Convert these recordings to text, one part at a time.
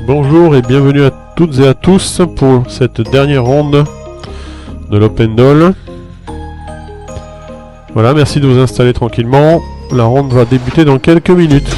Bonjour et bienvenue à toutes et à tous pour cette dernière ronde de l'Open Dole. Voilà, merci de vous installer tranquillement. La ronde va débuter dans quelques minutes.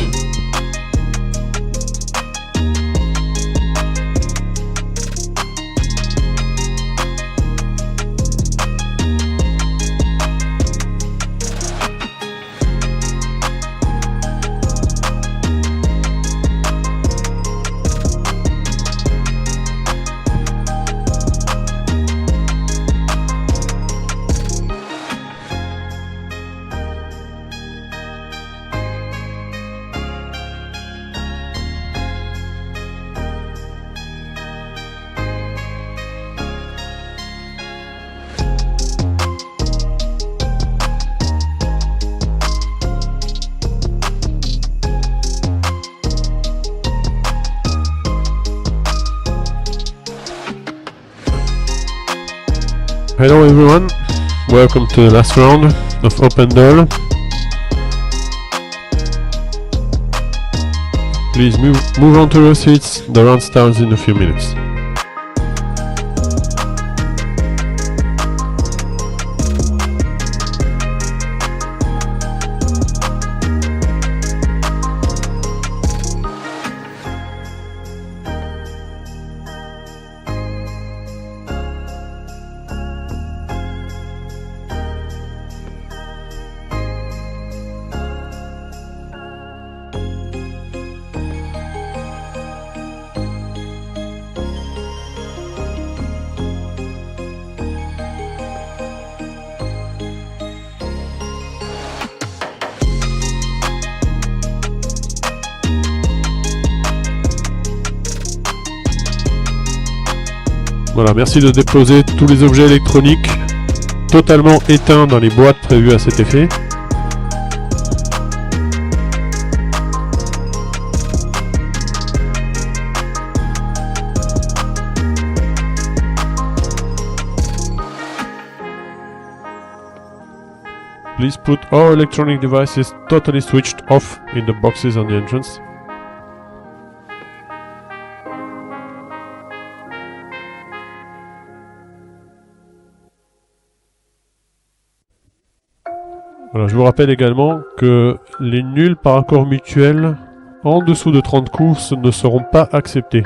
Hello everyone, welcome to the last round of Open Dole. Please move on to your seats, the round starts in a few minutes. Voilà, merci de déposer tous les objets électroniques totalement éteints dans les boîtes prévues à cet effet. Please put all electronic devices totally switched off in the boxes on the entrance. Voilà, je vous rappelle également que les nuls par accord mutuel en dessous de 30 coups ne seront pas acceptés.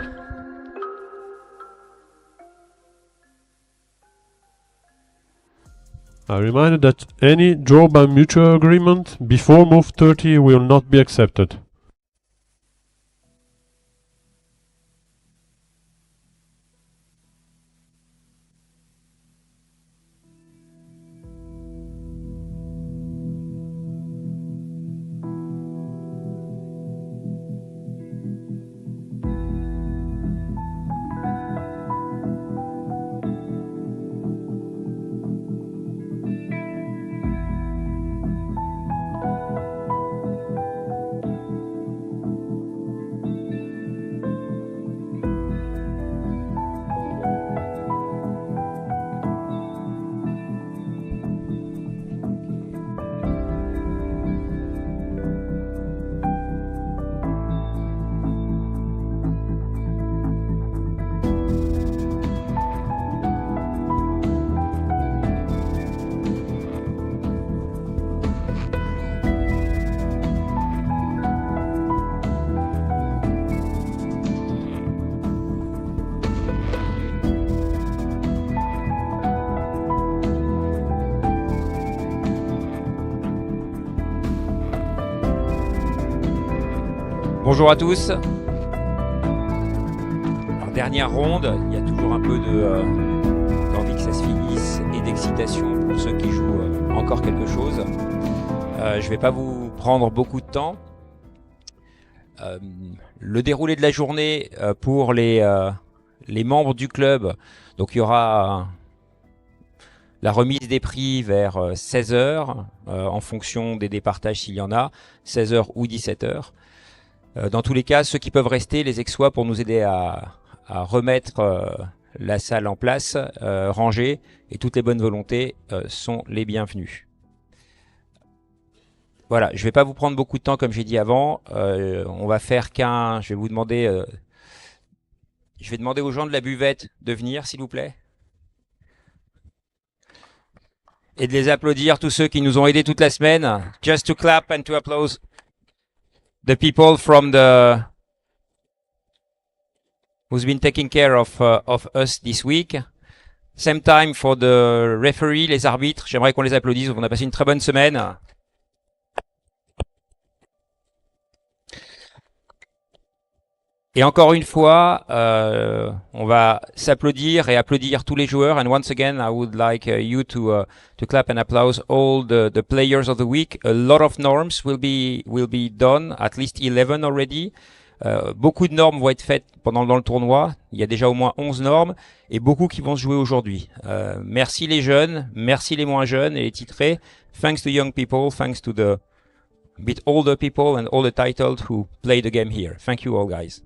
I remind that any draw by mutual agreement before move 30 will not be accepted. Bonjour à tous. Alors, dernière ronde, il y a toujours un peu d'envie que ça se finisse et d'excitation pour ceux qui jouent encore quelque chose. Je ne vais pas vous prendre beaucoup de temps. Le déroulé de la journée pour les membres du club, donc il y aura la remise des prix vers 16 h en fonction des départages s'il y en a, 16 h ou 17 h. Dans tous les cas, ceux qui peuvent rester, les Aixois, pour nous aider à remettre la salle en place, rangée, et toutes les bonnes volontés sont les bienvenues. Voilà, je ne vais pas vous prendre beaucoup de temps comme j'ai dit avant. On va faire je vais vous demander Je vais demander aux gens de la buvette de venir, s'il vous plaît. Et de les applaudir, tous ceux qui nous ont aidés toute la semaine. Just to clap and to applaud the people from the who's been taking care of us this week. Same time for the referee, les arbitres. J'aimerais qu'on les applaudisse. On a passé une très bonne semaine. Et encore une fois, on va s'applaudir et applaudir tous les joueurs. And once again, I would like you to clap and applause all the players of the week. A lot of norms will be done, at least 11 already. Beaucoup de normes vont être faites dans le tournoi. Il y a déjà au moins 11 normes et beaucoup qui vont se jouer aujourd'hui. Merci les jeunes, merci les moins jeunes et les titrés. Thanks to young people, thanks to the bit older people and all the titled who play the game here. Thank you all, guys.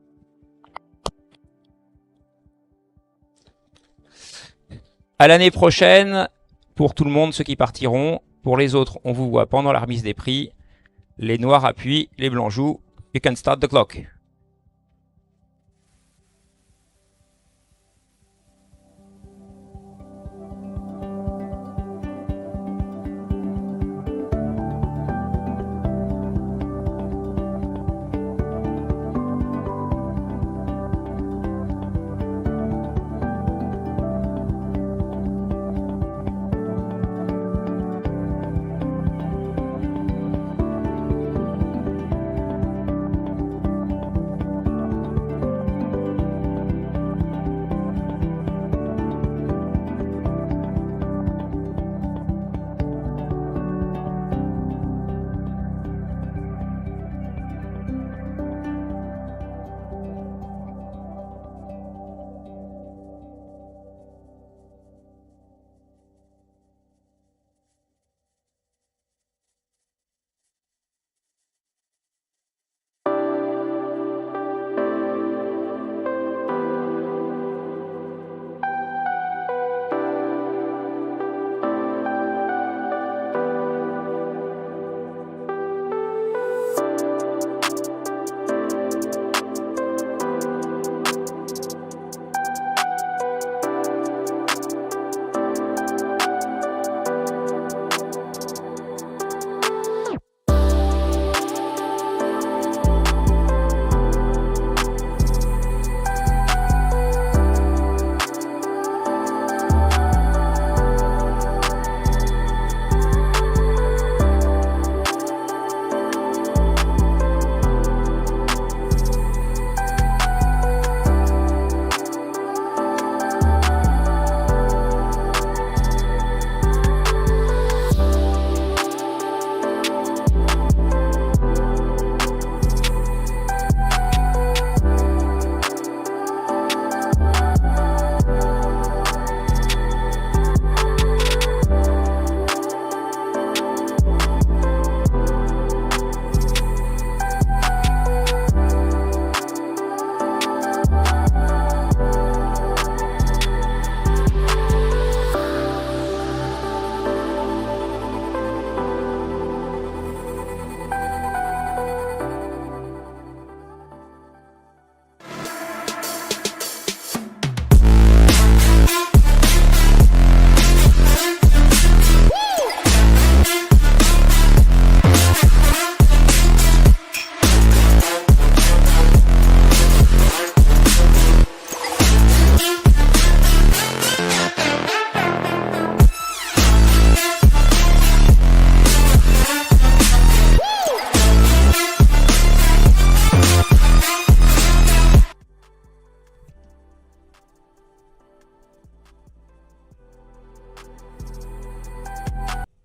À l'année prochaine, pour tout le monde, ceux qui partiront. Pour les autres, on vous voit pendant la remise des prix. Les noirs appuient, les blancs jouent. You can start the clock.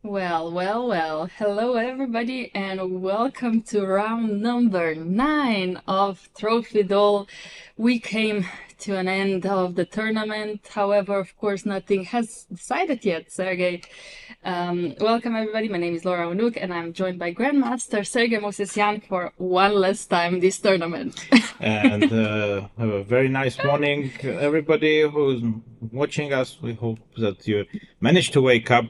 Well. Hello everybody and welcome to round number 9 of Trophy Dole. We came to an end of the tournament. However, of course, nothing has decided yet, Sergei. Welcome everybody. My name is Laura Unuk and I'm joined by Grandmaster Sergei Movsesian for one last time this tournament. And have a very nice morning, everybody who's watching us. We hope that you managed to wake up,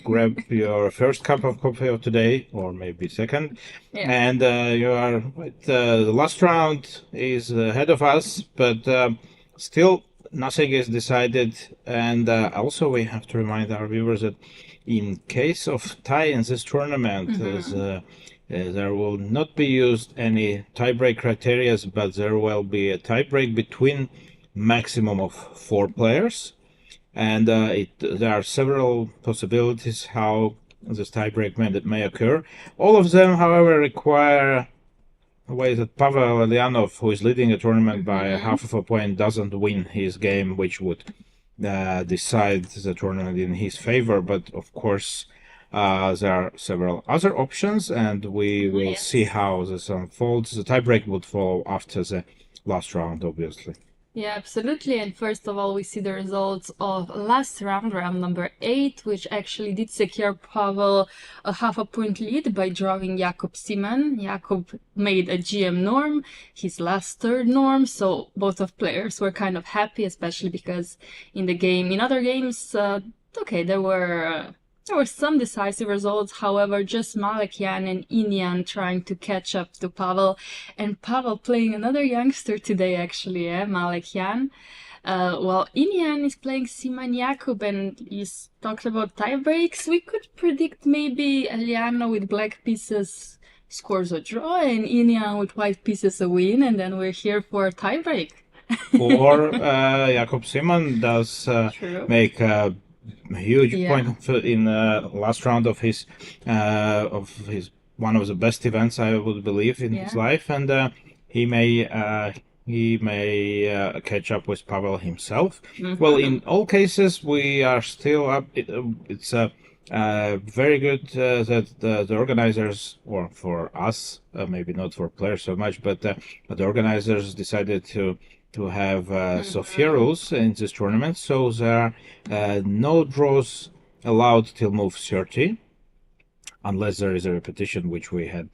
grab your first cup of coffee of today, or maybe second. Yeah. And you are the last round is ahead of us, but still nothing is decided, and also we have to remind our viewers that in case of tie in this tournament, there will not be used any tiebreak criteria, but there will be a tiebreak between maximum of 4 players, and there are several possibilities how this tiebreak may occur. All of them, however, require way that Pavel Eljanov, who is leading the tournament by half of a point, doesn't win his game, which would decide the tournament in his favor. But of course, there are several other options, and we will see how this unfolds. The tiebreak would follow after the last round, obviously. Yeah, absolutely. And first of all, we see the results of last round, round number 8, which actually did secure Pavel a half a point lead by drawing Jakub Simon. Jakub made a GM norm, his last third norm, so both of players were kind of happy, especially because in other games, okay, there were some decisive results. However, just Malakian and Etienne trying to catch up to Pavel, and Pavel playing another youngster today, actually, Malakian. While Etienne is playing Simon Jakub, and you talked about tie breaks, we could predict maybe Eljanov with black pieces scores a draw, and Etienne with white pieces a win, and then we're here for a tie break. Or Jakub Simon does make a huge point in last round of his one of the best events, I would believe, in his life, and he may catch up with Pavel himself. Well, in all cases, we are still up. It's very good that the organizers, or for us, maybe not for players so much, but the organizers decided to have Sofia rules in this tournament, so there are no draws allowed till move 30, unless there is a repetition, which we had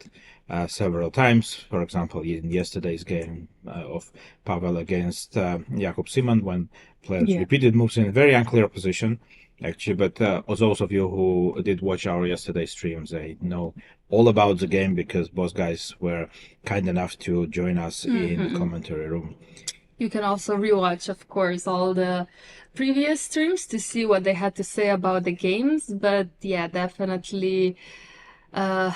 several times. For example, in yesterday's game of Pavel against Jakub Simon, when players repeated moves in a very unclear position, actually. But those of you who did watch our yesterday streams, they know all about the game, because both guys were kind enough to join us in the commentary room. You can also rewatch, of course, all the previous streams to see what they had to say about the games. But yeah, definitely an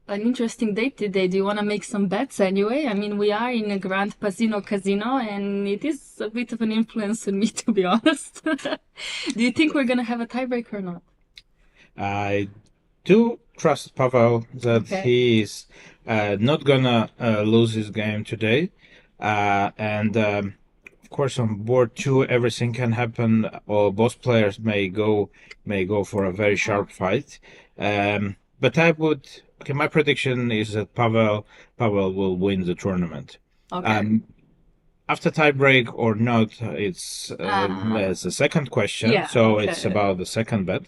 interesting day today. Do you want to make some bets anyway? I mean, we are in a Grand Pasino Casino, and it is a bit of an influence on me, to be honest. Do you think we're going to have a tiebreak or not? I do trust Pavel that he is not going to lose his game today. And of course, on board 2, everything can happen, or both players may go for a very sharp fight. But my prediction is that Pavel will win the tournament. Okay. After tiebreak or not, it's the second question. Yeah, it's about the second bet.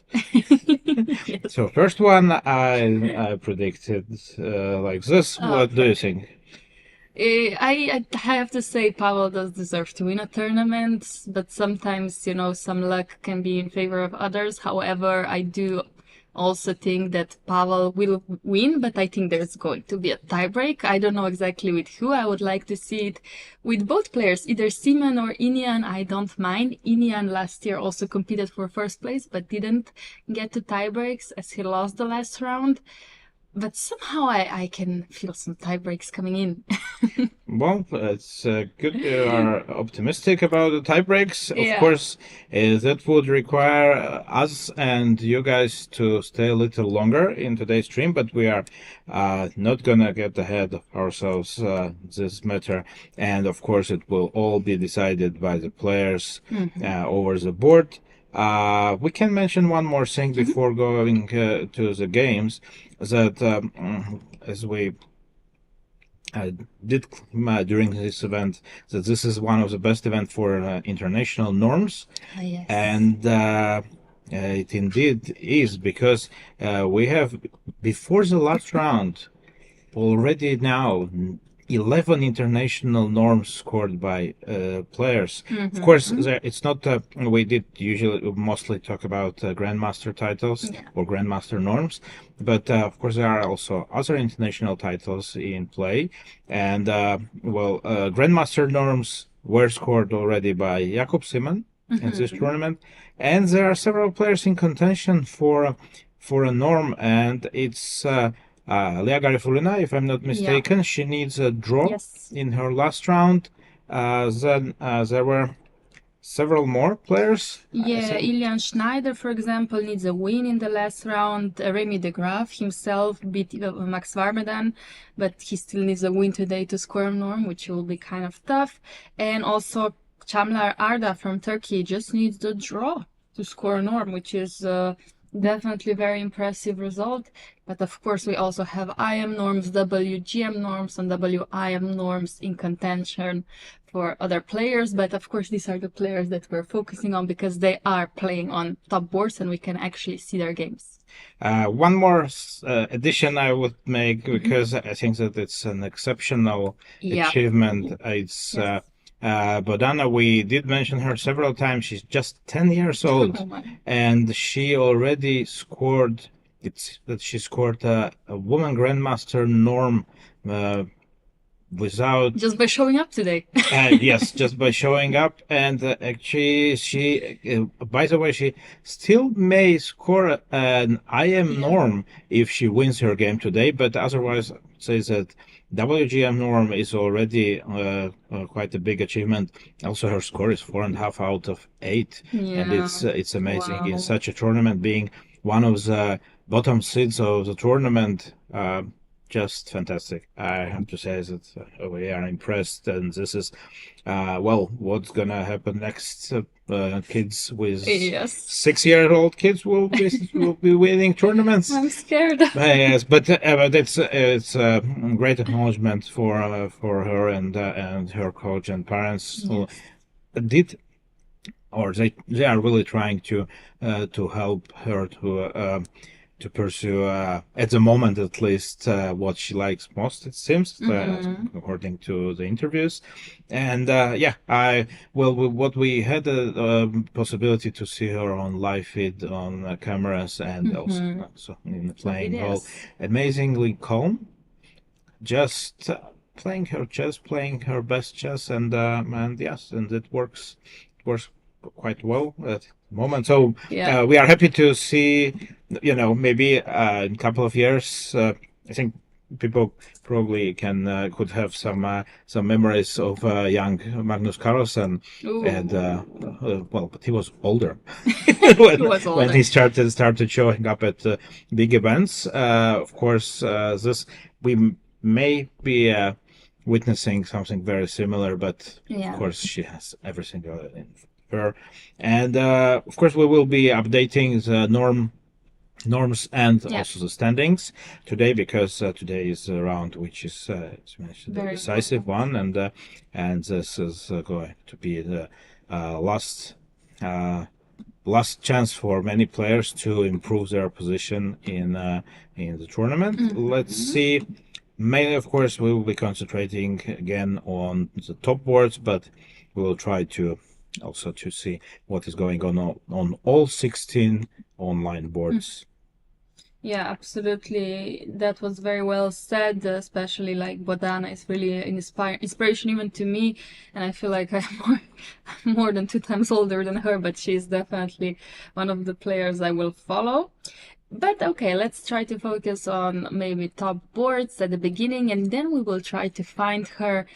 So first one, I predicted like this. What do you think? I have to say Pavel does deserve to win a tournament, but sometimes, some luck can be in favor of others. However, I do also think that Pavel will win, but I think there's going to be a tiebreak. I don't know exactly with who. I would like to see it with both players, either Simon or Etienne. I don't mind. Etienne last year also competed for first place, but didn't get to tiebreaks as he lost the last round. But somehow I can feel some tiebreaks coming in. Well, it's good you are optimistic about the tiebreaks. Of course, that would require us and you guys to stay a little longer in today's stream, but we are not going to get ahead of ourselves this matter. And of course, it will all be decided by the players over the board. We can mention one more thing before going to the games, that as we did during this event, that this is one of the best events for international norms. Yes. And it indeed is, because we have, before the last round, already now 11 international norms scored by players. Of course, it's not. We did mostly talk about Grandmaster titles or Grandmaster norms, but of course there are also other international titles in play. And Grandmaster norms were scored already by Jakob Simon in this tournament, and there are several players in contention for a norm, and it's Lea Garifulina, if I'm not mistaken. She needs a draw in her last round. Then there were several more players. Yeah, Ilian Schneider, for example, needs a win in the last round. Remy de Graaf himself beat Max Warmedan, but he still needs a win today to score a norm, which will be kind of tough. And also Çamlar Arda from Turkey just needs the draw to score a norm, which is definitely very impressive result. But of course, we also have IM norms, WGM norms, and WIM norms in contention for other players. But of course, these are the players that we're focusing on because they are playing on top boards and we can actually see their games. One more addition I would make, because I think that it's an exceptional achievement. It's Bodana. We did mention her several times. She's just 10 years old, and she already scored. She scored a woman grandmaster norm without just by showing up today. Yes, just by showing up. And actually, she by the way, she still may score an IM norm if she wins her game today, but otherwise, says that WGM norm is already quite a big achievement. Also, her score is 4.5 out of 8, and it's amazing in such a tournament, being one of the bottom seeds of the tournament. Just fantastic. I have to say that we are impressed, and this is what's gonna happen next. Kids with 6-year-old kids will be winning tournaments. I'm scared. Yes, but it's a great acknowledgement for her and her coach and parents who they are really trying to help her to pursue, at the moment at least, what she likes most, it seems, according to the interviews. And what we had a possibility to see her on live feed on cameras and also in the playing hall. Amazingly calm, just playing her chess, playing her best chess, and it works quite well at the moment. So we are happy to see, maybe in a couple of years, I think people probably could have some memories of young Magnus Carlsen. And but he was older when he started showing up at big events. Of course, we may be witnessing something very similar, but of course she has everything in her. And of course we will be updating the norms and also the standings today, because today is a round which is the decisive one, and this is going to be the last chance for many players to improve their position in the tournament. Let's see. Mainly, of course, we will be concentrating again on the top boards, but we will try to also to see what is going on all 16 online boards. Yeah, absolutely. That was very well said, especially like Bodana is really an inspiration even to me, and I feel like I'm more than 2 times older than her, but she's definitely one of the players I will follow. But okay, let's try to focus on maybe top boards at the beginning, and then we will try to find her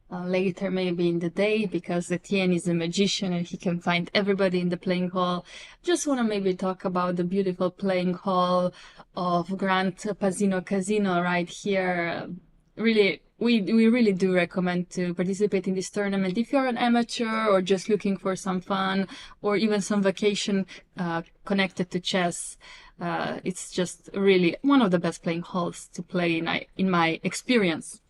later, maybe in the day, because Etienne is a magician and he can find everybody in the playing hall. Just want to maybe talk about the beautiful playing hall of Grand Pasino Casino right here. Really, we really do recommend to participate in this tournament if you're an amateur or just looking for some fun or even some vacation connected to chess. It's just really one of the best playing halls to play in my experience.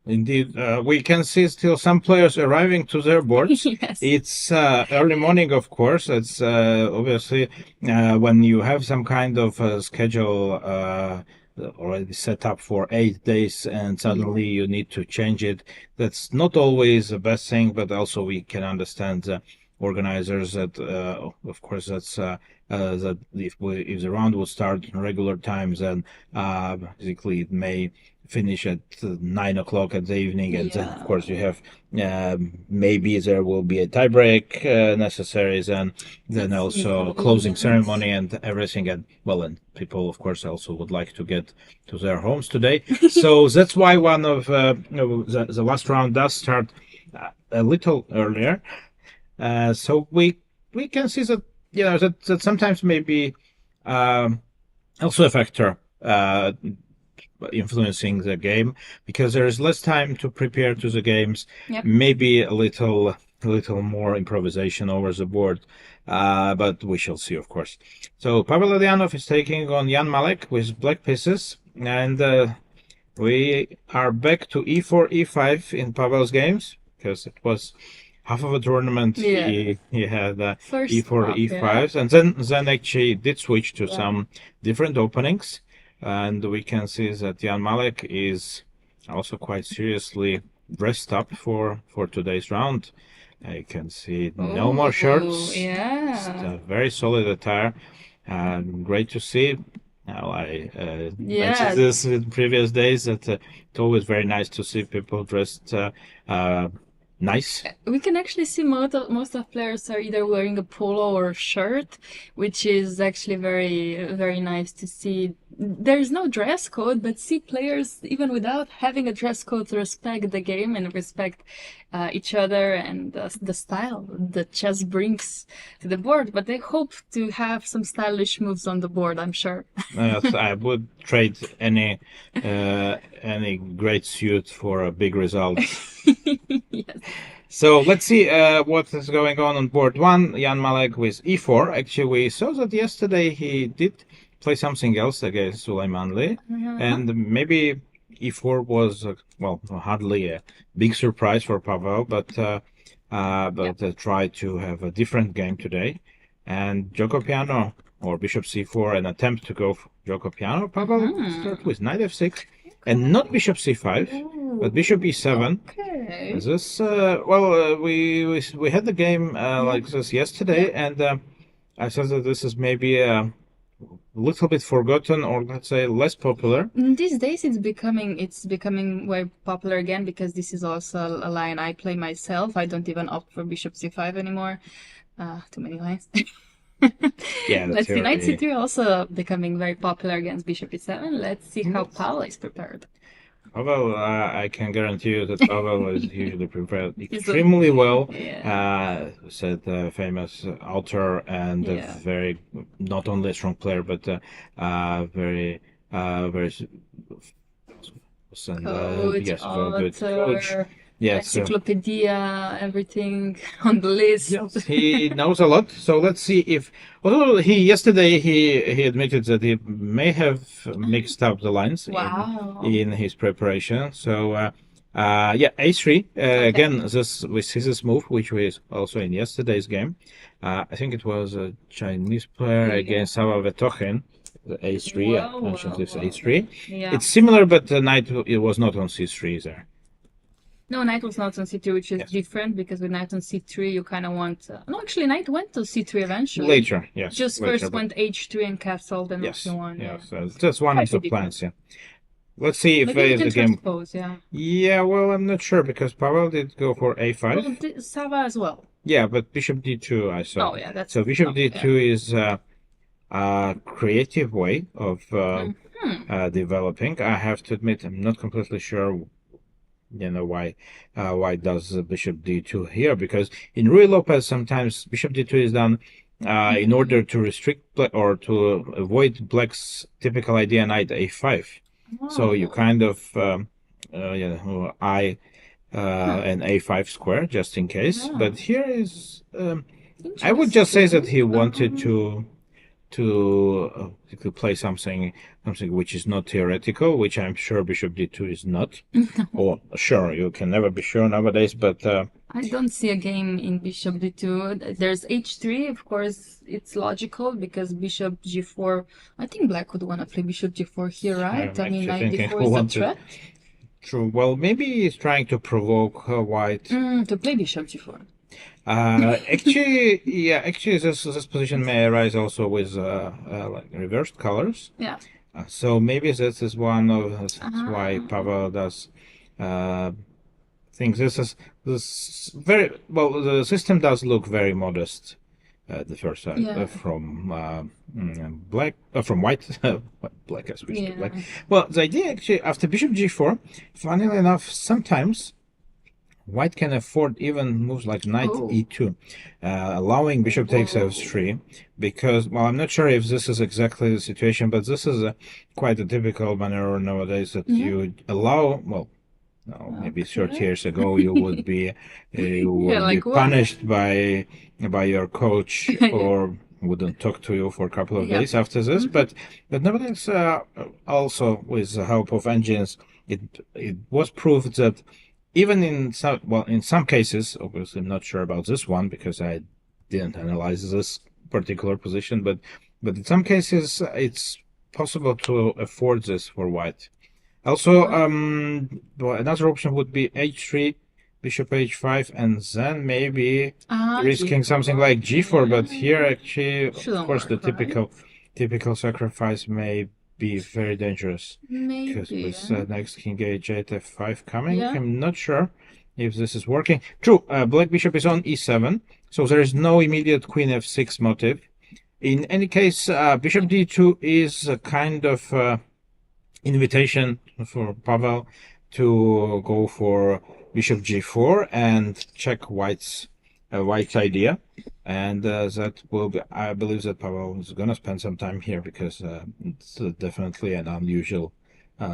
Indeed, we can see still some players arriving to their boards. It's early morning, of course. It's obviously when you have some kind of schedule already set up for 8 days and suddenly you need to change it. That's not always the best thing, but also we can understand organizers that, of course, that's that if the round would start in regular times, then basically it may finish at 9 o'clock at the evening, and then of course you have maybe there will be a tiebreak necessary, then also closing ceremony and everything, and people of course also would like to get to their homes today. So that's why one of the last round does start a little earlier. So we can see that that sometimes maybe also a factor influencing the game, because there is less time to prepare to the games. Maybe a little more improvisation over the board, but we shall see, of course. So Pavel Eljanov is taking on Jan Malek with black pieces, and we are back to e4 e5 in Pavel's games, because it was half of a tournament. He had e4 e5s, and then actually did switch to some different openings. And we can see that Jan Malek is also quite seriously dressed up for today's round. I can see no more shirts. Just a very solid attire. Great to see. Now I mentioned this in previous days, that it's always very nice to see people dressed nice. We can actually see most of players are either wearing a polo or a shirt, which is actually very, very nice to see. There's no dress code, but see players, even without having a dress code, respect the game and respect each other and the style the chess brings to the board. But they hope to have some stylish moves on the board, I'm sure. Yes, I would trade any great suit for a big result. Yes. So let's see what is going on board one. Jan Malek with e4. Actually, we saw that yesterday he did play something else against Suleymanli, and maybe e4 was hardly a big surprise for Pavel, but tried to have a different game today. And Gioco Piano or Bishop c4, an attempt to go for Gioco Piano. Pavel start with knight f6, and not Bishop c5, but Bishop e7. Okay. This we had the game like this yesterday, and I thought that this is maybe a little bit forgotten, or let's say less popular. These days it's becoming very popular again, because this is also a line I play myself. I don't even opt for Bishop c5 anymore. Too many lines. Let's see. Knight c3 also becoming very popular against Bishop e7. Let's see how Pavel is prepared. Pavel, I can guarantee you that Pavel is usually prepared extremely well. Said famous author and very, not only a strong player, but very very good coach. Yes, encyclopedia, everything on the list. Yes, he knows a lot. So let's see if, although yesterday he admitted that he may have mixed up the lines in his preparation. So a3 again. We see this move, which was also in yesterday's game. I think it was a Chinese player against Sava Vetochen. The a3. I mentioned this a3. It's similar, but the knight it was not on c3 there. No, knight was not on c3, which is different, because with knight on c3 you kind of want... No, actually, knight went to c3 eventually. Later, yes. Just later, first went h3 and castled, and yes, so on. Yes, that's one of the plans, Let's see if the game... Suppose, yeah, well, I'm not sure, because Pavel did go for a5. Well, Sava as well. Yeah, but Bishop d2 I saw. Oh, yeah, that's... So Bishop d2 is a creative way of developing. I have to admit, I'm not completely sure why does Bishop d2 here, because in Ruy Lopez sometimes Bishop d2 is done in order to restrict or to avoid black's typical idea knight a5. So you kind of eye an a5 square just in case. But here is I would just say that he wanted to play something which is not theoretical, which I'm sure Bishop d2 is not. Or sure, you can never be sure nowadays, but I don't see a game in Bishop d2. There's h3, of course, it's logical, because Bishop g4, I think Black would want to play Bishop g4 here, right? I mean, knight d4 is a threat. True. Well, maybe he's trying to provoke White to play Bishop g4. Actually, this position may arise also with like reversed colors. Yeah. So maybe this is one of that's why Pavel does think this very well. The system does look very modest at the first side from black from white, black as we black. Well, the idea actually after Bishop G4, funnily enough, sometimes White can afford even moves like Knight E2, allowing Bishop takes F3, because, well, I'm not sure if this is exactly the situation, but this is quite a typical maneuver nowadays that you allow, well, no, maybe 30 years ago you would be punished by your coach or wouldn't talk to you for a couple of days after this, but nevertheless, also with the help of engines, it was proved that even in some cases, obviously I'm not sure about this one because I didn't analyze this particular position, but in some cases it's possible to afford this for White. Also, another option would be H3, Bishop H5, and then maybe risking something like G4. But here, actually, of course, the typical sacrifice may be very dangerous. Maybe. Because with next King H8 F5 coming, I'm not sure if this is working. True, Black Bishop is on E7, so there is no immediate Queen F6 motive. In any case, Bishop D2 is a kind of invitation for Pavel to go for Bishop G4 and check White's idea, and that will be. I believe that Pavel is gonna spend some time here because it's definitely an unusual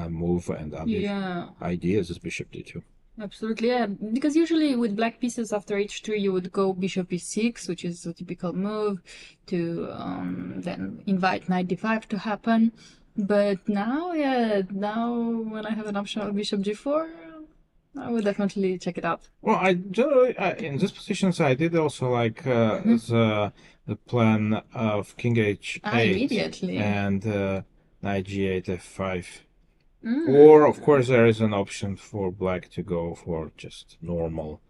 move and unusual idea. Is Bishop D2. Absolutely, yeah. Because usually with black pieces after H3, you would go Bishop E6, which is a typical move to then invite Knight D5 to happen. But now, when I have an option of Bishop G4, I would definitely check it out. Well, I generally in this position, so I did also like the plan of King H8 immediately and Knight G8 F5. Or, of course, there is an option for Black to go for just normal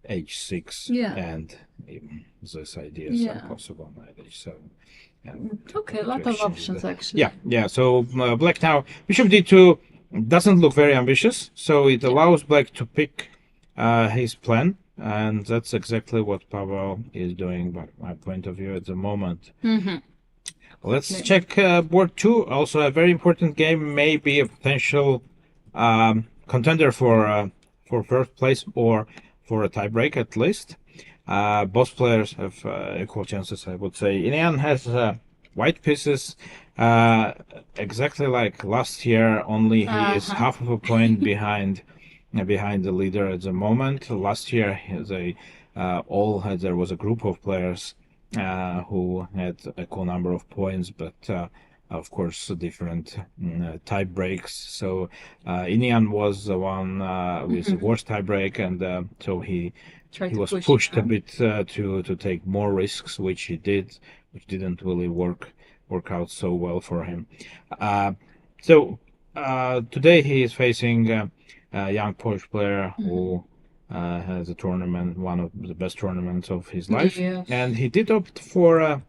H6 and even this idea is possible Knight H7. Okay, a lot of options actually. Yeah. So Black now, Bishop D2 doesn't look very ambitious, so it allows Black to pick his plan, and that's exactly what Pavel is doing by my point of view at the moment. Let's check board 2. Also a very important game, maybe a potential contender for first place or for a tiebreak at least. Both players have equal chances, I would say. Etienne has white pieces exactly like last year, only he is half of a point behind the leader at the moment. Last year there was a group of players who had equal number of points, but of course different tie breaks. So Etienne was the one with the worst tie break, and so he was pushed a bit to take more risks, which he did, which didn't really work out so well for him. So today he is facing a young Polish player who has a tournament, one of the best tournaments of his life, and he did opt for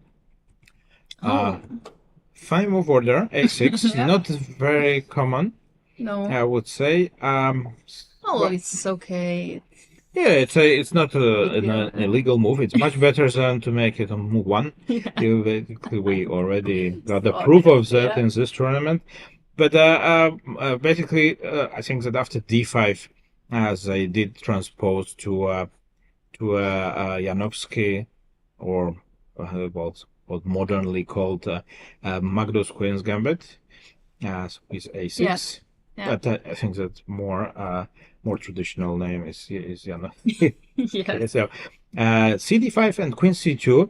funny move order A6. Not very common, I would say. It's okay. Yeah, it's not an illegal move. It's much better than to make it on move 1. Basically, we already got the proof of that in this tournament. But basically, I think that after D5, as they did transpose to Janowski, or what modernly called Magnus Queen's Gambit, with A6. But I think that more traditional name is Janowski. So CD5 and Queen C2.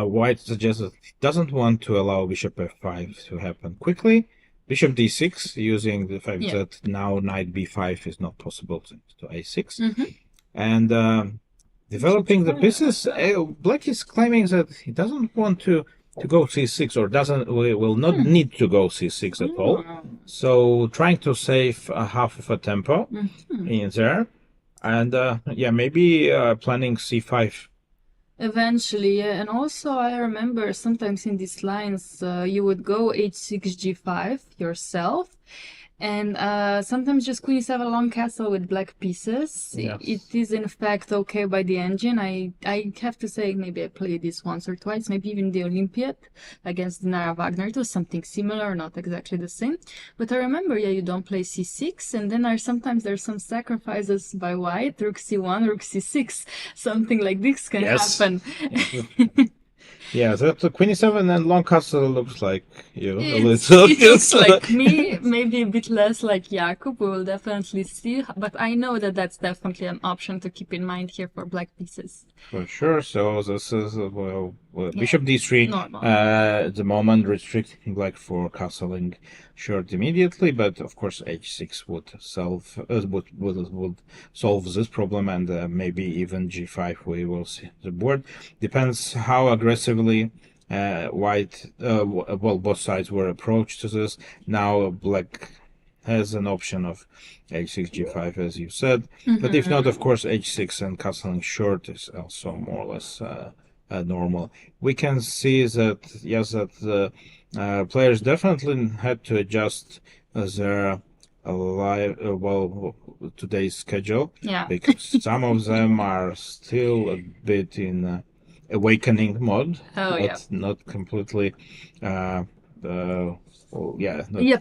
White suggests that he doesn't want to allow Bishop F5 to happen quickly. Bishop D6, using the fact that now Knight B5 is not possible to A6. And developing the pieces, Black is claiming that he doesn't want to go C6, or will not need to go C6 at all. So trying to save half of a tempo in there. And maybe planning c5. Eventually, yeah. And also I remember sometimes in these lines you would go h6 g5 yourself, and sometimes just queen e7 long castle with black pieces. Yes. It is in fact okay by the engine. I have to say, maybe I played this once or twice, maybe even the Olympiad against Dinara Wagner. It was something similar, not exactly the same. But I remember, yeah, you don't play c6, and then sometimes there's some sacrifices by white, rook c1, rook c6. Something like this can happen. Yeah, that queen e7 and long castle looks like you a It little. looks like me, maybe a bit less like Jakub. We will definitely see, but I know that that's definitely an option to keep in mind here for black pieces. For sure. So this is bishop d3 Normal. at the moment, restricting black for castling short immediately, but of course h6 would solve this problem, and maybe even g5. We will see. The board depends how aggressively white, both sides were approached to this. Now black has an option of h6 g5, as you said, but if not, of course h6 and castling short is also more or less normal. We can see that yes, that the players definitely had to adjust their today's schedule, Yeah. because some of them are still a bit in awakening mode. Not completely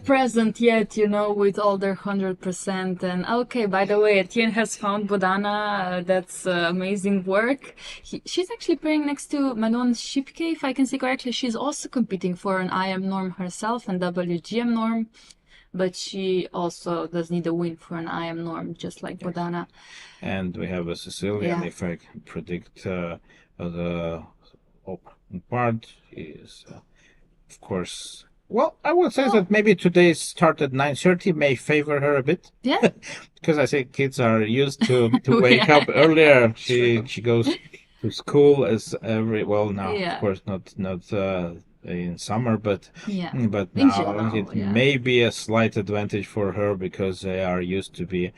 present yet, with all their 100%. And okay, by the way, Etienne has found Bodana. That's amazing work. She's actually playing next to Manon Shipke, if I can see correctly. She's also competing for an IM norm herself and WGM norm, but she also does need a win for an IM norm, just like Bodana. And we have a Sicilian, if I can predict the open part is, of course. Well, I would say that maybe today's start at 9:30 may favor her a bit. Yeah. Because I think kids are used to wake up earlier. She goes to school as of course not in summer, but now it may be a slight advantage for her because they are used to be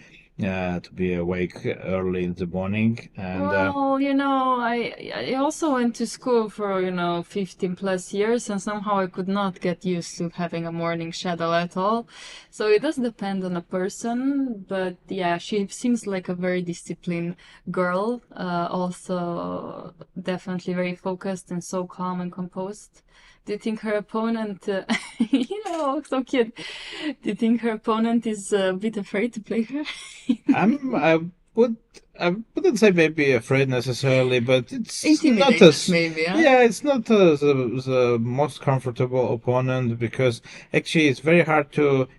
awake early in the morning. And I also went to school for 15 plus years, and somehow I could not get used to having a morning shadow at all. So it does depend on a person, but yeah, she seems like a very disciplined girl, also definitely very focused and so calm and composed. Do you think her opponent, so cute. Do you think her opponent is a bit afraid to play her? I wouldn't say maybe afraid necessarily, but it's not maybe. Huh? Yeah, it's not the most comfortable opponent, because actually it's very hard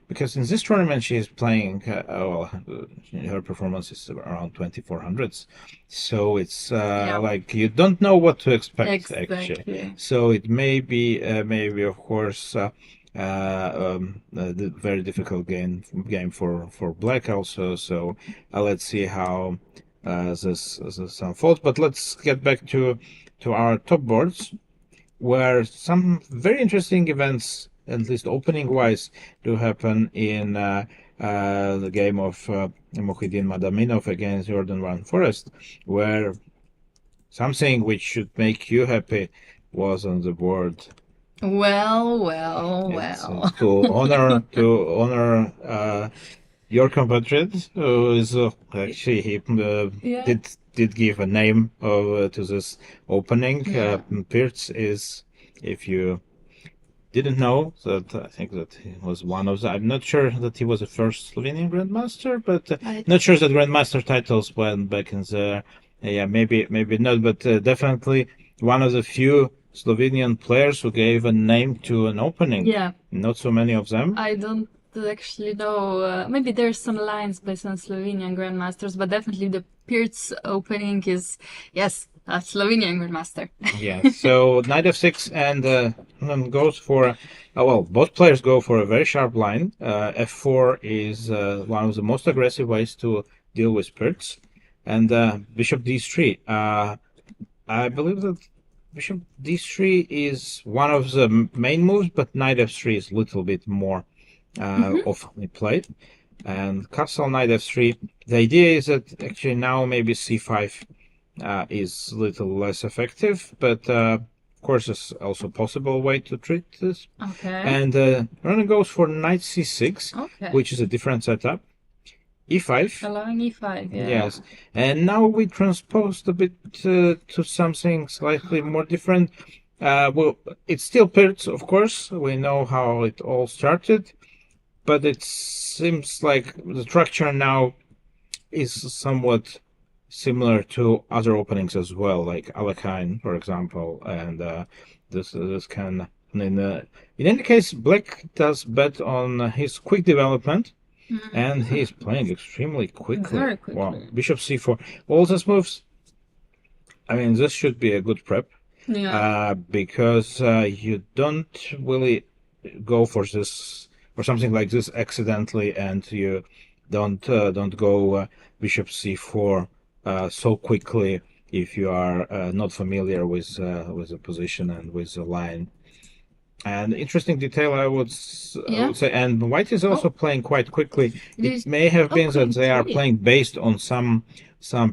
because in this tournament she is playing her performance is around 2400s, so it's like you don't know what to expect. Actually. So it may be of course the very difficult game for black also. So let's see how this unfolds. But let's get back to our top boards, where some very interesting events, at least opening wise, do happen in the game of Mukhidin Madaminov against Jorden Van Foreest, where something which should make you happy was on the board. Well. To honor your compatriot, who is actually he did give a name to this opening. Pirc is, if you didn't know, that I think that he was one of the. I'm not sure that he was the first Slovenian grandmaster, but not sure that grandmaster titles went back in the. Maybe not, but definitely one of the few Slovenian players who gave a name to an opening. Yeah. Not so many of them. I don't actually know. Maybe there's some lines by some Slovenian grandmasters, but definitely the Pirc opening is, yes, a Slovenian grandmaster. Yeah, so knight f6 and goes for, both players go for a very sharp line. f4 is one of the most aggressive ways to deal with Pirc. And bishop d3. I believe that bishop d3 is one of the main moves, but knight f3 is a little bit more often played. and castle knight f3. The idea is that actually now maybe c5 is a little less effective, but of course it's also a possible way to treat this. Okay. And runner goes for knight c6, Okay. which is a different setup. e5. Allowing e5, yeah. Yes, and now we transposed a bit to something slightly more different. Well, it's still Pirts, of course. We know how it all started, but it seems like the structure now is somewhat similar to other openings as well, like Alekhine, for example, and this can. In any case, Black does bet on his quick development. And he's playing extremely quickly. Very quickly. Wow. Bishop c4. All these moves, I mean, this should be a good prep. Yeah. Because you don't really go for this, for something like this accidentally, and you don't go Bishop c4 so quickly if you are not familiar with the position and with the line. And interesting detail, I would say, and White is also playing quite quickly. It may have been that they are playing based on some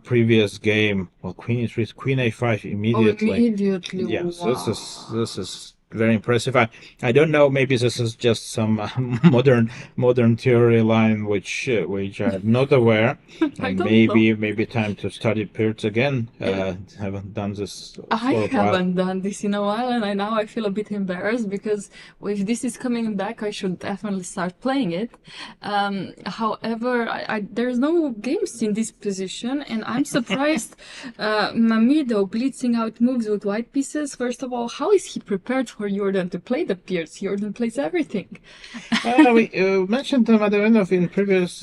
previous game. Well, Queen e3, Queen a5 immediately. Oh, immediately. Yes, wow. this is very impressive. I don't know. Maybe this is just some modern theory line which I'm not aware. And maybe time to study Pirts again. Haven't done this. I haven't done this in a while, and now I feel a bit embarrassed because if this is coming back, I should definitely start playing it. However, there's no games in this position, and I'm surprised. Mamido blitzing out moves with white pieces. First of all, how is he prepared for Jorden to play the Pirts? Jorden plays everything. We mentioned Madamenov in previous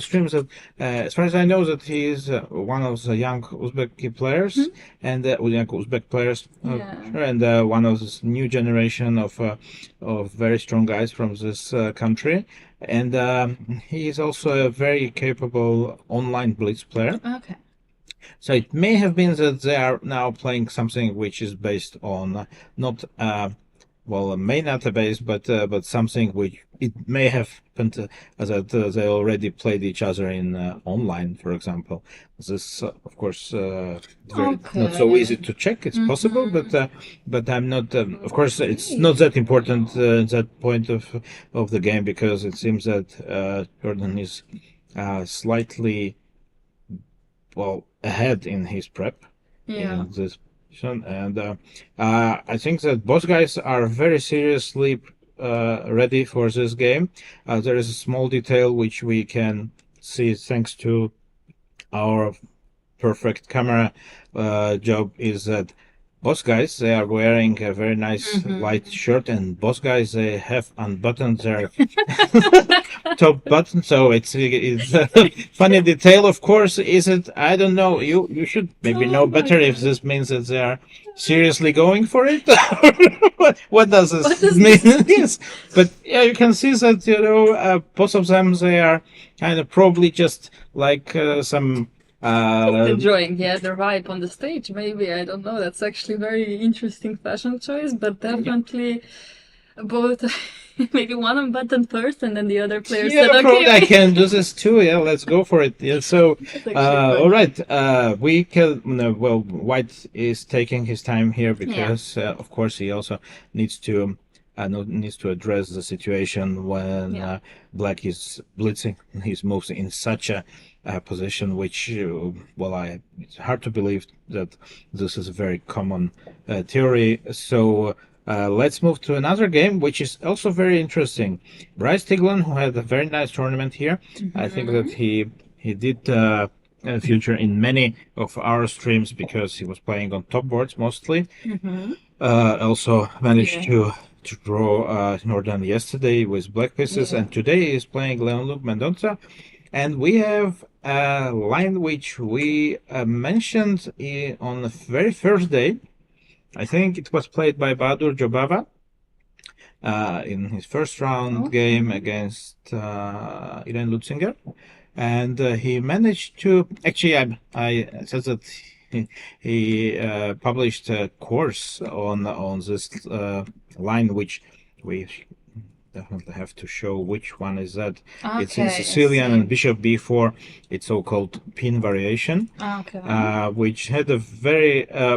streams that, as far as I know, that he is one of the young Uzbek players, and young Uzbek players, and one of this new generation of very strong guys from this country. And he is also a very capable online blitz player. Okay. So it may have been that they are now playing something which is based on not a main database, but something which it may have happened that they already played each other in online, for example. This, of course, not so easy to check. It's possible, but I'm not. Of course, it's not that important that point of the game, because it seems that Jorden is slightly ahead in his prep in this position, and I think that both guys are very seriously ready for this game. There is a small detail which we can see thanks to our perfect camera job, is that both guys, they are wearing a very nice light shirt, and both guys, they have unbuttoned their top button. So it's a funny detail, of course. Is it? I don't know. You should maybe know better if this means that they are seriously going for it. What does this mean? Yes, but yeah, you can see that both of them, they are kind of probably just like some. Enjoying the vibe on the stage, maybe. I don't know. That's actually a very interesting fashion choice, but definitely both. Maybe one unbuttoned first, and then the other player said, "Okay, probably I can do this too. Yeah, let's go for it." Yeah, so all right, we can. White is taking his time here because, of course, he also needs to address the situation when Black is blitzing his moves in such a position, which it's hard to believe that this is a very common theory. So let's move to another game, which is also very interesting. Bryce Tiglan, who had a very nice tournament here. I think that he did feature in many of our streams because he was playing on top boards mostly. Also managed to draw Jorden yesterday with black pieces, and today he is playing Leon-Luc Mendonça. And we have a line which we mentioned on the very first day. I think it was played by Bahadur Jobava in his first round game against Irene Lutzinger. And he managed to... Actually, I said that he published a course on this line, which we definitely have to show which one is that. Okay, It's in I Sicilian see. and bishop b4. It's so-called pin variation, Okay. which had a very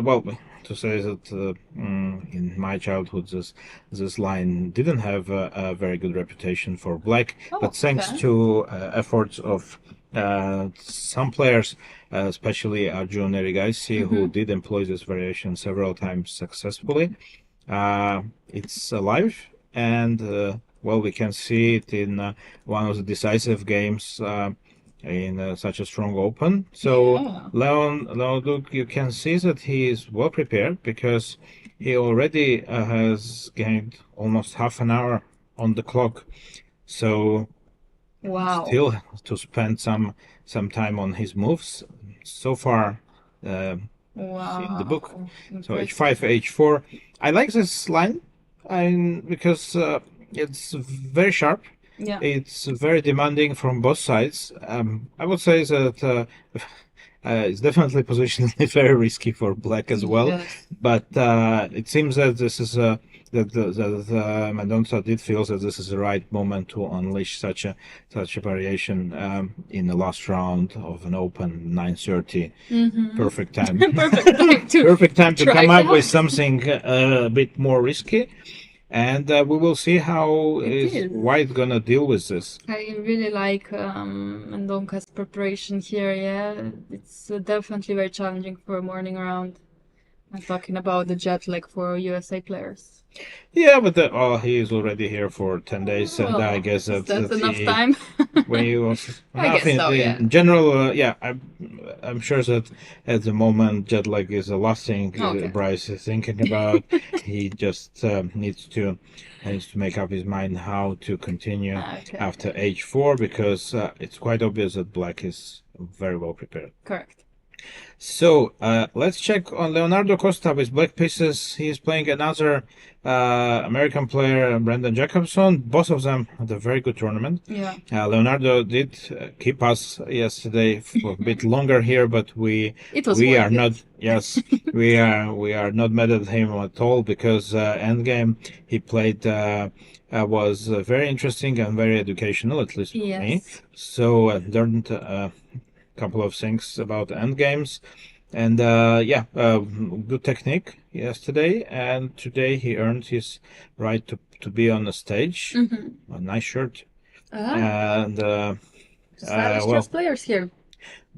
well. To say that in my childhood, this line didn't have a very good reputation for black, but thanks okay. to efforts of some players, especially Arjun Erigaisi, who did employ this variation several times successfully, it's alive, and well, we can see it in one of the decisive games in such a strong open. So Yeah. Leon Duke, you can see that he is well prepared because he already has gained almost half an hour on the clock. So Wow. still to spend some time on his moves. So far, in the book. So h5, h4. I like this line, because it's very sharp. Yeah. It's very demanding from both sides. I would say that it's definitely positionally very risky for black as well. Yes. But it seems that this is that Mendonça did feel that this is the right moment to unleash such a variation in the last round of an open 9:30. Perfect time. Perfect time to Perfect time to try come it up with out. something a bit more risky. And we will see how It is. White gonna deal with this. I really like Mendonca's preparation here. Yeah, it's definitely very challenging for a morning round. I'm talking about the jet lag for USA players. Yeah, but he is already here for 10 days, and I Well, guess is that that enough he, time? when he was I guess so, yeah. in general, yeah, I'm sure that at the moment jet lag is the last thing Okay. Bryce is thinking about. He just needs to make up his mind how to continue Okay. after h4, because it's quite obvious that black is very well prepared. Correct. So let's check on Leonardo Costa with black pieces. He is playing another American player, Brandon Jacobson. Both of them had a very good tournament. Yeah. Leonardo did keep us yesterday for a bit longer here, but we worth are it. not. Yes, we are not mad at him at all, because endgame he played was very interesting and very educational, at least for me. Yes. So I learned couple of things about end games, and good technique yesterday, and today he earned his right to be on the stage. A nice shirt, and Stylish well, chess players here.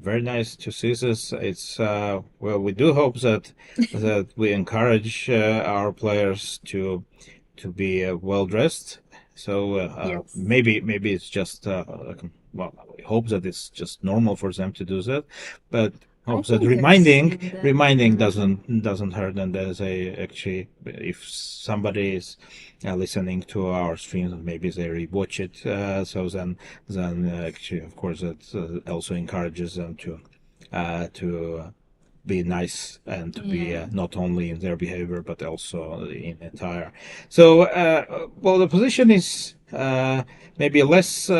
very nice to see this. It's well, we do hope that we encourage our players to be well dressed. So Yes. maybe it's just well, we hope that it's just normal for them to do that, but hope that think reminding doesn't hurt. And there's actually, if somebody is listening to our streams, maybe they rewatch it, so then actually, of course, that also encourages them to be nice and to be not only in their behavior but also in entire. So well, the position is maybe less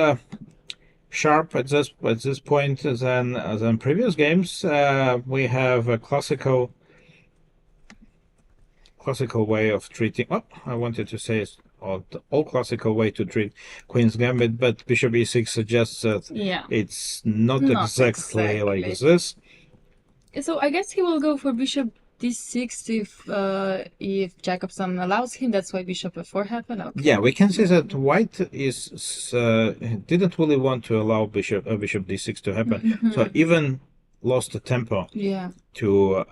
sharp at this point than previous games. We have a classical way of treating. Oh, I wanted to say all classical way to treat Queen's Gambit, but Bishop e6 suggests that it's not exactly like this. So I guess he will go for Bishop d6 if Jacobson allows him. That's why Bishop f4 happened. Okay. Yeah, we can see that White didn't really want to allow Bishop d6 to happen. So even lost the tempo to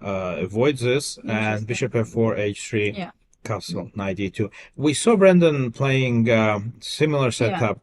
avoid this, and Bishop f4, h3, castle knight e2. We saw Brandon playing similar setup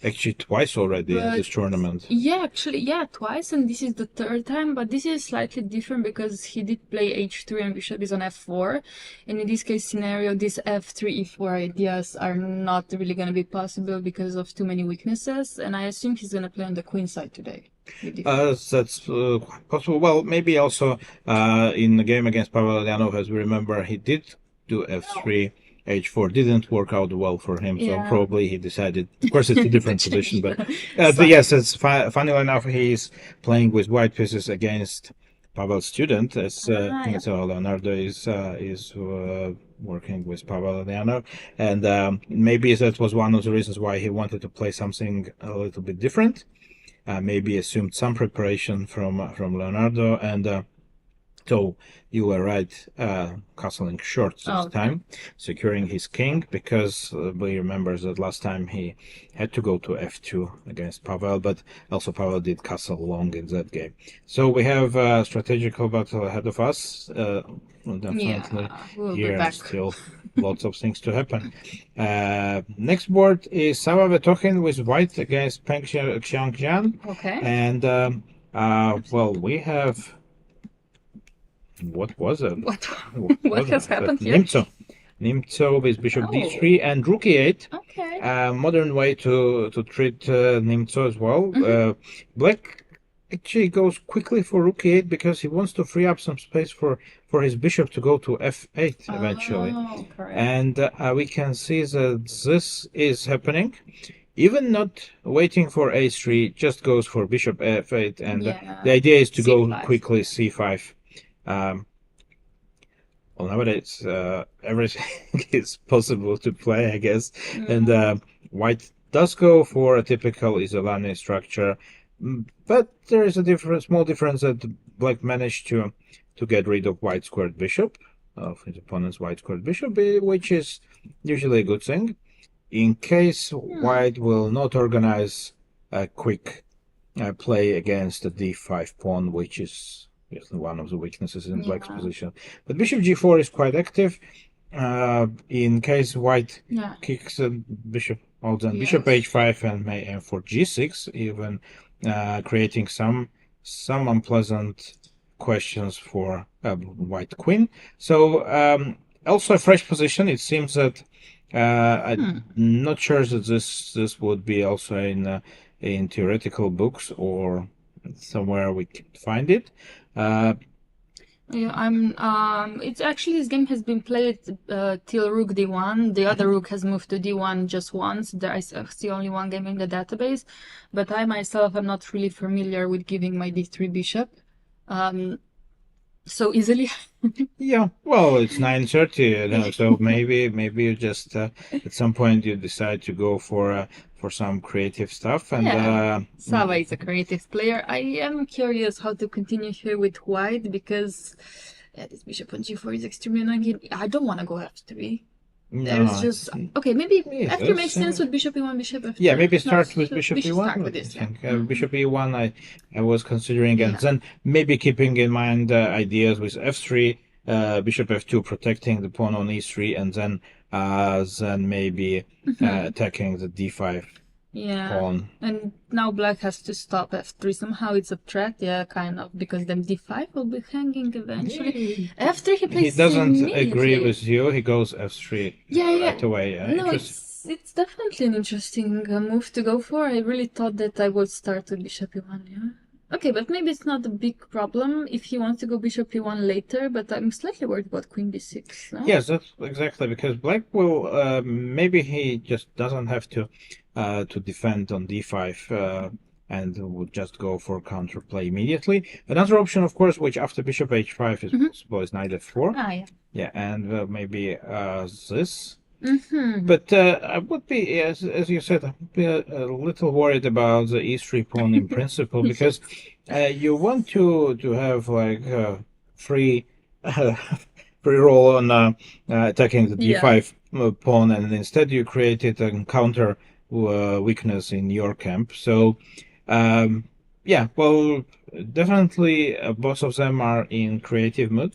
actually twice already in this tournament. Yeah, actually, twice, and this is the third time, but this is slightly different because he did play h3 and bishop is on f4, and in this case scenario, these f3, e4 ideas are not really going to be possible because of too many weaknesses, and I assume he's going to play on the queen side today. That's possible. Well, maybe also in the game against Pavel Eljanov, as we remember, he did do f3. h4 didn't work out well for him, so probably he decided. Of course, it's a different position, but yes, it's funny enough. He's playing with white pieces against Pavel's student, as so Leonardo is working with Pavel Eljanov, and maybe that was one of the reasons why he wanted to play something a little bit different. Maybe assumed some preparation from Leonardo, and so you were right, castling short this time, securing his king, because we remember that last time he had to go to f2 against Pavel, but also Pavel did castle long in that game. So we have a strategical battle ahead of us, definitely we'll here, be back. and still lots of things to happen. Next board is Sava Vetokhin with white against Peng Xiangjian. Okay. And, well, we have... What was it? What has happened here? Nimzo with bishop Oh. d3 and rook e8. Okay. Modern way to treat Nimzo as well. Black actually goes quickly for rook e8 because he wants to free up some space for his bishop to go to f8 eventually. Oh, correct. And we can see that this is happening. Even not waiting for a3, just goes for bishop f8, and the idea is to C5. go quickly c5. Well, nowadays everything is possible to play, I guess. And white does go for a typical Isolani structure, but there is a small difference that black managed to get rid of white squared bishop, of his opponent's white squared bishop, which is usually a good thing. In case white will not organize a quick play against the d5 pawn, which is one of the weaknesses in black's position. But bishop g4 is quite active. In case white kicks bishop, then bishop h5 and may aim for g6, even creating some unpleasant questions for white queen. So also a fresh position. It seems that I'm not sure that this would be also in theoretical books or somewhere we can find it. It's actually, this game has been played till rook d1. The other rook has moved to d1 just once. I see only one game in the database, but I myself am not really familiar with giving my d3 bishop so easily. Yeah, well, it's 9:30, so maybe you just at some point you decide to go for some creative stuff. And Sava is a creative player. I am curious how to continue here with white, because this bishop on g4 is extremely annoying. I don't want to go f3. There's just maybe f3 makes sense with bishop e1, bishop f3. Yeah, maybe start with bishop e1. Start with this, Bishop e1 I was considering, and then maybe keeping in mind ideas with f3, bishop f2 protecting the pawn on e3, and then maybe attacking the d5 pawn. And now black has to stop f3. Somehow it's a threat, kind of, because then d5 will be hanging eventually. F3 he plays. He doesn't agree with you. He goes f3 right away. No, it's definitely an interesting move to go for. I really thought that I would start with bishop e1. Okay, but maybe it's not a big problem if he wants to go bishop e1 later, but I'm slightly worried about queen b6. No? Yes, that's exactly, because black will maybe he just doesn't have to defend on d5 and would just go for counterplay immediately. Another option, of course, which after bishop h5 is possible, is knight f4. And maybe this. But I would be, as you said, I would be a little worried about the e3 pawn in principle, because you want to have like free roll on attacking the d5 pawn, and instead you created a counter weakness in your camp. So well, definitely both of them are in creative mood.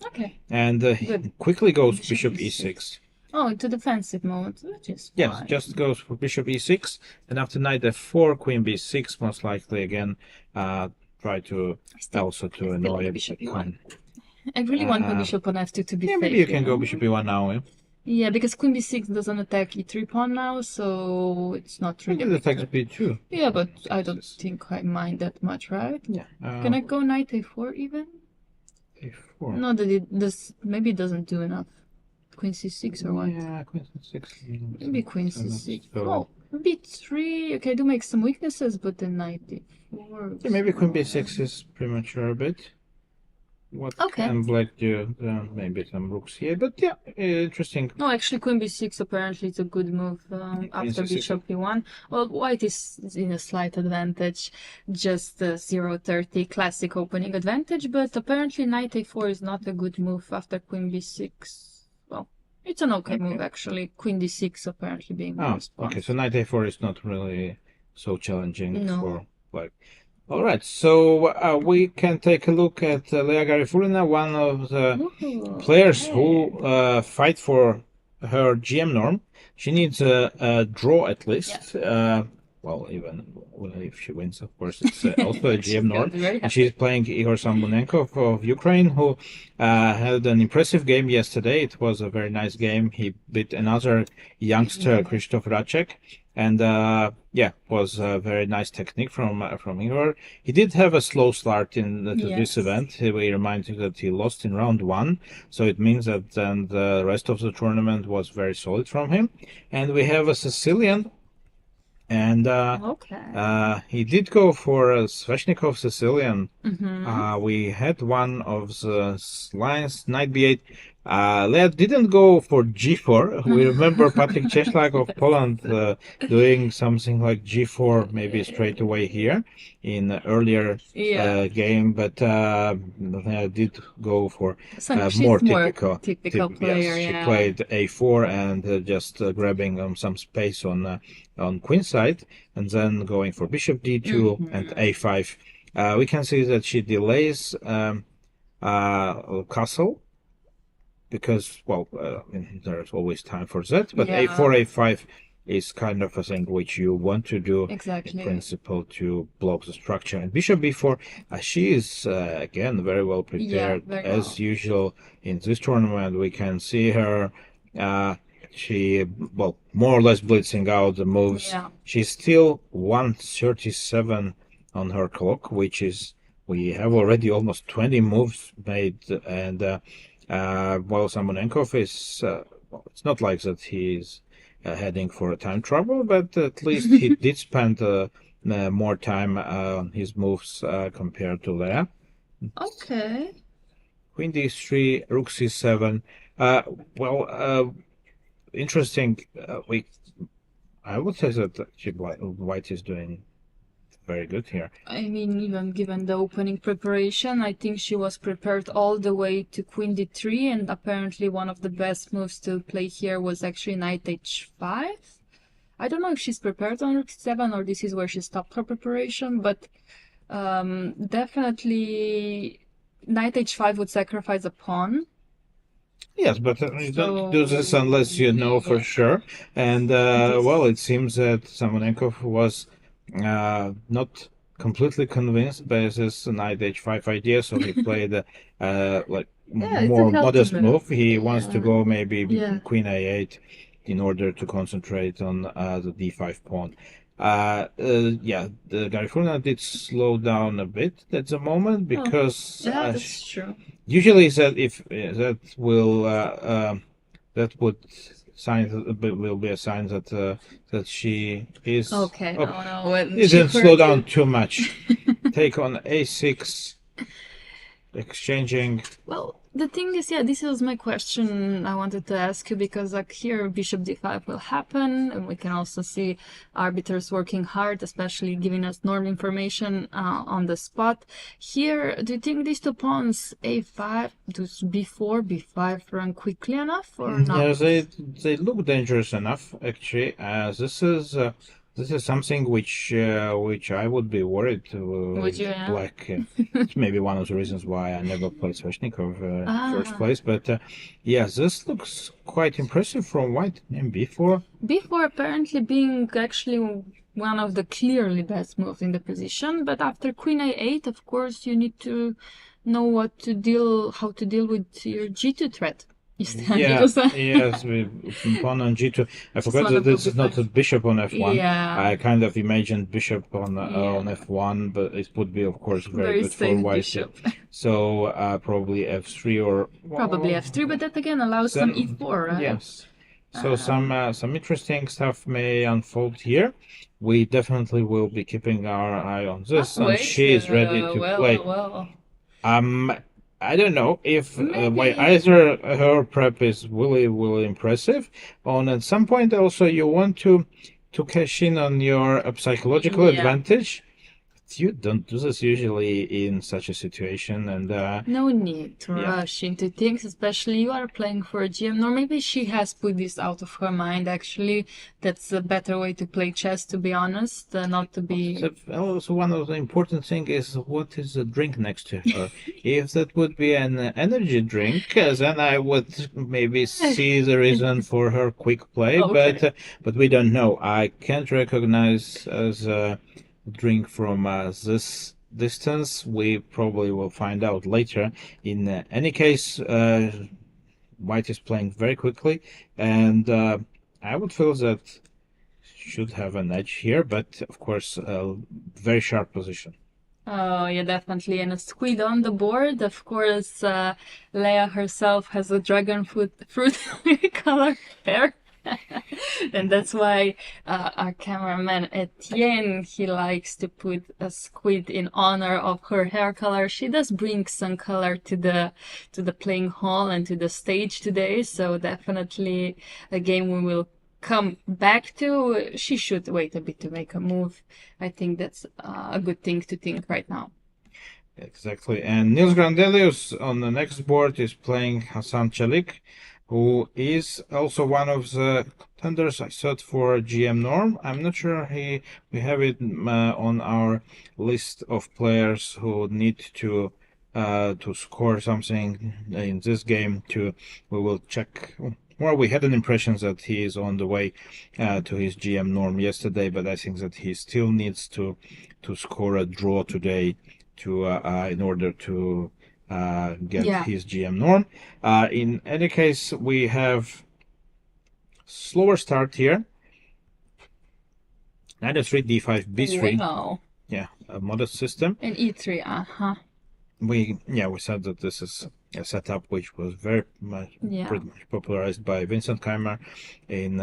And quickly goes bishop e6. Oh, into defensive mode, which is fine. Just goes for bishop e6, and after knight f4, queen b6, most likely again try to also to annoy a bishop e1. I really want my bishop on f2 to be safe. Maybe you can go bishop e1 now. Yeah, because queen b6 doesn't attack e3 pawn now, so it's not really. Maybe it attacks b2. Yeah, but I don't think I mind that much, right? Yeah. Can I go knight a4 even? a4. No, maybe it doesn't do enough. Queen c6 or what? Yeah, queen c6. Maybe queen c6. Oh, b3. Okay, I do make some weaknesses, but then knight d4. Yeah, maybe queen b6 is premature a bit. what Okay. can black do? Maybe some rooks here, but yeah, interesting. No, actually, queen b6 apparently it's a good move after C6. bishop e1. Well, white is in a slight advantage, just 0-30 classic opening advantage, but apparently knight a4 is not a good move after queen b6. Well, it's an okay move actually. Queen d6 apparently being the response. Okay, so knight a4 is not really so challenging No. for black. All right, so we can take a look at Lea Garifulina, one of the players who fight for her GM norm. She needs a draw at least. Well, even if she wins, of course, it's also a GM norm. And she's playing Igor Sambunenkov of Ukraine, who had an impressive game yesterday. It was a very nice game. He beat another youngster, Krzysztof Racek. And was a very nice technique from Igor. He did have a slow start in this event. We remind you that he lost in round 1, so it means that then the rest of the tournament was very solid from him. And we have a Sicilian, and he did go for a Sveshnikov Sicilian. We had one of the lines, knight b8. Lea didn't go for g4. We remember Patryk Cieślak of Poland doing something like g4, maybe straight away here in earlier game, but Lea did go for more typical player. Yes, she played a4 and just grabbing some space on queen side, and then going for bishop d2 and a5. We can see that she delays castle, because, well, there's always time for that, but a4, a5 is kind of a thing which you want to do in principle to block the structure. And bishop b4, she is, again, very well prepared, as usual in this tournament. We can see her, she, well, more or less blitzing out the moves. She's still 137 on her clock, which is, we have already almost 20 moves made, and well, Sambunenkov is, well, it's not like that he's heading for a time trouble, but at least he did spend more time on his moves compared to Lea. Okay. Queen d3, rook c7. Interesting. I would say that white is doing very good here. I mean, even given the opening preparation, I think she was prepared all the way to queen d3, and apparently one of the best moves to play here was actually knight h5. I don't know if she's prepared on rook c7 or this is where she stopped her preparation, but definitely knight h5 would sacrifice a pawn. Yes, but you don't do this unless you know for sure. And, well, it seems that Sambunenkov was not completely convinced by this knight h5 idea, so he played more modest move. He wants to go maybe queen a8 in order to concentrate on the d5 pawn. The Garifulina did slow down a bit at the moment, because that's true. Usually that if that will will be a sign that she is okay. It didn't slow down too much. Take on a6, exchanging. Well, the thing is, this was my question I wanted to ask you, because like here bishop d5 will happen, and we can also see arbiters working hard, especially giving us norm information on the spot. Here, do you think these two pawns a5 does b5 run quickly enough or not? Yeah, they look dangerous enough actually. This is something which I would be worried black. It's maybe one of the reasons why I never played Sveshnikov in the first place. But this looks quite impressive from white. And b4. b4 apparently being actually one of the clearly best moves in the position. But after queen a8, of course, you need to know how to deal with your g2 threat. Yes, pawn on g2. I forgot that this is not a bishop on f1. I kind of imagined bishop on f1, but it would be, of course, very good for white. Bishop. So probably f3 or probably f3, but that again allows some e4, right? Yes. So some interesting stuff may unfold here. We definitely will be keeping our eye on this, and she is ready to play. I don't know if Maybe. either her prep is really impressive. At some point also you want to cash in on your psychological Yeah. advantage. You don't do this usually in such a situation, and No need to Yeah. rush into things, especially you are playing for a GM, or maybe she has put this out of her mind. Actually, that's a better way to play chess, to be honest, not to be. So also one of the important thing is what is the drink next to her. If that would be an energy drink, then I would maybe see the reason for her quick play. Okay. But we don't know. I can't recognize as a drink from this distance. We probably will find out later. In any case, White is playing very quickly, and I would feel that should have an edge here, but of course, a very sharp position. Oh, yeah, definitely. And a squid on the board. Of course, Leia herself has a dragon fruit color hair. And that's why our cameraman Etienne, he likes to put a squid in honor of her hair color. She does bring some color to the playing hall and to the stage today, so definitely a game we will come back to. She should wait a bit to make a move. I think that's a good thing to think right now. Exactly. And Nils Grandelius on the next board is playing Hassan Chalik, who is also one of the contenders I thought for GM Norm. I'm not sure we have it on our list of players who need to score something in this game. We will check. Well, we had an impression that he is on the way to his GM Norm yesterday, but I think that he still needs to score a draw today to in order to get his GM Norm. In any case, we have slower start here. Knight f3, d5, b3. Wow. Yeah, a modest system. And e3, We said that this is a setup which was very much pretty much popularized by Vincent Keimer in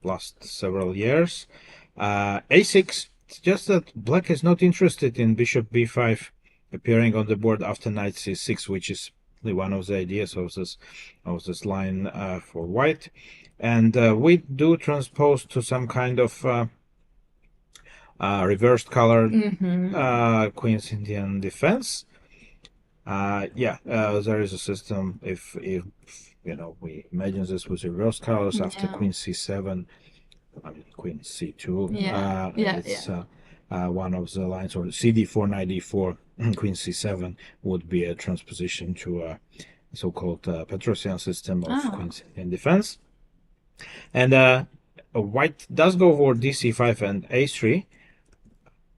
last several years. a6. It's just that black is not interested in bishop b5 appearing on the board after knight c6, which is one of the ideas of this line for white. And we do transpose to some kind of reversed colored Queen's Indian defense. There is a system. If we imagine this with reversed colors after Queen c7. I mean, Queen c2. It's one of the lines, or cd4, knight d4, Queen c7 would be a transposition to a so-called Petrosian system of Queen's Indian defense. And white does go for dc5 and a3.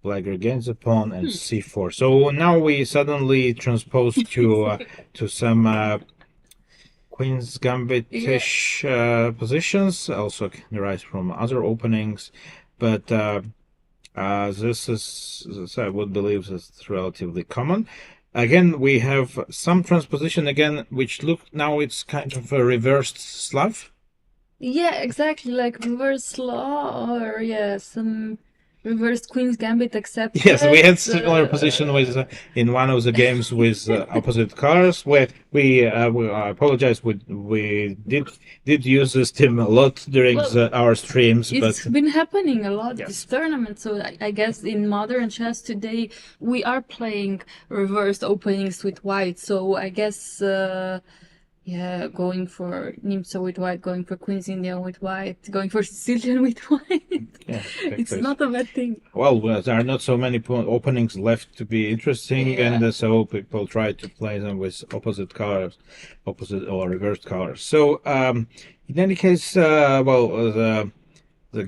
Black regains the pawn and c4. So now we suddenly transpose to some Queen's Gambit-ish positions, also can arise from other openings, but this is, I would believe, that's relatively common. Again, we have some transposition again, which now it's kind of a reversed Slav. Yeah, exactly, like reverse Slav, or some reversed Queen's Gambit accepted. Yes, we had similar position with in one of the games with opposite colors, where we I apologize, we did use this team a lot during our streams. It's been happening a lot this tournament, so I guess in modern chess today we are playing reversed openings with white. So I guess going for Nimsa with white, going for Queen's Indian with white, going for Sicilian with white. It's not a bad thing. Well, there are not so many openings left to be interesting, and so people try to play them with opposite colors, opposite or reversed colors. So, in any case, the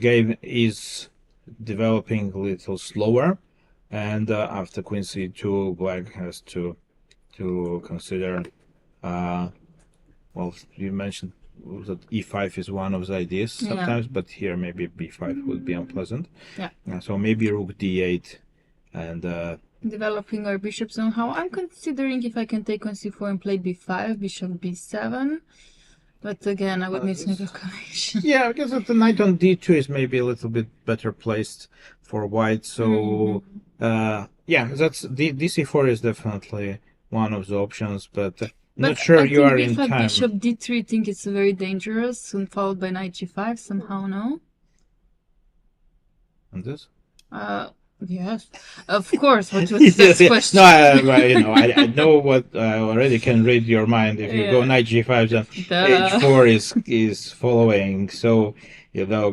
game is developing a little slower, and after Queen c2, black has to consider. Well, you mentioned that e5 is one of the ideas sometimes, but here maybe b5 would be unpleasant. So maybe rook d8 and developing our bishop somehow. I'm considering if I can take on c4 and play b5, bishop b7. But again, I would need some calculation. Yeah, because the knight on d2 is maybe a little bit better placed for white. So that's dc4 is definitely one of the options, but But not sure I you think are in with a time. bishop d3, I think it's very dangerous, soon followed by knight g5 somehow, no? And this? Yes, of course. What was this question? No, I know what I already can read your mind. If you go Yeah. knight g5, then Duh. h4 is following. So,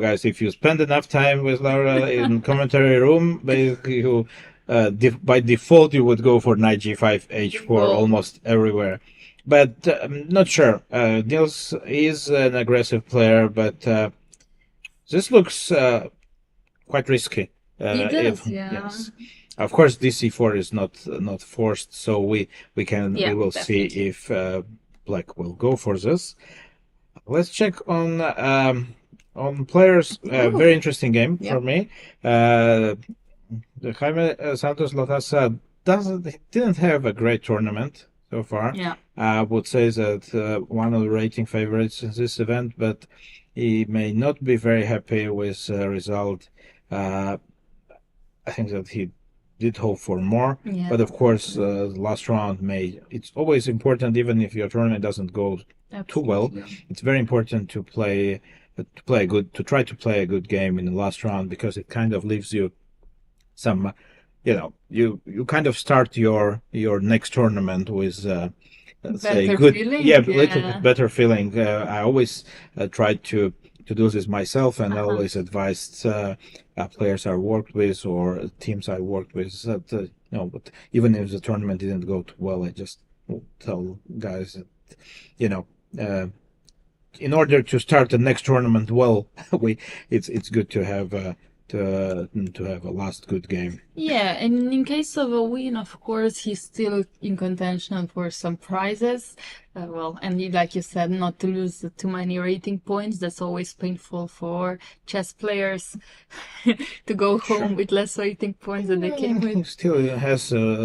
guys, if you spend enough time with Laura in commentary room, basically you, by default you would go for knight g5, h4 Well- almost everywhere. But I'm not sure. Nils is an aggressive player, but this looks quite risky. It does, yeah. Yes. Of course, DC4 is not forced, so we Yeah, will see definitely. if Black will go for this. Let's check on players. Ooh. Very interesting game Yeah. for me. Jaime Santos Latasa didn't have a great tournament so far. Yeah. I would say that one of the rating favorites in this event, but he may not be very happy with the result. I think that he did hope for more, Yeah. but of course, the last round it's always important, even if your tournament doesn't go too well. Absolutely. It's very important to try to play a good game in the last round, because it kind of leaves you some, you kind of start your next tournament with let's say Better good, feeling? a little Yeah. bit better feeling. I always try to do this myself, and I Uh-huh. always advised players I worked with or teams I worked with that but even if the tournament didn't go too well, I just tell guys that in order to start the next tournament well, it's good to have a last good game. Yeah, and in case of a win, of course, he's still in contention for some prizes. And like you said, not to lose too many rating points. That's always painful for chess players to go home with less rating points than they came He with. still has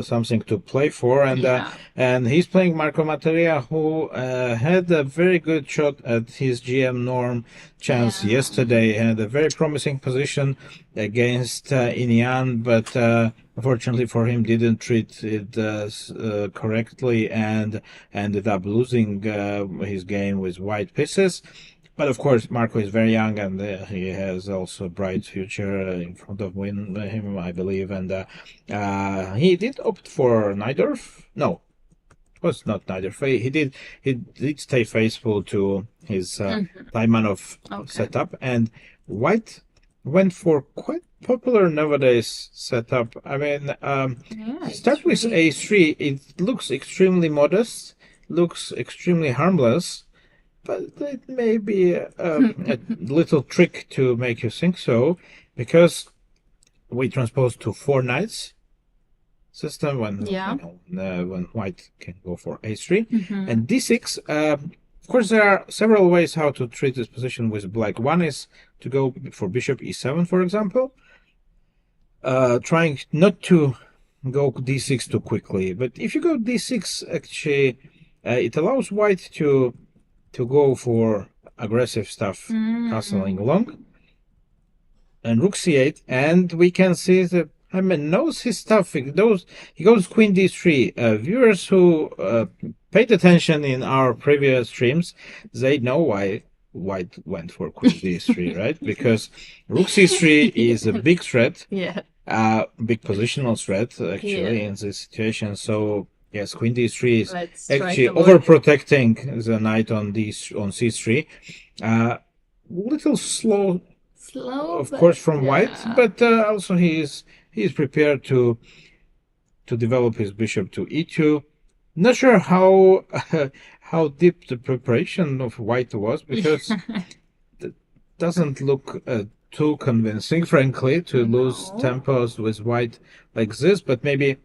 something to play for, and Yeah. and he's playing Marco Materia, who had a very good shot at his GM norm chance Yeah. yesterday, had a very promising position against Inian, but unfortunately for him, didn't treat it correctly and ended up losing his game with white pieces. But of course, Marco is very young, and he has also a bright future in front of him, I believe. And he did opt for Najdorf. No, it was not Najdorf. He did stay faithful to his Taimanov Okay. setup, and White went for quite popular nowadays setup. I mean, Yeah, start it's with really- A3. It looks extremely modest, looks extremely harmless, but it may be a little trick to make you think so, because we transpose to 4 knights system when Yeah. when White can go for A3 Mhm. and D6. Of course, there are several ways how to treat this position with Black. One is to go for Bishop E7, for example, trying not to go D6 too quickly. But if you go D6, actually, it allows White to go for aggressive stuff, castling long, and Rook C8, and we can see that knows his stuff. He goes Queen D3. Viewers who paid attention in our previous streams, they know why White went for Queen D3, right? Because Rook C3 is a big threat, Yeah. big positional threat actually in this situation. So yes, Queen D3 is Let's try actually to avoid- overprotecting the knight on C3. Little slow, Slow, of but course, from yeah. White, but also he is prepared to develop his bishop to E2. Not sure how deep the preparation of White was, because it doesn't look too convincing, frankly, to lose No. tempos with White like this. But maybe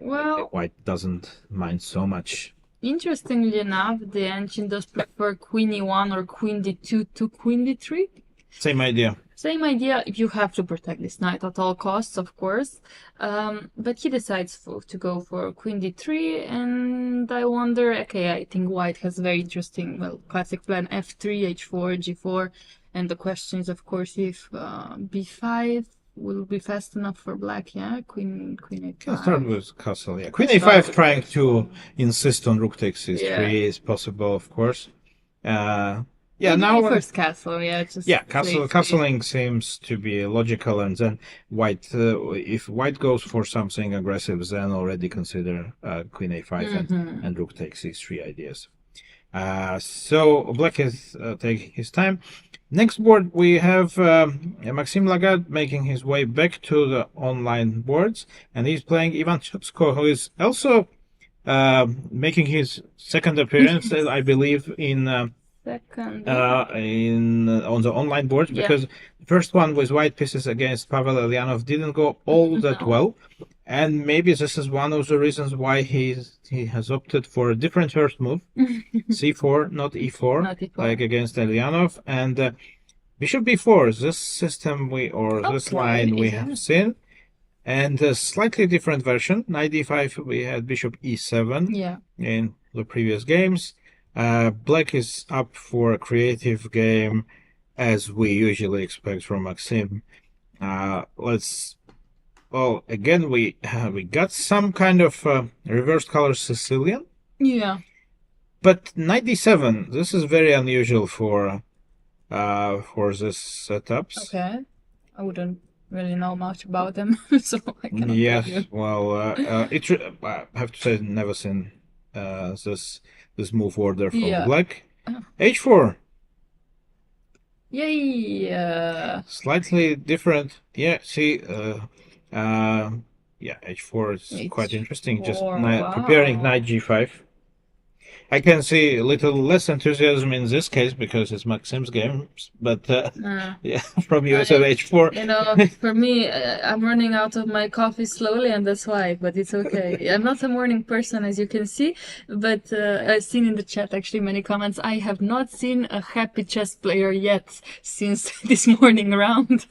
Well, White doesn't mind so much. interestingly enough, the engine does prefer Queen E1 or Queen D2 to Queen D3. Same idea. Same idea, if you have to protect this knight at all costs, of course. But he decides to go for Queen D3, and I wonder, okay, I think White has very interesting, classic plan F3, H4, G4, and the question is, of course, if B5 will be fast enough for black. Yeah, queen a5. Can start with castle. Yeah, queen a5 trying to insist on rook takes c3 is possible, of course. Yeah, Maybe now first castle. Yeah, just castling seems to be logical, and then white. If white goes for something aggressive, then already consider queen a5 and rook takes c3 ideas. So black is taking his time. Next board we have Maxime Lagarde making his way back to the online boards, and he's playing Ivan Chepsko, who is also making his second appearance, I believe, in on the online boards, because the first one with white pieces against Pavel Eljanov didn't go all that well, and maybe this is one of the reasons why he has opted for a different first move, c4, not e4, like against Eljanov, and bishop b4. This system this line we have seen, and a slightly different version. Knight d5, we had bishop e7 in the previous games. Black is up for a creative game, as we usually expect from Maxime. Again, we got some kind of reversed color Sicilian. Yeah. But knight d7, this is very unusual for this setups. Okay, I wouldn't really know much about them, so I cannot Yes, tell you. well, I have to say, I've never seen this move order from black. h4. Yay! Slightly different. Yeah, see, h4 is quite interesting. Just preparing knight g5. I can see a little less enthusiasm in this case because it's Maxime's game, but from you as h4. You know, for me, I'm running out of my coffee slowly, and that's why. But it's okay. I'm not a morning person, as you can see. But I've seen in the chat actually many comments. I have not seen a happy chess player yet since this morning round.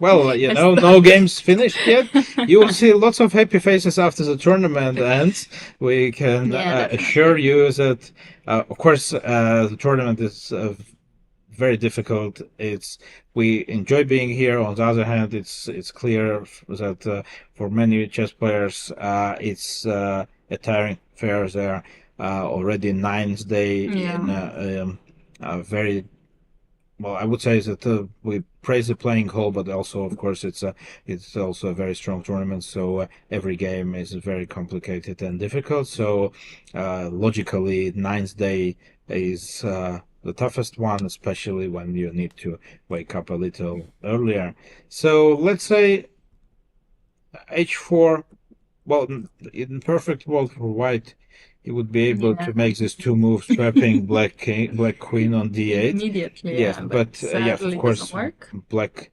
Well, you know, no games finished yet. You will see lots of happy faces after the tournament ends. We can assure you that, of course, the tournament is very difficult. We enjoy being here. On the other hand, it's clear that for many chess players, it's a tiring affair. They're already ninth day in a very well. I would say that we praise the playing hall, but also, of course, it's also a very strong tournament. So every game is very complicated and difficult. So logically, ninth day is the toughest one, especially when you need to wake up a little earlier. So let's say h4. Well, in perfect world for white, he would be able to make these two moves, trapping black queen on d8 immediately. Yes, but of course, black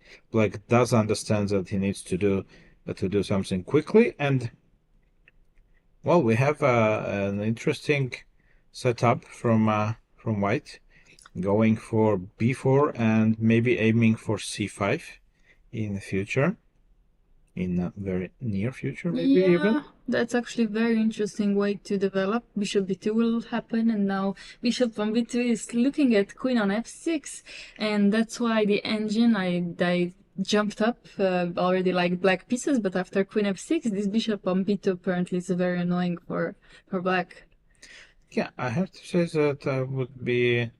does understand that he needs to do something quickly, and well, we have an interesting setup from white, going for b4 and maybe aiming for c5 in the future. In the very near future, maybe even. That's actually a very interesting way to develop. Bishop b2 will happen, and now bishop on b2 is looking at queen on f6, and that's why the engine I jumped up already like black pieces, but after queen f6, this bishop on b2 apparently is very annoying for black. Yeah, I have to say that I would be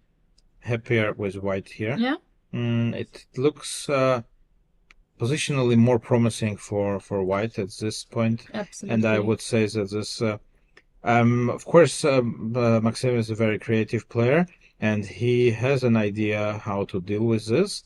happier with white here. Yeah. It looks positionally more promising for white at this point. Absolutely. And I would say that this of course Maxime is a very creative player, and he has an idea how to deal with this,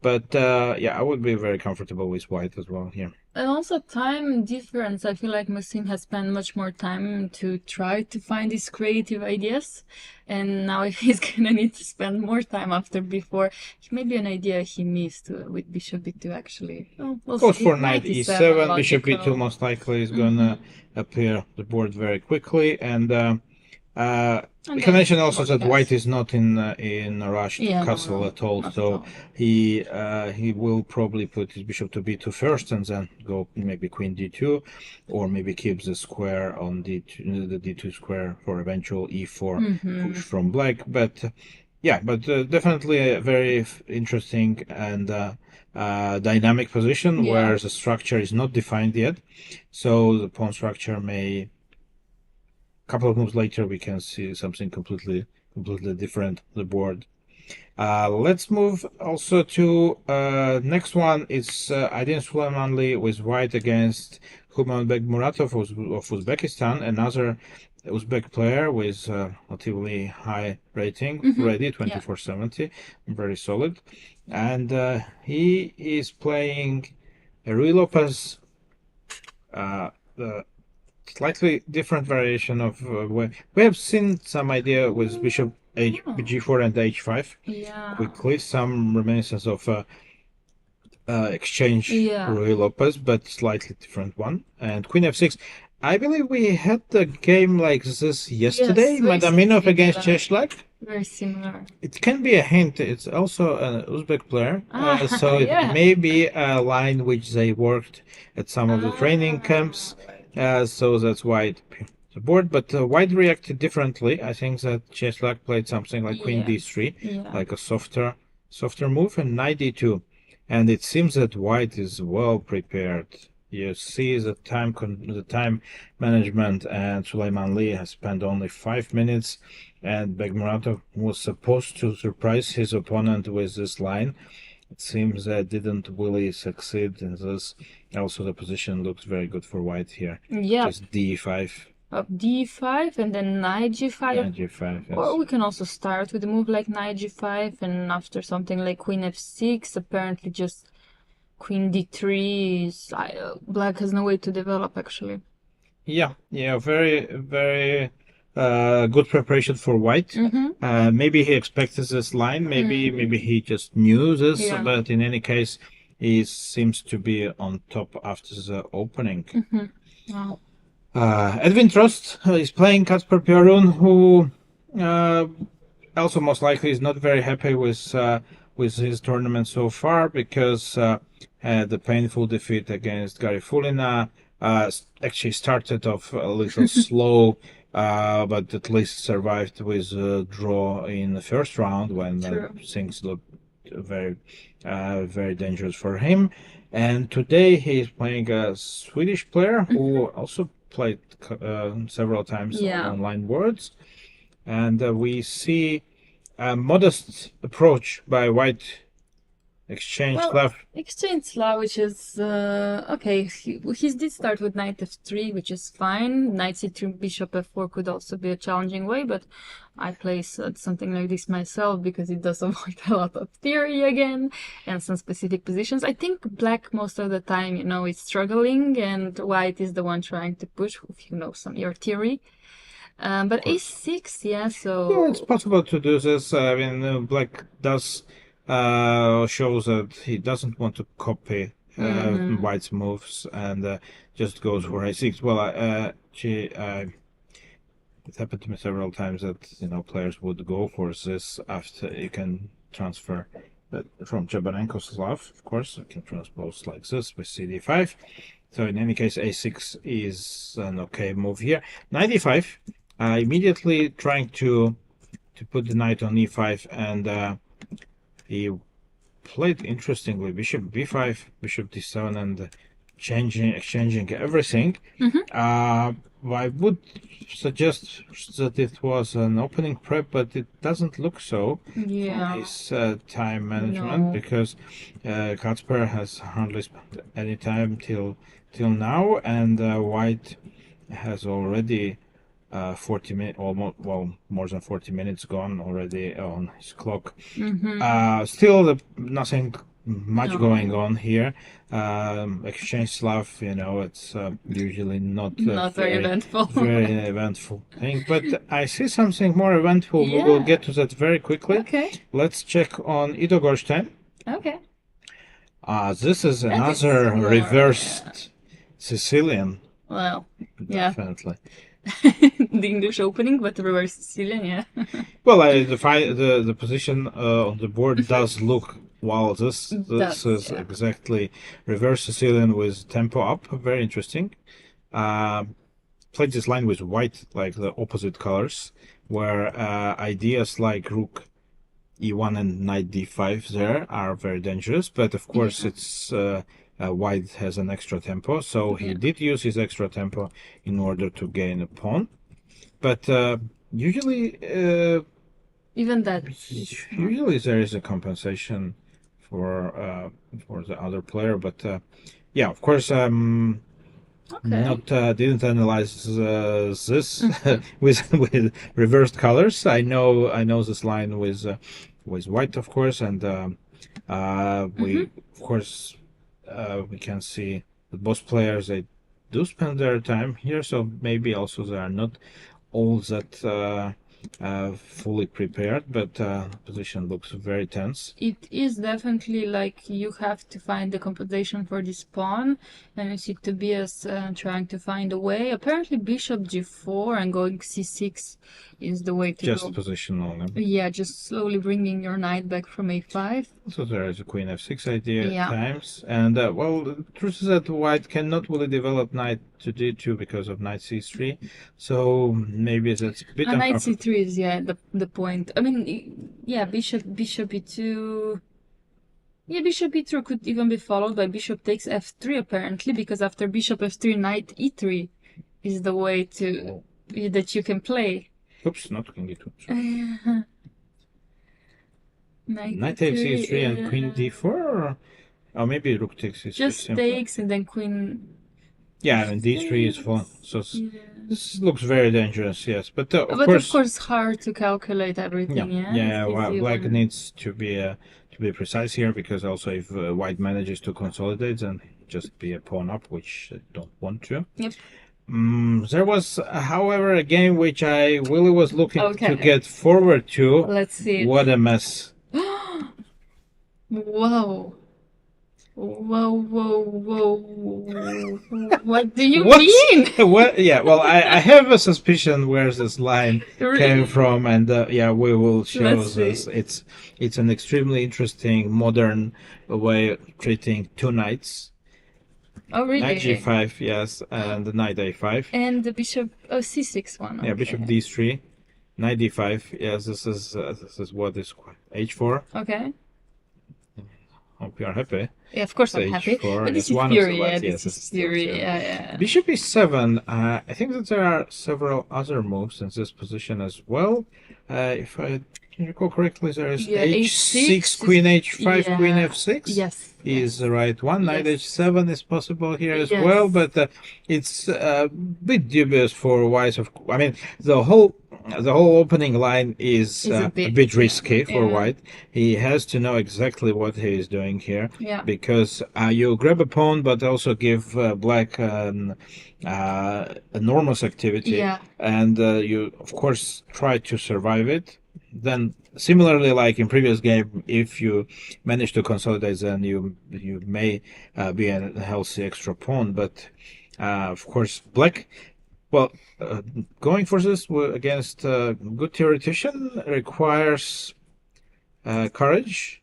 but I would be very comfortable with white as well here. And also time difference. I feel like Maxime has spent much more time to try to find these creative ideas, and now he's gonna need to spend more time after b4. Maybe an idea he missed with bishop b2 actually. We'll Goes see. for knight e7, bishop b2 most likely is gonna appear the board very quickly, and we can mention also that white is not in a rush to castle at all, so he will probably put his bishop to b2 first, and then go maybe queen d2, or maybe keep the square on d2, the d2 square for eventual e4 push from black. But Yeah, but definitely a very interesting and dynamic position Yeah. where the structure is not defined yet. So the pawn structure may, a couple of moves later, we can see something completely different on the board. Let's move also to next one. It's Aydin Suleymanli with white against Humanbek Muratov of Uzbekistan, another Uzbek player with relatively high rating, already 2470, very solid. And he is playing Rui Lopez, the slightly different variation of where we have seen some idea with bishop g4 and h5 Yeah. quickly, some reminiscence of exchange Yeah. Rui Lopez, but slightly different one. And queen f6. I believe we had a game like this yesterday, Yes, Madaminov very against similar. Cheslak. Very similar. It can be a hint. It's also an Uzbek player, so yeah. it may be a line which they worked at some of the training camps. So that's why it appeared on the board. But white reacted differently. I think that Cheslak played something like queen d3, Yeah. like a softer move, and knight d2. And it seems that white is well prepared. You see the time management, and Suleymanli has spent only 5 minutes, and Bekmuratov was supposed to surprise his opponent with this line. It seems that didn't really succeed in this. Also, the position looks very good for white here. Yeah. Just d5. Up d5 and then knight g5. Yeah, g5, yes. Or we can also start with a move like knight g5, and after something like queen f6, apparently just queen d3 is black has no way to develop actually. Yeah, very, very good preparation for white. Maybe he expected this line. Maybe he just knew this. Yeah. But in any case, he seems to be on top after the opening. Wow. Edwin Trost is playing Kacper Piorun, who also most likely is not very happy with his tournament so far, because had the painful defeat against Garifulina. Actually started off a little slow, but at least survived with a draw in the first round when things looked very, very dangerous for him. And today he is playing a Swedish player who also played several times on online boards. And we see a modest approach by white. Exchange Slav. Exchange Slav, which is okay. He did start with knight f3, which is fine. Knight c3, bishop f4 could also be a challenging way, but I play something like this myself because it does avoid a lot of theory again and some specific positions. I think black most of the time, is struggling, and white is the one trying to push, if you know your theory. But a6, so... Yeah, it's possible to do this. I mean, black does... shows that he doesn't want to copy white's moves and just goes for a6. Well, it happened to me several times that players would go for this after you can transfer. But from Chabanenko Slav, of course, you can transpose like this with CD5. So in any case, a6 is an okay move here. Knight e5, immediately trying to put the knight on e5, and he played interestingly bishop b5, bishop d7, and exchanging everything. I would suggest that it was an opening prep, but it doesn't look so. Yeah. His time management, because Kacper has hardly spent any time till now, and white has already 40 minutes, almost, more than 40 minutes gone already on his clock. Still nothing much going on here. Exchange Slav, it's usually not very eventful. Very eventful thing, but I see something more eventful. We will get to that very quickly. Okay. Let's check on Ido Gorstein. Okay. This is another reversed Sicilian. Well, yeah. Definitely. The English opening, but the reverse Sicilian, yeah. Well, the position on the board does look, this is exactly reverse Sicilian with tempo up. Very interesting. Played this line with white, like the opposite colors, where ideas like rook e1 and knight d5 there are very dangerous, but of course it's white has an extra tempo, so he did use his extra tempo in order to gain a pawn. But usually Even that. usually there is a compensation for the other player, but yeah, of course not didn't analyze this with reversed colors. I know this line with white, of course, and we of course we can see that both players, they do spend their time here, so maybe also they are not all that fully prepared, but position looks very tense. It is definitely like you have to find the compensation for this pawn, and you see Tobias trying to find a way. Apparently bishop g4 and going c6 is the way to Just go. position only. Yeah, just slowly bringing your knight back from a5. So there is a queen f6 idea Yeah. at times, and well, the truth is that white cannot really develop knight to d2 because of knight c3, so maybe that's a bit Knight c3 is the point. I mean, yeah, bishop e2. Yeah, bishop e2 could even be followed by bishop takes f3 apparently, because after bishop f3, knight e3 is the way to that you can play. Oops, not king d2. Knight takes e3 and queen d4, or maybe rook takes e3. Just simple. takes and then queen. Yeah, and d3 is fun. So this looks very dangerous, yes. But of But course, of course, hard to calculate everything. well, black needs to be precise here, because also if white manages to consolidate, then just be a pawn up, which I don't want to. Yep. There was, however, a game which I really was looking Okay. to get forward to. Let's see. What a mess! Whoa. Whoa. What do you What? mean? What? Yeah, well, I have a suspicion where this line came from, and yeah, we will show Let's this. see. It's an extremely interesting modern way of treating two knights. Oh, really? Knight g5, yes, and the knight a5. And the bishop, c6 one. Yeah, Okay. bishop d3, knight d5. Yes, this is what is h4. Okay. Hope you are happy. Yeah, of course I'm H4 happy. But this is is one of the theory, last- yeah. yes, This this is theory, is yeah. Bishop e7. I think that there are several other moves in this position as well. If I recall correctly, there is Yeah, h6, h6 queen h5, yeah. queen f6. Yes. Is the right one. Knight Yes. h7 is possible here as Yes. well, but it's a bit dubious for white. I mean, the whole opening line is a bit risky for white. He has to know exactly what he is doing here, Yeah. because you grab a pawn, but also give black enormous activity, Yeah. and you of course try to survive it. Then, similarly, like in previous game, if you manage to consolidate, then you may be a healthy extra pawn. But of course, black, well, going for this against a good theoretician requires courage.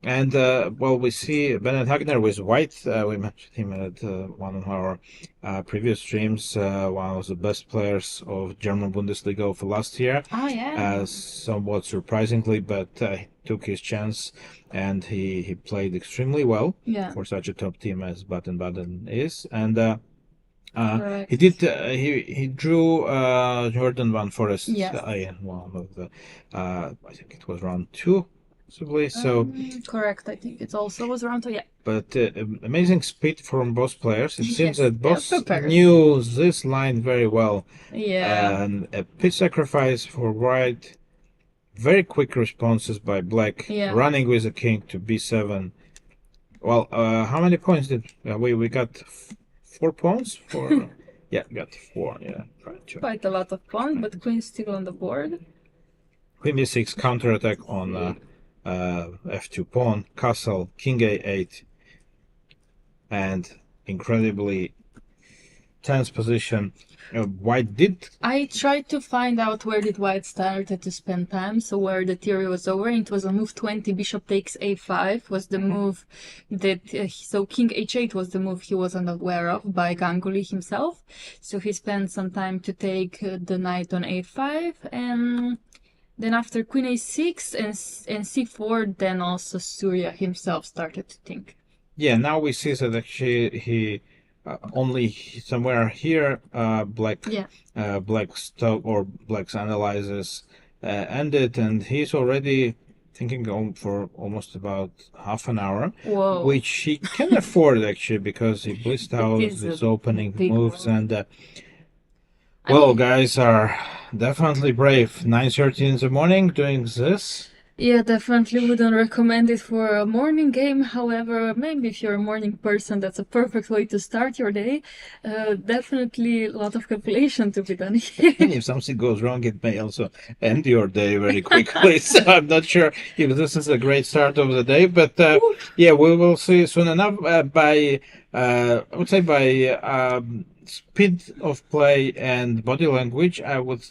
And well, we see Bennett Hagner with white. We mentioned him at one of our previous streams. One of the best players of German Bundesliga of last year. Oh, yeah. Somewhat surprisingly, but he took his chance, and he played extremely well for such a top team as Baden-Baden is. And he did. He drew Jorden Van Foreest. One of the. I think it was round 2. So correct. I think it also was around 2. Yeah. But amazing speed from both players. It seems that both prepared. knew this line very well. Yeah. And a piece sacrifice for white. Very quick responses by black. Yeah. Running with the king to b7. Well, how many points did we got? 4 pawns for. Yeah, got 4. Yeah, right. Quite a lot of fun, but queen still on the board. Queen b6 counterattack on f2 pawn, castle, king a8, and incredibly tense position. White did. I tried to find out where did white started to spend time, so where the theory was over. It was on move 20, bishop takes a5 was the move that, so king h8 was the move he wasn't aware of by Ganguly himself. So he spent some time to take the knight on a5, and Then after queen a6 and c4, then also Surya himself started to think. Yeah, now we see that actually he only somewhere here black stop or black's analyzes ended, and he's already thinking for almost about half an hour, Whoa. which he can afford actually because he blissed out his opening moves move. and well, guys are definitely brave. 9:30 in the morning doing this. Yeah, definitely wouldn't recommend it for a morning game. However, maybe if you're a morning person, that's a perfect way to start your day. Definitely a lot of calculation to be done here. And if something goes wrong, it may also end your day very quickly. So I'm not sure if this is a great start of the day, but yeah, we will see soon enough. I would say by speed of play and body language, I would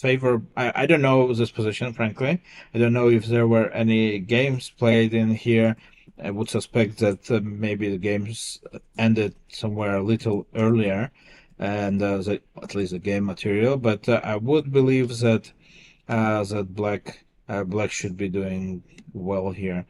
favor. I don't know this position, frankly. I don't know if there were any games played in here. I would suspect that maybe the games ended somewhere a little earlier, and at least the game material. But I would believe that black should be doing well here.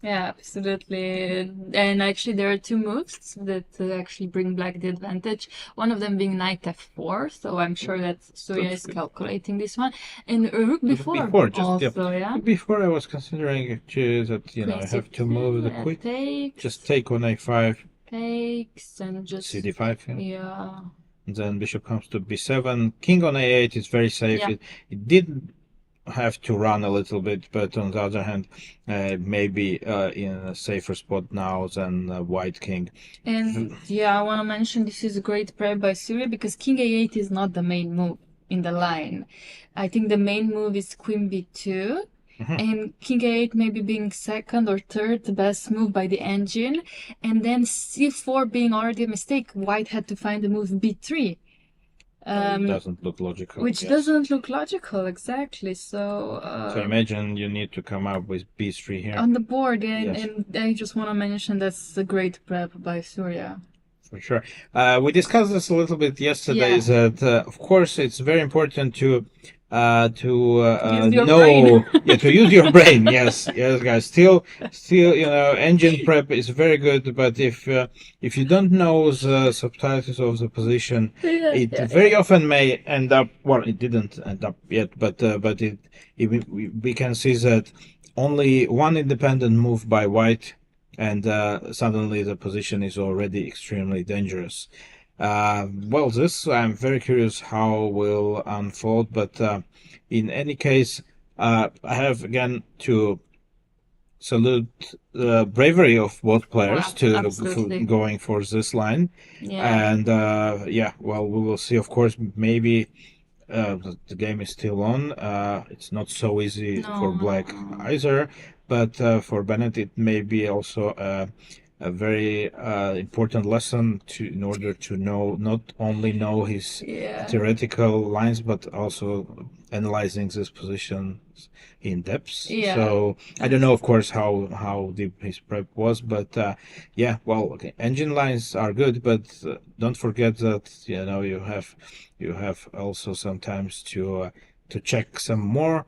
Yeah, absolutely. And actually, there are two moves that actually bring black the advantage. One of them being knight f4, so I'm sure that Surya is calculating this one. And rook before also, yeah. Before I was considering actually that I have to move the queen. Just take on a5. Takes and just cd5. Yeah. And then bishop comes to b7. King on a8 is very safe. Yeah. It did have to run a little bit, but on the other hand, maybe in a safer spot now than white king. And yeah, I want to mention this is a great prep by Surya because king a8 is not the main move in the line. I think the main move is queen b2. And king a8 maybe being second or third, the best move by the engine. And then c4 being already a mistake. White had to find the move b3. Doesn't look logical. Which doesn't look logical, exactly. So imagine you need to come up with b3 here. On the board, and I just want to mention that's a great prep by Surya. For sure. We discussed this a little bit yesterday, that of course it's very important to use your brain. Yes, guys. Still, engine prep is very good, but if you don't know the subtitles of the position, it very often may end up. Well, it didn't end up yet, but we can see that only one independent move by white, and suddenly the position is already extremely dangerous. Well, this I'm very curious how will unfold, but in any case, I have again to salute the bravery of both players going for this line. And well, we will see. Of course, maybe the game is still on. It's not so easy for black either, but for Bennett it may be also a very important lesson in order to not only know his theoretical lines, but also analyzing this position in depth. So I don't know, of course, how deep his prep was, but engine lines are good, but don't forget that you have also sometimes to check some more.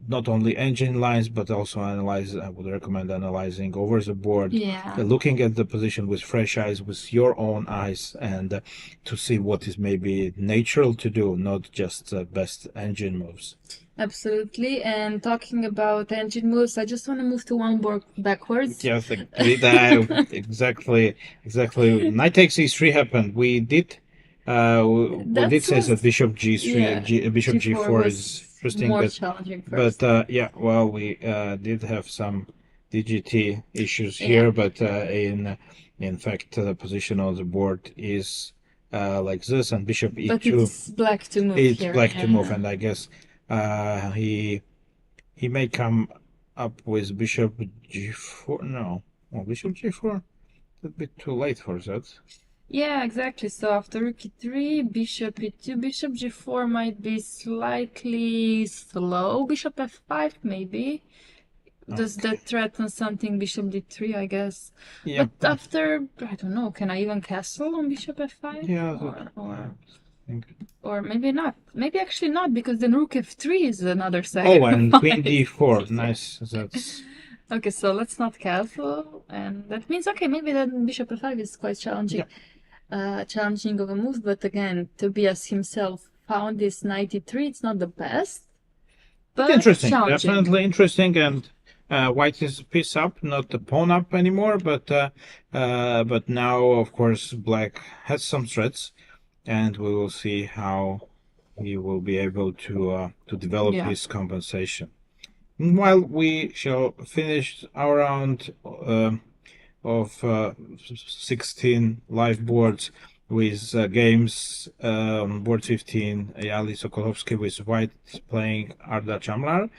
Not only engine lines, but also analyze. I would recommend analyzing over the board, looking at the position with fresh eyes, with your own eyes, and to see what is maybe natural to do, not just best engine moves. Absolutely. And talking about engine moves, I just want to move to one board backwards. Yes, exactly. Knight takes e3 happened. We did say that bishop g3, bishop g4 is interesting, more challenging first. But we did have some DGT issues here, but in fact the position on the board is like this, and bishop e2. But it's black to move. It's black to move, and I guess he may come up with bishop g4. No, bishop g4. A bit too late for that. Yeah, exactly. So after rook e3, bishop e2, bishop g4 might be slightly slow. Bishop f5 maybe. Does that threaten something? Bishop d3, I guess. Yeah. But after, I don't know, can I even castle on bishop f5? Yeah. think. Or maybe not. Maybe actually not, because then rook f3 is another sack. Oh, and queen d4. Nice. That's Okay, so let's not castle, and that means okay, maybe then bishop f5 is quite challenging. Challenging of a move, but again, Tobias himself found this knight e3. It's not the best, but interesting. challenging. Definitely interesting, and white is a piece up, not the pawn up anymore. But now, of course, black has some threats, and we will see how he will be able to develop his compensation. Meanwhile, we shall finish our round of 16 live boards with games. Board 15, Yali Sokolovsky with white playing Arda Chamlar.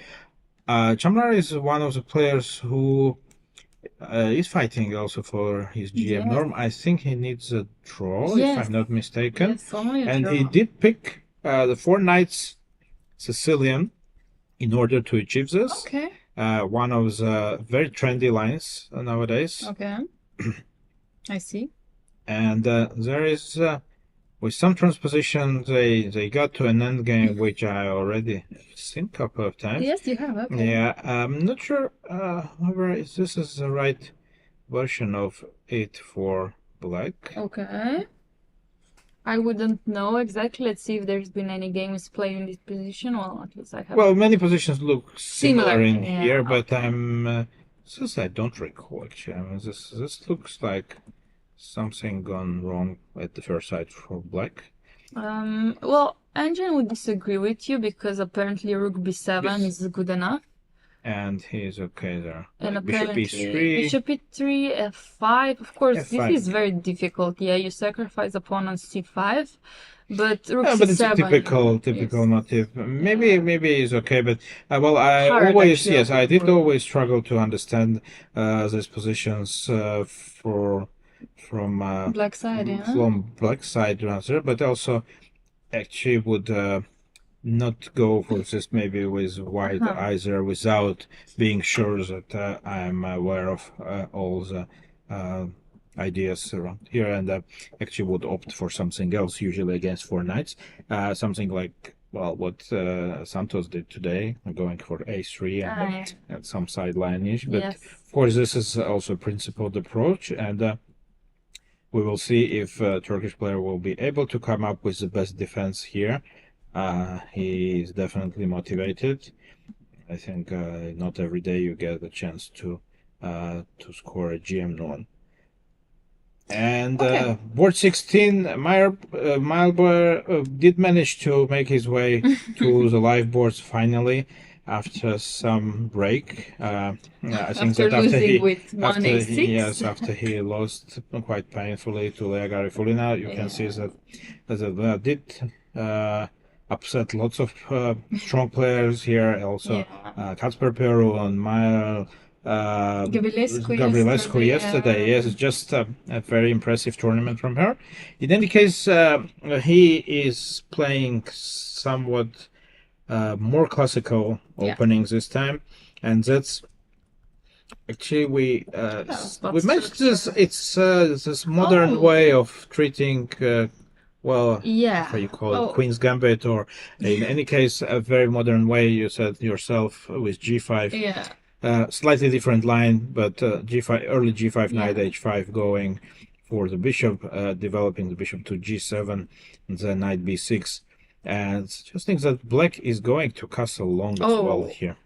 Chamlar is one of the players who is fighting also for his GM norm. I think he needs a draw, if I'm not mistaken. Yes, only a and draw. he did pick the 4 Knights Sicilian in order to achieve this. Okay. One of the very trendy lines nowadays. Okay. I see. And there is, with some transposition, they got to an end game, which I already seen a couple of times. Yes, you have. Okay. Yeah, I'm not sure however, if this is the right version of it for black. Okay. I wouldn't know exactly. Let's see if there's been any games played in this position. Well, at least I have. Well, many positions look similar in yeah, here, but since I don't recall actually. I mean, this looks like something gone wrong at the first sight for black. Well, Engine would disagree with you because apparently rook b7 is good enough. And he's okay there. And Like bishop apparently e3. bishop e3, f5. Of course, F5. this is very difficult. Yeah, you sacrifice the pawn on c5, but rook But it's a c7. typical Yes. motive. Maybe it's okay, but well, I Hard, always actually, yes, I did for- always struggle to understand these positions from Black side, yeah. from black side rather, but also actually would not go for this maybe with white either without being sure that I am aware of all the ideas around here, and actually would opt for something else, usually against 4 knights, something like what Santos did today, going for a3 and some sideline-ish. But Yes. of course, this is also a principled approach, and we will see if Turkish player will be able to come up with the best defense here. He is definitely motivated. I think not every day you get a chance to score a GM norm. And board 16, Meyer did manage to make his way to the live boards finally after some break. I think that after he lost quite painfully to Lea Garifulina, you can see that did upset lots of strong players here. Also, Kacper Peru and Meyer. Gabrielescu yesterday. Yes, it's just a very impressive tournament from her. In any case, he is playing somewhat more classical openings this time, and that's actually we mentioned this. It's this modern way of treating. How you call it, Queen's Gambit, or in any case, a very modern way. You said yourself with G5. Yeah. Slightly different line, but G5, early G5, knight H5, going for the bishop, developing the bishop to G7, and then knight B6. And just think that black is going to castle long as well here.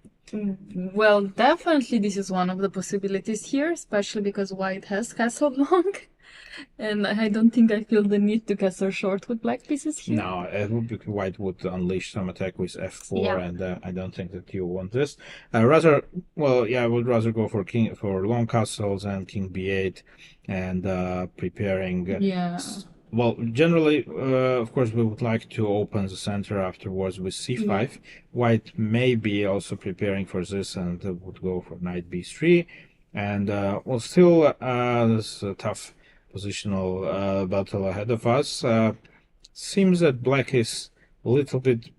Well, definitely this is one of the possibilities here, especially because white has castled long. And I don't think I feel the need to castle short with black pieces here. No, white would unleash some attack with f4, and I don't think that you want this. I would rather go for long castles and king b8, and preparing. Well, generally, of course, we would like to open the center afterwards with c5. White may be also preparing for this and would go for knight b3, and still this is a tough positional battle ahead of us. Seems that black is a little bit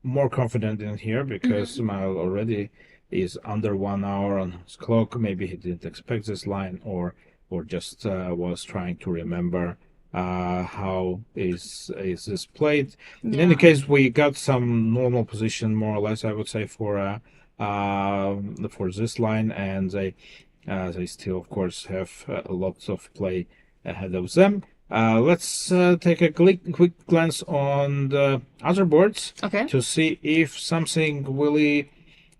more confident in here because Mal already is under 1 hour on his clock. Maybe he didn't expect this line, or just was trying to remember how is this played. In any case, we got some normal position, more or less, I would say, for this line, and they still, of course, have lots of play ahead of them. Let's take a quick glance on the other boards to see if something really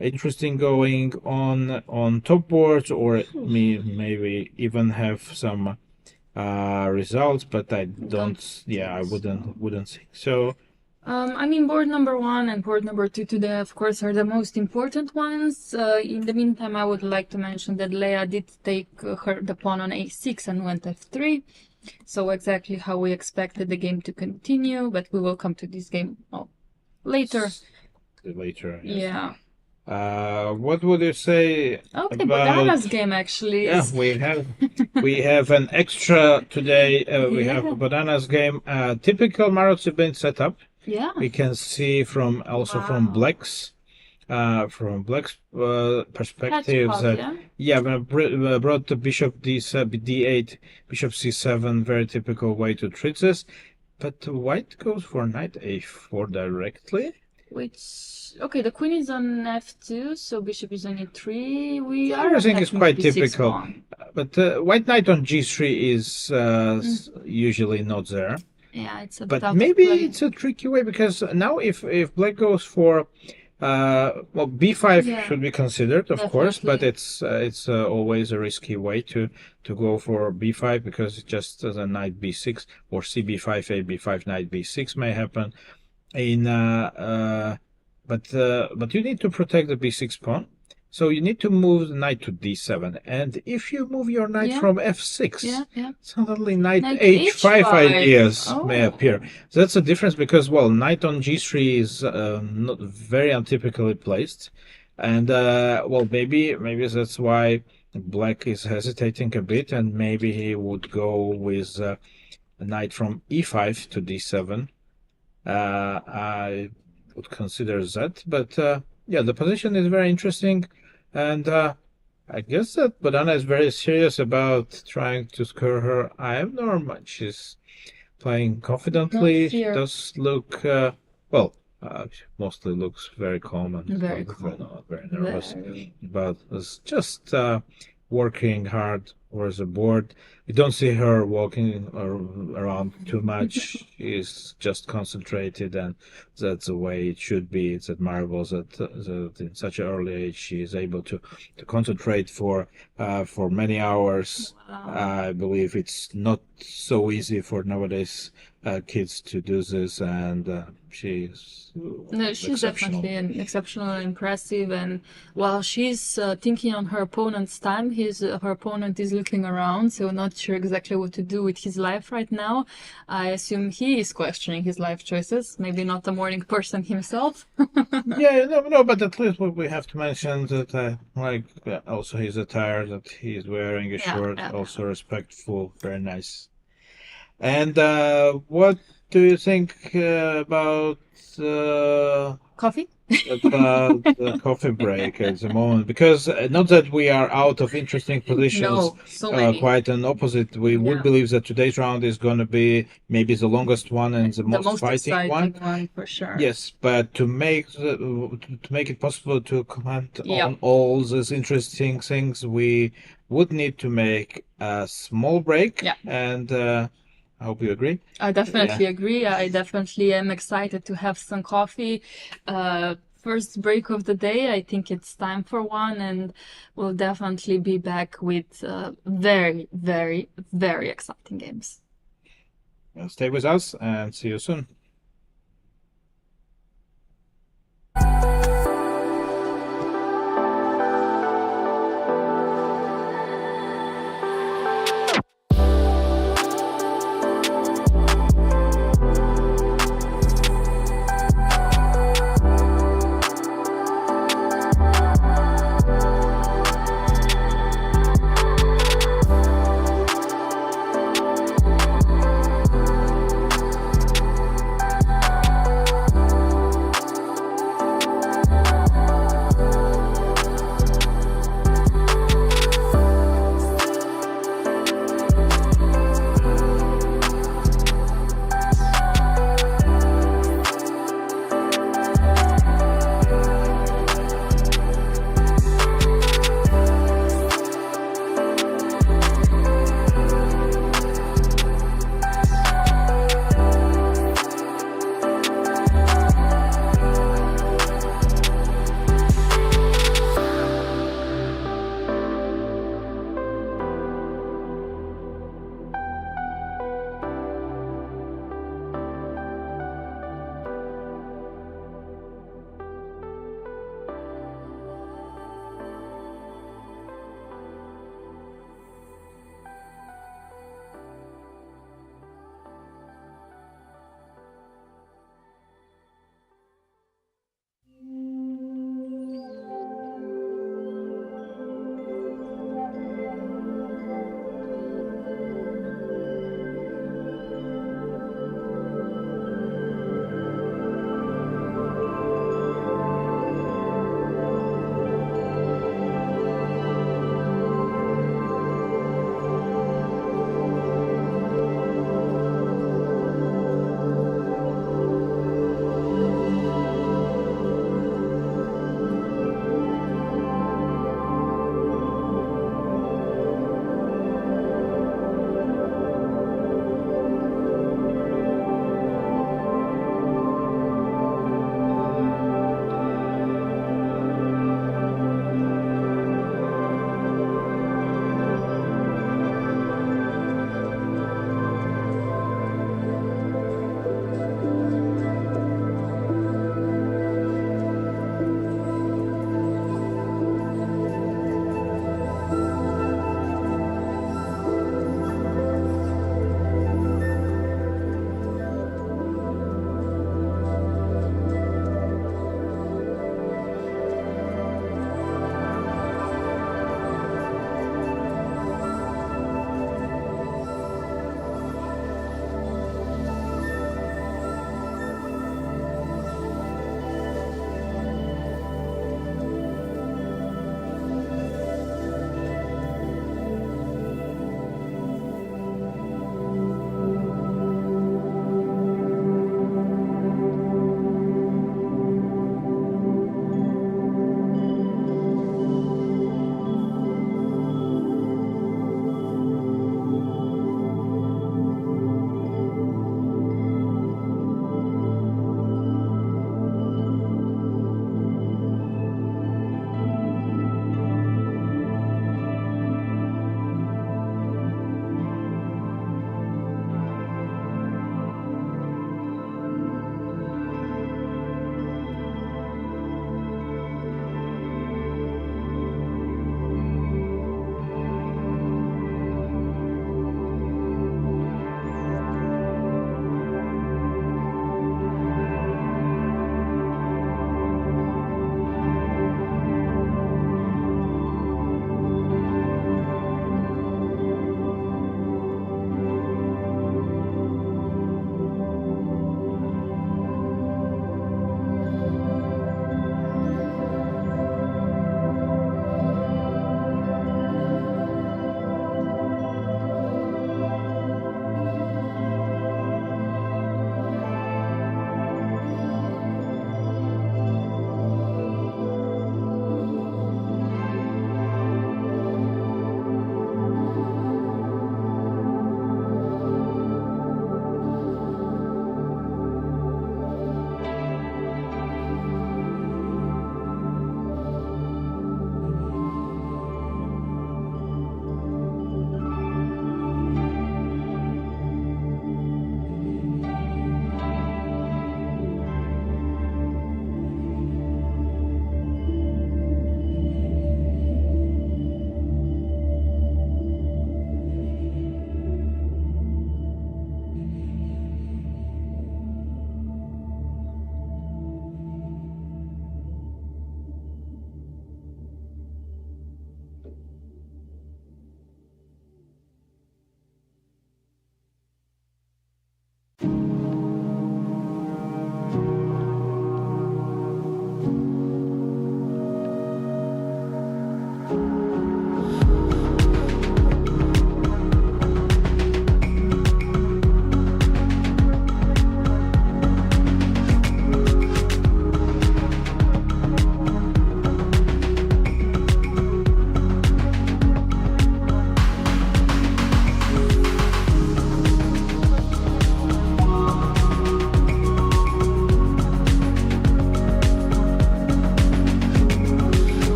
interesting going on top boards, or maybe even have some results, but I don't. Yeah, I wouldn't think so. I mean, board number 1 and board number 2 today, of course, are the most important ones. In the meantime, I would like to mention that Leia did take the pawn on a6 and went f3. So exactly how we expected the game to continue, but we will come to this game later. Later. Yes. Yeah. What would you say about Bodana's game? Actually, yeah, we have an extra today. We have Bodana's game. Typical Marozubin setup. Yeah. We can see from Black's perspective that brought the bishop d8, bishop c7, very typical way to treat this. But white goes for knight a4 directly. The queen is on f2, so bishop is on e3. Everything is quite typical. But white knight on g3 is usually not there. Yeah, it's a bit But maybe it's a tricky way, because now if black goes for b5 should be considered, of course, but it's always a risky way to go for b5, because it's just a knight b6 or cb5 a b5 knight b6 may happen. But you need to protect the b6 pawn, so you need to move the knight to d7, and if you move your knight from f6, suddenly knight h5 ideas may appear. That's the difference, because knight on g3 is not very untypically placed, and maybe that's why black is hesitating a bit, and maybe he would go with a knight from e5 to d7. I would consider that, but the position is very interesting, and I guess that Bodana is very serious about trying to score her IM norm. She's playing confidently. She does look mostly looks very calm and very nervous, but it's just working hard for the board. You don't see her walking around too much. She's just concentrated, and that's the way it should be. It's admirable that in such an early age she is able to concentrate for many hours. I believe it's not so easy for nowadays kids to do this, and she's definitely exceptional and impressive. And while she's thinking on her opponent's time, her opponent is looking around, so not sure exactly what to do with his life right now. I assume he is questioning his life choices. Maybe not a morning person himself. But at least we have to mention that also his attire that he's wearing a shirt, also respectful, very nice. And what do you think about coffee? About the coffee break at the moment? Because not that we are out of interesting positions, quite an opposite. We would believe that today's round is going to be maybe the longest one and the most fighting one for sure. Yes, but to make it possible to comment on all these interesting things, we would need to make a small break. And I hope you agree. I definitely agree. I definitely am excited to have some coffee. First break of the day. I think it's time for one, and we'll definitely be back with very, very, very exciting games. Stay with us and see you soon.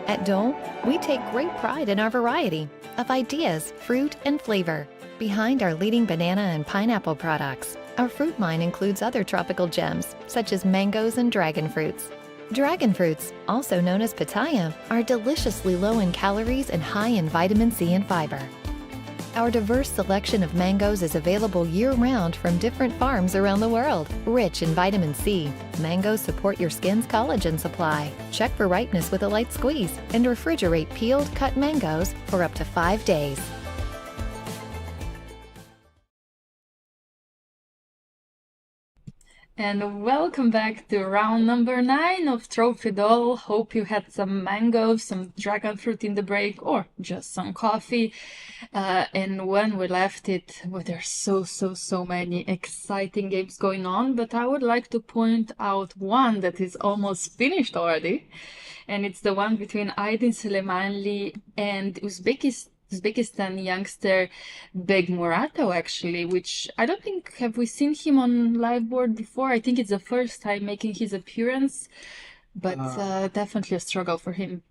At Dole, we take great pride in our variety of ideas, fruit, and flavor. Behind our leading banana and pineapple products, our fruit line includes other tropical gems, such as mangoes and dragon fruits. Dragon fruits, also known as pitaya, are deliciously low in calories and high in vitamin C and fiber. Our diverse selection of mangoes is available year-round from different farms around the world. Rich in vitamin C, mangoes support your skin's collagen supply. Check for ripeness with a light squeeze and refrigerate peeled, cut mangoes for up to 5 days. And welcome back to round number 9 of Trophy Dole. Hope you had some mangoes, some dragon fruit in the break, or just some coffee. And when we left it, well, there's so many exciting games going on, but I would like to point out one that is almost finished already. And it's the one between Aydin Süleymanli and Uzbekistan youngster Begmurato, actually, which I don't think, have we seen him on live board before? I think it's the first time making his appearance, but definitely a struggle for him.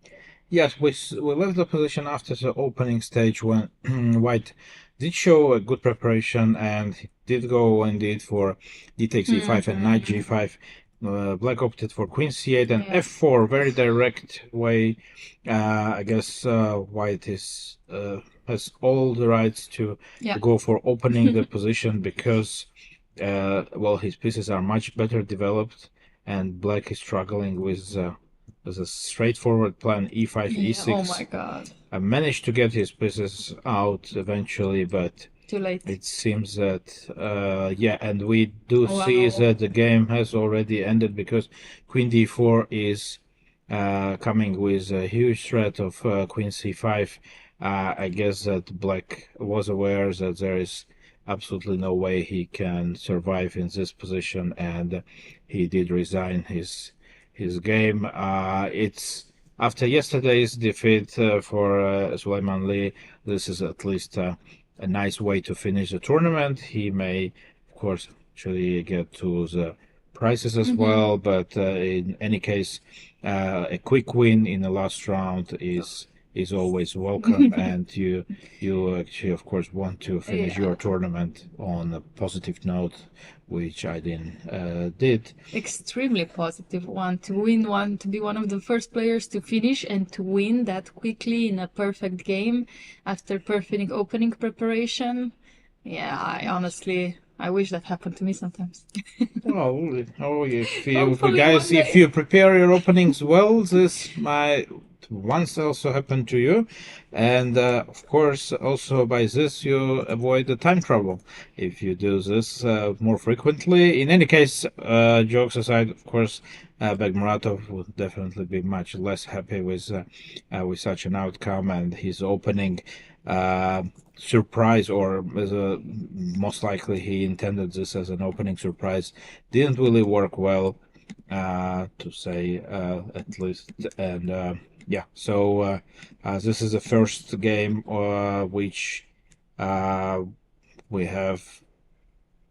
Yes, we left the position after the opening stage when White did show a good preparation and he did go indeed for d takes e5 and knight g5. Black opted for queen c8 and f4, very direct way. I guess White has all the rights to go for opening the position because, well, his pieces are much better developed, and Black is struggling with a straightforward plan e5, e6. Oh my god. I managed to get his pieces out eventually, but too late. It seems that, and we do see that the game has already ended because Queen d4 is coming with a huge threat of Queen c5. I guess that Black was aware that there is absolutely no way he can survive in this position, and he did resign his game. It's after yesterday's defeat for Süleymanli, this is at least a nice way to finish the tournament. He may, of course, actually get to the prizes as well, but in any case, a quick win in the last round is always welcome, and you actually, of course, want to finish your tournament on a positive note, which Aydin did. Extremely positive one, to win one, to be one of the first players to finish and to win that quickly in a perfect game after perfect opening preparation. Yeah, I wish that happened to me sometimes. If you prepare your openings well, this might once also happen to you, and of course also by this you avoid the time trouble if you do this more frequently. In any case, jokes aside, of course, Begmuratov would definitely be much less happy with such an outcome, and his opening surprise, or most likely he intended this as an opening surprise, didn't really work well, to say at least. And so this is the first game which we have,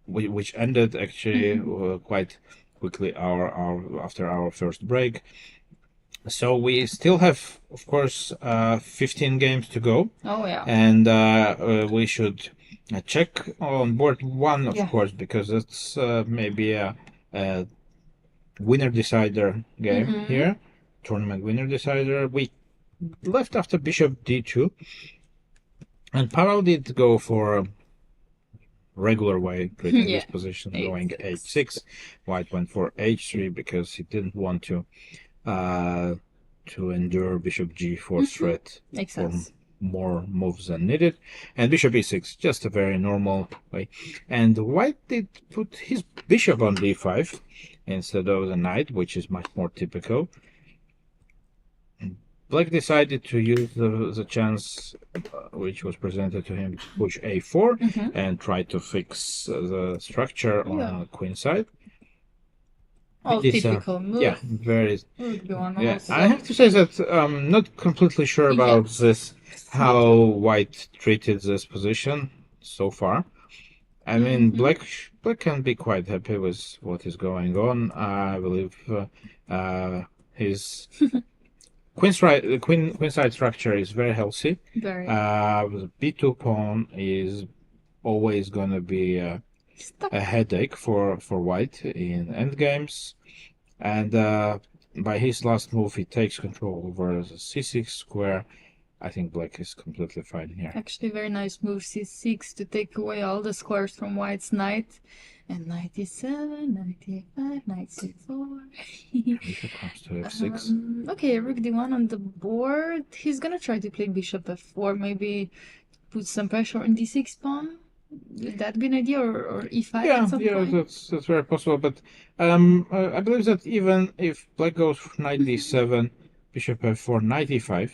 which ended actually quite quickly after our first break. So we still have, of course, 15 games to go. Oh yeah. And we should check on board one, of course, because it's maybe a winner decider game here. Tournament winner decider. We left after bishop d2, and Pavel did go for a regular way treating this position, going h6. White went for h3 because he didn't want to endure bishop g4 threat for more moves than needed, and bishop e6, just a very normal way. And White did put his bishop on d5 instead of the knight, which is much more typical. Black decided to use the chance which was presented to him to push a4 and try to fix the structure on the queen side. Typical move. Yeah, very. Yeah, I have to say that I'm not completely sure about this, how White treated this position so far. I mean, Black can be quite happy with what is going on. I believe his queenside structure is very healthy. Very. The b2 pawn is always going to be a headache for white in endgames, and by his last move he takes control over the c6 square. I think black is completely fine here. Actually, very nice move, c6, to take away all the squares from white's knight. And 97, 95, 94. Bishop comes to f6. Okay, rook d1 on the board. He's gonna try to play bishop f4, maybe put some pressure on d6 pawn. Would that be an idea, or e5 at some point? That's very possible. But I believe that even if black goes knight d7, bishop f4, knight e5.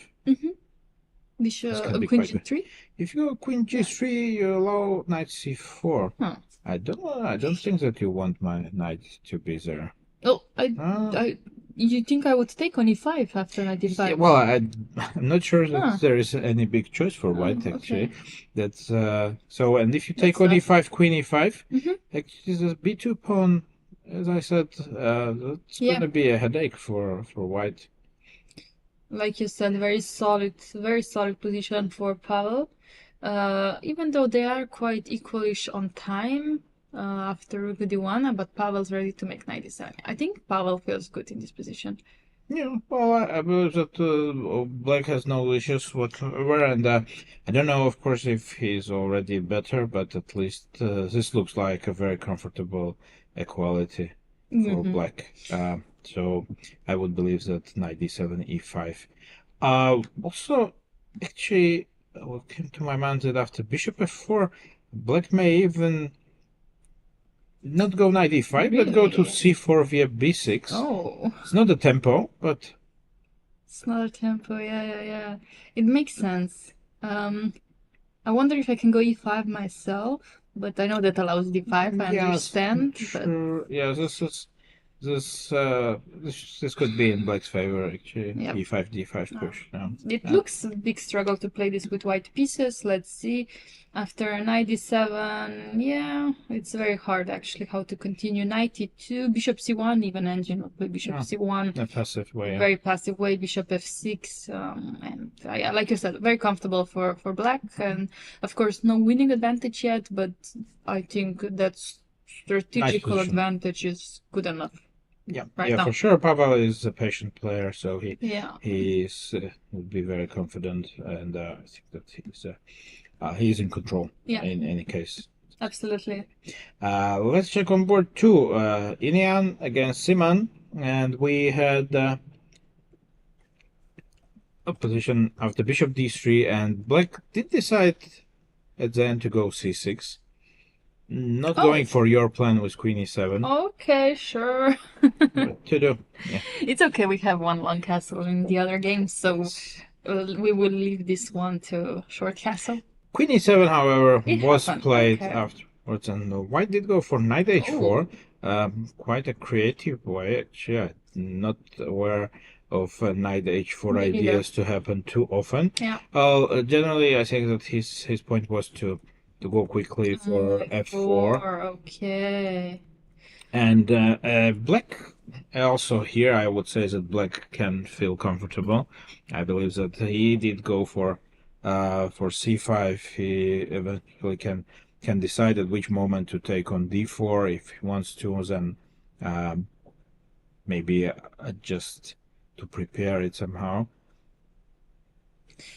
Bishop queen g3. If you go queen g3, you allow knight c4. Huh. I don't think that you want my knight to be there. Oh, you think I would take on e5 after knight e5? Yeah, well, I'm not sure that there is any big choice for white, actually. Okay. That's so. And if you take on e5, queen e5, actually the b2 pawn, as I said, that's going to be a headache for white. Like you said, very solid position for Pavel. Even though they are quite equalish on time after rook d1, but Pavel's ready to make knight d7. I think Pavel feels good in this position. Yeah, well, I believe that black has no issues whatsoever, and I don't know, of course, if he's already better, but at least this looks like a very comfortable equality for black. So I would believe that knight d7, e5. Also, actually, what came to my mind that after bishop f4, black may even not go knight e5, but go to c4 via b6. Oh. It's not a tempo, but... It's not a tempo, yeah. It makes sense. I wonder if I can go e5 myself, but I know that allows d5, I understand. Sure. Yeah, this could be in black's favor, actually. Yep. e5, d5 push. It looks a big struggle to play this with white pieces. Let's see. After knight d7, yeah, it's very hard actually how to continue. Knight e2, bishop c1, even engine would play bishop c1. A passive way. Very passive way, bishop f6. And like you said, very comfortable for black. And of course, no winning advantage yet, but I think that strategical advantage is good enough. Yeah, now. For sure. Pavel is a patient player, so he would be very confident, and I think that he's in control in any case. Absolutely. Let's check on board 2. Etienne against Simon, and we had a position after bishop d3, and black did decide at the end to go c6. Not going for your plan with queen e7. Okay, sure. What to do? Yeah. It's okay, we have one long castle in the other game, so we will leave this one to short castle. Queen e7, however, was happened. played Okay. afterwards, and white did go for knight h4. Quite a creative way, actually. I'm not aware of knight h4 Me neither. ideas to happen too often. Yeah. Well, generally, I think that his point was to go quickly for f4. Okay. And black, also here, I would say that black can feel comfortable. I believe that he did go for c5. He eventually can decide at which moment to take on d4 if he wants to, then maybe adjust to prepare it somehow.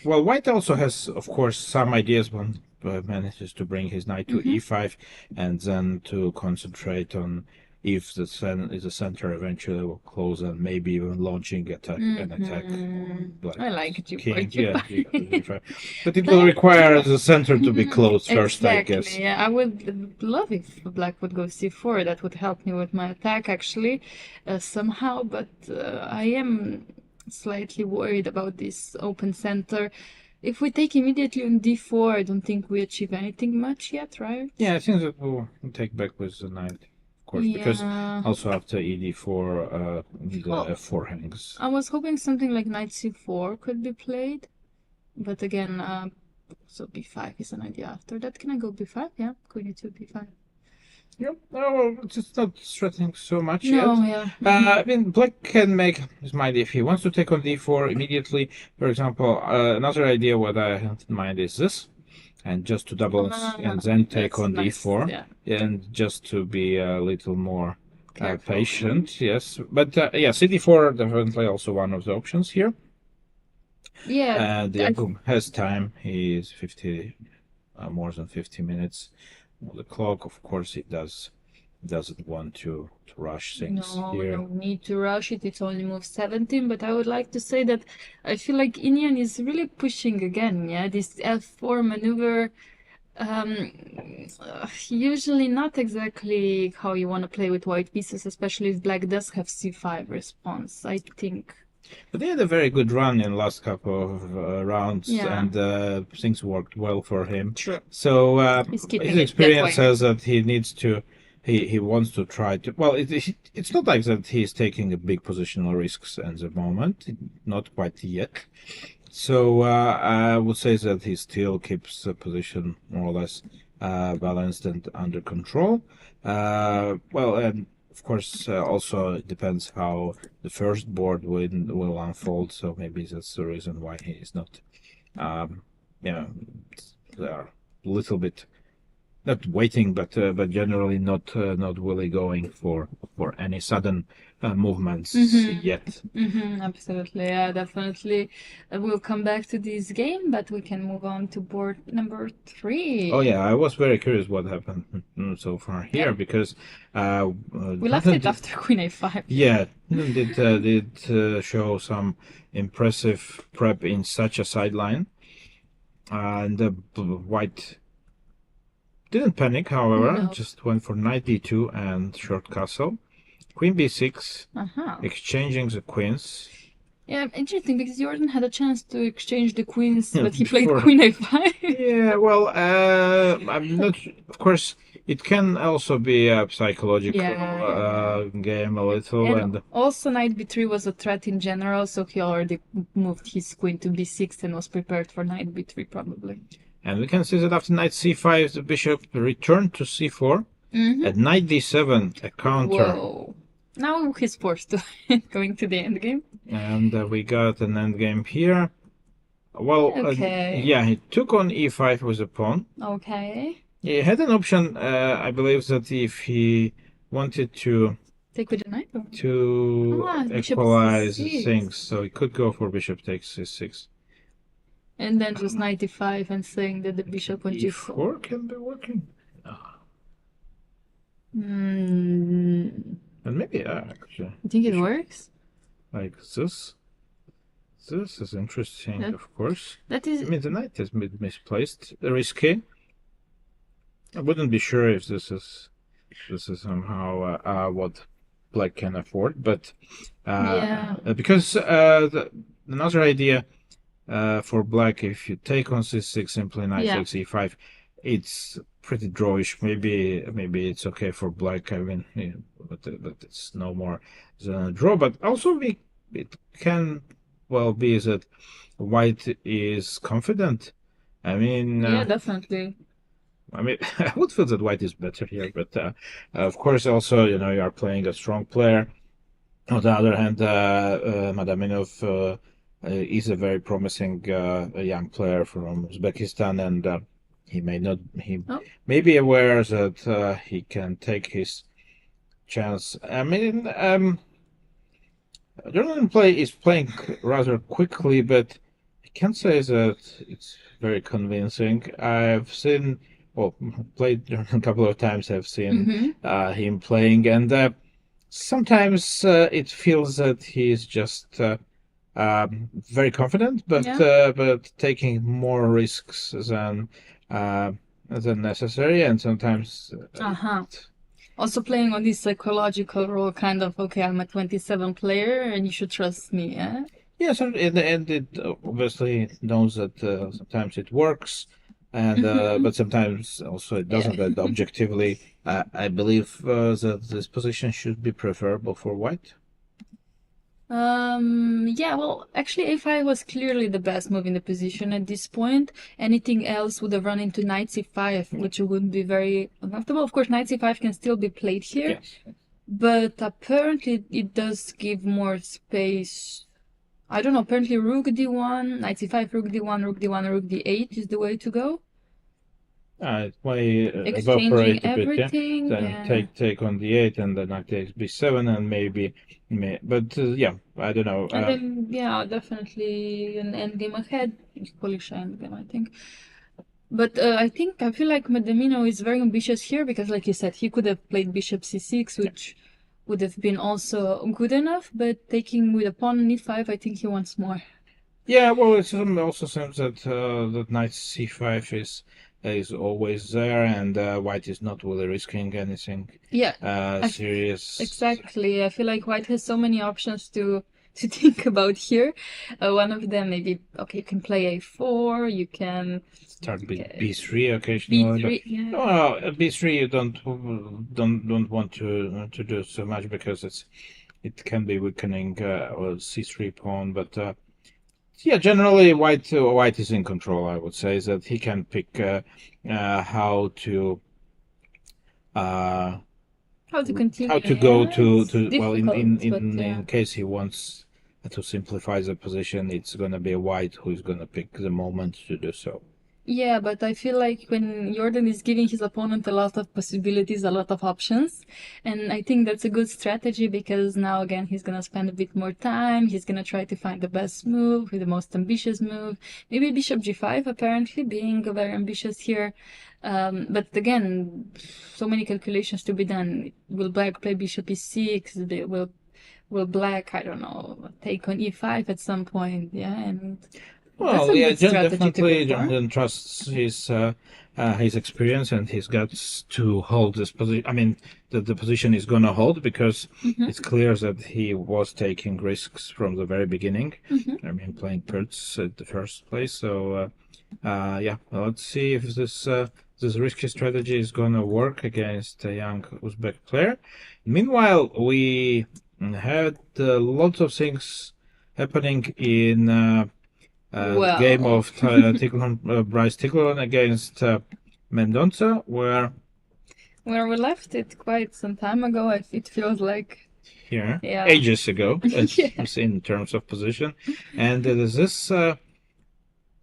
Well, white also has, of course, some ideas when manages to bring his knight to e5, and then to concentrate on if the center eventually will close, and maybe even launching an attack. Like I like it, king, g5. But it will require the center to be closed first, exactly, I guess. Yeah, I would love if black would go c4. That would help me with my attack, actually, somehow. But I am slightly worried about this open center. If we take immediately on d4, I don't think we achieve anything much yet, right? Yeah, I think that we'll take back with the knight, of course, because also after ed4, the f4 hangs. I was hoping something like knight c4 could be played, but again, so b5 is an idea after that. Can I go b5? Yeah, queen e2, b5. Yeah, no, it's not threatening so much No, yet. yeah. I mean, black can make his mind if he wants to take on d4 immediately. For example, another idea what I have in mind is this, and just to double and then take That's on nice, d4, yeah. and just to be a little more Careful. patient. Yes, but yeah, cd4 definitely also one of the options here. Yeah, And Jakub has time. He is 50, more than 50 minutes on the clock. Of course, he doesn't want to rush things no, here. no need to rush it. It's only move 17, but I would like to say that I feel like Etienne is really pushing again. Yeah, this F4 maneuver. Usually not exactly how you want to play with white pieces, especially if black does have c5 response, I think. But they had a very good run in last couple of rounds, Yeah. and things worked well for him. True. So He's keeping his it experience that way. says that he needs to, he wants to try to. Well, it's not like that he's taking a big positional risks at the moment, not quite yet. So I would say that he still keeps the position more or less balanced and under control. Well, and of course, also it depends how the first board will unfold. So maybe that's the reason why he is not, they are a little bit not waiting, but generally not really going for any sudden movements yet. Absolutely, yeah, definitely. We'll come back to this game, but we can move on to board number 3. Oh yeah, I was very curious what happened so far here because We left it after Queen A5. Yeah, did show some impressive prep in such a sideline, and white didn't panic. However, No. just went for knight d2 and short castle, queen b6, exchanging the queens. Yeah, interesting because Jorden had a chance to exchange the queens, Yeah, but he played before. Queen A5. Yeah, well, I'm not. Of course, it can also be a psychological game a little, And also knight b3 was a threat in general, so he already moved his queen to b6 and was prepared for knight b3 probably. And we can see that after knight c5, the bishop returned to c4. At knight d7, a counter. Whoa. Now he's forced to going to the endgame. And we got an endgame here. Well, Okay. yeah, he took on e5 with a pawn. Okay. He had an option, I believe, that if he wanted to Take with the knight? Or? Bishop equalize c6. things, so he could go for bishop takes c6. And then just knight e5 and saying that the bishop on g4. e4 can be working. Mm, And maybe, actually, you think it works? like this. This is interesting, of course. That is. I mean, the knight is misplaced, risky. I wouldn't be sure if this is somehow what black can afford, but because another idea for black, if you take on c6, simply knight takes e5, it's pretty drawish. Maybe it's okay for black. I mean, but it's no more than a draw. But also, it can well be that white is confident. I mean, Yeah, definitely. I mean, I would feel that white is better here, but of course, also, you are playing a strong player. On the other hand, Madaminov is a very promising young player from Uzbekistan, and he may be aware that he can take his chance. I mean, Jordan is playing rather quickly, but I can't say that it's very convincing. I've seen. Well, played a couple of times. I've seen him playing, and sometimes it feels that he's just very confident, but taking more risks than necessary, and sometimes. Also playing on this psychological role, kind of, okay, I'm a 27 player, and you should trust me, yeah? Yes, and in the end, it obviously knows that sometimes it works. And but sometimes also it doesn't. But objectively, I believe that this position should be preferable for white. Yeah, well, actually a5 was clearly the best move in the position at this point. Anything else would have run into knight c5, which would be very uncomfortable. Of course, knight c5 can still be played here, Yes. but apparently it does give more space. I don't know, apparently rook d1, knight c5, rook d1, rook d1, rook d8 is the way to go. It may Exchanging evaporate a bit, yeah. everything, Then yeah. take on d8 and then knight takes b7 and maybe, but yeah, I don't know. And then, yeah, definitely an endgame ahead. Polish endgame, I think. But I feel like Medemino is very ambitious here because, like you said, he could have played bishop c6, which would have been also good enough. But taking with a pawn on e5, I think he wants more. Yeah, well, it also seems that that knight c5 is always there, and white is not really risking anything. Yeah, Serious. exactly. I feel like white has so many options to think about here. One of them maybe, okay, you can play a4, you can Start with b3 occasionally. b3, yeah. Well, b3 you don't want to do so much because it can be weakening or c3 pawn, but yeah, generally white is in control. I would say that he can pick how to continue. how to go to It's well difficult, but in case he wants to simplify the position, it's gonna be white who is gonna pick the moment to do so. yeah, but I feel like when Jordan is giving his opponent a lot of possibilities, a lot of options, and I think that's a good strategy because now again he's gonna spend a bit more time, he's gonna try to find the best move, with the most ambitious move, maybe bishop g5 apparently being very ambitious here, but again, so many calculations to be done. Will black play bishop e6? Will black, I don't know, take on e5 at some point, yeah, and Well, yeah, good strategy to definitely go for. John trusts his experience and his guts to hold this position. I mean, the position is gonna hold because it's clear that he was taking risks from the very beginning. I mean, playing Perts at the first place. So, yeah, well, let's see if this risky strategy is gonna work against a young Uzbek player. Meanwhile, we had lots of things happening in. The game of Bryce Tiglan against Mendonça, where we left it quite some time ago. It feels like here Yeah. ages ago, Yeah. in terms of position, and there's this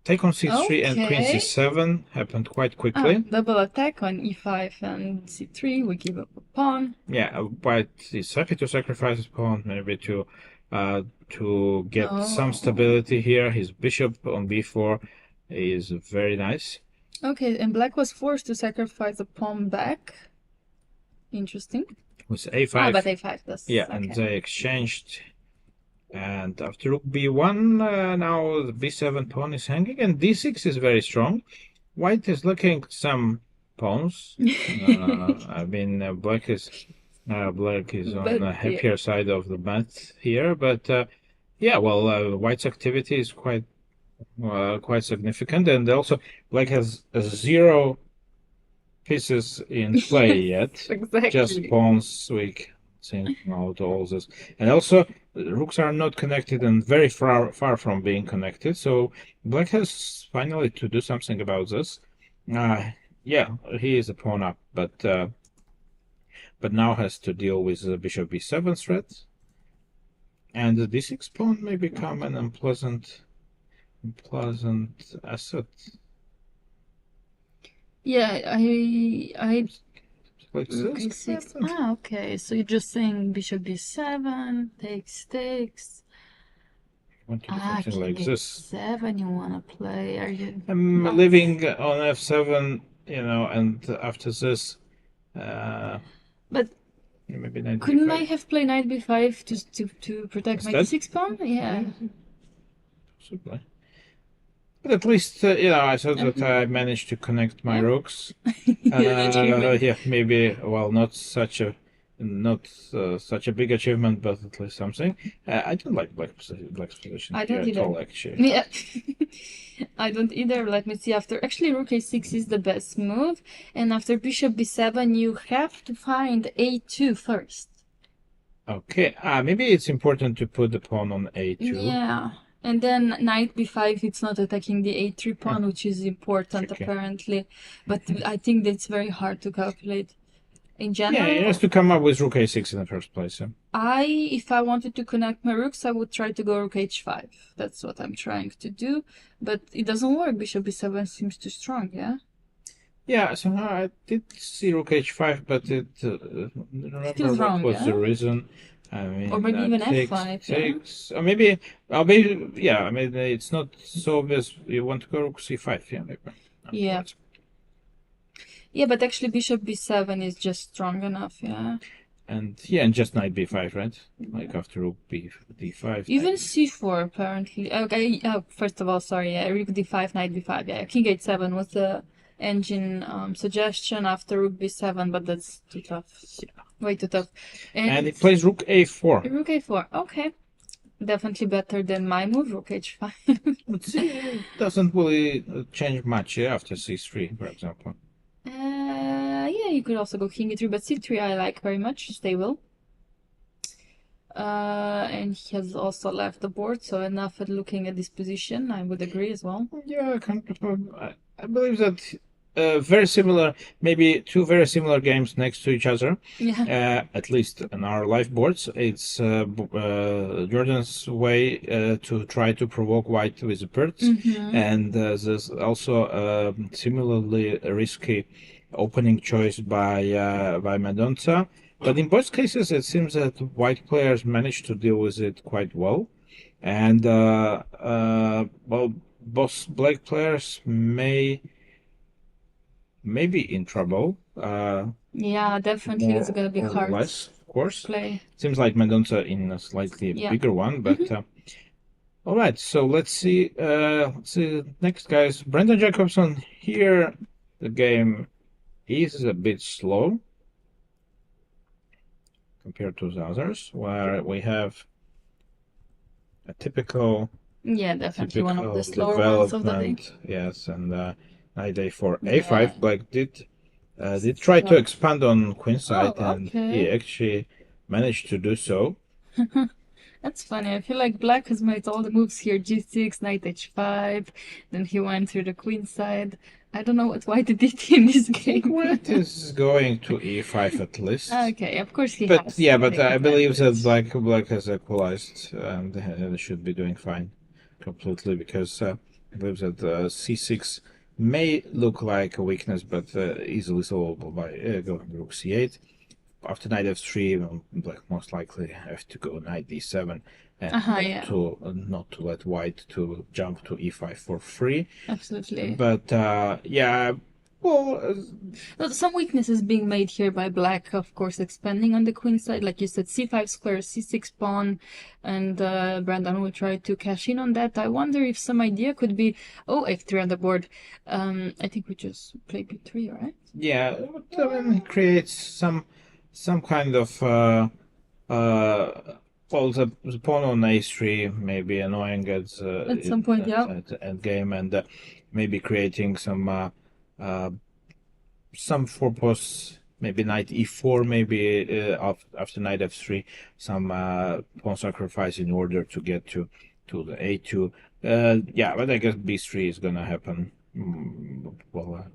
take on c3 and queen Okay. c7 happened quite quickly. Double attack on e5 and c3. We give up a pawn. Yeah, white is happy to sacrifice his pawn, maybe to get some stability here. His bishop on b4 is very nice. Okay, and black was forced to sacrifice a pawn back. Interesting. With a5. But a5 does. Yeah, okay. and they exchanged. And after rook b1, now the b7 pawn is hanging, and d6 is very strong. White is looking some pawns. I mean, black is on the happier side of the mat here, but yeah, well, white's activity is quite significant, and also black has 0 pieces in play yet. Exactly. Just pawns. We think out all this, and also rooks are not connected and very far from being connected. So black has finally to do something about this. Yeah, he is a pawn up, but now has to deal with the bishop b7 threat, and the d6 pawn may become an unpleasant asset. Yeah, I Like c6. Okay. So you're just saying bishop b7 takes. Want to do something like this. 7 you wanna play? Are you? I'm living on f7, and after this, But maybe knight couldn't b5. I have played knight b5 to protect my d6 pawn? Yeah. Possibly. But at least, I thought that I managed to connect my rooks. Yeah, maybe, well, not such a big achievement, but at least something. I don't like black's position I don't here either. at all, actually. Yeah. I don't either. Let me see. Actually, rook a6 is the best move, and after bishop b7, you have to find a2 first. Okay, maybe it's important to put the pawn on a2. Yeah, and then knight b5, it's not attacking the a3 pawn, which is important Tricky. apparently. But I think that's very hard to calculate. In general, Yeah, it has to come up with rook a6 in the first place. Yeah? if I wanted to connect my rooks, I would try to go rook h5. That's what I'm trying to do, but it doesn't work. Bishop b7 seems too strong, yeah? Yeah, somehow I did see rook h5, but it remember Feels what wrong, was yeah? the reason. I mean, Or maybe even takes, f5, takes, or maybe, yeah. I mean, it's not so obvious. You want to go rook c5, yeah, maybe. Yeah. Afterwards. Yeah, but actually bishop b7 is just strong enough, yeah? And yeah, and just knight b5, right? Like after rook d5. Even c4 apparently. Okay, first of all, sorry, yeah, rook d5, knight b5, yeah. King h7 was the engine suggestion after rook b7, but that's too tough. Way too tough. And he plays rook a4. Rook a4, okay. Definitely better than my move, rook h5. But see, it doesn't really change much after c3, for example. Yeah, you could also go king e3, but c3 I like very much, stable. And he has also left the board, so enough at looking at this position, I would agree as well. Yeah, I believe that very similar, maybe two very similar games next to each other. Yeah. At least on our live boards, it's Jordan's way to try to provoke white with the birds, and there's also similarly risky opening choice by Mendonça. But in both cases, it seems that white players managed to deal with it quite well, and well, both black players may be in trouble. Yeah, definitely it's gonna be hard. Less, of course. Play. Seems like Mendonça in a slightly bigger one, but all right. So let's see. Next, guys. Brendan Jacobson here. The game is a bit slow compared to the others, where we have a typical. Yeah, definitely one of the slower ones of the day. Yes, and knight a4, a5. Black did try to expand on queenside, and he actually managed to do so. That's funny. I feel like black has made all the moves here. g6, knight h5. Then he went through the queenside. I don't know what white did in this game. White is going to e5 at least. Okay, of course he but has. Yeah, but I believe that black has equalized and should be doing fine completely, because I believe that c6 may look like a weakness, but easily solvable by going rook c8. After knight f3, black most likely have to go knight d7 and not to let white to jump to e5 for free. Absolutely. But yeah, well, some weaknesses being made here by black, of course, expanding on the queen side, like you said, c5 square, c6 pawn, and Brandon will try to cash in on that. I wonder if some idea could be, f3 on the board. I think we just play b3, right? Yeah, it creates some kind of well, the pawn on a3 may be annoying at some point, at end game, and maybe creating some four-posts, maybe knight e4, maybe after knight f3, some pawn sacrifice in order to get to the a2. Yeah, but I guess b3 is gonna happen. Well,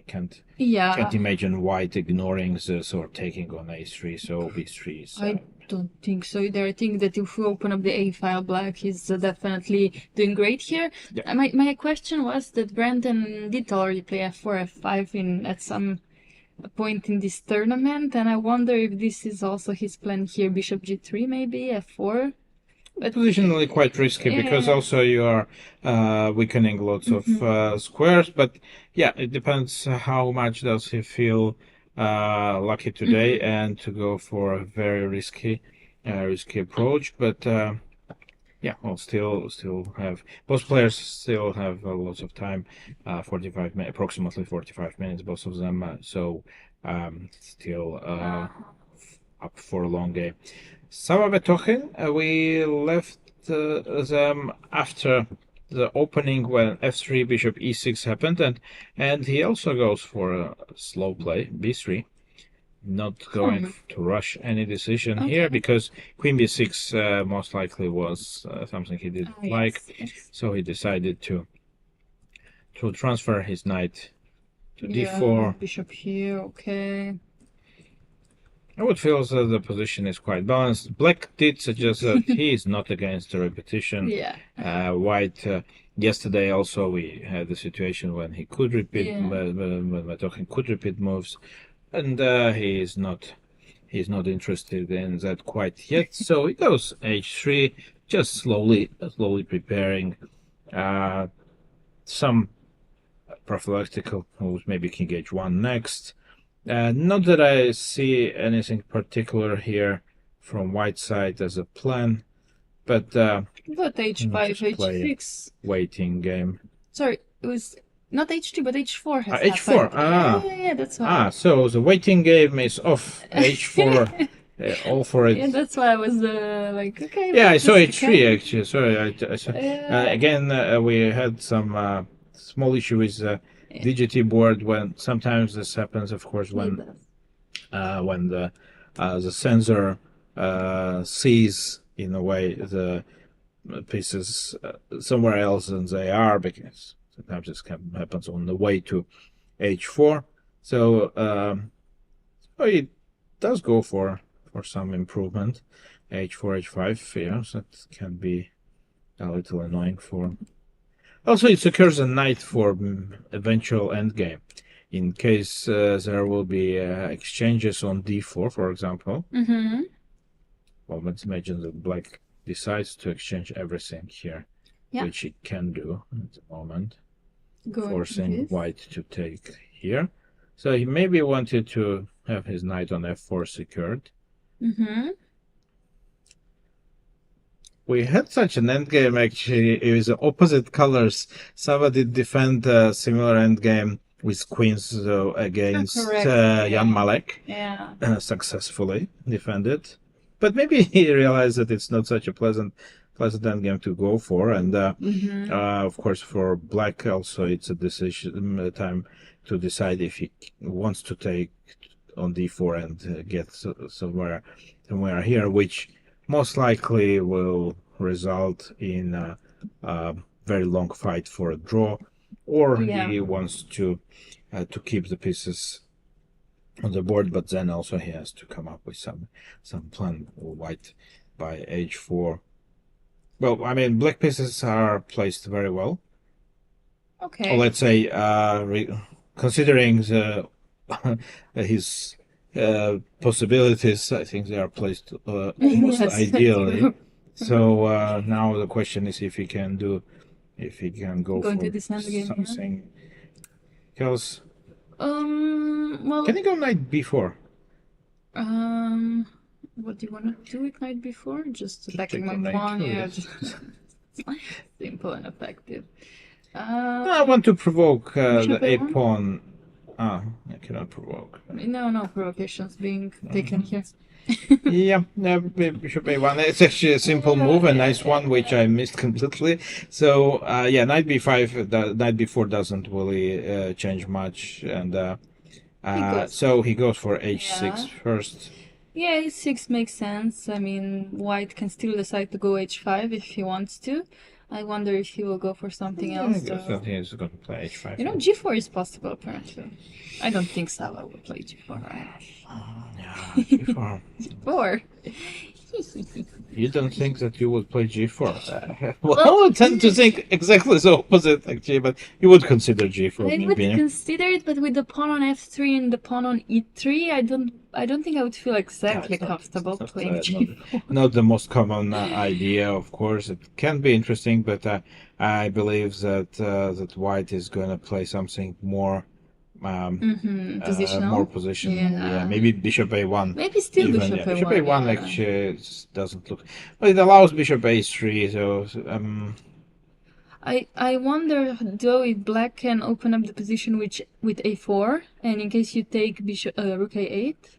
can't imagine white ignoring this or taking on a3, so b3 is... I don't think so either. I think that if we open up the a file, black is definitely doing great here. Yeah. My question was that Brandon did already play f4, f5 at some point in this tournament, and I wonder if this is also his plan here. Bishop g3 maybe, f4. But positionally quite risky, because also you are weakening lots of squares. But yeah, it depends how much does he feel lucky today and to go for a very risky approach. But yeah, we'll still have, both players still have lots of time, approximately 45 minutes, both of them. So still up for a long game. Sama Betochen, we left them after the opening when f3, bishop e6 happened, and he also goes for a slow play, b3. not going to rush any decision here, because queen b6 most likely was something he didn't like. Yes. So he decided to transfer his knight to Yeah, d4. bishop here, okay. I would feel that the position is quite balanced. Black did suggest that he is not against the repetition. Yeah. White, yesterday also we had the situation when he could repeat, when Matokin could repeat moves, and he's not interested in that quite yet. So he goes h3, just slowly preparing some prophylactical moves, maybe king h1 next. Not that I see anything particular here from white side as a plan, but But h5, just play h6. waiting game. Sorry, it was not h2, but h4 has h4. happened. Yeah, that's why. So the waiting game is off. h4, all for it. Yeah, that's why I was like, okay. Yeah, I saw just h3 okay. actually. Sorry, I saw. Again, we had some small issue with DGT board. When sometimes this happens, of course, when the sensor sees in a way the pieces somewhere else than they are, because sometimes this happens on the way to h4. So it does go for some improvement. h4, h5, yes, that can be a little annoying for. Also, it secures a knight for eventual endgame. In case there will be exchanges on d4, for example. Mm-hmm. Well, let's imagine that black decides to exchange everything here, which it can do at the moment, forcing white to take here. So he maybe wanted to have his knight on f4 secured. Mm-hmm. We had such an endgame actually. It was opposite colors. Somebody defend a similar endgame with queens against Jan Malek. Yeah. Successfully defended. But maybe he realized that it's not such a pleasant endgame to go for. And of course, for black also, it's a decision time to decide if he wants to take on d4 and get somewhere here, which most likely will result in a very long fight for a draw, or he wants to keep the pieces on the board, but then also he has to come up with some plan. White by h4. Well, I mean, black pieces are placed very well. Okay. Or let's say, considering his possibilities, I think they are placed almost ideally. So now the question is if he can go for something else. Well, can he go knight b4? What do you want to do with knight b4? Just attacking my pawn, just simple and effective. I want to provoke the a pawn. I cannot provoke. No provocations being taken here. Yeah, bishop a1. It's actually a simple move, a nice one, which I missed completely. So, knight b5, knight b4 doesn't really change much, and so he goes for h6 first. Yeah, h6 makes sense. I mean, white can still decide to go h5 if he wants to. I wonder if he will go for something else. I think he's going to play h5. G4 is possible, apparently. I don't think Sava will play g4, right? g4. G4. You don't think that you would play g4? Well, I tend to think exactly the opposite, actually, but you would consider g4. I would consider it, but with the pawn on f3 and the pawn on e3, I don't think I would feel exactly comfortable playing g4. Not the most common idea, of course. It can be interesting, but I believe that white is going to play something more positional. More position. Yeah, maybe bishop a1. Maybe still even, bishop a1. Bishop a1 actually doesn't look. But it allows bishop a3. So I wonder though if black can open up the position with a4, and in case you take bishop rook a8.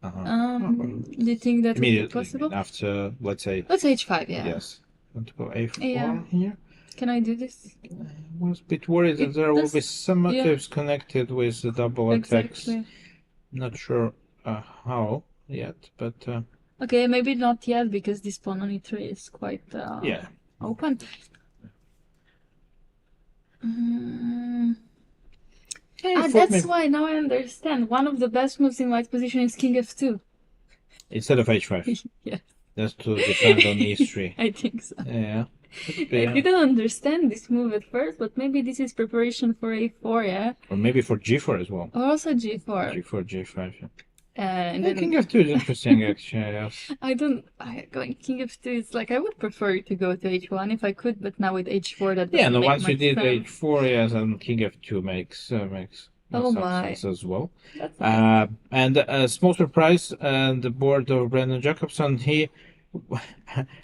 Do you think that would be possible? After let's h5. Yeah. Yes. Want to go a4 here? Can I do this? I was a bit worried that there will be some motives connected with the double attacks. Not sure how yet, but Okay, maybe not yet because this pawn on e3 is quite yeah. open. Mm. That's why now I understand. One of the best moves in white position is king f2. Instead of h5. Yes. That's to defend on e3. I think so. Yeah. I didn't understand this move at first, but maybe this is preparation for a4, yeah? Or maybe for g4 as well. Or also g4. G4, g5. Yeah. And I then think f2 is interesting, actually. Yes. going king f2 is like, I would prefer to go to h1 if I could, but now with h4 that doesn't Yeah, no, make once you much did sense. h4, yes, and king f2 makes Oh some my. sense as well. That's nice. And a small surprise, the board of Brandon Jacobson,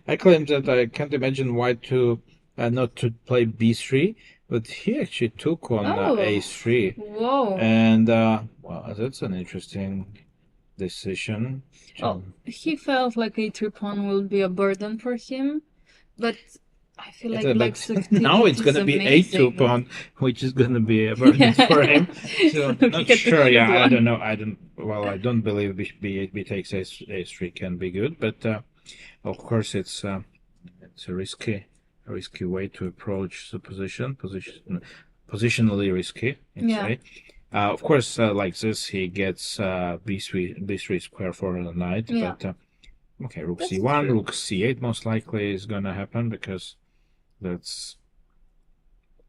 I claim that I can't imagine white to not to play b3, but he actually took on a3. Whoa. And, well, that's an interesting decision. Well, he felt like a3 pawn will be a burden for him, but I feel like black's activity now it's going to is be amazing. a2 pawn, which is going to be a burden for him. So not sure. Yeah, I don't know. I don't believe b takes a3 can be good, but of course it's a risky way to approach the positionally risky. Yeah. Of course, like this, he gets b3 square for the knight, Yeah. but okay, rook That's c1, true. rook c8 most likely is gonna happen because that's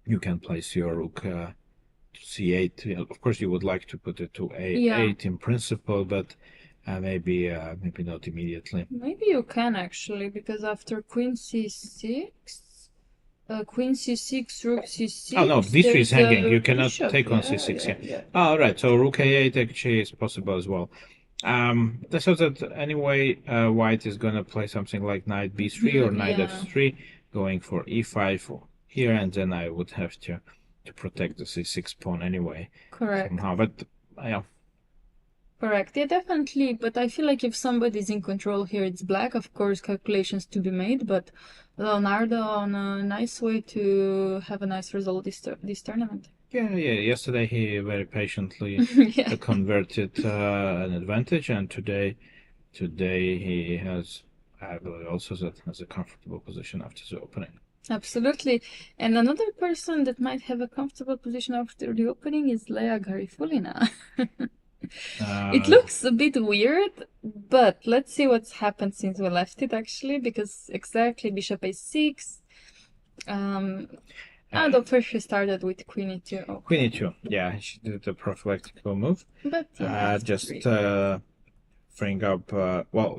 you can place your rook to c8. You know, of course, you would like to put it to a8 in principle, but maybe not immediately. Maybe you can actually, because after queen c6, queen c6, rook c6. Oh no, b3 is hanging. You cannot bishop. take on c6. Yeah. Oh right, so rook a8 actually is possible as well. So that anyway, white is gonna play something like knight b3 or knight f3, going for e5 here, and then I would have to protect the c6 pawn anyway. Correct. Somehow, but yeah. Correct. Yeah, definitely. But I feel like if somebody's in control here, it's black. Of course, calculations to be made, but Leonardo on a nice way to have a nice result this tournament. Yeah. Yesterday he very patiently Yeah. converted an advantage, and today he has, I believe, also that has a comfortable position after the opening. Absolutely. And another person that might have a comfortable position after the opening is Lea Garifulina. It looks a bit weird, but let's see what's happened since we left it actually, because exactly bishop a6. The first she started with queen e2. Okay. Queen e2, yeah, she did the prophylactic move. But yeah, just freeing up,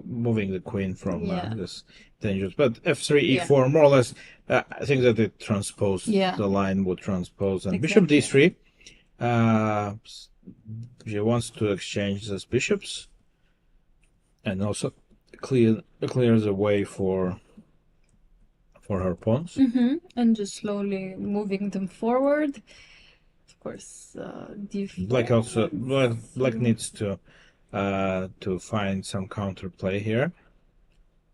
moving the queen from this dangerous. But f3, e4, more or less, I think that it transposed, the line would transpose. And bishop d3, she wants to exchange these bishops and also clear the way for her pawns. And just slowly moving them forward. Of course, d4. Black needs to find some counterplay here.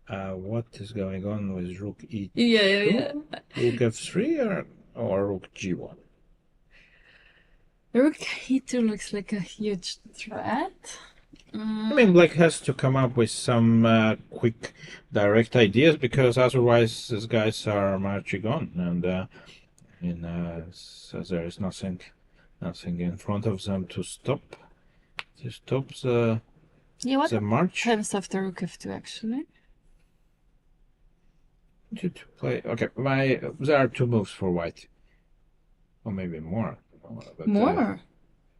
What is going on with rook e2? Yeah. Rook f3 or rook g1? Rook e2 looks like a huge threat. I mean, black has to come up with some quick, direct ideas, because otherwise these guys are marching on, and so there is nothing in front of them to stop the march. Happens after rook f2 actually. To play. Okay, there are two moves for white, or maybe more. But, more.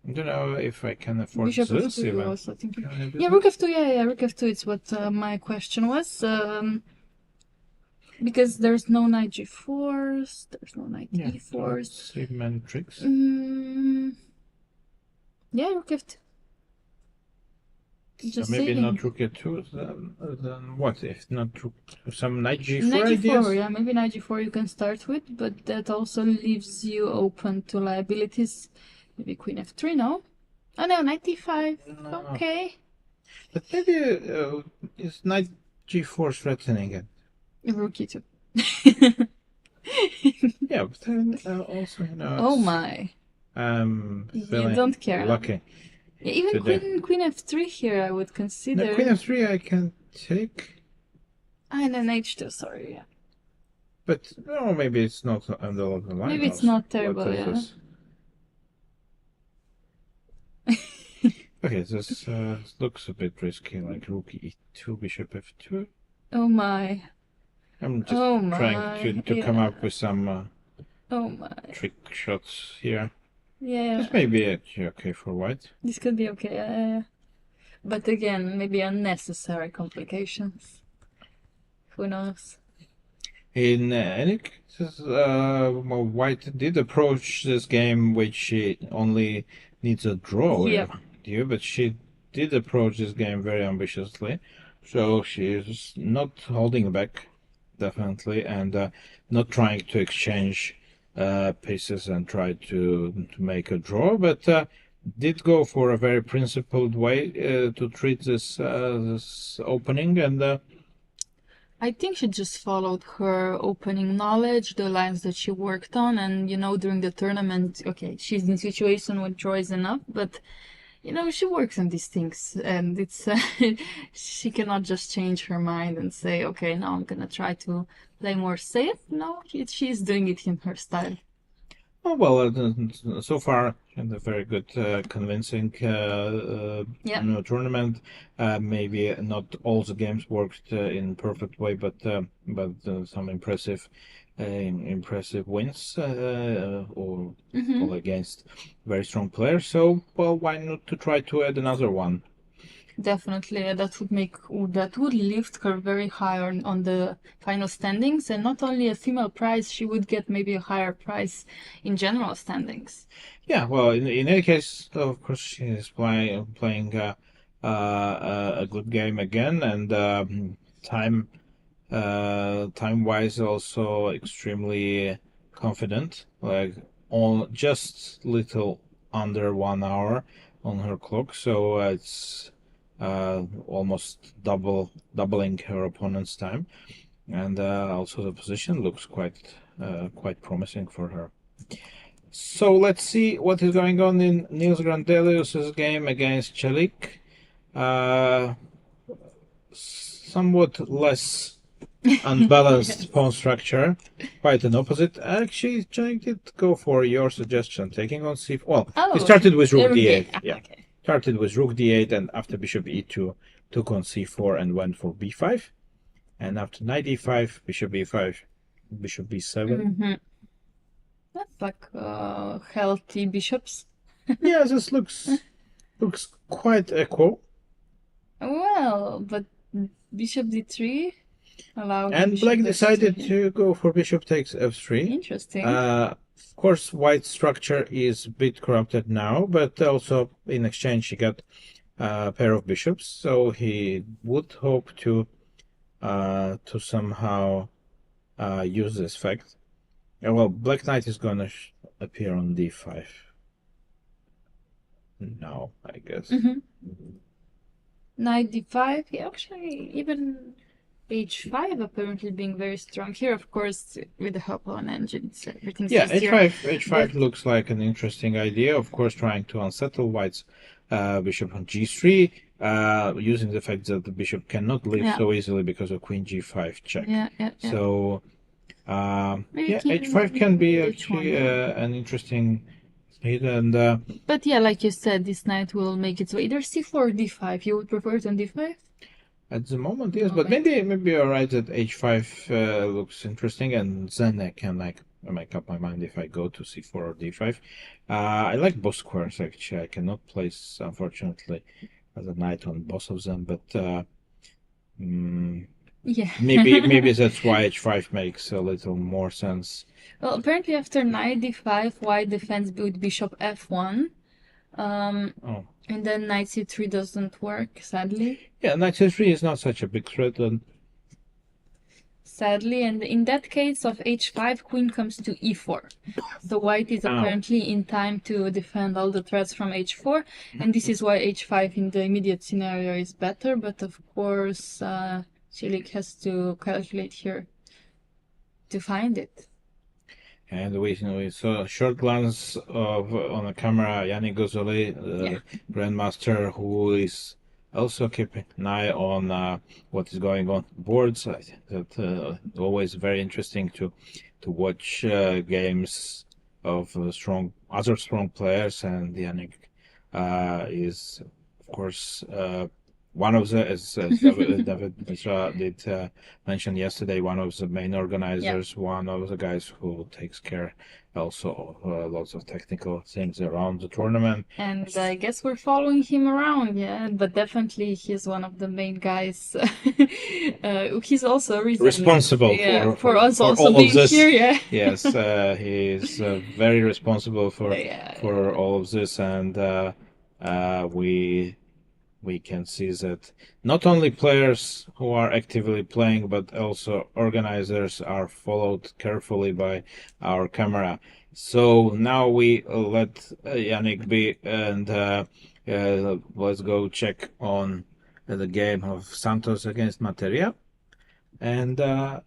I don't know if I can afford Bishop this f2 even. also thinking. Yeah, rook f2. Yeah, rook f2. It's what my question was. Because there's no knight g4s, there's no knight e4s. Three-man tricks. Yeah, rook f2. So maybe not rook e2. Then what if not rook? Some knight g4 Knight g4, ideas? yeah, maybe knight g4 you can start with, but that also leaves you open to liabilities. Maybe queen f3, no? Oh no, knight d5. No. Okay. But maybe is knight g4 threatening it? Rook e2. Yeah, but then also, Oh my. I'm You feeling don't care. lucky. Yeah, even today. queen f3 here I would consider. No, queen f3 I can take. And then h2, sorry, yeah. But no, maybe it's not on the local line. Maybe it's not terrible, What is yeah. this? Okay, this looks a bit risky, like rook e2, bishop f2. Oh my. I'm just trying to come up with some oh my. trick shots here. Yeah. This may be actually okay for white. This could be okay, but again, maybe unnecessary complications. Who knows? In Unuk, well, white did approach this game, which she only needs a draw, but she did approach this game very ambitiously. So she is not holding back, definitely, and not trying to exchange pieces and try to make a draw, but did go for a very principled way to treat this this opening, and I think she just followed her opening knowledge, the lines that she worked on, and during the tournament, okay, she's in situation when draw is enough, but she works on these things, and it's she cannot just change her mind and say, okay, now I'm gonna try to play more safe. No, she's doing it in her style. Oh, well, so far, and a very good, convincing tournament. Maybe not all the games worked in perfect way, but some impressive wins or against very strong players. So, well, why not to try to add another one? Definitely, that would lift her very high on the final standings, and not only a female prize, she would get maybe a higher prize in general standings. Yeah, well, in any case, of course, she is playing a good game again, and time-wise also extremely confident, like on just little under 1 hour on her clock, so it's almost doubling her opponent's time, and also the position looks quite promising for her. So let's see what is going on in Nils Grandelius' game against Celik. Somewhat less unbalanced pawn structure, quite an opposite. Actually, Celik did go for your suggestion, taking on c4. Well, he started with rook d8. Yeah. Okay. Started with rook d8, and after bishop e2, took on c4 and went for b5. And after knight e5, bishop e5, bishop b7. That's like healthy bishops. Yeah, this looks quite equal. Well, but bishop d3 allowed. And black decided to go for bishop takes f3. Interesting. Of course, white's structure is a bit corrupted now, but also in exchange he got a pair of bishops, so he would hope to somehow use this fact. Well, black knight is gonna appear on d5 now, I guess. Knight d5, yeah, actually, even h5 apparently being very strong here, of course, with the help of an engine, so everything's easier. h5 looks like an interesting idea, of course, trying to unsettle white's bishop on g3, using the fact that the bishop cannot leave so easily because of queen g5 check. So h5 can be actually an interesting speed, and but yeah, like you said, this knight will make its way either c4 or d5. You would prefer it on d5? At the moment, yes, but maybe you're right that h5 looks interesting, and then I can make up my mind if I go to c4 or d5. I like both squares actually. I cannot place, unfortunately, the knight on both of them, but yeah, maybe that's why h5 makes a little more sense. Well, apparently after knight d5, white defends with bishop f1. And then knight c3 doesn't work, sadly. Yeah, knight c3 is not such a big threat then. Sadly, and in that case of h5, queen comes to e4. So white is apparently in time to defend all the threats from h4, and this is why h5 in the immediate scenario is better, but of course Celik has to calculate here to find it. And we saw a short glance on the camera Yannick Gozoli, Grandmaster, who is also keeping an eye on what is going on boards. I think that always very interesting to watch games of other strong players, and Yannick is, of course, one of the, as David did mention yesterday, one of the main organizers, one of the guys who takes care also of lots of technical things around the tournament. And I guess we're following him around, but definitely he's one of the main guys. He's also a reason Responsible for us for also all being of this. here. Yes, he is very responsible for all of this, and we can see that not only players who are actively playing, but also organizers are followed carefully by our camera. So now we let Yannick be, and let's go check on the game of Santos against Materia. And after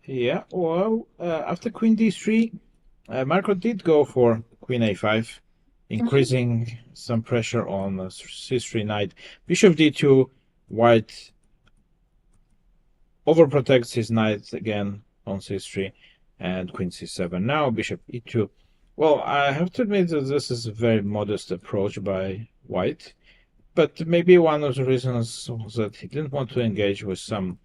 Queen D3, Marco did go for Queen A5, increasing some pressure on C3 knight. Bishop D2, white overprotects his knight again on C3, and Queen C7. Now Bishop E2. Well, I have to admit that this is a very modest approach by white, but maybe one of the reasons was that he didn't want to engage with some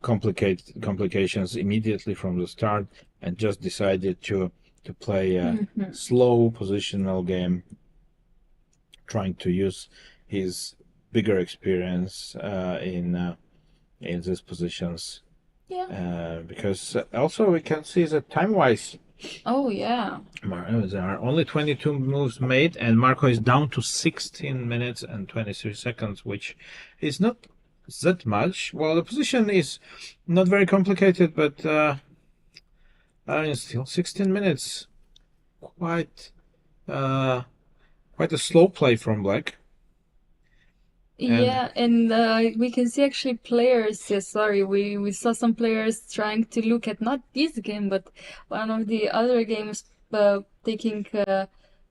complications immediately from the start, and just decided to play a slow positional game, trying to use his bigger experience in these positions. Because also we can see that time-wise, there are only 22 moves made, and Marco is down to 16 minutes and 23 seconds, which is not that much. Well, the position is not very complicated, but still 16 minutes. Quite a slow play from Black. And we can see actually players. We saw some players trying to look at not this game, but one of the other games taking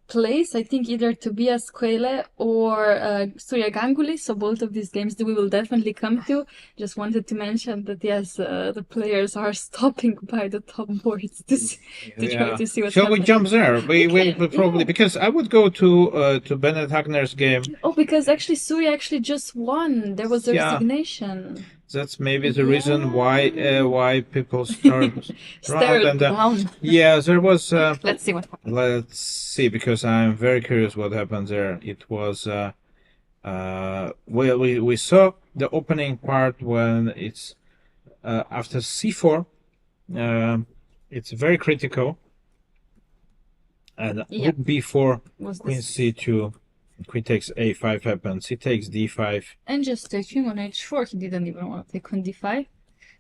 place. I think either Tobias Quayle or Surya Ganguly. So both of these games we will definitely come to. Just wanted to mention that yes, the players are stopping by the top boards to try to see what's Shall happening. we jump there? We will probably, because I would go to Bennett Hagner's game. Oh, because actually Surya actually just won. There was a resignation. That's maybe the reason why people start around. Down. Yeah, there was. Let's see what happened. Let's see, because I'm very curious what happened there. It was we saw the opening part when it's after c4. It's very critical, and rook b4, queen c2. Queen takes a5 happens. He takes d5. And just taking on h4. He didn't even want to take on d5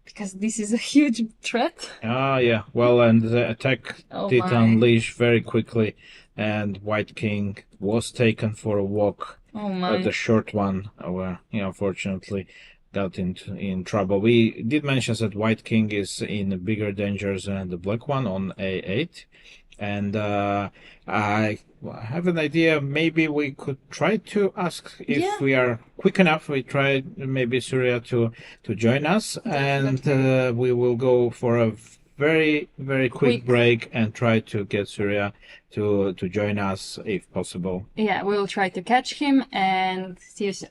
because this is a huge threat. Well, and the attack did unleash very quickly, and white king was taken for a walk. The short one, where he unfortunately got in trouble. We did mention that white king is in bigger danger than the black one on a8. And I have an idea. Maybe we could try to ask if we are quick enough. We try maybe Surya to join us, and we will go for a very, very quick break and try to get Surya to join us if possible. Yeah, we will try to catch him, and see you soon.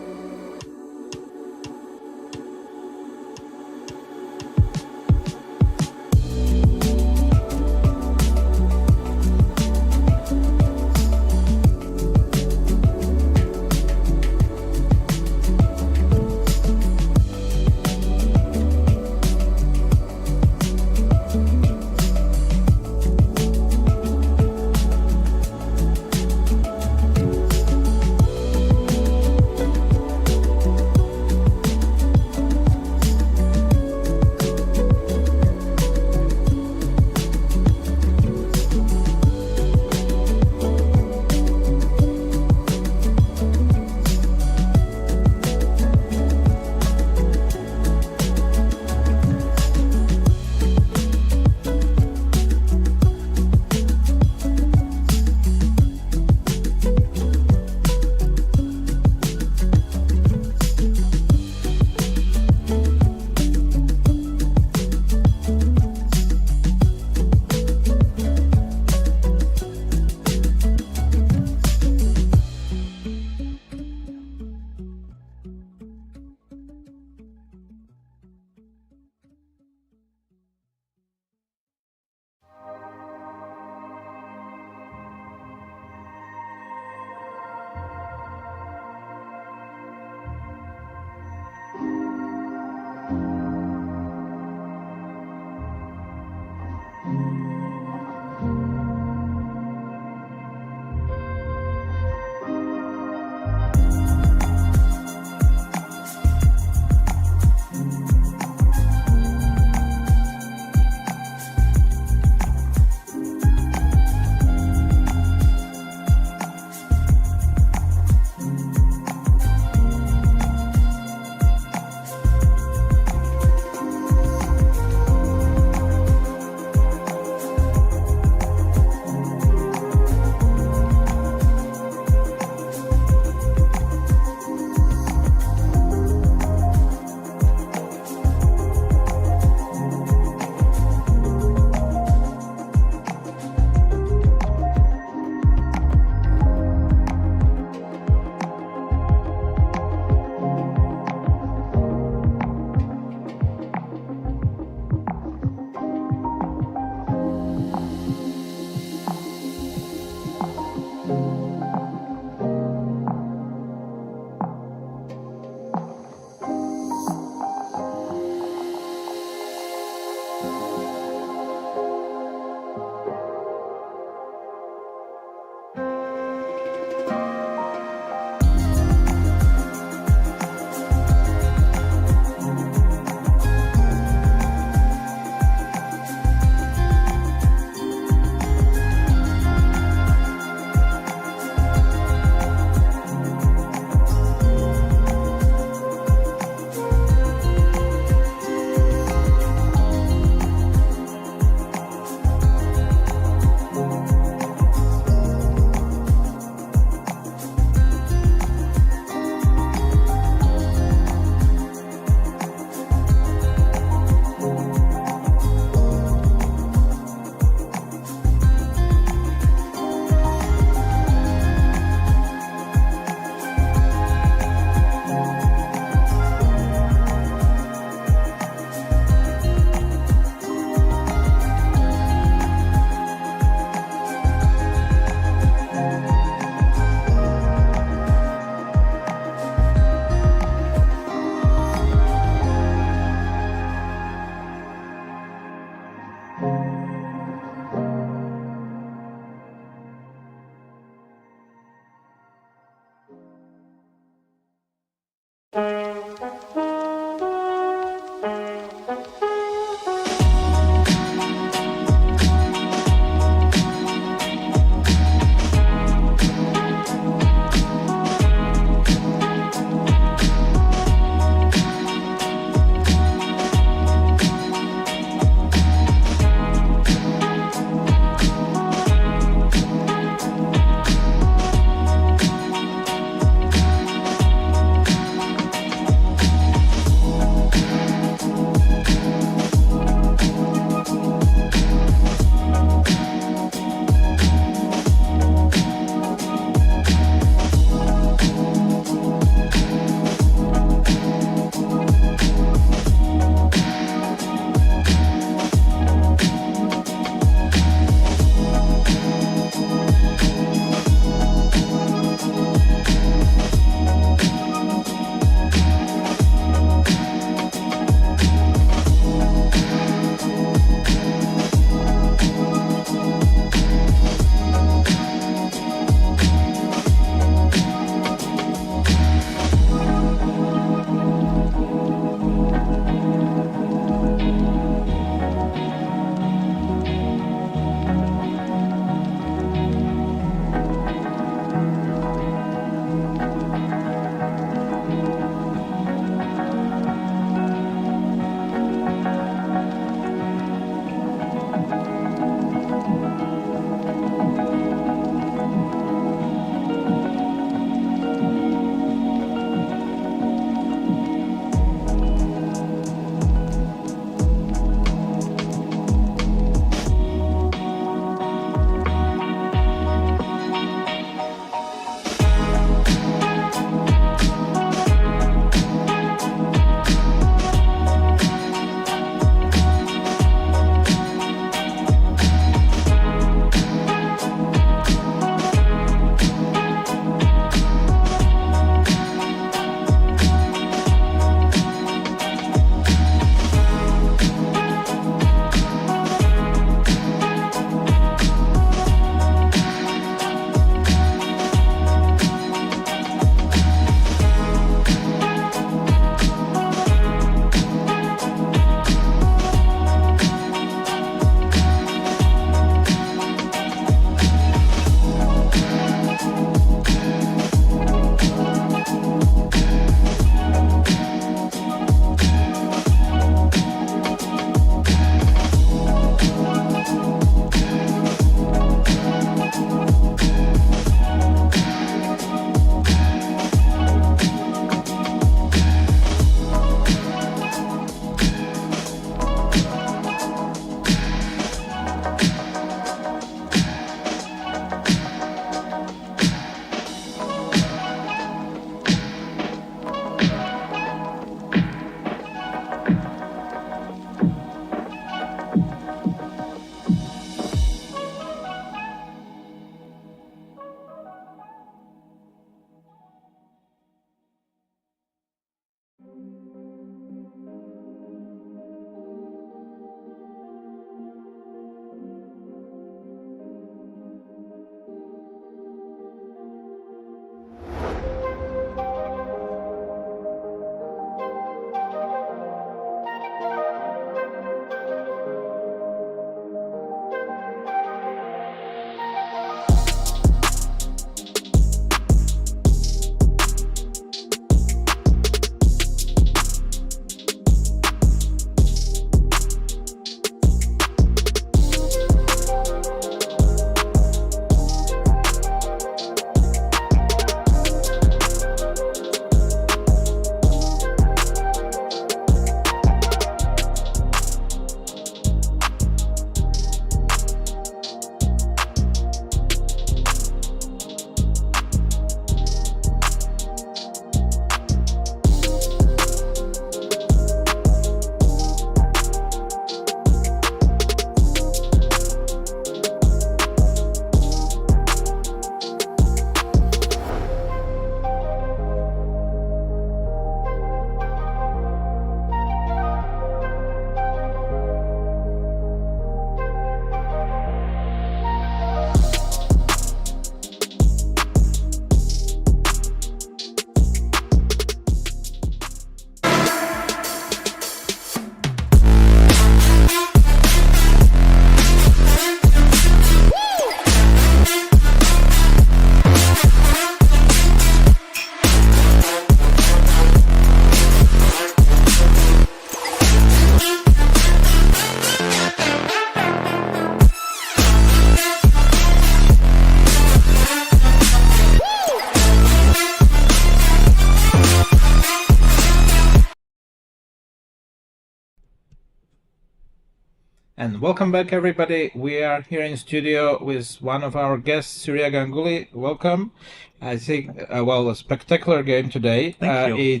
And welcome back, everybody. We are here in studio with one of our guests, Surya Ganguly. Welcome. I think, a spectacular game today. Thank you.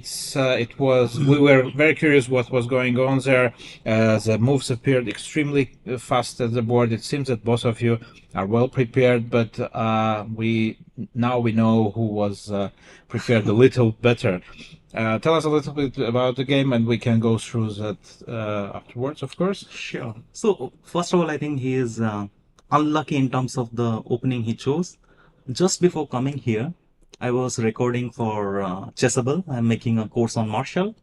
We were very curious what was going on there. The moves appeared extremely fast at the board. It seems that both of you are well prepared, but we know who was prepared a little better. Tell us a little bit about the game, and we can go through that afterwards, of course. Sure. So, first of all, I think he is unlucky in terms of the opening he chose. Just before coming here, I was recording for Chessable. I'm making a course on Marshall,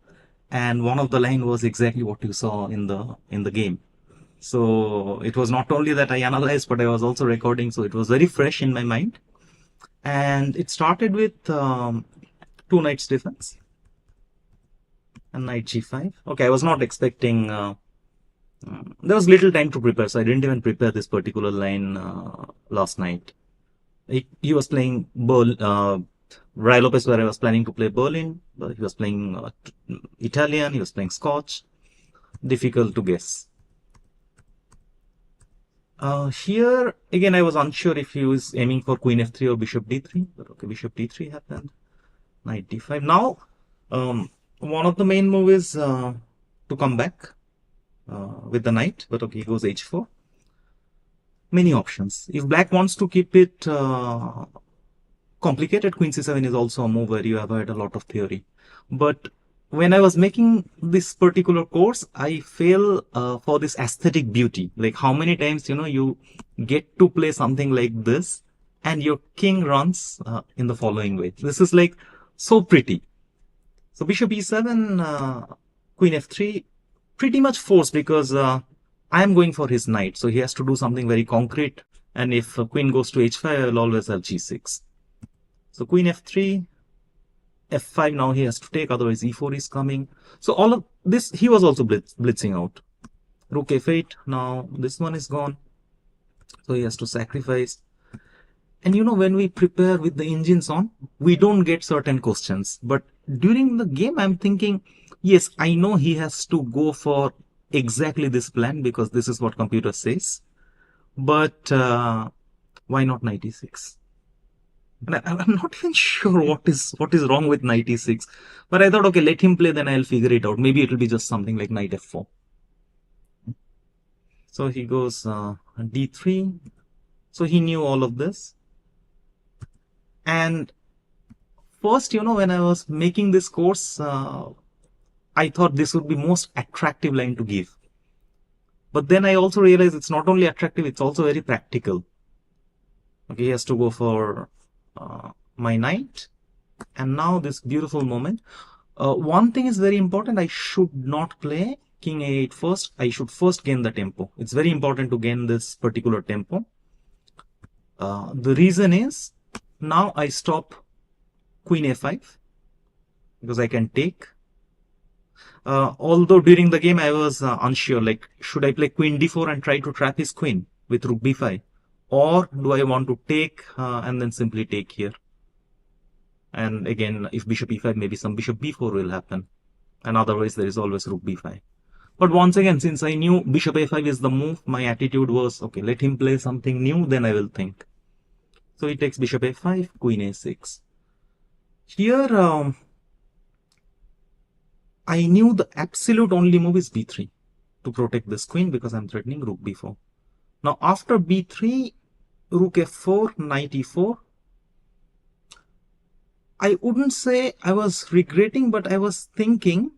and one of the line was exactly what you saw in the game. So it was not only that I analyzed, but I was also recording, so it was very fresh in my mind. And it started with 2 knights defense and knight g5. Okay, I was not expecting. There was little time to prepare, so I didn't even prepare this particular line last night. He was playing Rai Lopez, where I was planning to play Berlin, but he was playing Italian, he was playing Scotch. Difficult to guess. Here, again, I was unsure if he was aiming for queen f3 or bishop d3, but okay, bishop d3 happened. Knight d5. Now, one of the main moves is to come back with the knight, but okay, he goes h4. Many options. If black wants to keep it complicated, queen c7 is also a move where you have had a lot of theory. But when I was making this particular course, I fell for this aesthetic beauty. Like how many times, you get to play something like this and your king runs in the following way. This is like so pretty. So bishop e7, queen f3, pretty much forced because I am going for his knight. So he has to do something very concrete. And if queen goes to h5, I will always have g6. So queen f3, f5, now he has to take, otherwise e4 is coming. So all of this, he was also blitzing out. Rook f8, now this one is gone. So he has to sacrifice. And when we prepare with the engines on, we don't get certain questions. But during the game, I'm thinking, yes, I know he has to go for exactly this plan because this is what computer says. But why not knight e6? And I'm not even sure what is wrong with knight e6. But I thought, okay, let him play, then I'll figure it out. Maybe it will be just something like knight f4. So he goes d3. So he knew all of this. And first, when I was making this course, I thought this would be most attractive line to give. But then I also realized it's not only attractive, it's also very practical. Okay, he has to go for my knight. And now this beautiful moment. One thing is very important. I should not play king a8 first. I should first gain the tempo. It's very important to gain this particular tempo. The reason is, now I stop queen a5 because I can take. Although during the game I was unsure, like should I play queen d4 and try to trap his queen with rook b5, or do I want to take and then simply take here? And again, if bishop e5, maybe some bishop b4 will happen, and otherwise there is always rook b5. But once again, since I knew bishop a5 is the move, my attitude was, okay, let him play something new, then I will think. So he takes bishop a5, queen a6. Here, I knew the absolute only move is b3 to protect this queen because I'm threatening rook b4. Now after b3, rook f4, knight e4. I wouldn't say I was regretting, but I was thinking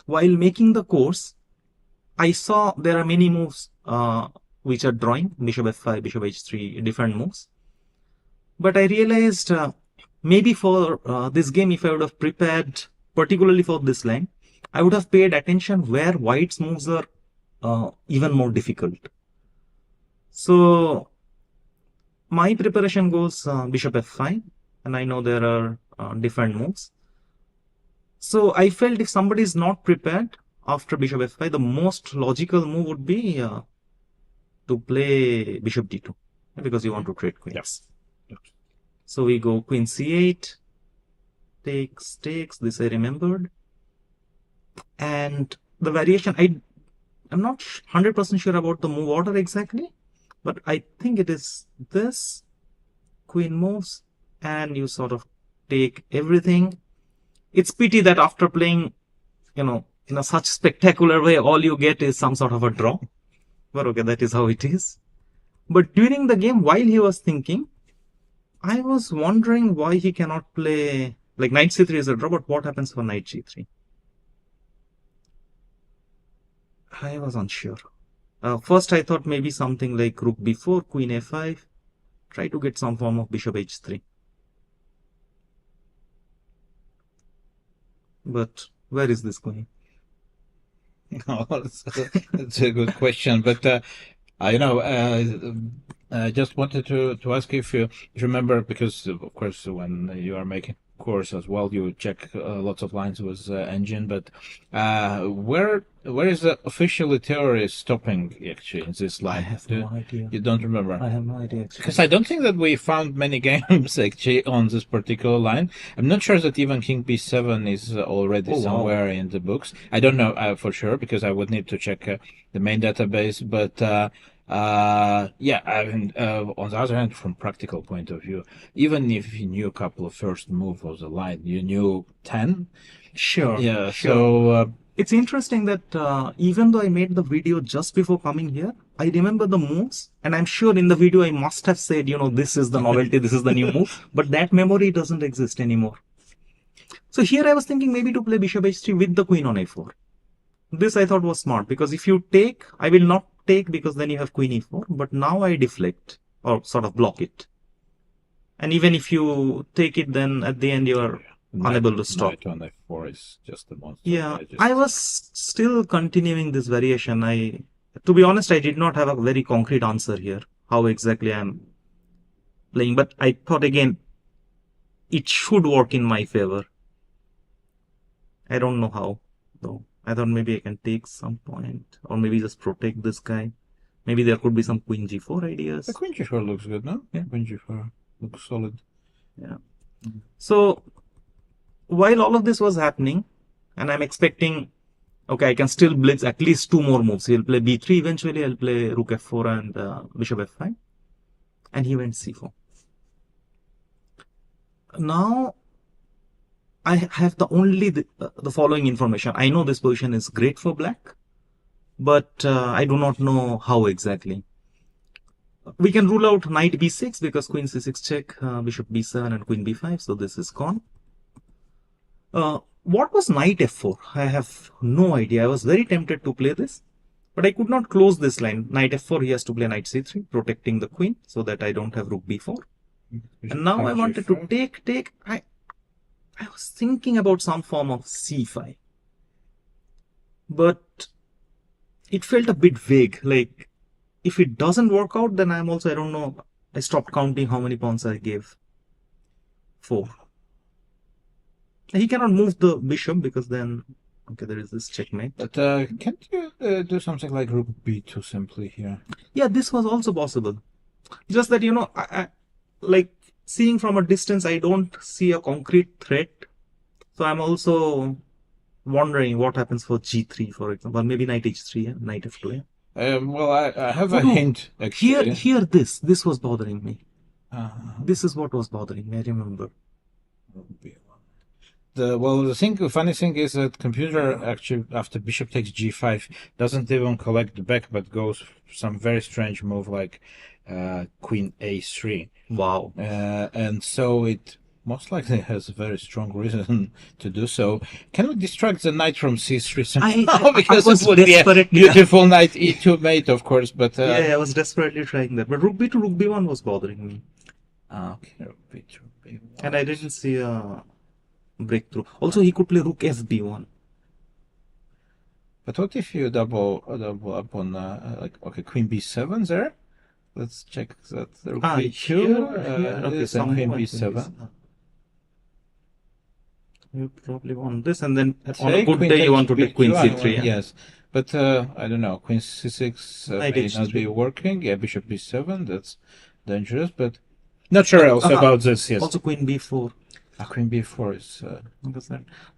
while making the course, I saw there are many moves which are drawing, bishop f5, bishop h3, different moves. But I realized maybe for this game, if I would have prepared particularly for this line, I would have paid attention where white's moves are even more difficult. So my preparation goes bishop f5, and I know there are different moves. So I felt if somebody is not prepared after bishop f5, the most logical move would be to play bishop d2 because you want to trade queens. Yep. So we go queen c8, takes, this I remembered. And the variation, I'm not 100% sure about the move order exactly, but I think it is this. Queen moves, and you sort of take everything. It's pity that after playing, in a such spectacular way, all you get is some sort of a draw. But okay, that is how it is. But during the game, while he was thinking, I was wondering why he cannot play, like knight c3 is a draw, but what happens for knight g3? I was unsure. First, I thought maybe something like rook b4, queen a5, try to get some form of bishop h3. But where is this going? No, that's a good question. But I just wanted to ask if you remember, because of course when you are making course as well, you check lots of lines with engine. But where is the official theory stopping actually in this line? I have no idea. You don't remember? I have no idea. Because I don't think that we found many games actually on this particular line. I'm not sure that even King B7 is already somewhere in the books. I don't know for sure, because I would need to check the main database. But yeah, I mean, on the other hand, from practical point of view, even if you knew a couple of first move of the line, you knew 10. Sure. Yeah. Sure. So it's interesting that even though I made the video just before coming here, I remember the moves, and I'm sure in the video I must have said, this is the novelty, this is the new move, but that memory doesn't exist anymore. So here I was thinking maybe to play bishop h3 with the queen on a4. This I thought was smart, because if you take, I will not take, because then you have queen e4, but now I deflect or sort of block it. And even if you take it, then at the end you are unable to stop. Knight on f4 is just a monster. Yeah, I was still continuing this variation. To be honest, I did not have a very concrete answer here, how exactly I'm playing, but I thought again, it should work in my favor. I don't know how, though. I thought maybe I can take some point, or maybe just protect this guy. Maybe there could be some queen g4 ideas. The queen g4 looks good, no? Yeah. Queen g4 looks solid. Yeah. So while all of this was happening, and I'm expecting, okay, I can still blitz at least two more moves. He'll play b3 eventually. I'll play rook f4 and bishop f5. And he went c4. Now I have the following information. I know this position is great for black, but I do not know how exactly. We can rule out knight b6 because queen c6 check, bishop b7 and queen b5. So this is gone. What was knight f4? I have no idea. I was very tempted to play this, but I could not close this line. Knight f4, he has to play knight c3, protecting the queen so that I don't have rook b4. And now I wanted to take. I was thinking about some form of c5, but it felt a bit vague. Like, if it doesn't work out, then I don't know. I stopped counting how many pawns I gave. 4. He cannot move the bishop because then, okay, there is this checkmate. But can't you do something like rook b2 simply here? Yeah, this was also possible. Just that, I like seeing from a distance, I don't see a concrete threat. So I'm also wondering what happens for g3, for example. Maybe knight h3, yeah? Knight f2. Yeah? Well, I have a hint actually. Here, this was bothering me. This is what was bothering me. I remember. The funny thing is that computer actually, after bishop takes g5, doesn't even collect the back, but goes some very strange move like queen a3. Wow. And so it most likely has a very strong reason to do so. Can we distract the knight from c3 somehow? Because it would be a beautiful knight e2 mate, of course. But yeah, I was desperately trying that. But rook b2, rook b1 was bothering me. Okay, rook b2, b1. And I didn't see a breakthrough. Also, he could play rook fb1. But what if you double up on okay, queen b7 there? Let's check that. Rook b2. Okay, some queen b7. You probably want this, and then on a good day you want to take queen c3. Yeah? Yes, but I don't know. Queen c6 may not be working. Yeah, bishop b7. That's dangerous, but not sure also about this. Yes. Also queen b4. Queen b4 is.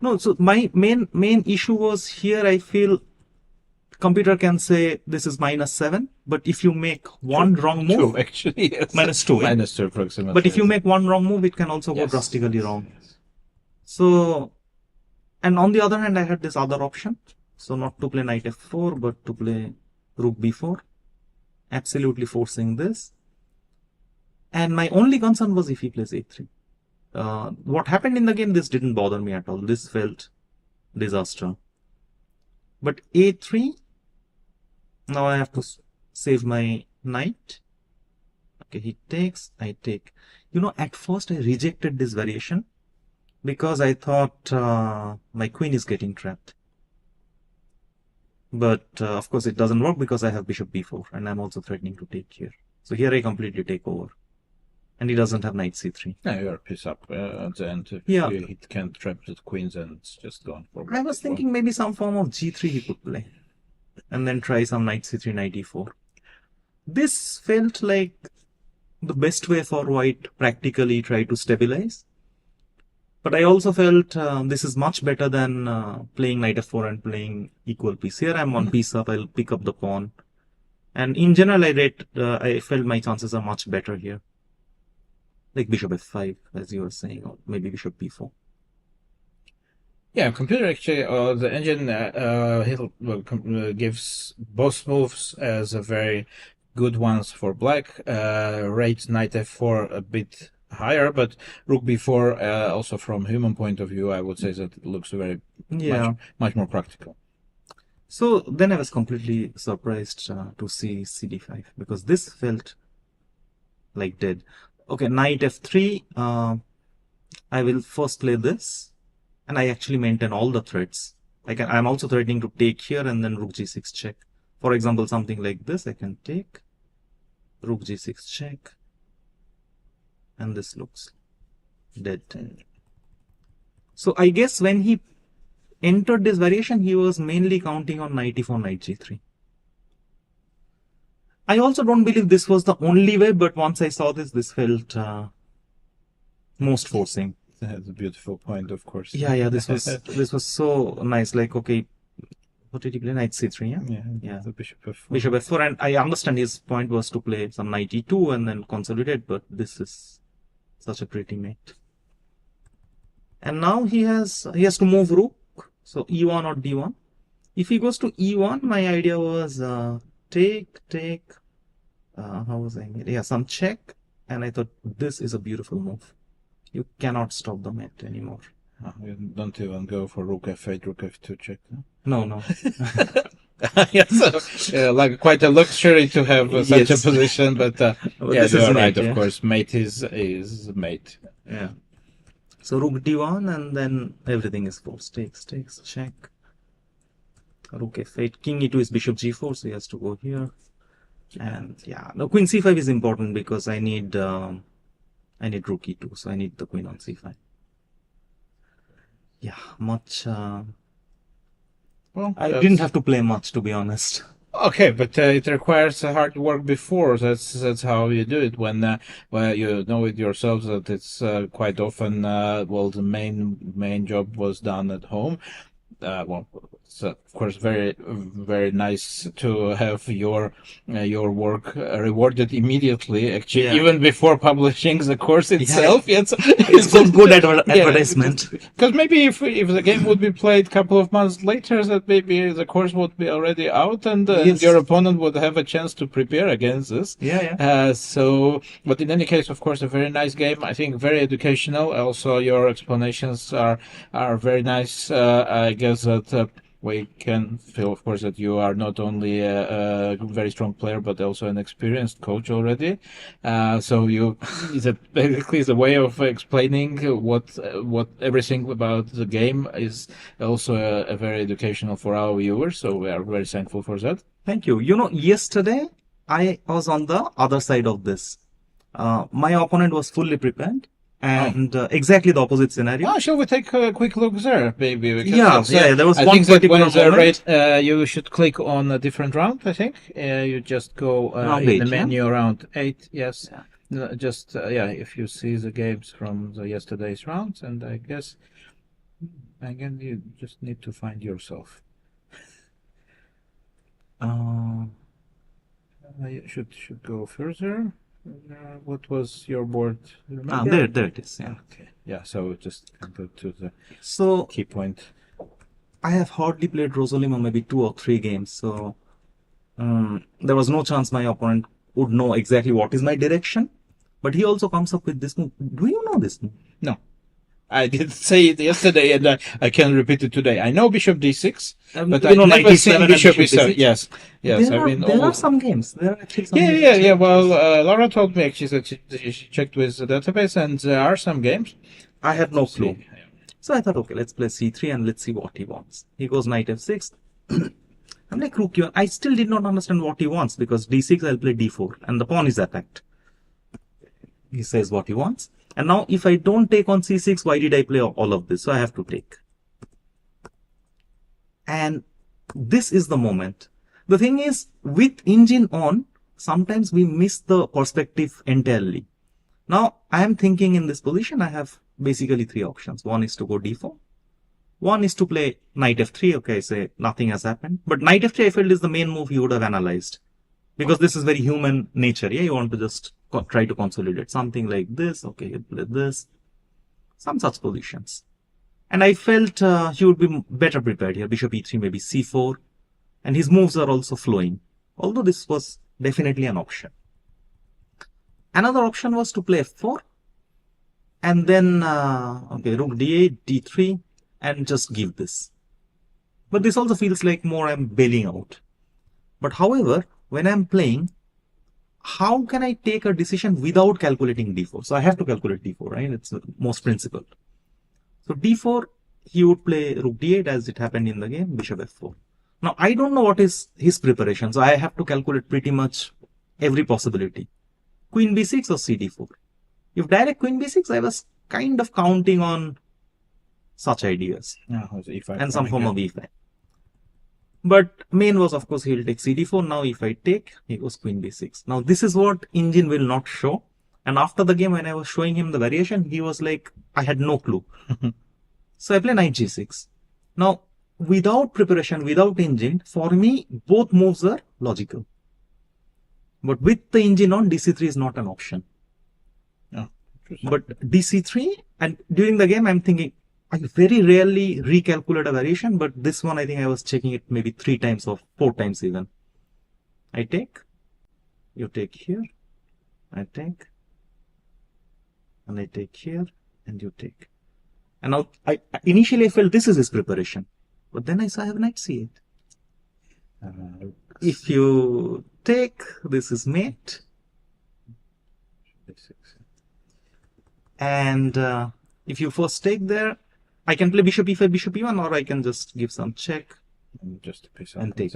No, so my main issue was here. I feel computer can say this is -7, but if you make one wrong move, Two, actually, yes. -2, yeah? -2 approximately. But if you make one wrong move, it can also go Yes. drastically wrong. So, and on the other hand, I had this other option. So not to play knight f4, but to play rook b4, absolutely forcing this. And my only concern was if he plays a3. What happened in the game, this didn't bother me at all. This felt disaster. But a3, now I have to save my knight. Okay, he takes, I take. You know, at first I rejected this variation because I thought my queen is getting trapped. But of course it doesn't work because I have bishop b4 and I'm also threatening to take here. So here I completely take over. And he doesn't have knight c3. Yeah, you're piece up at the end. If Yeah. he can't trap the queens, and it's just gone for. I was thinking maybe some form of g3 he could play. And then try some knight c3, knight e4. This felt like the best way for white practically try to stabilize. But I also felt this is much better than playing knight f4 and playing equal piece. Here I'm one piece up, I'll pick up the pawn. And in general, I felt my chances are much better here. Like bishop f5, as you were saying, or maybe bishop b4. Yeah, computer actually, the engine gives both moves as a very good ones for black. Rates knight f4 a bit higher, but rook b4 also from human point of view, I would say that it looks very much more practical. So then I was completely surprised to see cd5 because this felt like dead. Okay, knight f3. I will first play this, and I actually maintain all the threats. I'm also threatening to take here and then rook g6 check. For example, something like this, I can take rook g6 check, and this looks dead. So I guess when he entered this variation, he was mainly counting on knight e4, knight g3. I also don't believe this was the only way, but once I saw this, this felt most forcing. That's a beautiful point, of course. Yeah, this was so nice. Like, okay, what did he play? Knight c3, yeah. The bishop f4. Bishop f4, and I understand his point was to play some knight e2 and then consolidate, but this is such a pretty mate. And now he has to move rook, so e1 or d1. If he goes to e1, my idea was take, how was I made? Yeah, some check, and I thought this is a beautiful move. You cannot stop the mate anymore. You don't even go for rook f8, rook f2 check. No. Yes, like quite a luxury to have such a position, but yeah, you're right. Of course, mate is mate. Yeah. So rook d1, and then everything is forced. Takes, check. Rook f8. King e2 is bishop g4, so he has to go here. And yeah, the queen c5 is important because I need rook e2, so I need the queen on c5. Yeah, much. Well, I didn't have to play much, to be honest. Okay, but it requires hard work before. That's how you do it. When you know it yourselves that it's quite often the main job was done at home. It's of course very very nice to have your work rewarded immediately. Actually, even before publishing the course itself, it's a good advertisement. Because maybe if the game would be played a couple of months later, that maybe the course would be already out, and your opponent would have a chance to prepare against this. But in any case, of course, a very nice game. I think very educational. Also, your explanations are very nice. I guess that we can feel, of course, that you are not only a very strong player, but also an experienced coach already. So basically is a way of explaining what everything about the game is also a very educational for our viewers. So we are very thankful for that. Thank you. Yesterday I was on the other side of this. My opponent was fully prepared. And exactly the opposite scenario. Shall we take a quick look there, maybe? There was I one think particular moment. You should click on a different round, I think. You just go in the menu round 8, yes. Yeah. If you see the games from yesterday's rounds, and I guess, again, you just need to find yourself. You should go further. What was your board? Remember? There it is. Yeah. Okay. Yeah. So just go to the So key point. I have hardly played Rosolimo, maybe 2 or 3 games. So there was no chance my opponent would know exactly what is my direction. But he also comes up with this move. Do you know this move? No. I did say it yesterday, and I can repeat it today. I know Bishop D6, but I never seen Bishop E7. Yes. There are some games. There are actually some games. Yeah. Well, Laura told me actually that she checked with the database, and there are some games. I had no clue. So I thought, okay, let's play C3 and let's see what he wants. He goes Knight F6. I'm like Rook E1. I still did not understand what he wants because D6 I'll play D4 and the pawn is attacked. He says what he wants. And now if I don't take on C6, why did I play all of this? So I have to take. And this is the moment. The thing is, with engine on, sometimes we miss the perspective entirely. Now, I am thinking in this position, I have basically 3 options. One is to go D4. One is to play Knight F3. Okay, I say nothing has happened. But Knight F3 I felt is the main move he would have analyzed. Because this is very human nature. Yeah, you want to just try to consolidate something like this. Okay, he'll play this. Some such positions. And I felt he would be better prepared here. Bishop E3, maybe C4. And his moves are also flowing. Although this was definitely an option. Another option was to play F4. And then, okay, Rook D8, D3. And just give this. But this also feels like more I'm bailing out. But however, when I'm playing, how can I take a decision without calculating D4? So I have to calculate D4, right? It's the most principle. So D4, he would play Rook D8 as it happened in the game, Bishop F4. Now, I don't know what is his preparation. So I have to calculate pretty much every possibility. Queen B6 or CD4. If direct Queen B6, I was kind of counting on such ideas. And some form of E5. But main was, of course, he'll take CD4. Now, if I take, he goes Queen B6. Now, this is what engine will not show. And after the game, when I was showing him the variation, he was like, I had no clue. So I play Knight G6. Now, without preparation, without engine, for me, both moves are logical. But with the engine on, DC3 is not an option. But DC3, and during the game, I'm thinking, I very rarely recalculate a variation, but this one, I think I was checking it maybe 3 times or 4 times even. I take, you take here, I take, and I take here, and you take. And now, initially I felt this is his preparation, but then I saw I have Knight C8. If you take, this is mate. And if you first take there, I can play Bishop E5, Bishop E1, or I can just give some check and just and take.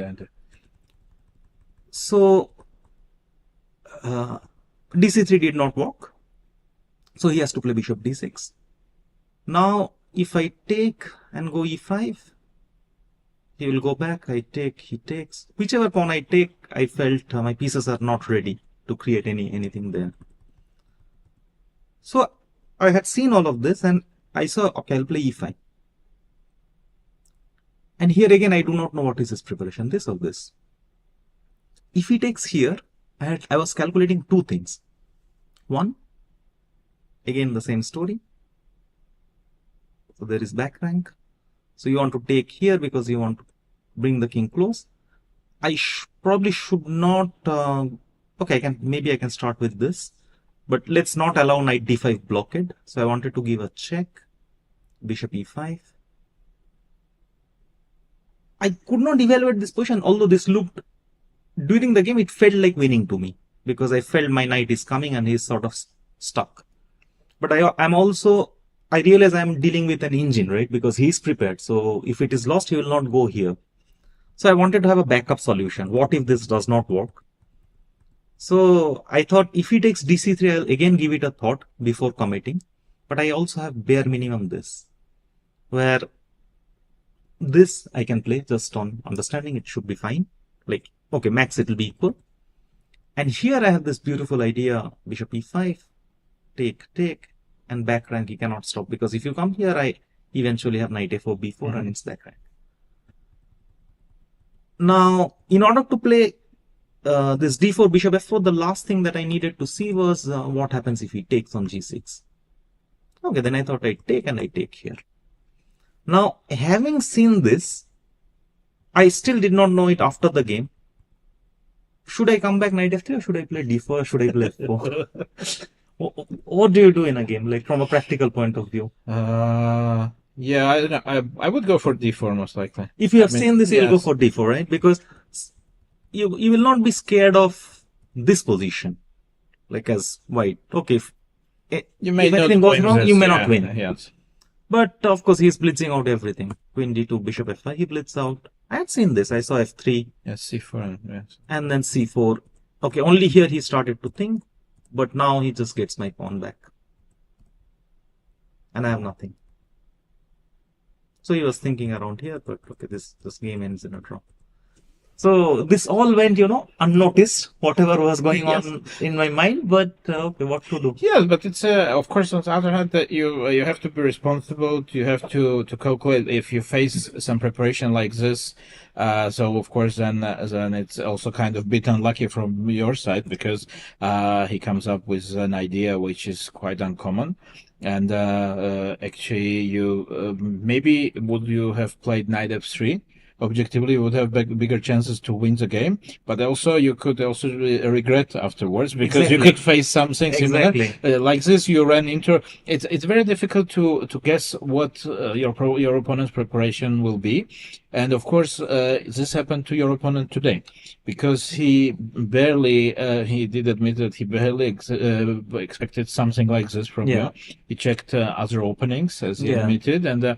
So DC3 did not work. So he has to play Bishop D6. Now, if I take and go E5, he will go back. I take, he takes. Whichever pawn I take, I felt my pieces are not ready to create anything there. So I had seen all of this and I saw, okay, I'll play E5. And here again, I do not know what is his preparation, this or this. If he takes here, I was calculating 2 things. One, again, the same story. So there is back rank. So you want to take here because you want to bring the king close. I probably should not, okay, maybe I can start with this. But let's not allow knight d5 blockade. So I wanted to give a check. Bishop e5. I could not evaluate this position, although this looked, during the game, it felt like winning to me. Because I felt my knight is coming and he's sort of stuck. But I realize I'm dealing with an engine, right? Because he's prepared. So if it is lost, he will not go here. So I wanted to have a backup solution. What if this does not work? So I thought if he takes dc3, I'll again give it a thought before committing. But I also have bare minimum this, where this I can play just on understanding it should be fine. Like, okay, max it will be equal. And here I have this beautiful idea, bishop e5, take, and back rank he cannot stop. Because if you come here, I eventually have knight a4, b4, and it's back rank. Now, in order to play this d4 bishop f4, the last thing that I needed to see was what happens if he takes on g6. Okay, then I thought I'd take, and I take here. Now, having seen this, I still did not know it after the game. Should I come back knight f3, or should I play d4, or should I play f4? What do you do in a game, like from a practical point of view? Yeah, I don't know. I would go for d4 most likely. If you have seen this, you'll yes. go for d4, right? Because you will not be scared of this position, like as white. Okay, if anything goes wrong, you may not win. Yes. But of course, he's blitzing out everything. Queen d2, bishop f5, he blitzes out. I had seen this. I saw f3. Yes, c4. Yes. And then c4. Okay, only here he started to think. But now he just gets my pawn back. And I have nothing. So he was thinking around here, but okay, this game ends in a draw. So this all went, unnoticed, whatever was going on in my mind, but okay, what to do? Yes, but it's of course on the other hand that you have to be responsible. You have to calculate if you face some preparation like this. So of course then it's also kind of bit unlucky from your side because he comes up with an idea which is quite uncommon. And actually, you maybe would you have played knight f3? Objectively, you would have bigger chances to win the game, but also you could also regret afterwards because you could face something similar like this. You ran into it's very difficult to guess what your opponent's preparation will be, and of course this happened to your opponent today because he barely he did admit that he barely expected something like this from you. He checked other openings as he admitted, and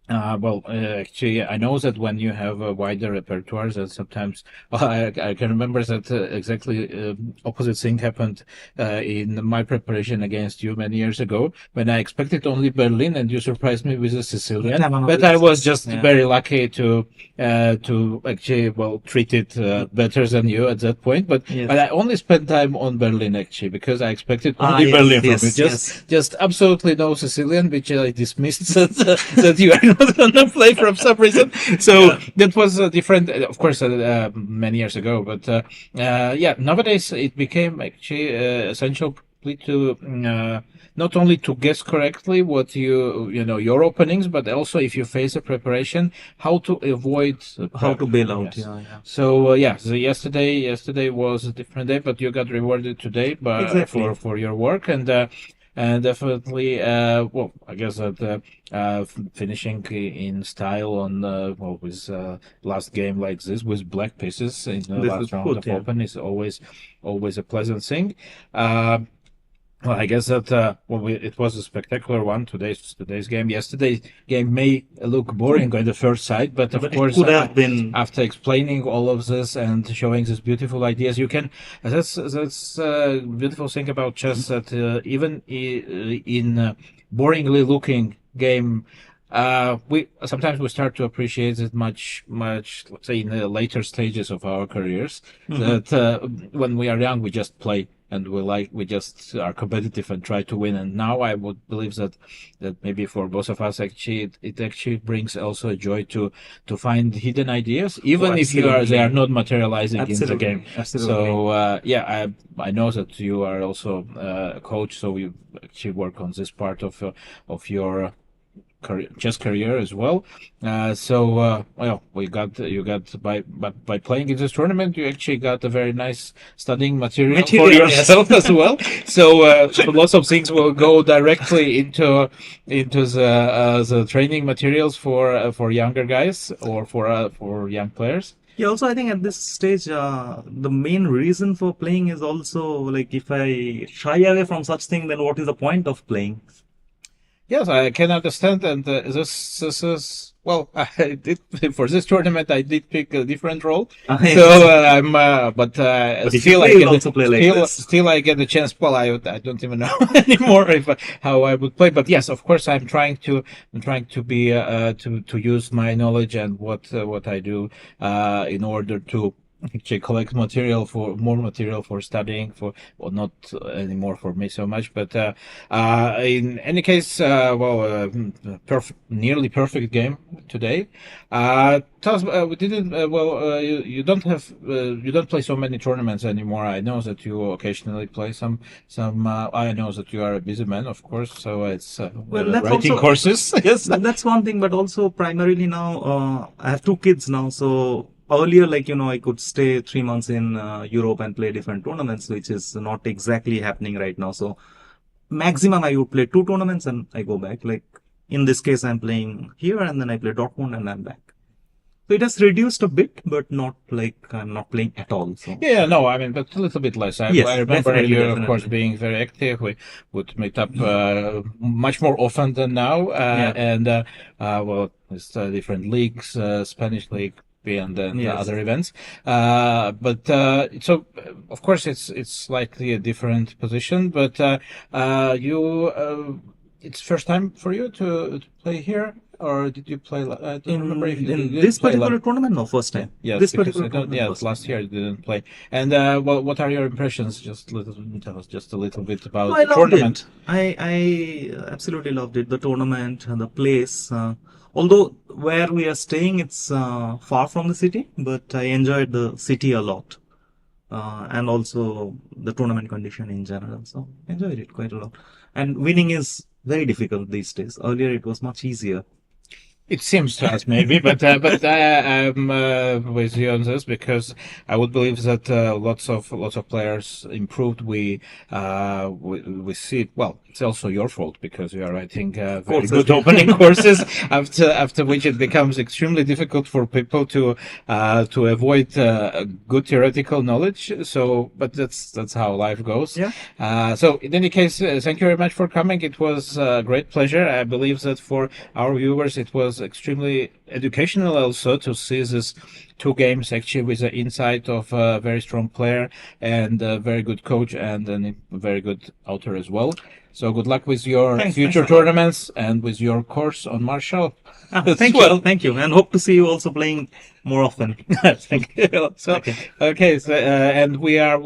actually, I know that when you have a wider repertoire, that sometimes I can remember that exactly opposite thing happened in my preparation against you many years ago when I expected only Berlin and you surprised me with a Sicilian. But I was just very lucky to actually treat it better than you at that point. But I only spent time on Berlin actually because I expected only Berlin from you. Just absolutely no Sicilian, which I dismissed that you are not gonna play from some reason. So that was different, of course, many years ago. But nowadays it became actually essential to not only to guess correctly what your openings, but also if you face a preparation, how to avoid how to bail out. So yesterday was a different day, but you got rewarded today for your work and definitely, I guess that finishing in style on with last game like this with black pieces in the last round of Open is always a pleasant thing. Well, I guess that it was a spectacular one. Today's game. Yesterday's game may look boring on the first sight, but of course, it could have been. After explaining all of this and showing these beautiful ideas, you can. That's a beautiful thing about chess that even in boringly looking game. We sometimes start to appreciate it much, let's say, in the later stages of our careers. That when we are young, we just play and we just are competitive and try to win. And now I would believe that maybe for both of us, actually, it actually brings also a joy to find hidden ideas, even if they are not materializing in the game. Absolutely. So I know that you are also a coach, so you actually work on this part of your chess career as well. You got by playing in this tournament, you actually got a very nice studying material for yourself as well. So lots of things will go directly into the training materials for younger guys or for young players. Yeah, also I think at this stage, the main reason for playing is also like if I shy away from such thing, then what is the point of playing? Yes, I can understand, and this is I did for this tournament. I did pick a different role, so I'm. But still, I get the chance. Well, I don't even know anymore how I would play. But yes, of course, I'm trying to be to use my knowledge and what I do in order to actually collect more material for studying, not anymore for me so much, but in any case, nearly perfect game today. Tell us, we didn't. You don't have, you don't play so many tournaments anymore. I know that you occasionally play some. I know that you are a busy man, of course. So it's That's writing also, courses. Yes. that's one thing, but also primarily now, I have 2 kids now, so earlier, I could stay 3 months in Europe and play different tournaments, which is not exactly happening right now. So maximum I would play 2 tournaments and I go back. Like in this case, I'm playing here and then I play Dortmund and I'm back. So it has reduced a bit, but not like I'm not playing at all. So Yeah, no, I mean, but a little bit less. I remember you, of course, being very active. We would meet up much more often than now, and it's different leagues, Spanish league, and then other events. So of course it's slightly a different position, but it's first time for you to play here. Or did you play? I don't remember if you in this particular tournament. No, first time. Yes, this because particular tournament. last year you didn't play. And what are your impressions? Tell us just a little bit about I the loved tournament. it. I absolutely loved it. The tournament, the place. Although where we are staying, it's far from the city, but I enjoyed the city a lot, and also the tournament condition in general. So enjoyed it quite a lot. And winning is very difficult these days. Earlier it was much easier. It seems to us maybe, but I'm with you on this because I would believe that lots of players improved. We see it. Well, it's also your fault because you are writing very good opening courses. After which it becomes extremely difficult for people to avoid good theoretical knowledge. So, but that's how life goes. Yeah. So in any case, thank you very much for coming. It was a great pleasure. I believe that for our viewers, it was extremely educational also to see these 2 games actually with the insight of a very strong player and a very good coach and a very good author as well. So good luck with your future tournaments and with your course on Marshall. Thank you, and hope to see you also playing more often. Thank you. So, and we are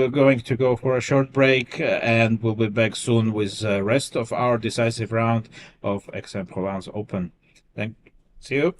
going to go for a short break, and we'll be back soon with the rest of our decisive round of Aix-en-Provence Open. See you.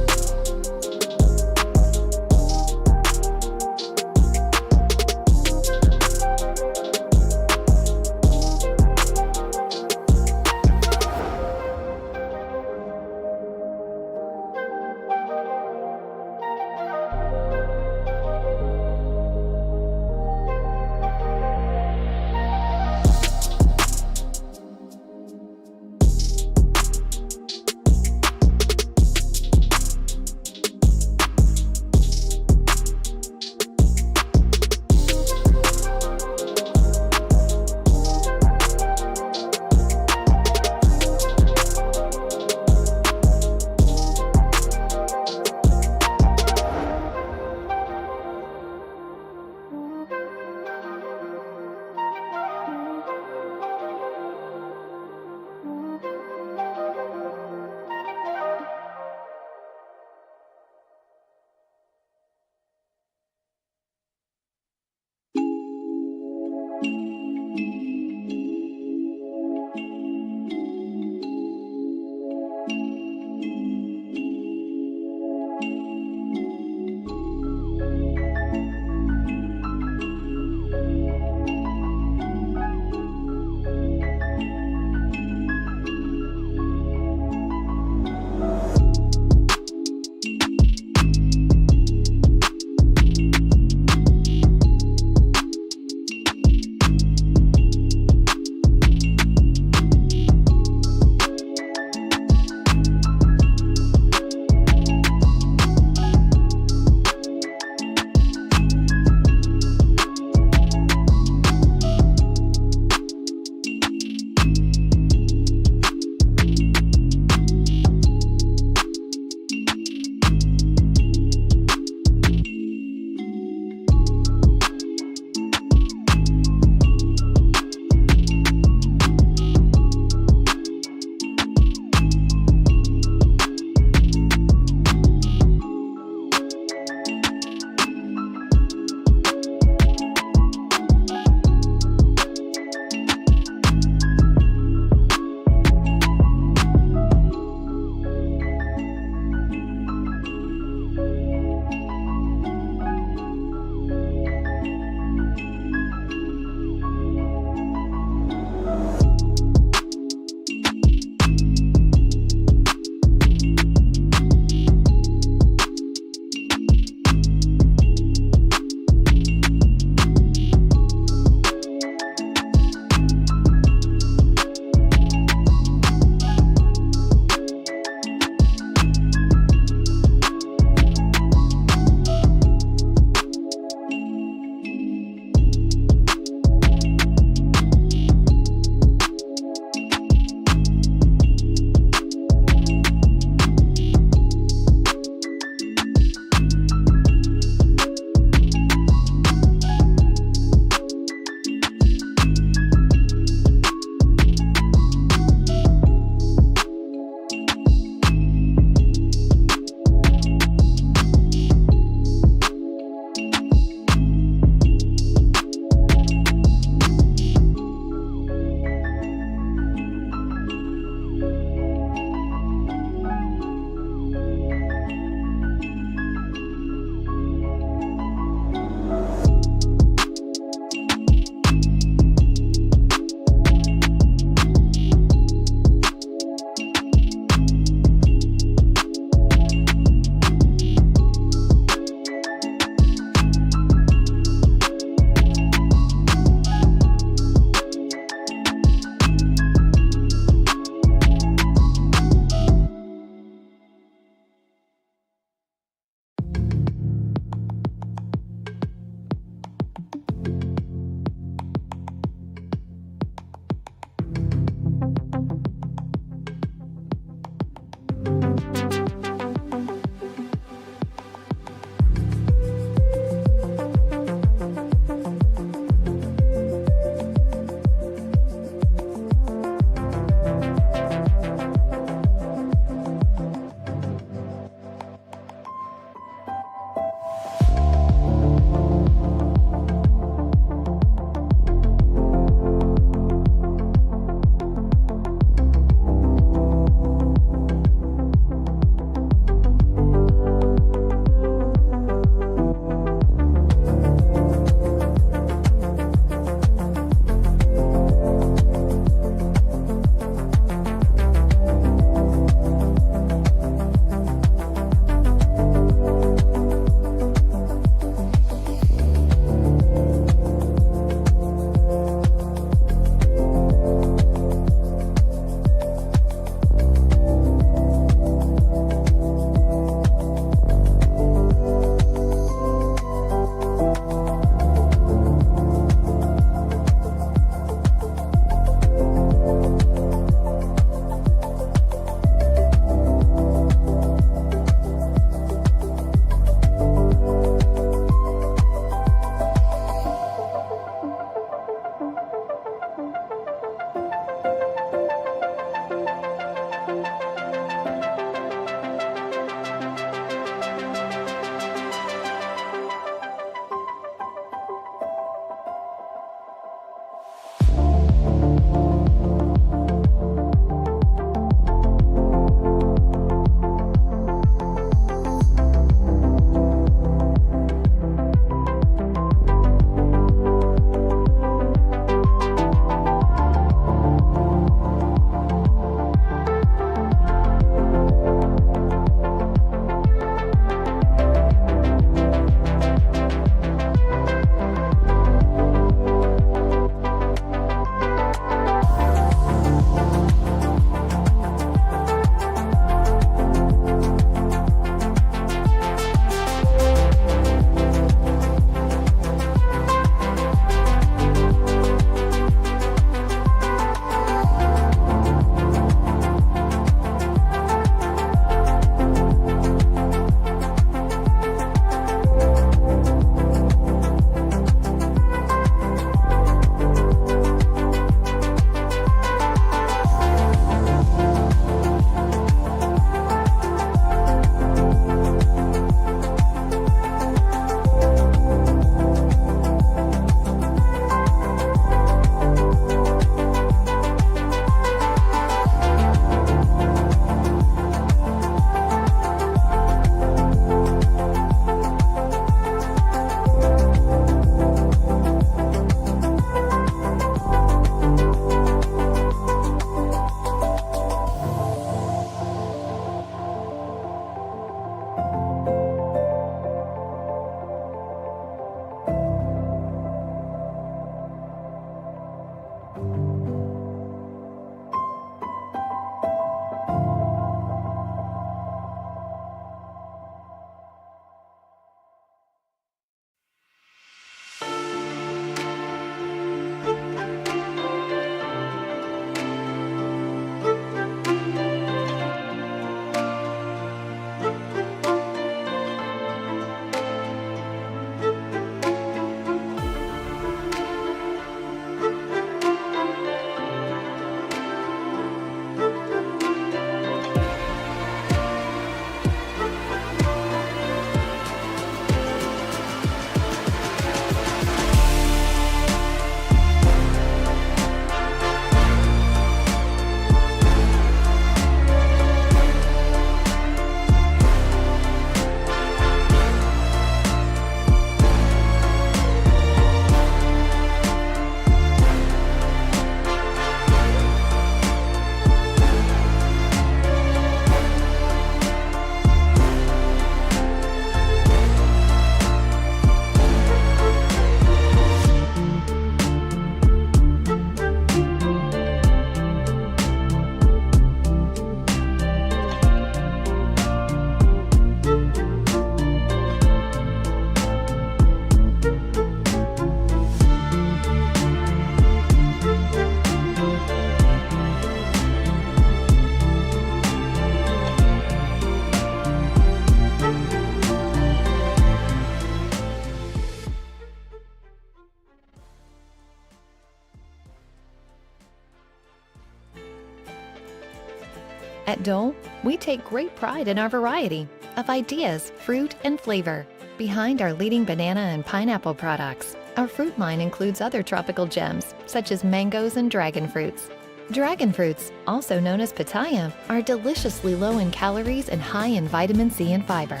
At Dole, we take great pride in our variety of ideas, fruit, and flavor. Behind our leading banana and pineapple products, our fruit line includes other tropical gems, such as mangoes and dragon fruits. Dragon fruits, also known as pitaya, are deliciously low in calories and high in vitamin C and fiber.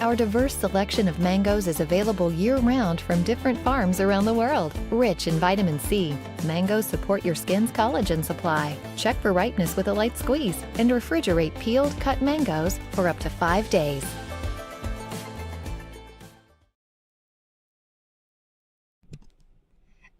Our diverse selection of mangoes is available year-round from different farms around the world. Rich in vitamin C, mangoes support your skin's collagen supply. Check for ripeness with a light squeeze and refrigerate peeled, cut mangoes for up to 5 days.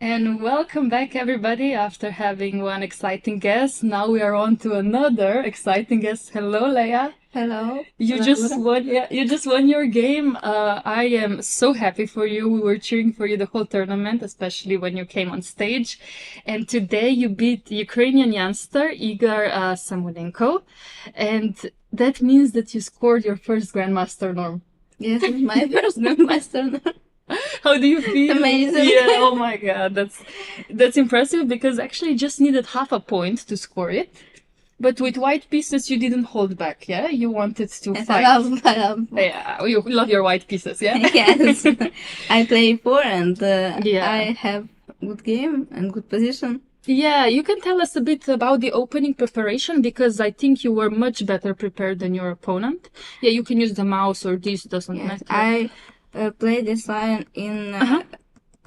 And welcome back, everybody. After having one exciting guest, now we are on to another exciting guest. Hello, Leia. Hello. You just won. Yeah, you just won your game. I am so happy for you. We were cheering for you the whole tournament, especially when you came on stage. And today you beat Ukrainian youngster Igor Samolenko, and that means that you scored your first Grandmaster norm. Yes, it's my first Grandmaster. How do you feel? Amazing. Yeah, oh my god, that's impressive, because actually you just needed half a point to score it. But with white pieces you didn't hold back, yeah? You wanted to Yes, fight. I love. Yeah, you love your white pieces, yeah? Yes, I play 4 and Yeah. I have good game and good position. Yeah, you can tell us a bit about the opening preparation, because I think you were much better prepared than your opponent. Yeah, you can use the mouse or this, doesn't Yes, matter. I play this line in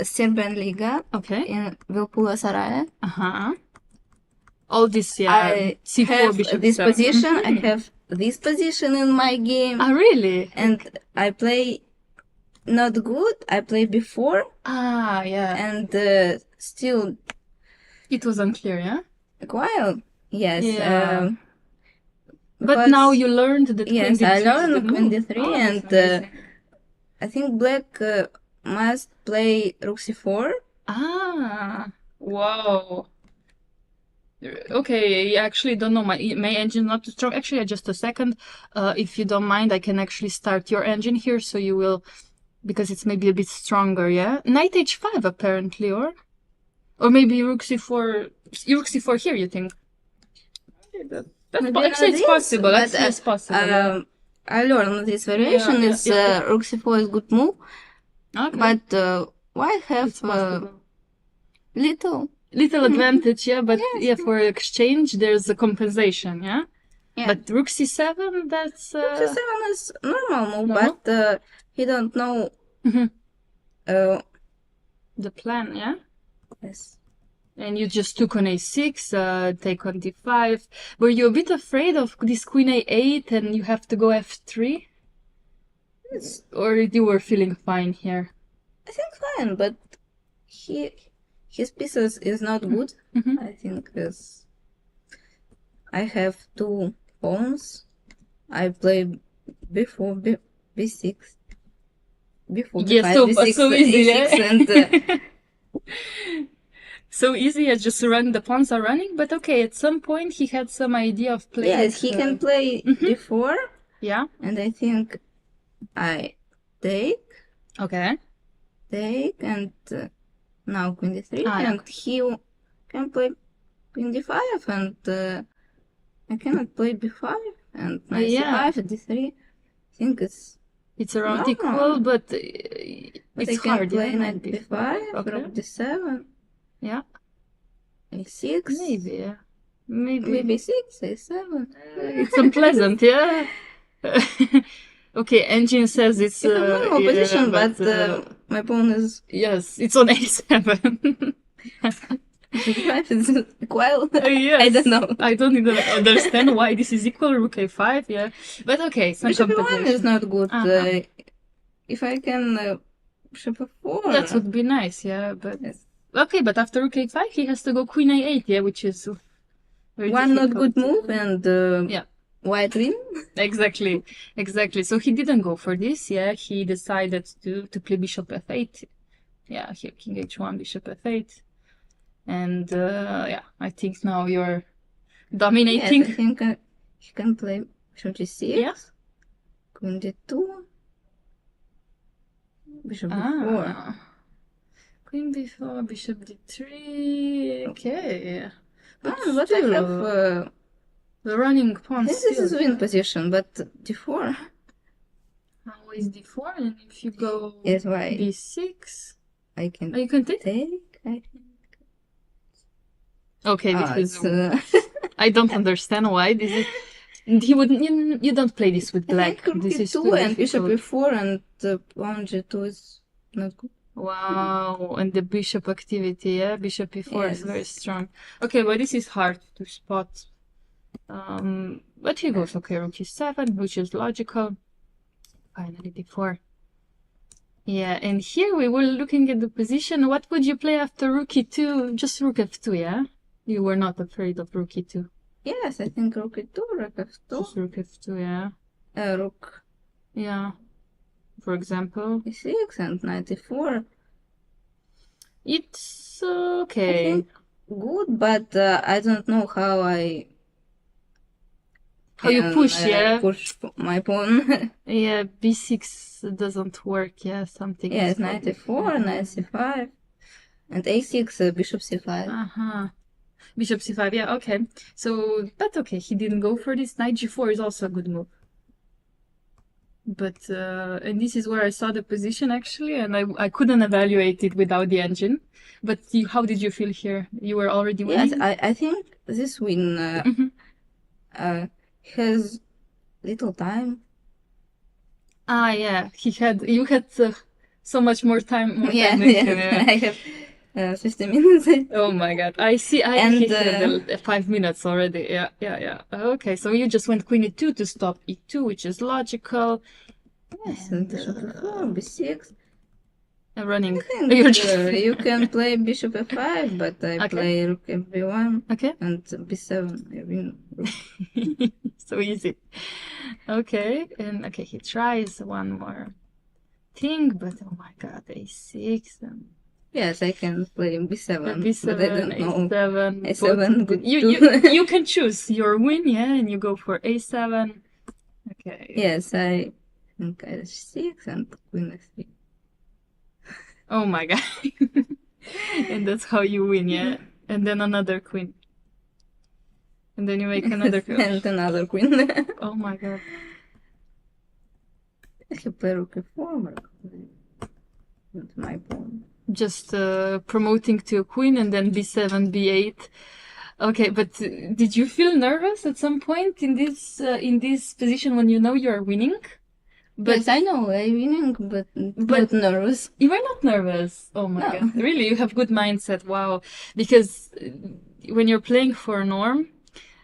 Serbian Liga Okay. in Vilpula Saraya. Uh-huh. All this, yeah. I C4, have bishop this 7. position. I have this position in my game, Ah, really? and I play not good. I play before, Ah, yeah. and still It was unclear, yeah? quite yes. Yeah. But because- now you learned that Yes, queen I d3 is learned the queen move. d3 Oh, that's and amazing. I think black must play rook c4. Ah, wow. Okay, I actually don't know. My engine not too strong. Actually, just a second. If you don't mind, I can actually start your engine here, so you will, because it's maybe a bit stronger, yeah? Knight h5 apparently, or maybe rook c4. Rook c4 here, you think? Maybe Actually, not it's this, possible. but, Actually, it's possible. Yeah. I learned this variation. Yeah, is yeah. rook c4 is good move, Okay, but white have it's possible. little Advantage, yeah, but Yes. yeah, for exchange, there's a compensation, yeah? Yeah. But rook c7, that's... Rook c7 is normal move, Normal? but he don't know. Mhm. Uh, the plan, yeah? yes. And you just took on a6, take on d5. Were you a bit afraid of this queen a8 and you have to go f3? It's, Or you were feeling fine here? I think fine, but his pieces is not good. Mhm. I think is. I have 2 pawns. I play before b6. Before Yeah, b5, b6, so easy, a6, yeah? and So easy as just run, the pawns are running, but okay, at some point he had some idea of playing. yes, he can play d4, Yeah, and I think I take, okay. and now queen d3, Ah, yeah. and he can play queen d5, and I cannot play b5, and knight Yeah. c5, d3. I think It's around No. equal, but but it's I can hard, play yeah? knight b5, Okay. rook d7, Yeah, a6, maybe, yeah. Maybe. maybe 6, a7. It's unpleasant, yeah? Okay, engine says it's... It's a normal yeah, position, but my pawn is yes, it's on a7. b5 is quite. Yes. I don't know. I don't even understand why this is equal. Rook a5, yeah. But okay, some Bishop e1 compensation. is not good. Uh-huh. If I can bishop f4. That would be nice, yeah. But Yes. okay, but after rook a5, he has to go queen a8, yeah, which is very One not difficult. good move and Yeah. white win. Exactly. So he didn't go for this, yeah. He decided to play bishop f8. Yeah, here king h1, bishop f8. And yeah, I think now you're Yes, dominating. I think he can play bishop g6. Yeah. Queen d2. Bishop b4. Ah. Queen b4, bishop d3. Okay. But I still, have The running pawn This still. is win position, but d4. Always d4, and if you go Yes, why? b6, I can you can take. take. I think. Okay, Ah, this is. it's, I don't understand why this is. He would. You don't play this with I black. think rook This is e2 too and bishop difficult. e4 and pawn g2 is not good. Wow, and the bishop activity, yeah, bishop e4 is Yes. very strong. Okay, but this is hard to spot. But he goes, okay, rook e7, which is logical. Finally d4. Yeah, and here we were looking at the position. What would you play after rook e2? Just rook f2, yeah? You were not afraid of rook e2. Yes, I think rook e2, rook f2, Just rook f2, yeah. rook Yeah. For example, e6 and knight e4. it's I okay. think good, but I don't know how I How you can, push, yeah? push my pawn. Yeah, b6 doesn't work, yeah, something Yes, is knight wrong. e4, knight c5, and a6, bishop c5. Uh-huh. Bishop c5, yeah, okay. So, but okay, he didn't go for this. Knight g4 is also a good move. But, and this is where I saw the position actually, and I couldn't evaluate it without the engine. But how did you feel here? You were already Yes, winning? I think this win has little time. Ah, yeah, you had so much more time. More Yeah, time than him, yeah. I have 50 minutes. Oh my god, I see. And, He had 5 minutes already. Yeah. Okay, so you just went queen e2 to stop e2, which is logical. Yes, and bishop e4, b6. Running. I think You're just you can play bishop f5, but I Okay. play rook f1 okay. and b7. I win rook. So easy. Okay, and okay, he tries one more thing, but oh my god, a6 and Yes, I can play b7, b7, but I don't know. a7. A7 both good you, too. you can choose your win, yeah, and you go for a7. Okay. Yes, I think h6 and queen f3. Oh my god. And that's how you win, yeah? And then another queen. And then you make another queen. And another queen. Oh my god. I can play rook f4 with my pawn. Just promoting to a queen and then b7, b8. Okay, but did you feel nervous at some point in this position when you know you're winning? But Yes, I know I'm winning, but not nervous. you were not nervous. Oh my No. god. Really, you have good mindset. Wow. Because when you're playing for norm,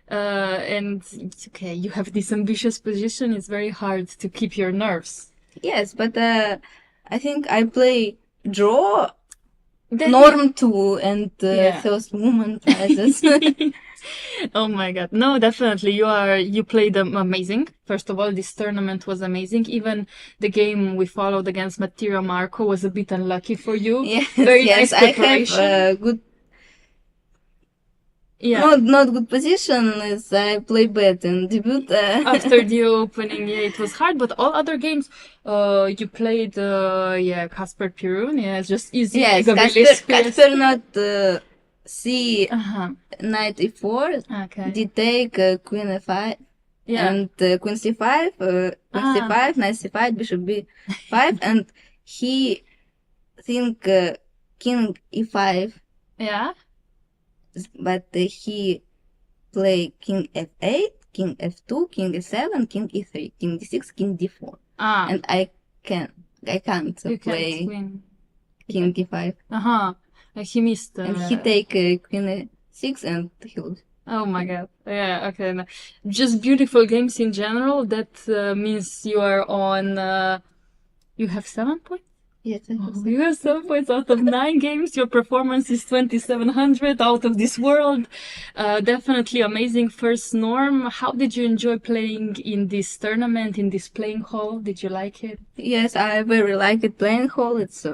and it's okay, you have this ambitious position, it's very hard to keep your nerves. Yes, but I think I play draw, Then norm 2, and Yeah. first woman prizes. Oh my god. No, definitely. You played amazing. First of all, this tournament was amazing. Even the game we followed against Matteo Marco was a bit unlucky for you. Yes, Very yes, nice I have preparation. good, Yeah. not good position as I play bad in debut. After the opening, yeah, it was hard, but all other games, you played, Casper Pirun, yeah, it's just easy. Yes, Gabriel's Casper not c Uh-huh. knight e4, Okay. d take queen f5, Yeah. and queen c5, queen c5, knight c5, bishop b5, and he think king e5, Yeah. but he play king f8, king f2, king e7, king e3, king d6, king d4, and I can't You play can't win. king e5, Uh-huh. He missed. and he take queen e6 and he lose. Oh my god. Yeah, okay. No. Just beautiful games in general. That means you are on. You have 7 points? Yes, I have You have 7 points out of 9 games. Your performance is 2700, out of this world. Definitely amazing first norm. How did you enjoy playing in this tournament, in this playing hall? Did you like it? Yes, I very like it. Playing hall, it's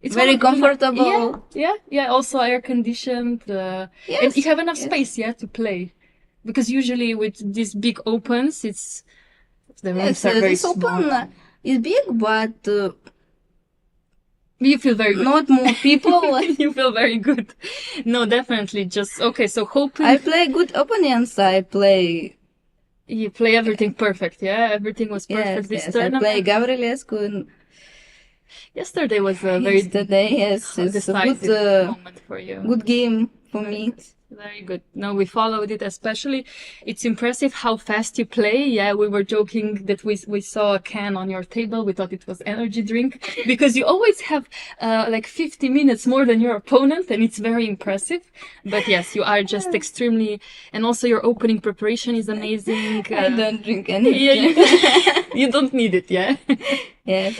It's very one of the- comfortable. Yeah. Also air conditioned. And Yes, you have enough yes. space, yeah, to play. Because usually with these big opens, it's the rooms Yes, are very this small. open is big, but You feel very good. Not more people. You feel very good. No, definitely. Just okay. So hoping I play good opponents. you play everything perfect. Yeah, everything was perfect this I tournament. play Gabrielescu. Yesterday was a very Yesterday, yes, it's a decisive moment for you. good game for me. Very good. No, we followed it especially. It's impressive how fast you play. Yeah, we were joking that we saw a can on your table. We thought it was energy drink because you always have like 50 minutes more than your opponent, and it's very impressive. But yes, you are just extremely, and also your opening preparation is amazing. I don't drink energy. Yeah, you don't need it. Yeah. Yes,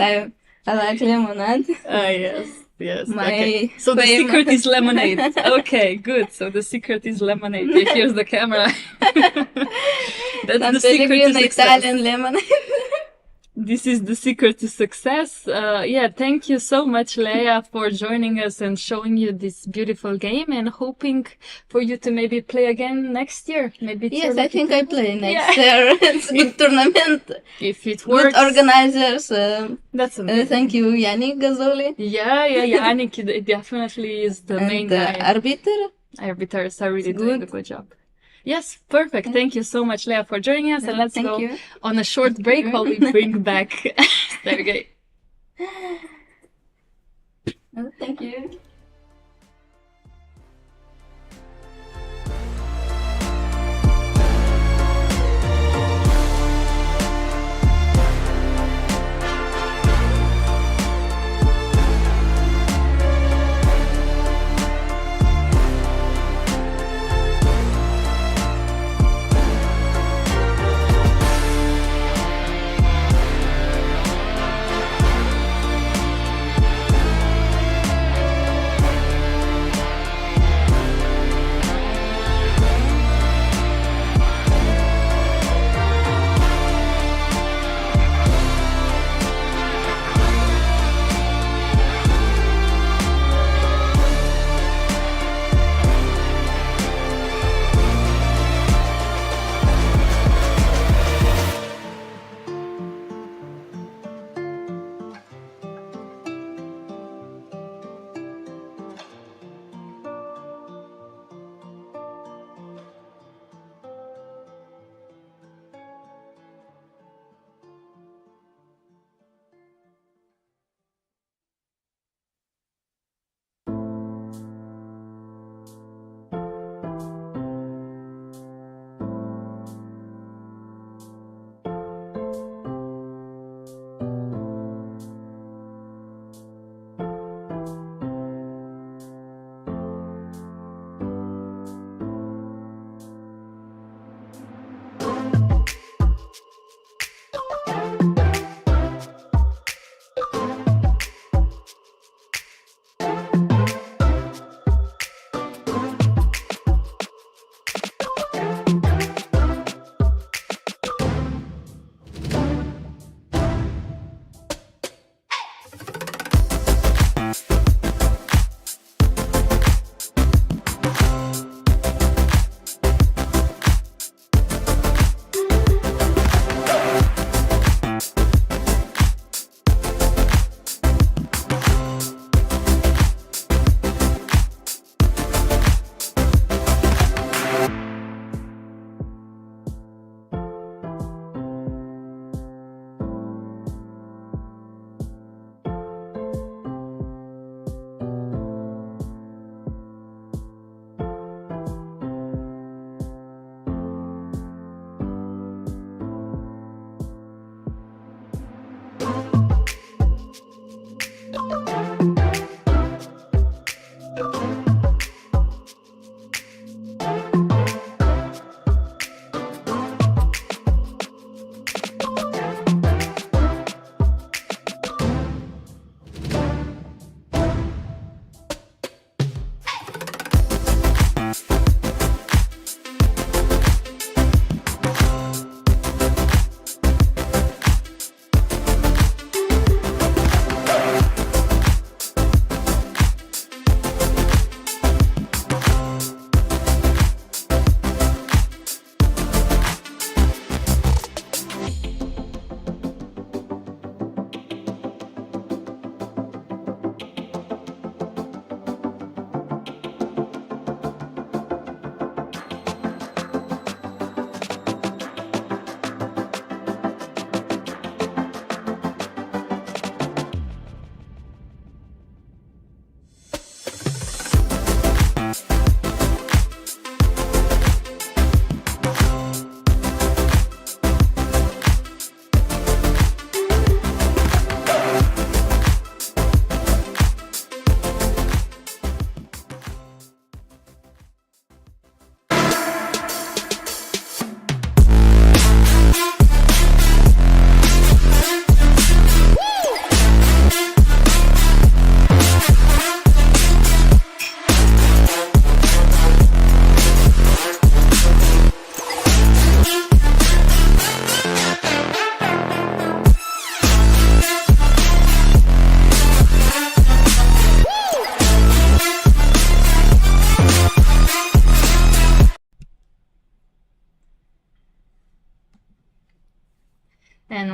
I like lemonade. Yes. Yes. My Okay. So the favorite. secret is lemonade. Okay, good. So the secret is lemonade. Yeah, here's the camera. That's San the secret to Pellegrino success. Italian lemonade. This is the secret to success. Yeah, thank you so much, Leia, for joining us and showing you this beautiful game, and hoping for you to maybe play again next year. Maybe it's Yes, your I lucky think I time. play next Yeah. year. It's a good tournament. If it Good works, organizers. that's amazing. Thank you, Yannick Gazzoli. Yeah, Yannick it definitely is the main And guy. arbiter. Arbiters are really It's doing good. a good job. Yes, perfect. Thank you so much, Leia, for joining us. And let's Thank go you. on a short break while we bring back Sergei. Thank you.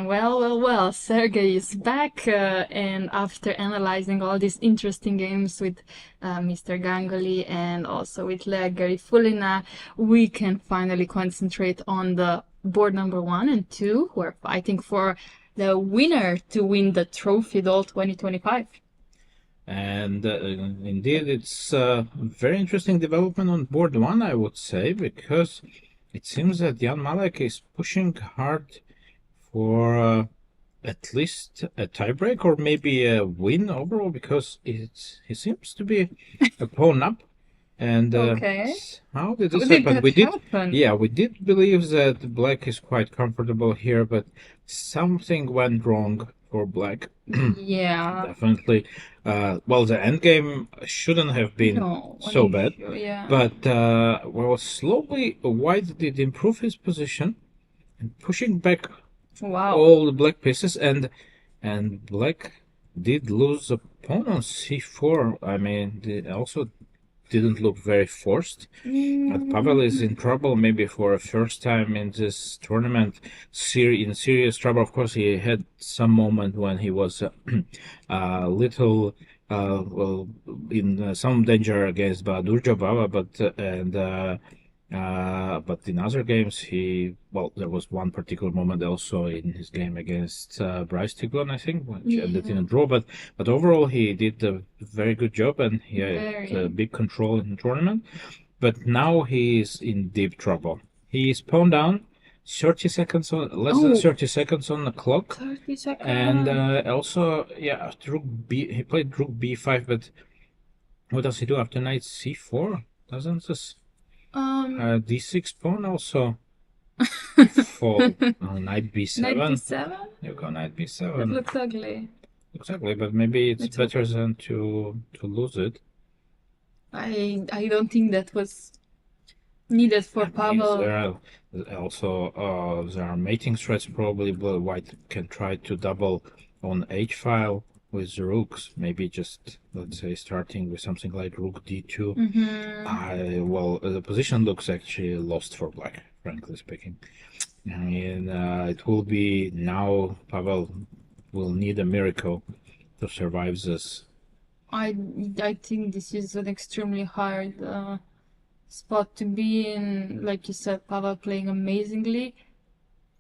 Well, Sergei is back, and after analyzing all these interesting games with Mr. Gangoli and also with Lea Garifulina, we can finally concentrate on the board number 1 and 2, who are fighting for the winner to win the Trophy Dole 2025. And indeed, it's a very interesting development on board 1, I would say, because it seems that Jan Malek is pushing hard for at least a tiebreak or maybe a win overall, because he seems to be a pawn up. And Okay. how did this How did happen? that happen? We did believe that Black is quite comfortable here, but something went wrong for Black. Yeah. Definitely. Well, the endgame shouldn't have been No, so bad. Yeah. But slowly White did improve his position and pushing back Wow. all the black pieces, and Black did lose a pawn on c4. I mean, they also didn't look very forced. But Pavel is in trouble, maybe for a first time in this tournament, in serious trouble. Of course, he had some moment when he was a little in some danger against Badurjobava, but in other games, there was one particular moment also in his game against Bryce Tiglon, I think, which ended in a draw. But overall, he did a very good job, and he had a big control in the tournament. But now he is in deep trouble. He is pawned down, 30 seconds on, less than 30 seconds on the clock. 30 seconds. And also, Rook B. He played Rook B5, but what does he do after Knight C4? Doesn't this D6 pawn also fall? Knight B7. Knight B7? You go Knight B7. That looks ugly. Exactly, but maybe it's better than to lose it. I don't think that was needed for Pavel. There are mating threats. Probably White can try to double on H file with the rooks. Maybe just, let's say, starting with something like Rook D2. The position looks actually lost for Black, frankly speaking. I mean, it will be now Pavel will need a miracle to survive this. I think this is an extremely hard spot to be in. Like you said, Pavel playing amazingly.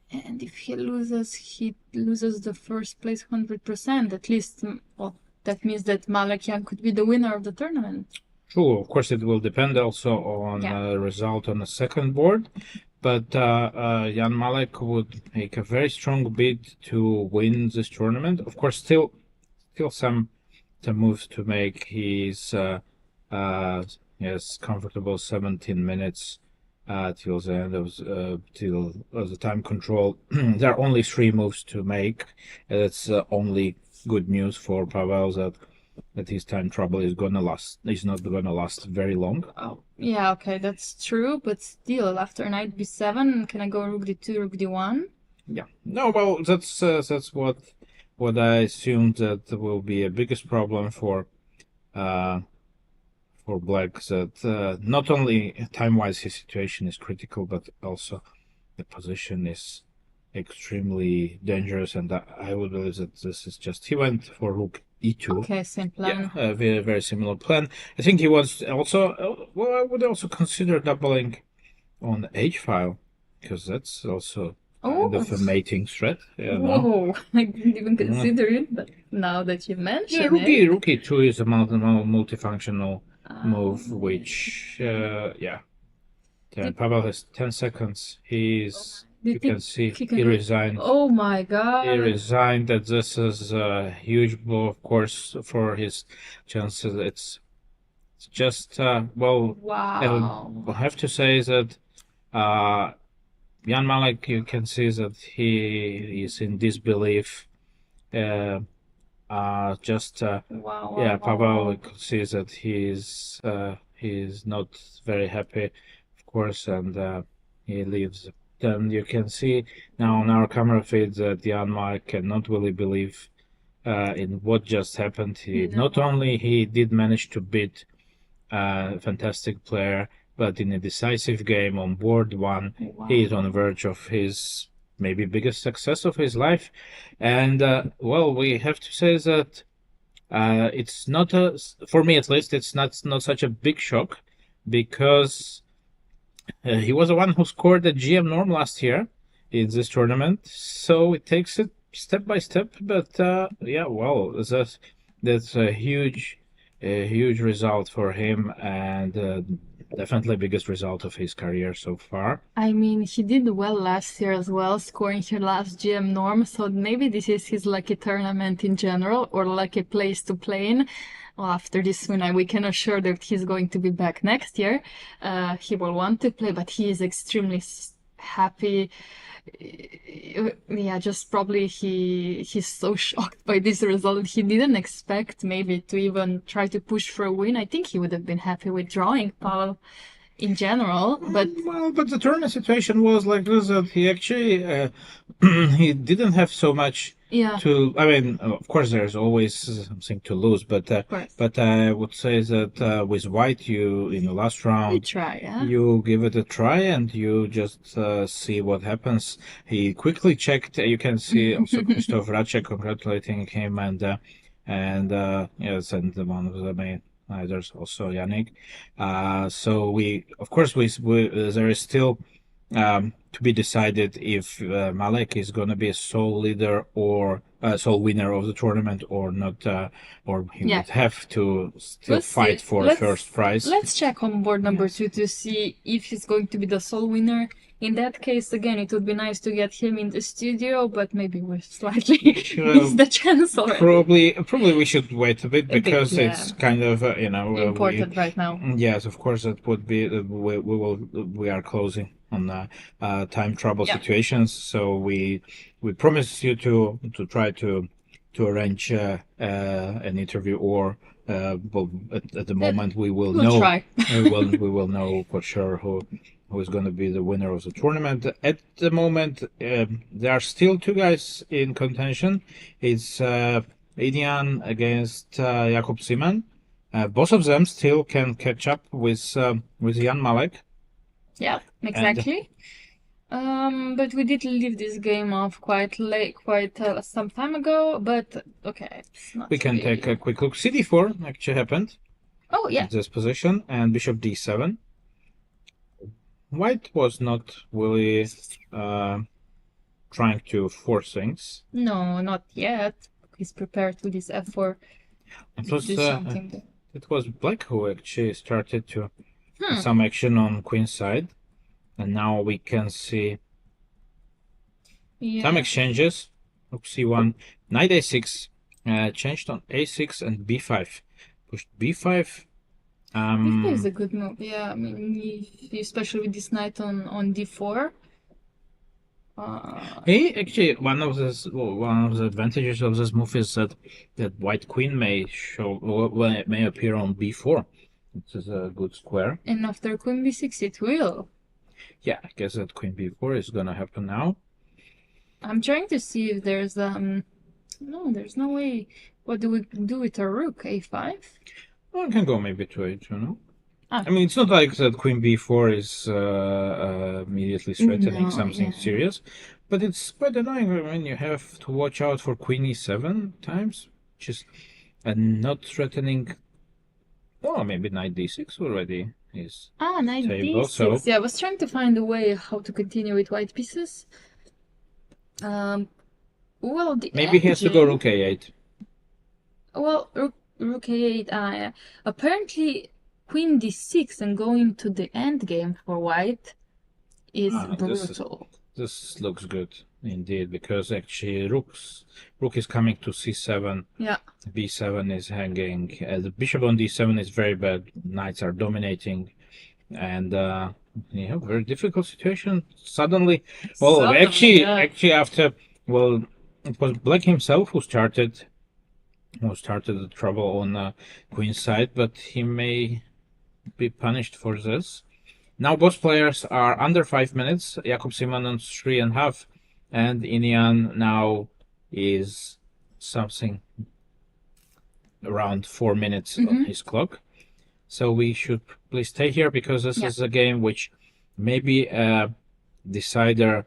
And if he loses the first place 100%. At least, that means that Malakian could be the winner of the tournament. True, of course, it will depend also on the result on the second board. But Jan Malek would make a very strong bid to win this tournament. Of course, still some moves to make. He's comfortable 17 minutes till the end of the time control. There are only 3 moves to make. That's only good news for Pavel that his time trouble is not gonna last very long. Oh, yeah, okay, that's true. But still, after Knight B7, can I go Rook D2, Rook D1? Yeah. No, well, that's what I assumed that will be a biggest problem for Black. That not only time-wise his situation is critical, but also the position is extremely dangerous. And I would believe that this is just he went for Rook E2. Okay, same plan. Yeah, a very, very similar plan. I think he was also I would also consider doubling on H file, because that's also kind of a mating threat. Whoa, I didn't even consider it, but now that you mention it. Rook E2 is a multifunctional move, which Pavel has 10 seconds. You can see he resigned. Oh my god. He resigned. That this is a huge blow, of course, for his chances. It's just wow. I have to say that Jan Malek, you can see that he is in disbelief. Pavel could see that he's not very happy, of course, and he leaves. Then you can see now on our camera feed that Jan Malek cannot really believe in what just happened. Not only he did manage to beat a fantastic player, but in a decisive game on board 1, he is on the verge of his maybe biggest success of his life. And well, we have to say that it's not for me at least, it's not such a big shock, because he was the one who scored the GM norm last year in this tournament, so it takes it step by step. But yeah, well, that's a huge result for him, and definitely biggest result of his career so far. I mean, he did well last year as well, scoring his last GM norm, so maybe this is his lucky tournament in general, or lucky place to play in. Well, after this win, we can assure that he's going to be back next year. He will want to play, but he is extremely happy. Yeah, just probably he's so shocked by this result. He didn't expect maybe to even try to push for a win. I think he would have been happy with drawing Pavel in general, but but the tournament situation was like this, that he actually he didn't have so much to. I mean, of course, there's always something to lose, but I would say that with white, you in the last round, you give it a try and you just see what happens. He quickly checked. You can see also Christoph Racek congratulating him, and yes, and one of the main. There's also Yannick. So there is still to be decided if Malek is going to be a sole leader or sole winner of the tournament or not, or he would have to still fight for first prize. Let's check on board number 2 to see if he's going to be the sole winner. In that case, again, it would be nice to get him in the studio, but maybe we slightly missed the chance already. Probably we should wait a bit, because it's kind of important right now. Yes, of course, that would be. We are closing on time trouble situations, so we promise you to try to arrange an interview, or well, at the moment we will know. Try. we will know for sure who is going to be the winner of the tournament. At the moment, there are still 2 guys in contention. It's Etienne against Jakub Seemann. Both of them still can catch up with Jan Malek. Yeah, exactly. But we did leave this game off quite late, some time ago. But okay, it's not. We can take a quick look. CD4 actually happened. Oh yeah. At this position, and Bishop D7. White was not really trying to force things. No, not yet. He's prepared with his F4 to do something. It was Black who actually started to some action on Queen's side, and now we can see some exchanges. Rook C1, Knight A6, changed on A6 and B5. Pushed B5. B5 is a good move. Yeah, I mean, especially with this knight on D4. Actually, one of the advantages of this move is that White Queen may appear on B4. This is a good square. And after Queen B6, it will. Yeah, I guess that Queen B4 is gonna happen now. I'm trying to see if there's no, there's no way. What do we do with a rook? A5? Well, I can go maybe to A2, I mean, it's not like that Queen B4 is immediately threatening something serious, but it's quite annoying when you have to watch out for Queen E7 times, which is not threatening. Oh, maybe Knight D6 already is. Knight D6. So... Yeah, I was trying to find a way how to continue with white pieces. Well, maybe he has to go Rook A8. Well, Rook A8. Apparently, Queen D6 and going to the endgame for white is brutal. This looks good indeed, because actually Rook is coming to C7. Yeah. B7 is hanging. The bishop on D7 is very bad. Knights are dominating, and very difficult situation. Suddenly, actually after it was Black himself who started the trouble on Queen's side, but he may be punished for this. Now both players are under 5 minutes. Jakub Seemann on 3.5, and Etienne now is something around 4 minutes on his clock. So we should please stay here, because this is a game which may be a decider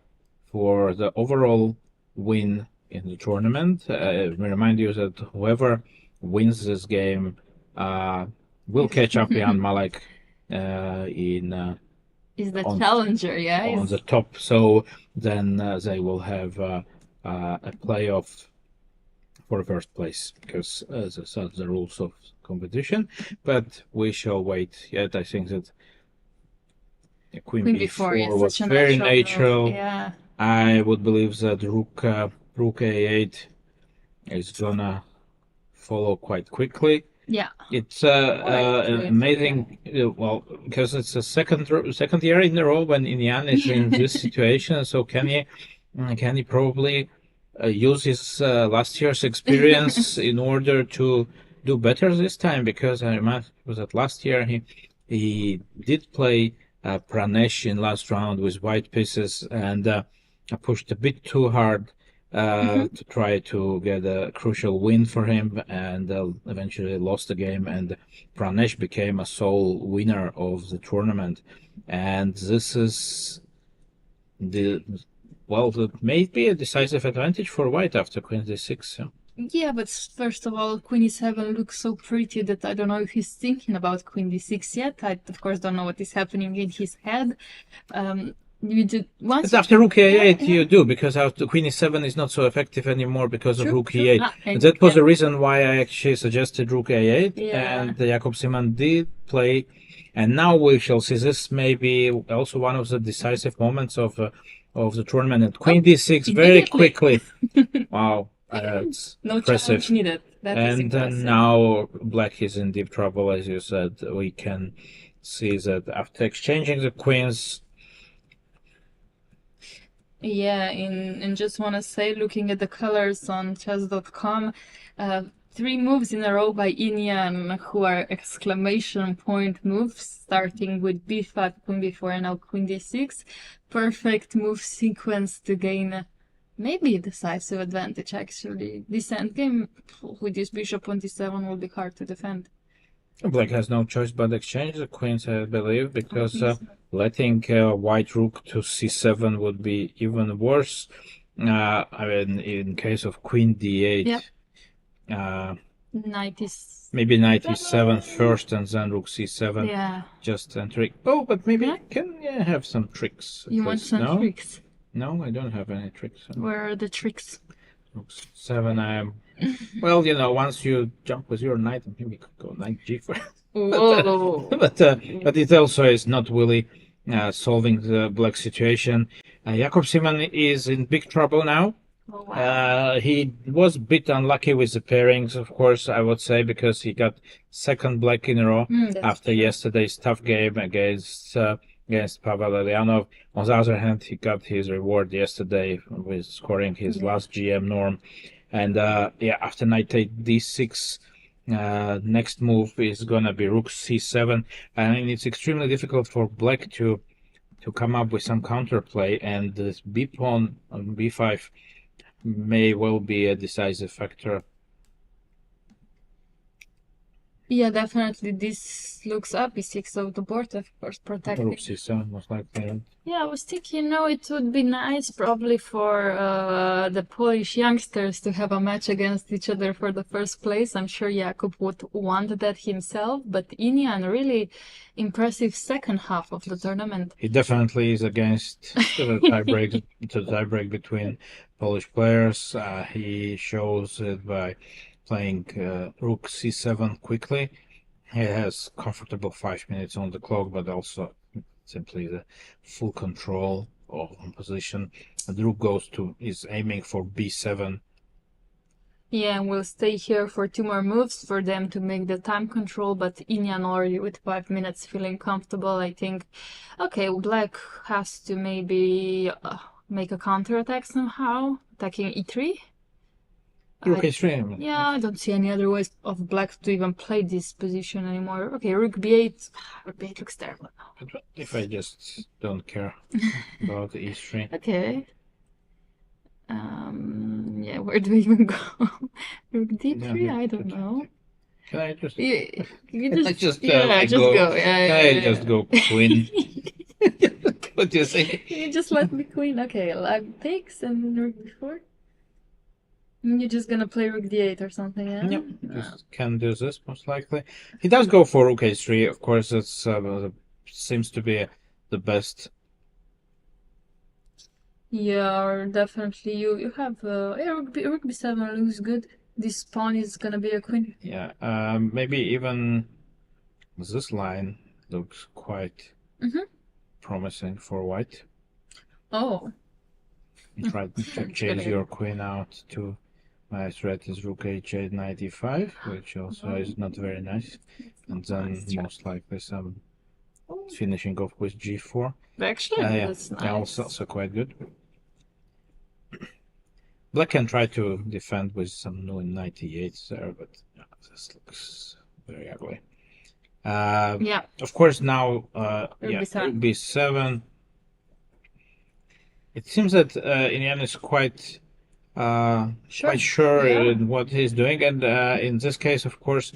for the overall win in the tournament. We remind you that whoever wins this game will catch up Jan Malek Is the challenger, yeah? On the top. So then they will have a playoff for first place, because those are the rules of competition. But we shall wait. Yet I think that Queen B4 was very natural. Yeah. I would believe that Rook A8 is gonna follow quite quickly. Yeah. It's amazing. Well, because it's the second year in a row when Etienne is in this situation. So can he probably use his last year's experience in order to do better this time? Because I remember that last year he did play Pranesh in last round with white pieces and pushed a bit too hard to try to get a crucial win for him, and eventually lost the game, and Pranesh became a sole winner of the tournament. And this is that may be a decisive advantage for white after Queen D6. Yeah, but first of all, Queen E7 looks so pretty that I don't know if he's thinking about Queen D6 yet. I, of course, don't know what is happening in his head. But after Rook E8 you do, because after Queen E7 is not so effective anymore because of Rook E8. And that was the reason why I actually suggested Rook E8, and Jakob Simon did play. And now we shall see, this may be also one of the decisive moments of the tournament. And Queen D6 very quickly. Wow, it's no impressive. challenge needed. That is impressive. Then now Black is in deep trouble, as you said. We can see that after exchanging the queens. Yeah, and just want to say, looking at the colors on chess.com, 3 moves in a row by Etienne, who are exclamation point moves, starting with b5, queen b4, and now queen d6. Perfect move sequence to gain maybe a decisive advantage, actually. This endgame with this bishop on d7 will be hard to defend. Black has no choice but exchange the queens, I believe, because letting white rook to c7 would be even worse. I mean, in case of queen d8, maybe knight e7 first and then rook c7. Yeah. Just a trick. Oh, but maybe I can have some tricks. You want some tricks? No, I don't have any tricks. Where are the tricks? Rook c7, well, once you jump with your knight, maybe we could go knight g4. Whoa. but it also is not really solving the black situation. Jakob Simon is in big trouble now. Oh, wow. He was a bit unlucky with the pairings, of course, I would say, because he got second black in a row after yesterday's tough game against Pavel Eljanov. On the other hand, he got his reward yesterday with scoring his last GM norm. And after knight d6, next move is gonna be rook c7, and it's extremely difficult for black to come up with some counterplay, and this b pawn on b5 may well be a decisive factor. Yeah, definitely. This looks up e6 of the board, of course, protecting. Rook c7 most likely. Yeah, I was thinking, it would be nice probably for the Polish youngsters to have a match against each other for the first place. I'm sure Jakub would want that himself, but Etienne, really impressive second half of the tournament. He definitely is against the tiebreak between Polish players. He shows it by playing rook c7 quickly. He has comfortable 5 minutes on the clock, but also simply the full control of position. The rook is aiming for b7. Yeah, and we'll stay here for 2 more moves for them to make the time control, but Etienne already with 5 minutes feeling comfortable, I think. Okay, black has to maybe make a counterattack somehow, attacking e3. Rook h3. Yeah, I don't see any other ways of black to even play this position anymore. Okay, rook b8. Rook b8 looks terrible. But if I just don't care about the e3. Okay. Yeah, where do we even go? Rook d3? I don't know. Can I just? Just go. go. Can I just go queen? What do you think? You just let me queen. Okay, lag takes and rook d4. And you're just gonna play rook d8 or something, yeah? Yep, just can do this most likely. He does go for rook h3. Of course, it's seems to be the best. Yeah, definitely. You have yeah, rook b7 looks good. This pawn is gonna be a queen. Yeah, maybe even this line looks quite promising for white. Oh. Try to change your queen out to my threat is rook h8 knight e5, which also is not very nice. And then most likely some finishing off with g4. Actually, Yeah, that's nice. yeah, also quite good. Black can try to defend with some new knight e8 there, but yeah, this looks very ugly. Yeah. Of course, now Rook b7. rook b7. It seems that Etienne is quite sure Yeah. in what he's doing, and in this case, of course,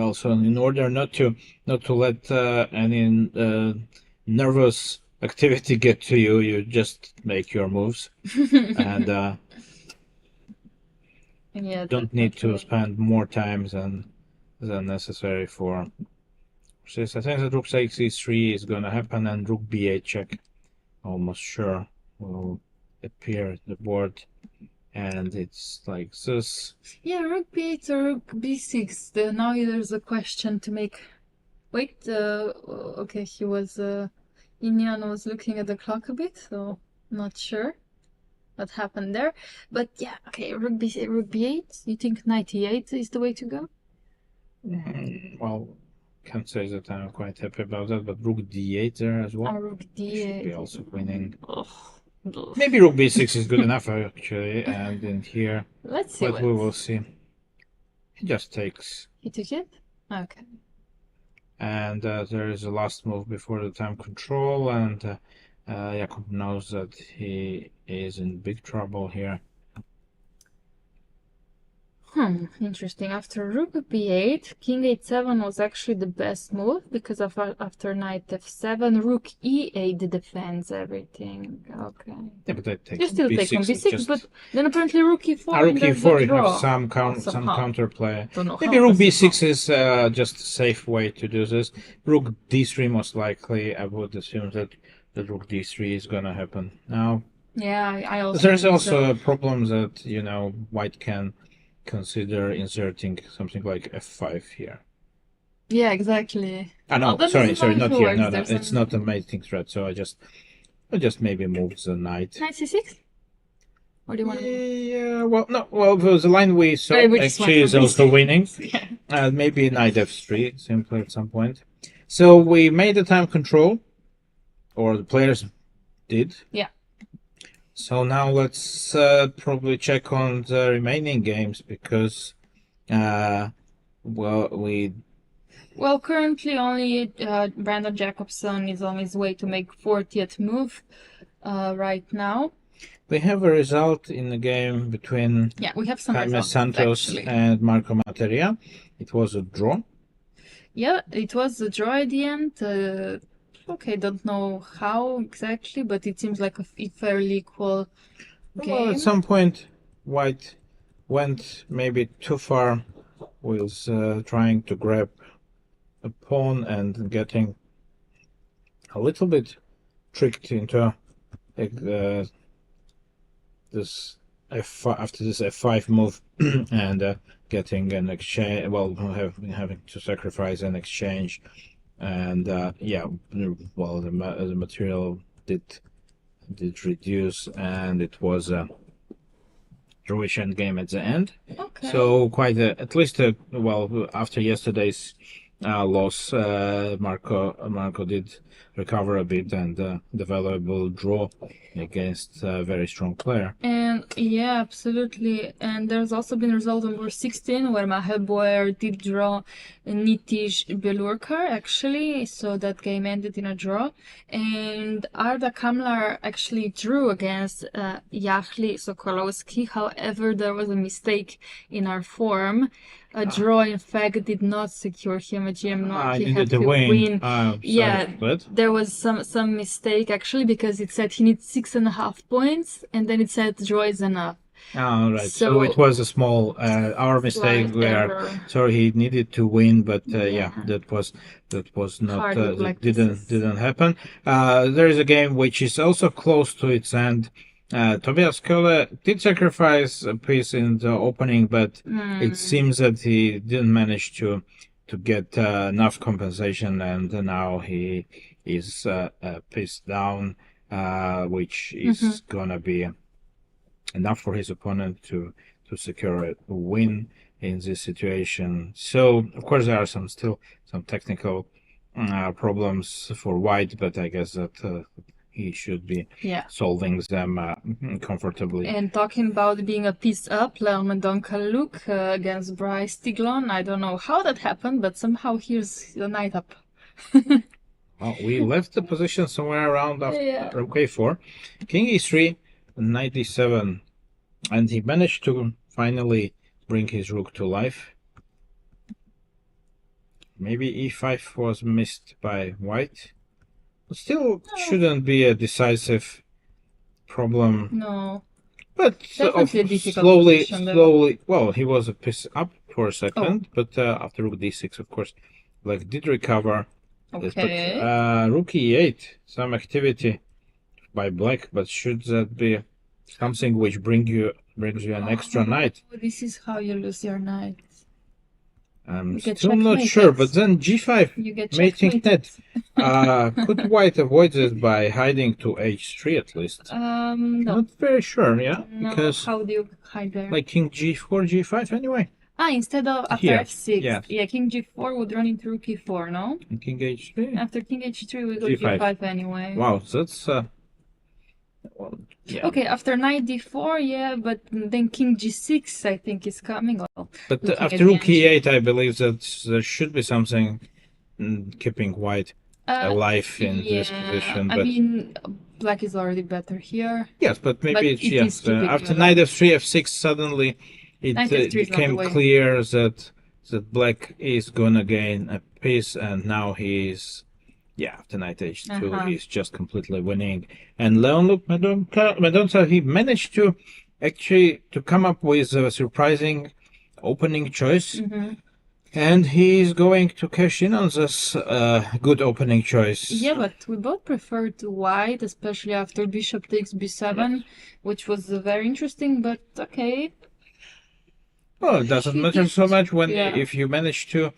also in order not to let any nervous activity get to you, you just make your moves, and Yeah, don't need to definitely. spend more time than necessary for this. I think that rook takes e3 is gonna happen, and rook b8 check, almost sure, will appear at the board. And it's like this. Yeah, rook b8 or rook b6. Now there's a question to make. Wait, okay, he was, Etienne was looking at the clock a bit, so not sure what happened there. But yeah, okay, rook b8. You think knight e8 is the way to go? Well, can't say that I'm quite happy about that, but rook d8 there as well. Rook Should be d8. also winning. Ugh. Maybe rook b6 is good enough actually, and in here, Let's see but we will see. He just takes, He took it? Okay. and there is a last move before the time control, and Jakub knows that he is in big trouble here. Interesting. After rook b8, king h7 was actually the best move because of after knight f7, rook e8 defends everything. Okay. Yeah, but that takes You still b6 take on is b6, just... but then apparently rook e4. rook e4, you draw. have some Somehow. counterplay. Don't know Maybe how, rook but b6 somehow. is just a safe way to do this. Rook d3 most likely. I would assume that the rook d3 is gonna happen now. Yeah, I also. There's think also so. a problem that white can consider inserting something like f5 here. Yeah, exactly. No, that sorry, doesn't not work. here. No, There's it's not a mating threat. So I just maybe move the knight. Knight c6? Or do you want to? Yeah, well, no, well, the line we saw We just actually went is for also b6. winning. Yeah. Maybe knight f3 simply at some point. So we made the time control, or the players did. Yeah. So now let's probably check on the remaining games because, Well, currently only Brandon Jacobson is on his way to make 40th move right now. we have a result in the game between Yeah, we have some Jaime results, Santos actually. and Marco Materia. It was a draw. Yeah, it was a draw at the end. Okay, don't know how exactly, but it seems like a fairly equal game. Well, at some point, white went maybe too far with trying to grab a pawn and getting a little bit tricked into this f5 after this f5 move and getting an exchange. Well, having to sacrifice an exchange, and yeah, well, the material did reduce, and it was a drawish end game at the end. Okay. So quite at least well, after yesterday's loss, Marco did recover a bit and the valuable draw against a very strong player. And yeah, absolutely. And there's also been result number 16 where Mahel Boer did draw Nitish Belurkar actually, so that game ended in a draw. And Arda Kamlar actually drew against Yachli Sokolowski. However, there was a mistake in our form. A draw, in fact, did not secure him a GM. No, he needed had to to win. Yeah, there was some mistake actually, because it said he needs 6.5 points, and then it said draw is enough. Oh, right. So it was a small our mistake. Sorry, he needed to win, but that was not didn't happen. There is a game which is also close to its end. Tobias Köhler did sacrifice a piece in the opening, but it seems that he didn't manage to get enough compensation, and now he is a piece down, which is gonna be enough for his opponent to secure a win in this situation. So of course there are still some technical problems for White, but I guess that he should be solving them comfortably. And talking about being a piece up, Lermendonk-Luke against Bryce Tiglon. I don't know how that happened, but somehow here's the knight up. Well, we left the position somewhere around after Rook A4. King E3, Knight D7, and he managed to finally bring his rook to life. Maybe E5 was missed by White. Still shouldn't be a decisive problem. No. But slowly, well, he was a piece up for a second, but after Rook D6, of course, Black did recover. Okay. But Rook E8, some activity by Black, but should that be something which brings you an extra knight? This is how you lose your knight. I'm still not sure, but then G5 mating net. Could White avoid this by hiding to H3 at least? No. Not very sure, No, because how do you hide there? like King G4, G5 anyway. Instead of after Here, F6. Yeah, King G4 would run into Rook E4, no? And King H3. After King H3 we go G5. G5 anyway. Wow, that's Okay, after Knight D4, but then King G6 I think is coming. But after Rook E8, I believe that there should be something keeping White alive in this position. But I mean, Black is already better here. Yes, but maybe after Knight F3, F6, suddenly it became clear that Black is gonna gain a piece, and now he's after Knight H2 he's just completely winning. And Leonid Mendonca, he managed to actually come up with a surprising opening choice, and he's going to cash in on this good opening choice. Yeah, but we both preferred White, especially after Bishop takes B7, which was very interesting. But okay. Well, it doesn't matter so much when if you manage to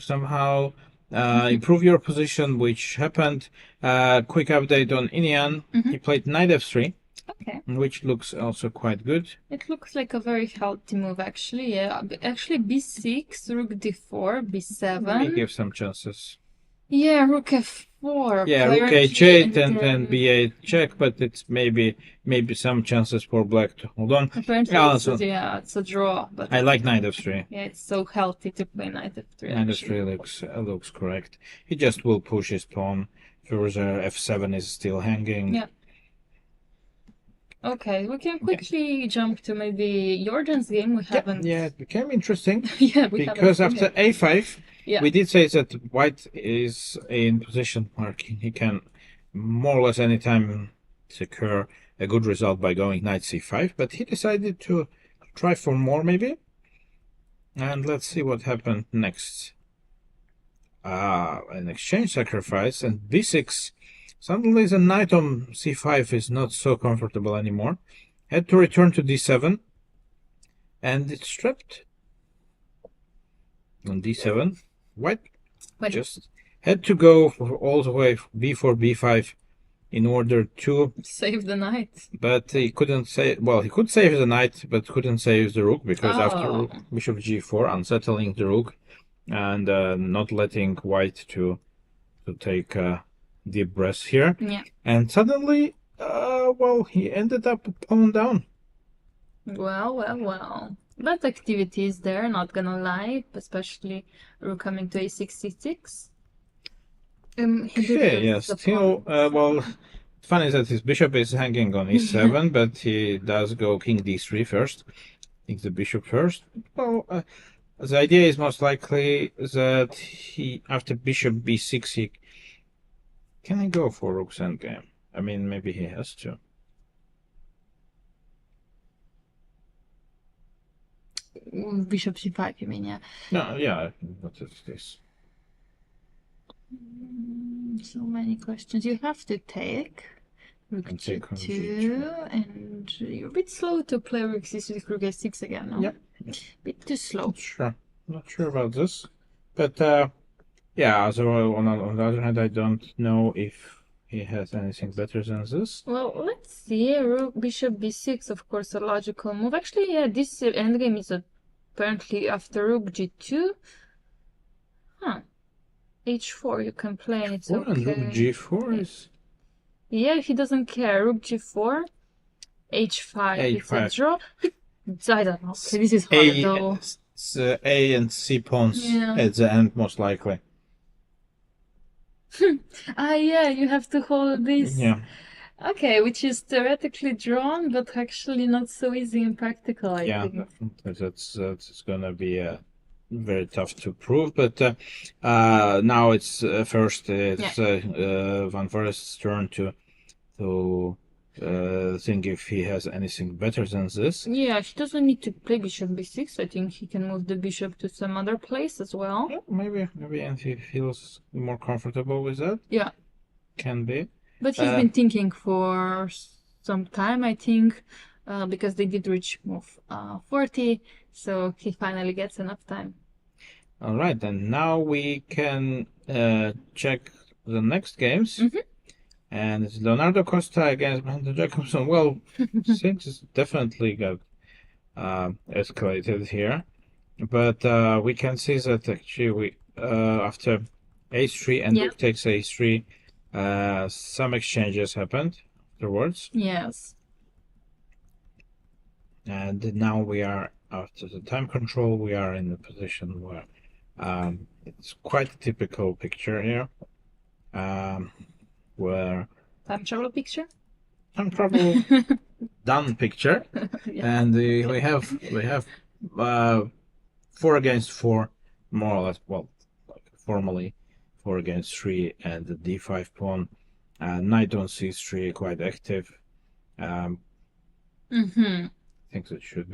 somehow improve your position, which happened. Quick update on Inian. He played Knight F3. Okay. Which looks also quite good. It looks like a very healthy move, actually. Yeah, actually B6, Rook D4, B7. May give some chances. Yeah, Rook F4. Yeah, Rook H8 and then B8 check, but it's maybe some chances for Black to hold on. Apparently, it's a draw. But I like Knight F3. Yeah, it's so healthy to play Knight F3. Knight F3 looks correct. He just will push his pawn further. F7 is still hanging. Yeah. Okay, we can quickly jump to maybe Jordan's game. We haven't. Yeah, it became interesting. Because after A5, we did say that White is in position where he can more or less anytime secure a good result by going Knight C5, but he decided to try for more maybe. And let's see what happened next. An exchange sacrifice and B6. Suddenly the knight on C5 is not so comfortable anymore. Had to return to D7. And it's trapped. On D7. White just had to go all the way B4, B5 in order to save the knight. But he couldn't save, well, he could save the knight, but couldn't save the rook, because after Bishop G4, unsettling the rook and not letting White to take deep breaths here. Yeah. And suddenly, he ended up pawn down. Well. That activity is there, not gonna lie, especially rook coming to A6, C6. Still, funny that his bishop is hanging on E7, but he does go King D3 first. I think the bishop first. Well, The idea is most likely that he, after bishop b6, he can I go for rook's endgame? I mean, maybe he has to. Bishop c5, you mean, yeah. No, yeah, what is this? So many questions. You have to take rook And take on g2, and you're a bit slow to play rook c6, rook a6 again, no? Yep. Bit too slow. Not sure about this, but yeah. So on the other hand, I don't know if he has anything better than this. Well, let's see. Rook, bishop b6, of course, a logical move. Actually, yeah, this endgame is apparently after rook g2. Huh. h4 you can play, it's And okay. rook g4 is... Yeah, he doesn't care. Rook g4, h5, it's a draw. I don't know. Okay, this is hard though. It's A and C pawns Yeah. at the end, most likely. Yeah, you have to hold this. Yeah. Okay, which is theoretically drawn, but actually not so easy in practical, I Yeah, think. that's gonna be very tough to prove. But now it's first Van Foreest's turn to think if he has anything better than this. Yeah, he doesn't need to play bishop b6. I think he can move the bishop to some other place as well. Yeah, maybe, and he feels more comfortable with that. Yeah. Can be. But he's been thinking for some time, I think, because they did reach move 40, so he finally gets enough time. All right, and now we can check the next games. And it's Leonardo Costa against Brandon Jacobson. Well, things definitely got escalated here, but we can see that actually we after a3 and rook takes a3, some exchanges happened afterwards. Yes. And now we are, after the time control, we are in a position where it's quite a typical picture here. Where time travel picture? Time travel done picture. And we have 4 against 4, more or less, well, like formally 4 against 3, and the d5 pawn, knight on c3 quite active. I think that should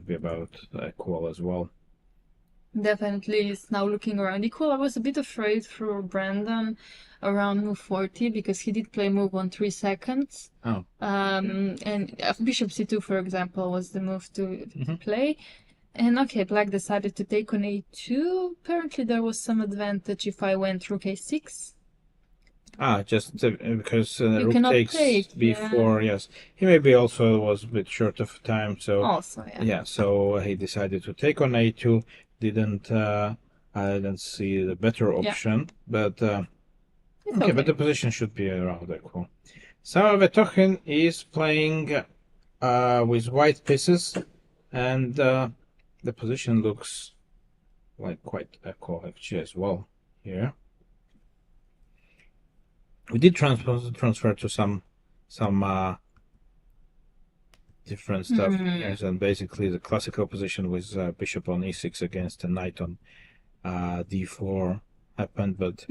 be about equal as well. Definitely, it's now looking around equal. I was a bit afraid for Brandon around move 40 because he did play move on 3 seconds. Oh. And bishop c2, for example, was the move to play. And okay, black decided to take on a2. Apparently, there was some advantage if I went rook a6. Just because rook cannot takes take, b4, yes. He maybe also was a bit short of time, so... Also, yeah. So he decided to take on a2. I didn't see the better option, but... okay, but the position should be around equal. So Vetochin is playing with white pieces, and the position looks like quite equal actually as well here. We did transfer to some different stuff here, and basically the classical position with bishop on e6 against a knight on d4 happened, but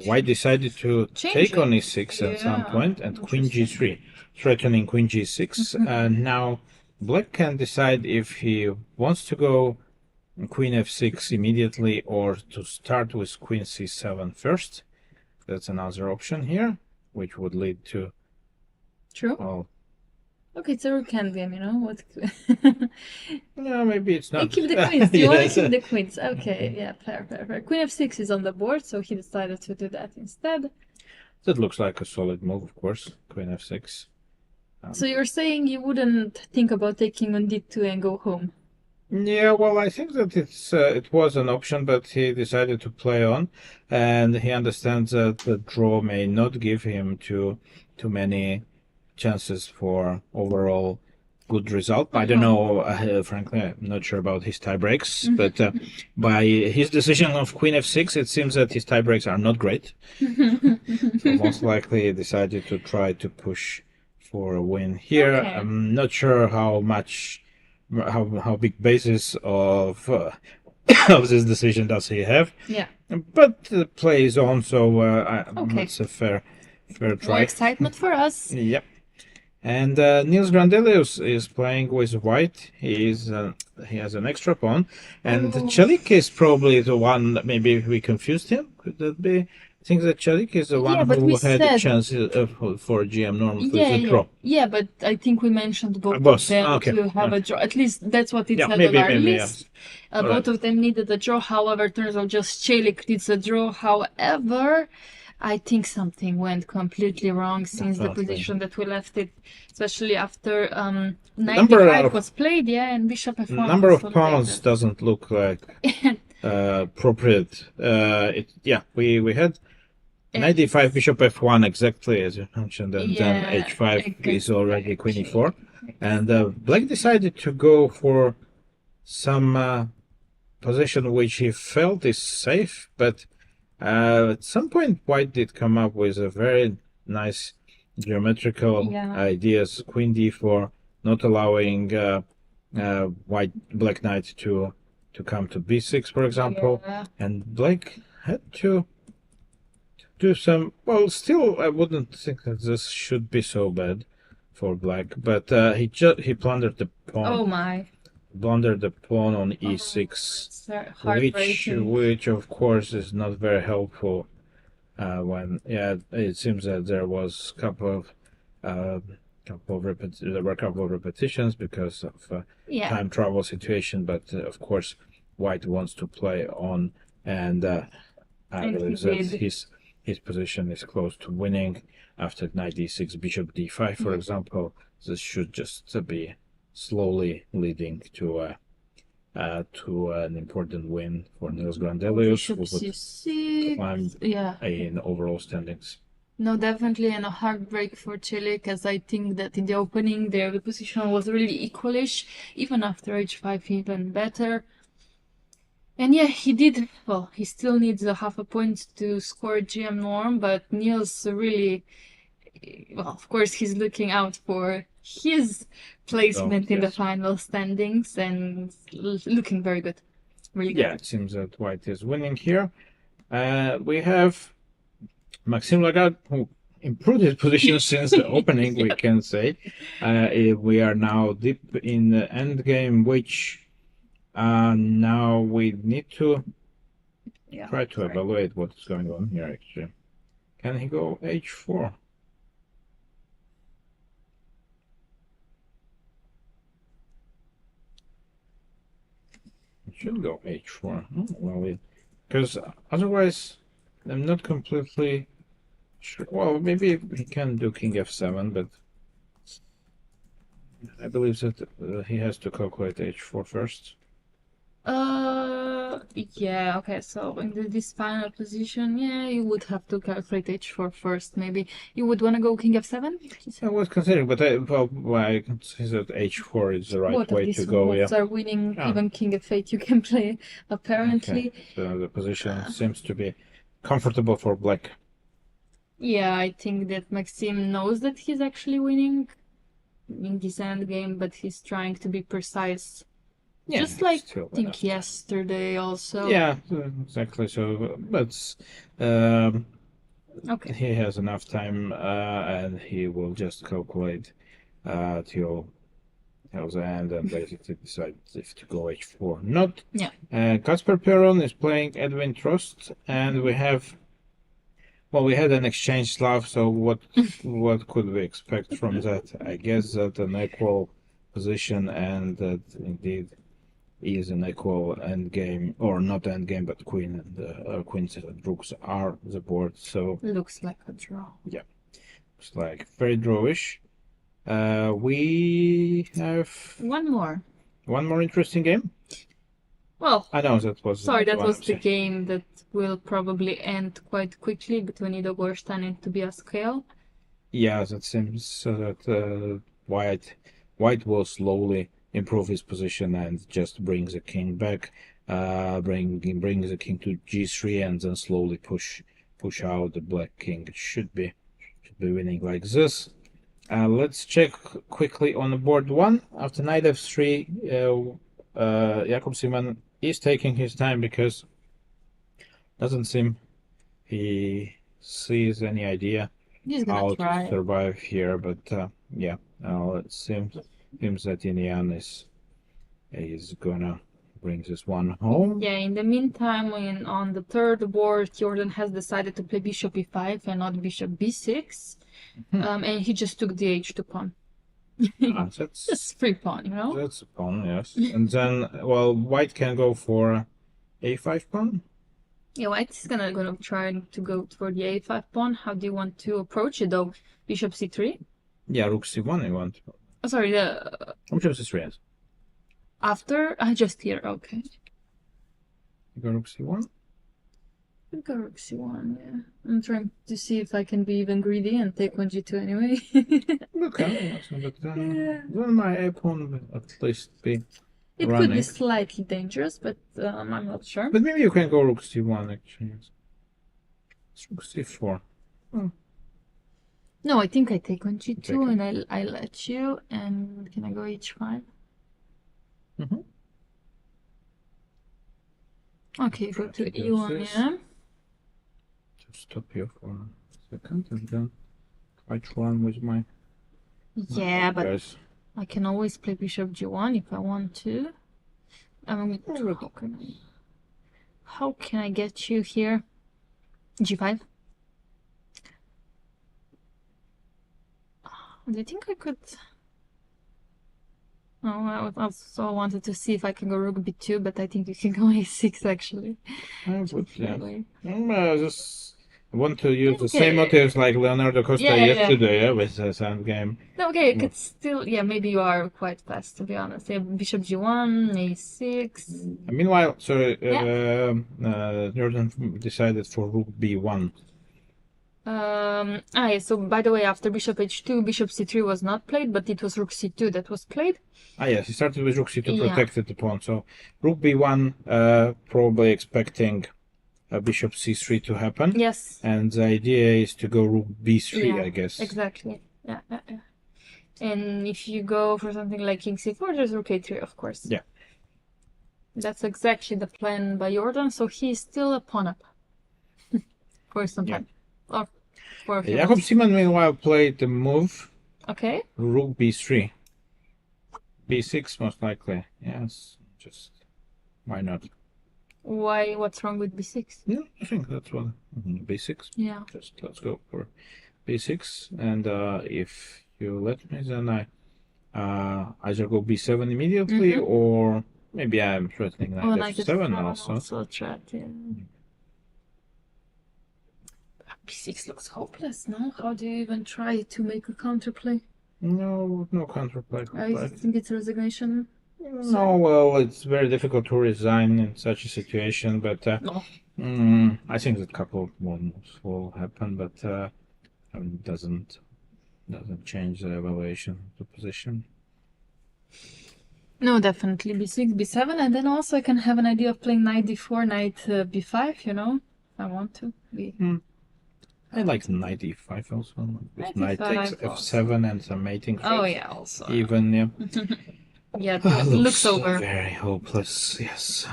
white decided to take on e6 at some point, and queen g3, threatening queen g6. And now black can decide if he wants to go queen f6 immediately or to start with queen c7 first. That's another option here, which would lead to... True. Well, okay, it's a rook endgame, you know what? No, maybe it's not. You keep the queens. You want to keep the queens. Okay, yeah, fair. Queen f6 is on the board, so he decided to do that instead. That looks like a solid move, of course. Queen f6. So you're saying you wouldn't think about taking on d2 and go home? Yeah, well, I think that it was an option, but he decided to play on, and he understands that the draw may not give him too many chances for overall good result. I don't know, frankly, I'm not sure about his tie breaks, but by his decision of queen f6, it seems that his tie breaks are not great. So most likely he decided to try to push for a win here. Okay. I'm not sure how much how big basis of of this decision does he have. Yeah. But the play is on, so Okay. it's a fair More try. excitement for us. Yep. And Nils Grandelius is playing with white. He has an extra pawn, and Chalik is probably the one. Maybe we confused him. Could that be? I think that Chalik is the one but who we had a said- chance for GM Norm with Yeah, the draw. yeah, but I think we mentioned both Both. of them Okay. to have a draw. At least that's what it Yeah, said maybe, on our maybe, list. yes. All Both right. of them needed a draw. However, turns out just Celik needs a draw. However, I think something went completely wrong since the Definitely. position that we left it, especially after knight Number d5 of- was played, yeah, and bishop f1. Number of was pawns later. doesn't look like appropriate. We had knight d5, bishop f1 exactly as you mentioned, and then Yeah, h5 is exactly. already queen e4. And Black decided to go for some position which he felt is safe, but at some point White did come up with a very nice geometrical Yeah. ideas. Queen d4, not allowing Black Knight to come to b6, for example. Yeah. And Black had to do some. Well, still, I wouldn't think that this should be so bad for Black, but he plundered the pawn. Oh my. Blundered the pawn on e6, It's heartbreaking. which of course is not very helpful. When it seems that there was a couple of repetitions because of Yeah. time travel situation, but of course White wants to play on, and I And believe he that did. his position is close to winning after knight d6, bishop d5, for example. This should just be slowly leading to an important win for Nils Grandelius, who Bishop would c6. climb Yeah. in overall standings. No, definitely, and a heartbreak for Celik, as I think that in the opening the position was really equalish, even after h5 even better. And yeah, he did, well, he still needs a half a point to score GM norm, but Niels really, well, of course he's looking out for his placement in the yes. final standings and looking very good. Really good. Yeah, it seems that White is winning here. We have Maxime Lagarde, who improved his position since the opening, we can say. We are now deep in the end game, which now we need to Yeah, try to sorry. evaluate what's going on here, actually. Can he go h4? He should go h4. Well, because otherwise I'm not completely sure. Well, maybe he can do king f7, but I believe that he has to calculate h4 first. Yeah, okay, so in this final position, yeah, you would have to calculate h4 first, maybe. You would want to go king f7? I was considering, but I can say that h4 is the right Both of way these to go, yeah. moves are winning, Yeah. even king f8 you can play, apparently. Okay, so the position seems to be comfortable for Black. Yeah, I think that Maxime knows that he's actually winning in this endgame, but he's trying to be precise. Yeah, Just like, still I think enough. yesterday also. Yeah, exactly. So, but Okay. he has enough time, and he will just calculate till the end and basically decide if to go h4 or not. Yeah. Kasper Peron is playing Edwin Trost, and we have. Well, we had an exchange Slav, so what could we expect from that? I guess that an equal position, and that indeed is an equal endgame, or not endgame, but queen and queens and rooks are the board. So Looks like a draw. it's like very drawish. We have One more. one more interesting game. Well, I know that was. sorry, that one was I'm the saying. game that will probably end quite quickly between Ido Gorstein and Tobias Scale. Yeah, that seems so that White will slowly improve his position and just bring the king back, bring the king to g3 and then slowly push out the Black king. It should be winning like this. Let's check quickly on board 1. After knight f3, Jakub Seeman is taking his time because doesn't seem he sees any idea He's how gonna to try. survive here. But yeah, it seems that Etienne is gonna bring this one home. Yeah, in the meantime, on the third board, Jordan has decided to play bishop e5 and not bishop b6. And he just took the h2 pawn. That's Just free pawn, you know? That's a pawn, yes. And then, well, white can go for a5 pawn. Yeah, white is gonna try to go for the a5 pawn. How do you want to approach it though? Bishop c3? Yeah, rook c1 I want. Oh, sorry, Bishop c3, yes. after? Just here, okay. You go rook c1. Go rook c1, yeah. I'm trying to see if I can be even greedy and take on g2 anyway. Okay, but then my a pawn will at least be It running. could be slightly dangerous, but I'm not sure. But maybe you can go rook c1 actually. It's rook c4. No, I think I take on g2 Take it. and I let you. And can I go h5? Mhm. Okay, go to to do e1, this. yeah. Just stop here for a second and then try to run with my Yeah, but guys. I can always play bishop g1 if I want to. How can I get you here? g5? Do you think I could... Oh, I also wanted to see if I can go rook b2, but I think you can go a6 actually. I would, yeah. Really. Just want to use the Okay. same motives like Leonardo Costa Yeah, yeah. yesterday with the sand game. No, okay, it could still... Yeah, maybe you are quite fast, to be honest. Yeah, bishop g1, a6... Meanwhile, Jordan decided for rook b1. Yeah, so by the way, after bishop h2, bishop c3 was not played, but it was rook c2 that was played. Yes, he started with rook c2, Yeah. protected the pawn. So rook b1, probably expecting bishop c3 to happen. Yes. And the idea is to go rook b3, Yeah, I guess. Exactly. Yeah. And if you go for something like king c4, there's rook a3, of course. Yeah. That's exactly the plan by Jordan, so he's still a pawn up for some time. Or for a few Jakub months. Seeman, meanwhile, played the move Okay. rook b3. b6, most likely. Yes, just why not? Why? What's wrong with b6? Yeah, I think that's what. b6. Yeah. Just let's go for b6, and if you let me, then I either go b7 immediately, or maybe I'm threatening knight f7 also. Threat, yeah. b6 looks hopeless, no? How do you even try to make a counterplay? No counterplay. I think it's resignation. No, well, it's very difficult to resign in such a situation, but No. I think that couple of more moves will happen, but it doesn't change the evaluation of the position. No, definitely b6, b7, and then also I can have an idea of playing knight d4, knight b5, you know, if I want to. I like knight e5 also. With knight takes e5 f7 and some mating threats. Oh yeah, also. Even, yeah. Yeah, it looks over. Very hopeless, yes.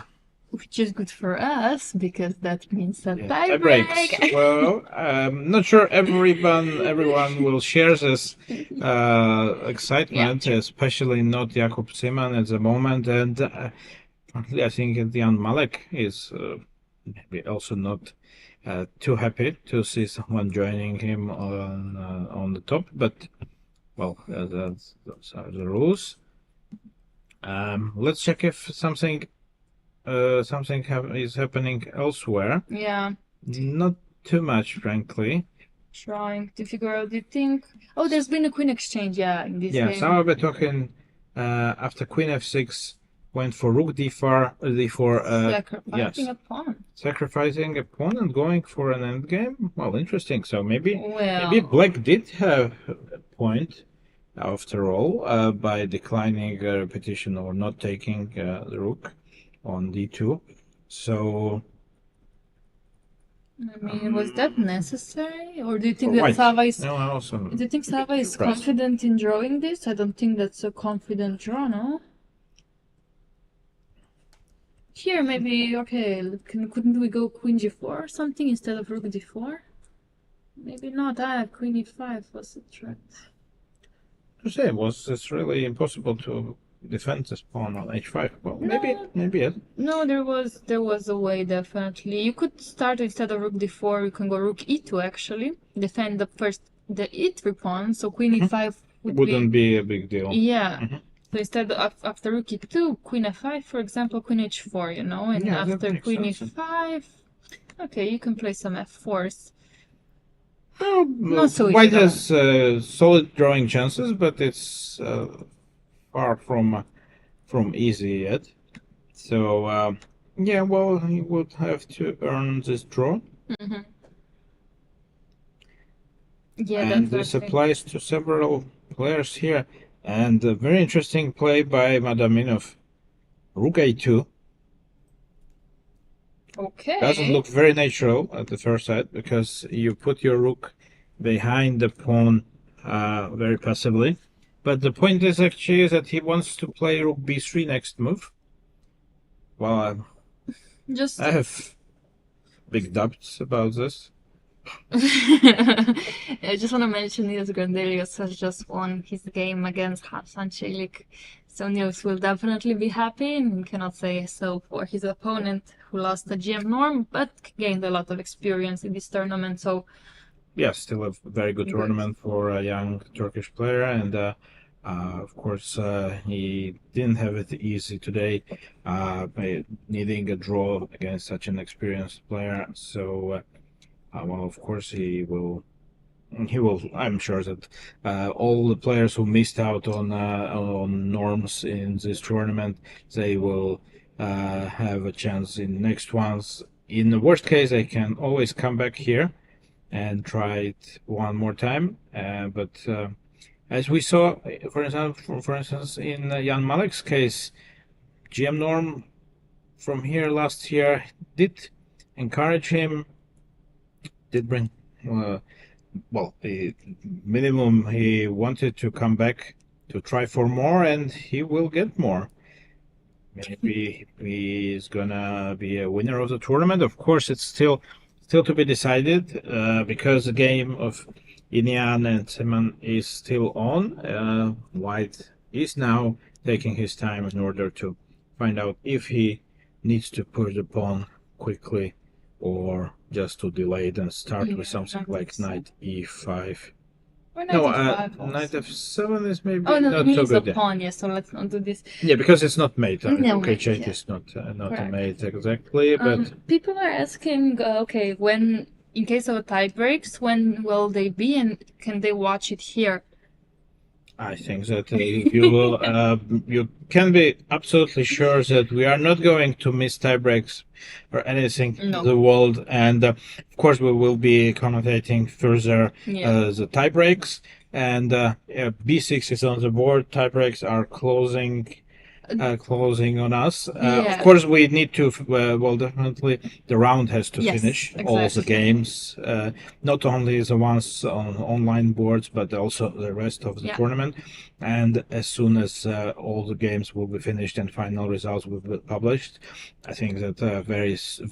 Which is good for us, because that means that Tie tie breaks. break. Well, I'm not sure everyone will share this excitement, especially not Jakub Seeman at the moment, and partly I think Jan Malek is maybe also not too happy to see someone joining him on the top, but well, those are the rules. Let's check if something is happening elsewhere. Yeah, Not too much, frankly. trying to figure out, do you think... Oh, there's been a queen exchange, yeah, in this Yeah, game. some of it talking after queen f6 went for rook d4, Sacrificing a pawn. sacrificing a pawn and going for an endgame. Well, interesting. So maybe Well, black did have a point after all by declining a repetition or not taking the rook on d2. So I mean, was that necessary, Or do you think For that white. Sava is... No, I also. Do you think Sava is Impressed. confident in drawing this? I don't think that's a confident draw, no? Here, maybe, okay, couldn't we go queen g4 or something instead of rook d4? Maybe not. Queen e5 was a threat. To say, it's really impossible to defend this pawn on h5. Well, No. maybe it. No, there was a way, definitely. You could start instead of rook d4, you can go rook e2 actually. Defend the e3 pawn, so queen e5 Wouldn't be a big deal. Yeah. Mhm. So instead of after rook e2, queen f5, for example, queen h4, you know, and Yeah, that after makes queen sense. e5, okay, you can play some f4s. Well, Not so White easy, has solid drawing chances, but it's far from easy yet. So yeah, well, he would have to earn this draw, Yeah, and this definitely. applies to several players here. And a very interesting play by Madaminov. Rook a2 Okay. doesn't look very natural at the first sight because you put your rook behind the pawn very passively. But the point is actually that he wants to play rook b3 next move. Well, Just I have big doubts about this. I just want to mention Nils Grandelius has just won his game against Hassan Celik. So Nils will definitely be happy, and cannot say so for his opponent who lost the GM norm, but gained a lot of experience in this tournament. So Yeah, still a very good tournament for a young Turkish player, and of course he didn't have it easy today, by needing a draw against such an experienced player. So, well, of course he will. I'm sure that all the players who missed out on norms in this tournament, they will have a chance in next ones. In the worst case, they can always come back here and try it one more time. But as we saw, for instance, in Jan Malek's case, GM Norm from here last year did encourage him, did bring, well, the minimum he wanted to come back to try for more, and he will get more. Maybe he is gonna be a winner of the tournament. Of course, it's still to be decided, because the game of Inian and Seman is still on. White is now taking his time in order to find out if he needs to push the pawn quickly or just to delay it and start with something like knight e5. or No, knight e5 knight f7 is maybe Oh no, not he so needs a good. pawn, yes, so let's not do this. Yeah, because it's not mate. No, Okay, mate, Chait yeah. is not a Correct. mate exactly, but People are asking, okay, when, in case of a tie breaks, when will they be and can they watch it here? I think that you will. You can be absolutely sure that we are not going to miss tie breaks or anything No. in the world, and of course we will be commentating further Yeah. the tie breaks. And b6 is on the board. Tie breaks are closing on us. Of Yeah. course, we need to. Well, definitely, the round has to Yes, finish all the exactly. games, not only the ones on online boards, but also the rest of the Yeah. tournament. And as soon as all the games will be finished and final results will be published, I think that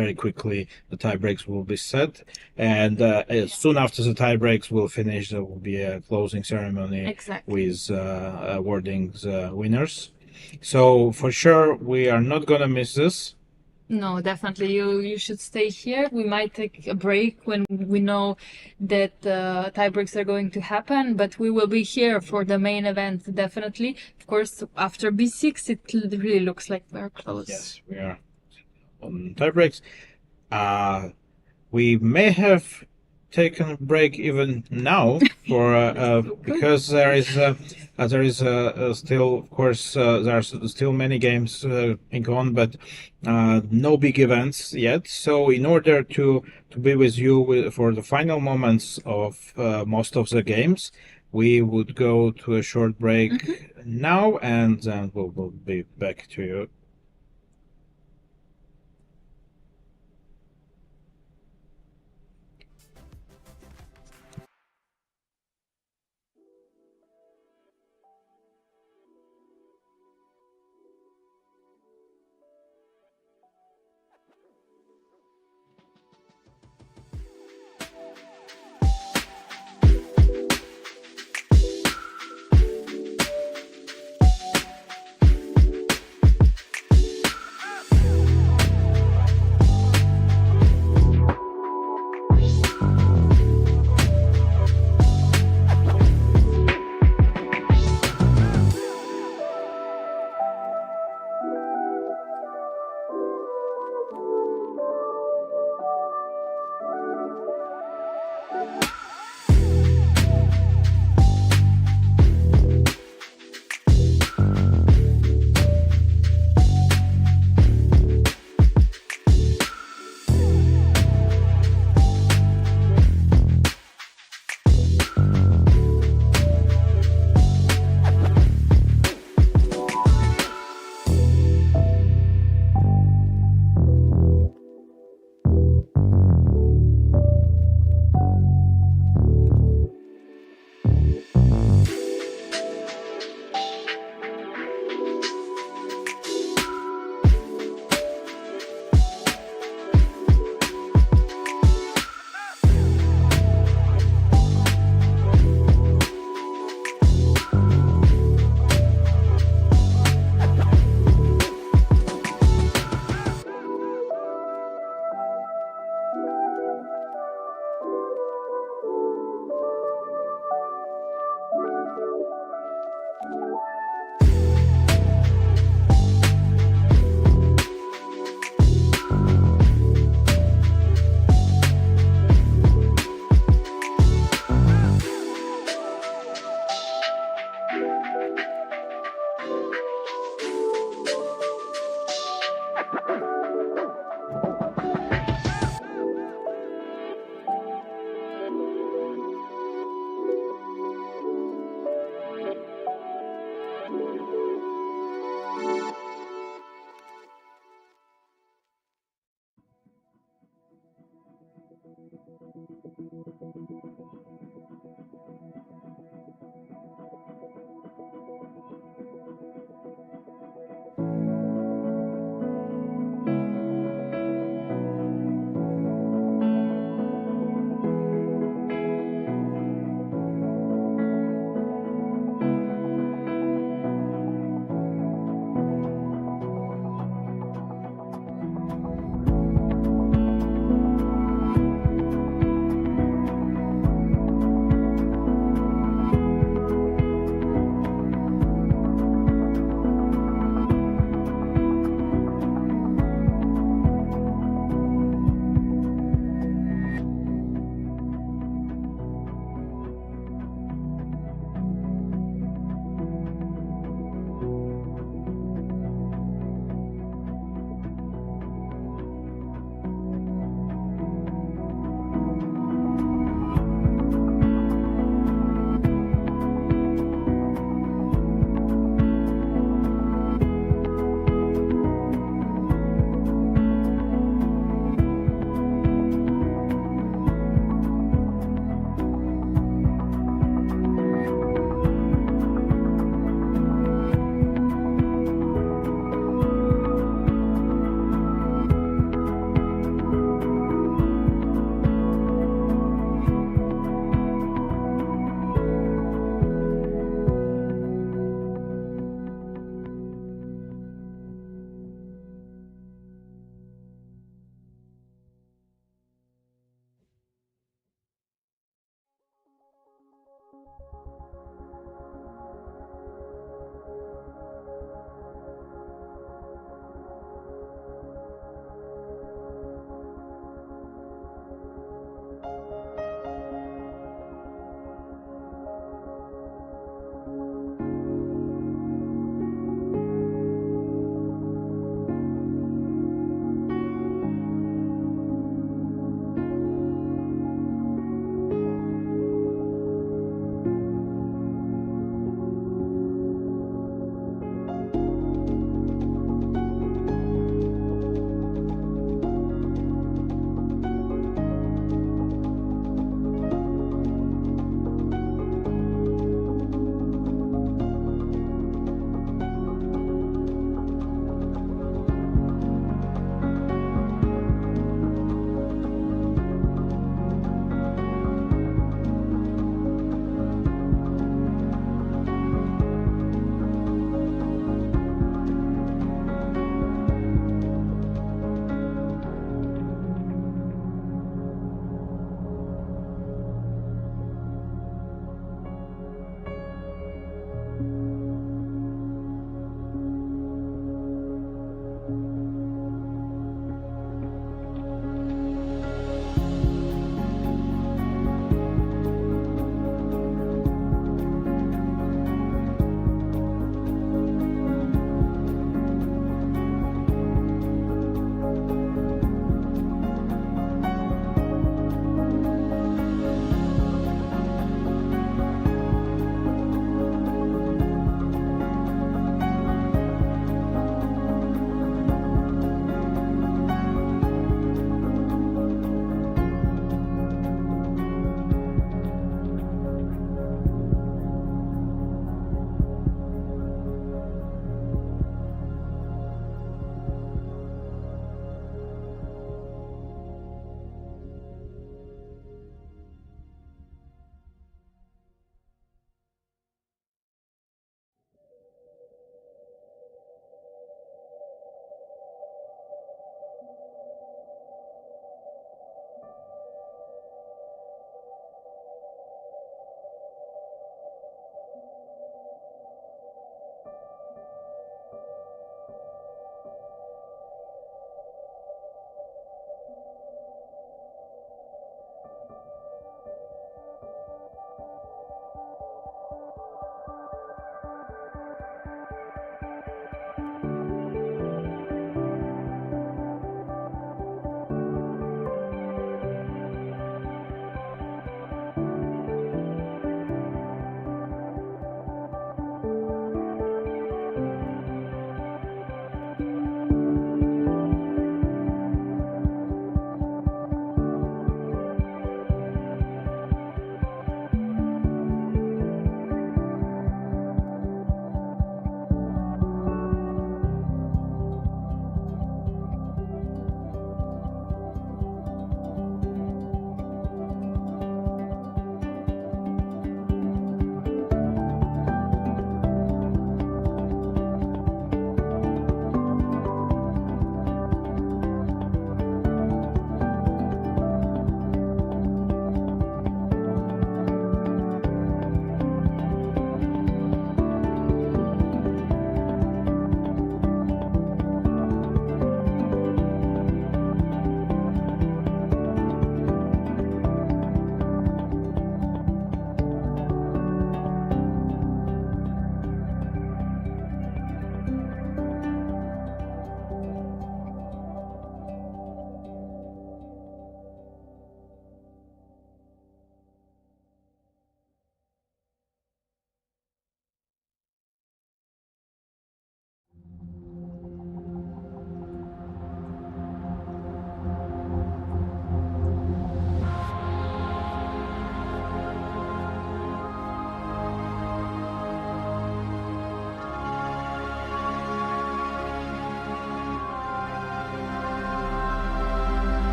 very quickly the tie breaks will be set. And as soon after the tie breaks will finish, there will be a closing ceremony Exactly. with awarding the winners. So for sure, we are not gonna miss this. No, definitely. You should stay here. We might take a break when we know that tie breaks are going to happen, but we will be here for the main event, definitely. Of course, after b6, it really looks like we're close. Yes, we are on tie breaks. We may have taken a break even now for because there is still, of course, there are still many games going on, but no big events yet. So in order to be with you for the final moments of most of the games, we would go to a short break now, and then we'll be back to you.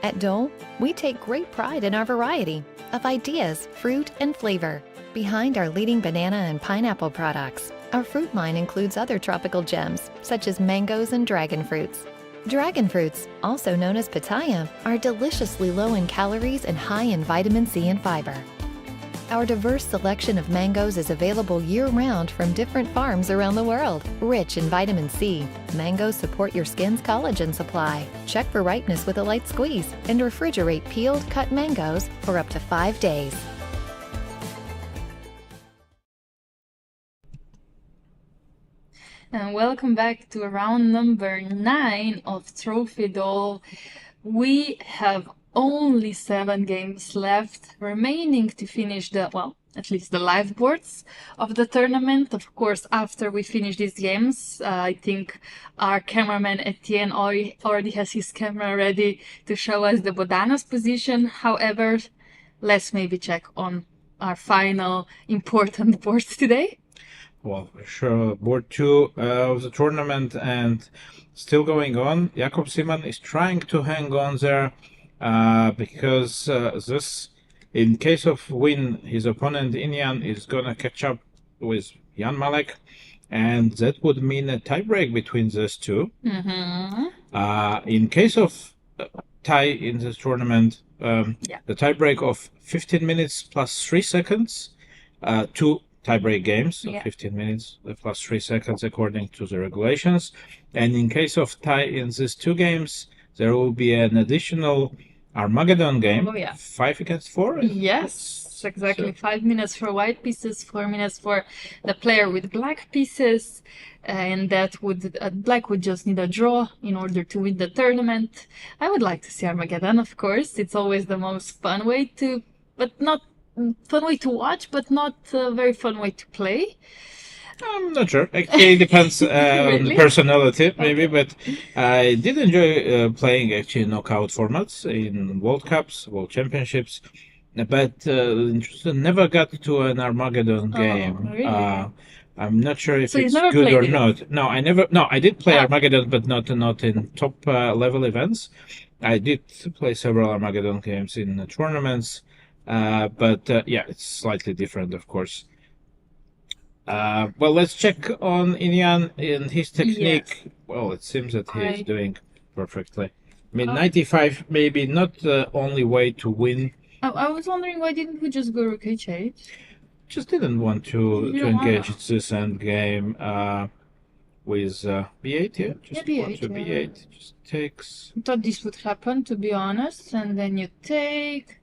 At Dole, we take great pride in our variety of ideas, fruit, and flavor. Behind our leading banana and pineapple products, our fruit line includes other tropical gems, such as mangoes and dragon fruits. Dragon fruits, also known as pitaya, are deliciously low in calories and high in vitamin C and fiber. Our diverse selection of mangoes is available year-round from different farms around the world. Rich in vitamin C, mangoes support your skin's collagen supply. Check for ripeness with a light squeeze and refrigerate peeled, cut mangoes for up to 5 days. And welcome back to round number 9 of Trophy Dole. We have only 7 games left remaining to finish at least the live boards of the tournament. Of course, after we finish these games, I think our cameraman Etienne already has his camera ready to show us the Bodana's position. However, let's maybe check on our final important boards today. Well, sure. Board 2 of the tournament and still going on. Jakob Simon is trying to hang on there because this, in case of win, his opponent Inyan is gonna catch up with Jan Malek, and that would mean a tiebreak between those two. In case of tie in this tournament, the tiebreak of 15 minutes plus 3 seconds, 2 tiebreak games, so 15 minutes plus 3 seconds according to the regulations. And in case of tie in these 2 games, there will be an additional Armageddon game, 5 against 4? Yes, exactly. So 5 minutes for white pieces, 4 minutes for the player with black pieces, and that would black would just need a draw in order to win the tournament. I would like to see Armageddon, of course. It's always the most fun way to, but not fun way to watch, but not a very fun way to play. I'm not sure. Actually, it depends on the personality, maybe, but I did enjoy playing actually knockout formats in World Cups, World Championships, but never got to an Armageddon game. Really? I'm not sure if So it's good or not. No, I never. No, I did play Armageddon, but not in top level events. I did play several Armageddon games in tournaments, but yeah, it's slightly different, of course. Well, let's check on Inyan in his technique. Yes. Well, it seems that he is doing perfectly. I mean, 95 maybe not the only way to win. I was wondering why didn't we just go Rook H8? Just didn't want to engage this end game with B8, yeah? Just B8, B8. Just takes. I thought this would happen, to be honest, and then you take,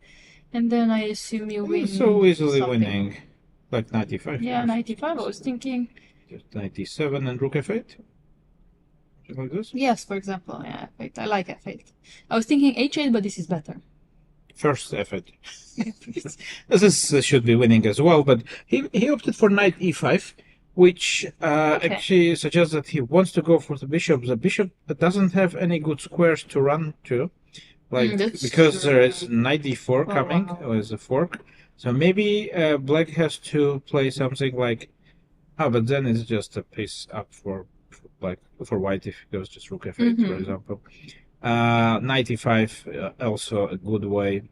and then I assume you win. So easily winning. Like 95. Yeah, 95, I was thinking. Just 97 and Rook F8? Something like this? Yes, for example, yeah, F8. I like F8. I was thinking H8, but this is better. First F8. This should be winning as well, but he opted for Knight E5, which actually suggests that he wants to go for the bishop. The bishop doesn't have any good squares to run to, because there is Knight D4 coming with a fork. So maybe black has to play something like, but then it's just a piece up for white if he goes just Rook F8, for example. Knight E5 also a good way.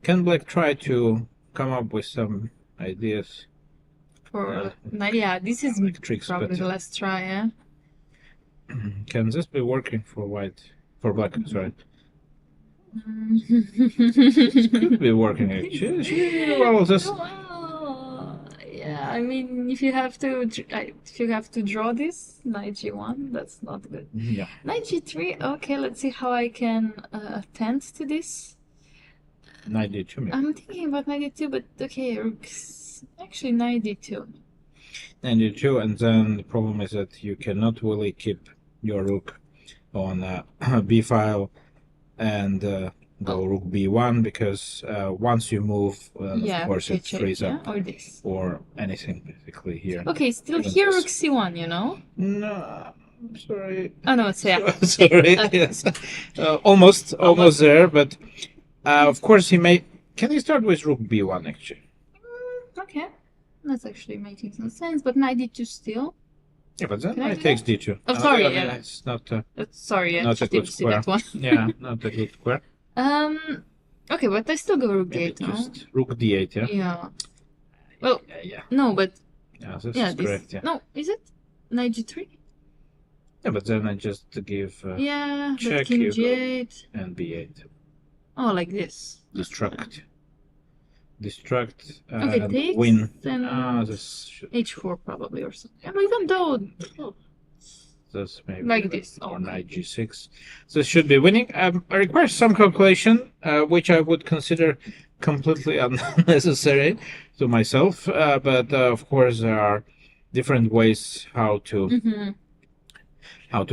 Can black try to come up with some ideas? Yeah, this is tricks, probably the last try, yeah? Can this be working for white? For black, sorry. This could be working actually. Well, this. Yeah, I mean, if you have to draw this Knight G1, that's not good. Yeah. Knight G3. Okay, let's see how I can attend to this. Knight D2. Maybe. I'm thinking about Knight D2, but okay, Rooks. Actually, Knight D2. Knight D2, and then the problem is that you cannot really keep your Rook on B file and go Rook B1 because once you move, of course it frees up or this or anything basically here. Okay, still here Rook C1, you know? No, sorry. Oh no, it's yeah. Sorry, yes, almost there, but of course he may. Can he start with Rook B1 actually? Okay, that's actually making some sense. But Knight D2 still. Yeah, but then Can I knight do takes that? d2. Oh, sorry, I mean, yeah. it's not Sorry, I not a just good didn't see that square. one. Yeah, not a good square. Okay, but I still go rook Maybe d8, no? just rook d8, yeah? Yeah. Well, Yeah. no, but Yeah, this yeah, is this. correct, yeah. No, is it? Knight g3? Yeah, but then I just give Yeah, but check, king you go, g8. and b8. Oh, like this. Destruct, Okay, and takes, win. then This should, h4 probably or something. Yeah, but even though, oh, this maybe like this. or Okay. knight g6. This should be winning. Requires some calculation, which I would consider completely unnecessary to myself. But of course, there are different ways how to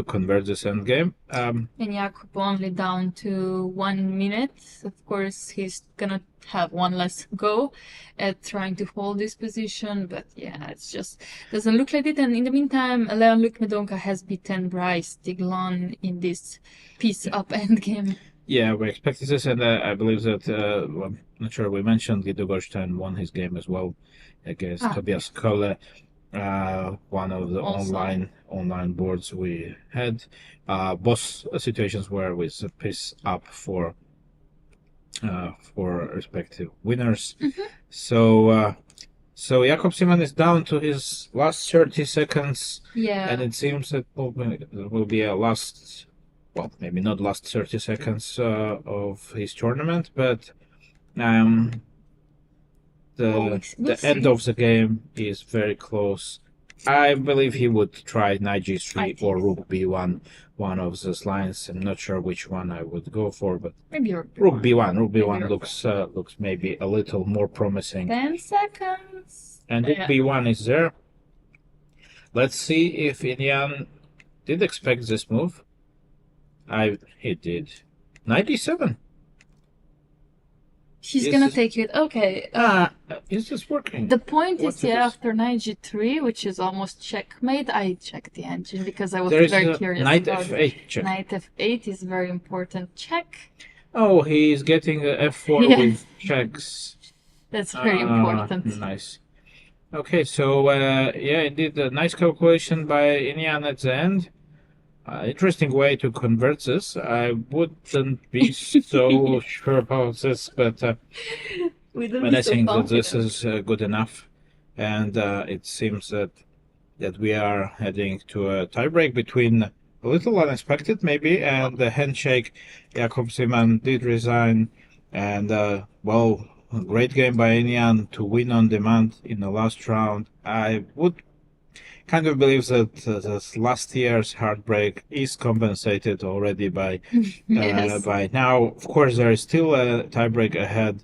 convert this endgame. And Jakub only down to 1 minute. Of course, he's gonna have one less go at trying to hold this position, but yeah, it's just doesn't look like it. And in the meantime, Leon-Luc Medonka has beaten Bryce Diglon in this piece-up endgame. Yeah, we expected this, and I believe that, I'm not sure we mentioned, Guido Goldstein won his game as well against Tobias Kolle, one of the Also. online boards we had. Both situations were with a piece up for respective winners. So Jakob Simon is down to his last 30 seconds, Yeah. and it seems that there will be a last, well, maybe not last 30 seconds of his tournament, but the we'll end see. of the game is very close. I believe he would try knight g3 or rook b1, one of those lines. I'm not sure which one I would go for, but Maybe rook b1. Rook Maybe b1 rook looks maybe a little more promising. 10 seconds. And rook b1 is there. Let's see if Etienne did expect this move. He did. Knight d7. He's This gonna is- take it. Okay. Is this working? The point What is is here this? after knight g3, which is almost checkmate. I checked the engine because I was There is very a curious knight about f8 check. Knight f8 is very important check. Oh, he's getting a f4 Yeah. with checks. That's very important. Nice. Okay, so yeah, indeed, a nice calculation by Etienne at the end. Interesting way to convert this. I wouldn't be so sure about this, but I think that this is good enough, and it seems that we are heading to a tiebreak between a little unexpected maybe and the handshake. Jakob Simon did resign, and well, a great game by Etienne to win on demand in the last round. I would kind of believe that this last year's heartbreak is compensated already by Yes. by now. Of course, there is still a tiebreak ahead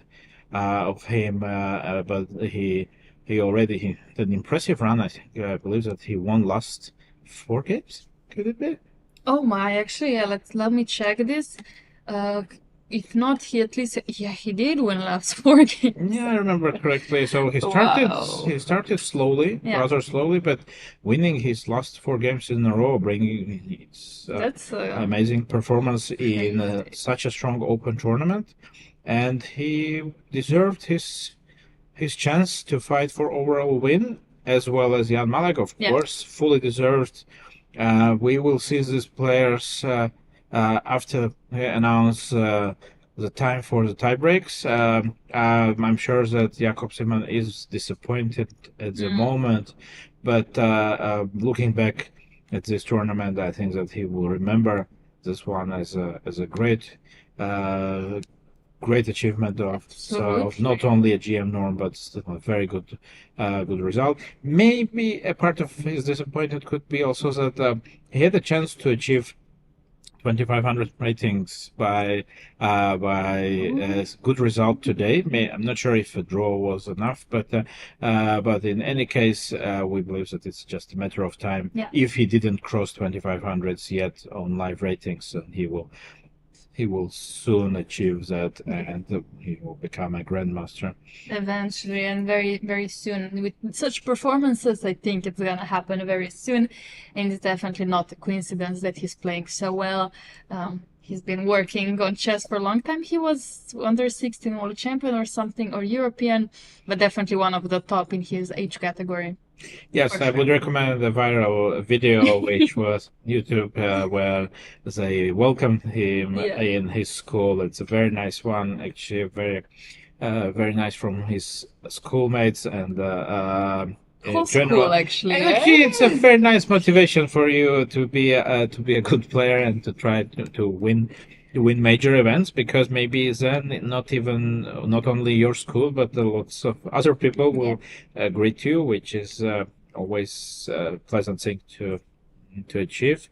of him, but he already had an impressive run. I believe that he won last 4 games. Could it be? Oh my, actually, yeah, let me check this. If not, he did win last 4 games. Yeah, I remember correctly. So he Wow. started slowly, Yeah. rather slowly, but winning his last 4 games in a row, bringing its That's amazing performance in such a strong open tournament, and he deserved his chance to fight for overall win, as well as Jan Malek, of Yeah. course, fully deserved. We will see these players after they announce the time for the tiebreaks. I'm sure that Jakob Simon is disappointed at the moment, but looking back at this tournament, I think that he will remember this one as a great achievement of not only a GM norm, but still a very good result. Maybe a part of his disappointment could be also that he had a chance to achieve 2,500 ratings by a good result today. I'm not sure if a draw was enough, but in any case, we believe that it's just a matter of time. Yeah. If he didn't cross 2,500s yet on live ratings, he will soon achieve that, and he will become a grandmaster. Eventually, and very, very soon. With such performances, I think it's gonna happen very soon, and it's definitely not a coincidence that he's playing so well. He's been working on chess for a long time. He was under 16 world champion or something, or European, but definitely one of the top in his age category. Yes, I would recommend the viral video, which was YouTube, where they welcomed him in his school. It's a very nice one, actually, very nice from his schoolmates and Whole in general. school, actually. And actually, it's a very nice motivation for you to be a good player and to try to win major events, because maybe then not only your school but lots of other people will greet you, which is always a pleasant thing to achieve.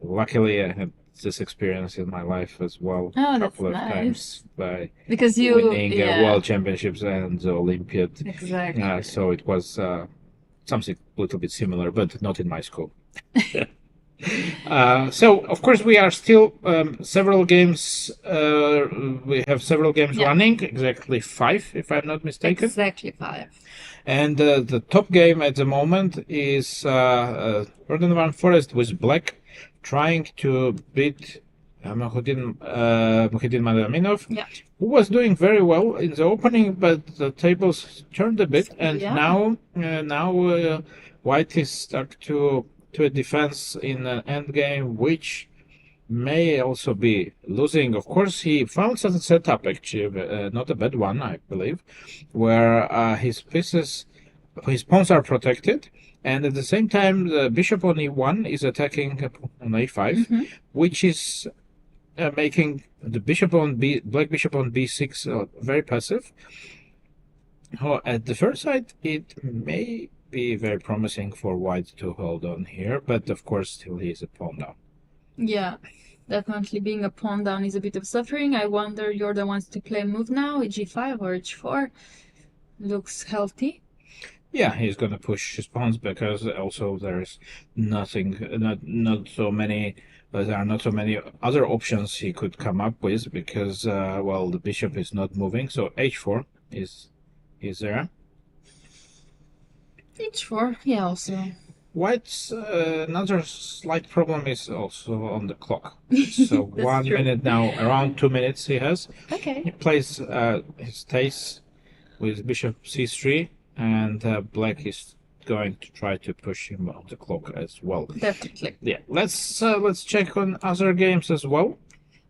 Luckily, I had this experience in my life as well, a couple of times by because you winning world championships and the Olympiad. Exactly. So it was something a little bit similar, but not in my school. So of course we are still several games. We have several games running, exactly 5, if I'm not mistaken. Exactly 5. And the top game at the moment is Jorden Van Foreest with black, trying to beat Mukhidin Madaminov, who was doing very well in the opening, but the tables turned a bit, and now White is stuck to a defense in an endgame, which may also be losing. Of course, he found some setup, actually, not a bad one, I believe, where his pawns are protected, and at the same time, the bishop on e1 is attacking on a5, which is making the black bishop on b6 very passive. At the first sight, it may be very promising for White to hold on here, but of course, still he is a pawn down. Yeah, definitely being a pawn down is a bit of suffering. I wonder Jorden wants to play a move now, g5 or h4. Looks healthy. Yeah, he's going to push his pawns, because also there's not so many. But there are not so many other options he could come up with, because well, the bishop is not moving. So h4 is there. h4, yeah, also. White's another slight problem is also on the clock. So 1 minute now, around 2 minutes he has. Okay. He plays his stays with bishop c3, and black is going to try to push him on the clock as well. Definitely. Yeah, let's check on other games as well.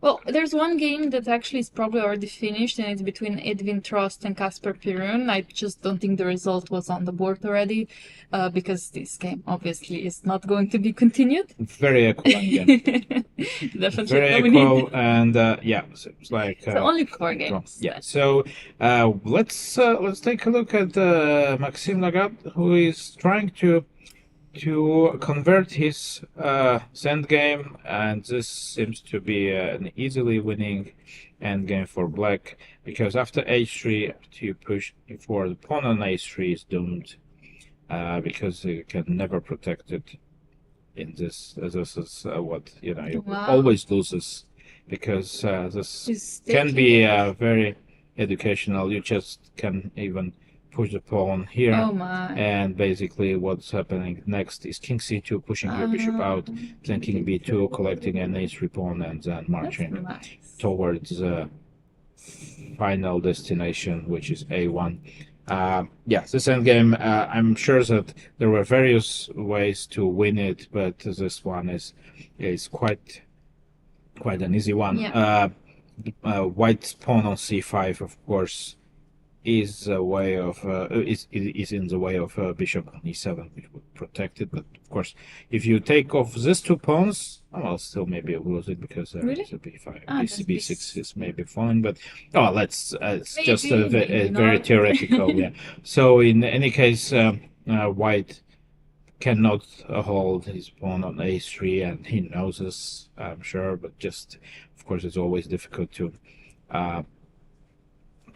Well, there's one game that actually is probably already finished, and it's between Edwin Trost and Kasper Pirun. I just don't think the result was on the board already, because this game obviously is not going to be continued. Very equal again. Definitely. Very equal, and yeah, it's like so only 4 games. Yeah. So let's take a look at Maxime Lagarde, who is trying to convert his endgame, and this seems to be an easily winning endgame for black, because after h3, after you push for the pawn on h3 is doomed, because you can never protect it in this. This is what you always loses, because this can be very educational. You just can even push the pawn here, and basically what's happening next is king c2, pushing your bishop out, then king b2, collecting an h3 pawn, and then marching towards the final destination, which is a1. Yeah, this endgame, I'm sure that there were various ways to win it, but this one is quite an easy one. White's pawn on c5, of course, is a way of is in the way of bishop on e7, which would protect it. But of course, if you take off these 2 pawns, I'll still maybe lose it, because there is a b5, b6 is maybe fine. But it's just a very theoretical. Yeah. So in any case, White cannot hold his pawn on a3, and he knows this, I'm sure. But just, of course, it's always difficult to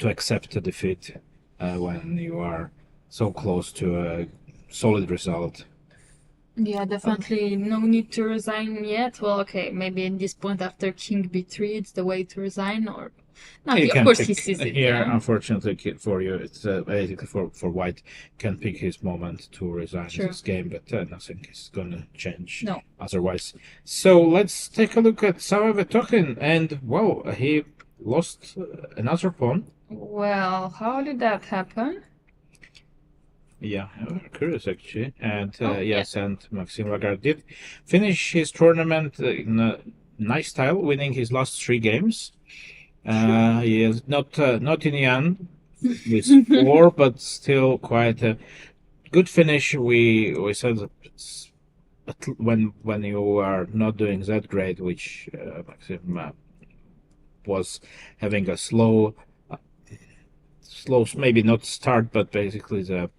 accept a defeat when you are so close to a solid result. Yeah, definitely no need to resign yet. Well, okay, maybe at this point after king b3, it's the way to resign, or no, of course he sees it. Here, unfortunately for you, it's basically for White, can pick his moment to resign this game, but nothing is going to change otherwise. So let's take a look at Sava Vetokhin, and well, he lost another pawn. Well, how did that happen? Yeah, curious actually. And yes, and Maxime Lagarde did finish his tournament in a nice style, winning his last 3 games. He is not in Yan with 4, but still quite a good finish. We said that when you are not doing that great, which Maxime was having a slow, maybe not start, but basically the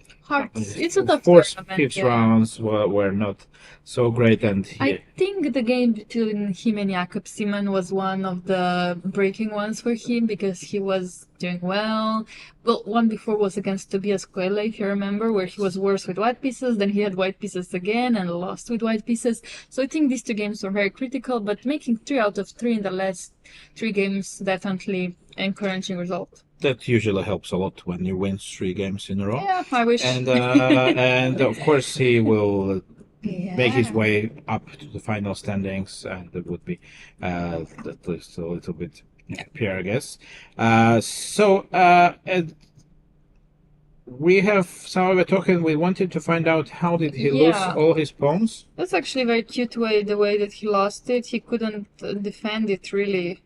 It's a tough fourth, tournament, fifth yeah. rounds were not so great, and I think the game between him and Jakob Simon was one of the breaking ones for him because he was doing well. Well, one before was against Tobias Quelle, if you remember, where he was worse with white pieces, then he had white pieces again and lost with white pieces. So I think these 2 games were very critical, but making 3 out of 3 in the last 3 games, definitely encouraging result. that usually helps a lot when you win 3 games in a row. Yeah, I wish. And and of course he will make his way up to the final standings, and it would be at least a little bit happier, I guess. And we have some of talking. We wanted to find out how did he lose all his pawns. That's actually very cute the way that he lost it. He couldn't defend it really.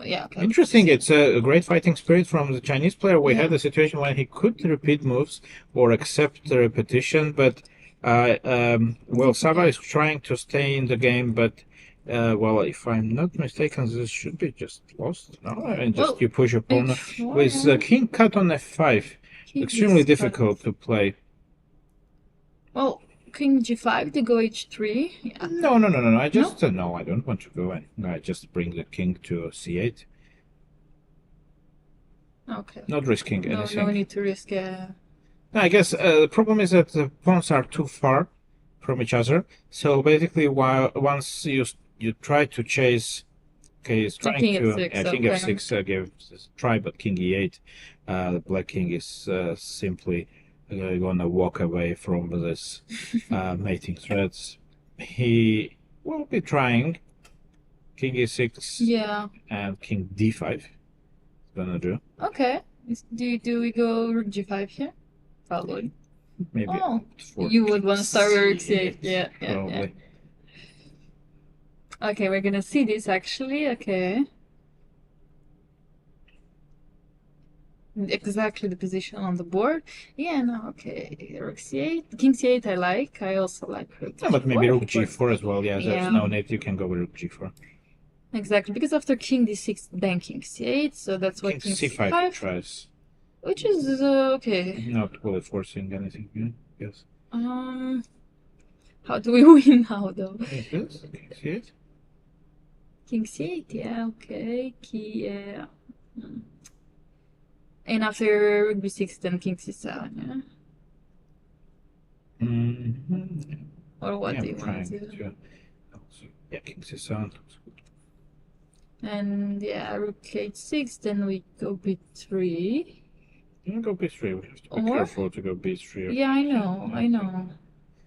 Yeah. Okay. Interesting. It's a great fighting spirit from the Chinese player. We had a situation where he could repeat moves or accept the repetition, but Sava is trying to stay in the game, but well, if I'm not mistaken, this should be just lost. No, and just you push your pawn with king cut on f5. Extremely difficult to play. Well, king g5 to go h3. Yeah. No. I just no, I don't want to go in. I just bring the king to c8. Okay. Not risking anything. No need to risk. I guess the problem is that the pawns are too far from each other. So basically, once you try to chase, he's trying king to f6, king f6 gives a try, but king e8. The black king is simply gonna walk away from this mating threads. He will be trying king e6. Yeah. And king d5. Gonna do. Okay. Do we go rook g5 here? Probably. Maybe. You would want to start with rook c8. Yeah. Probably. Yeah. Okay, we're gonna see this actually. Okay. Exactly the position on the board. Yeah, no, okay. Rook c8. King c8 I like. I also like rook g4. But maybe rook g4 as well. Yeah, there's no need. You can go with rook g4. Exactly, because after king d6, then king c8, so that's what king c5 tries. Which is okay. Not really forcing anything, yeah, yes. How do we win now, though? King c8? King c8, yeah, okay. Yeah. And after rook b6, then king c7, yeah? Or what do you want to do? Yeah, king c7. And yeah, rook h6, then we go b3. You go b3, we have to be careful to go b3. Yeah, I know.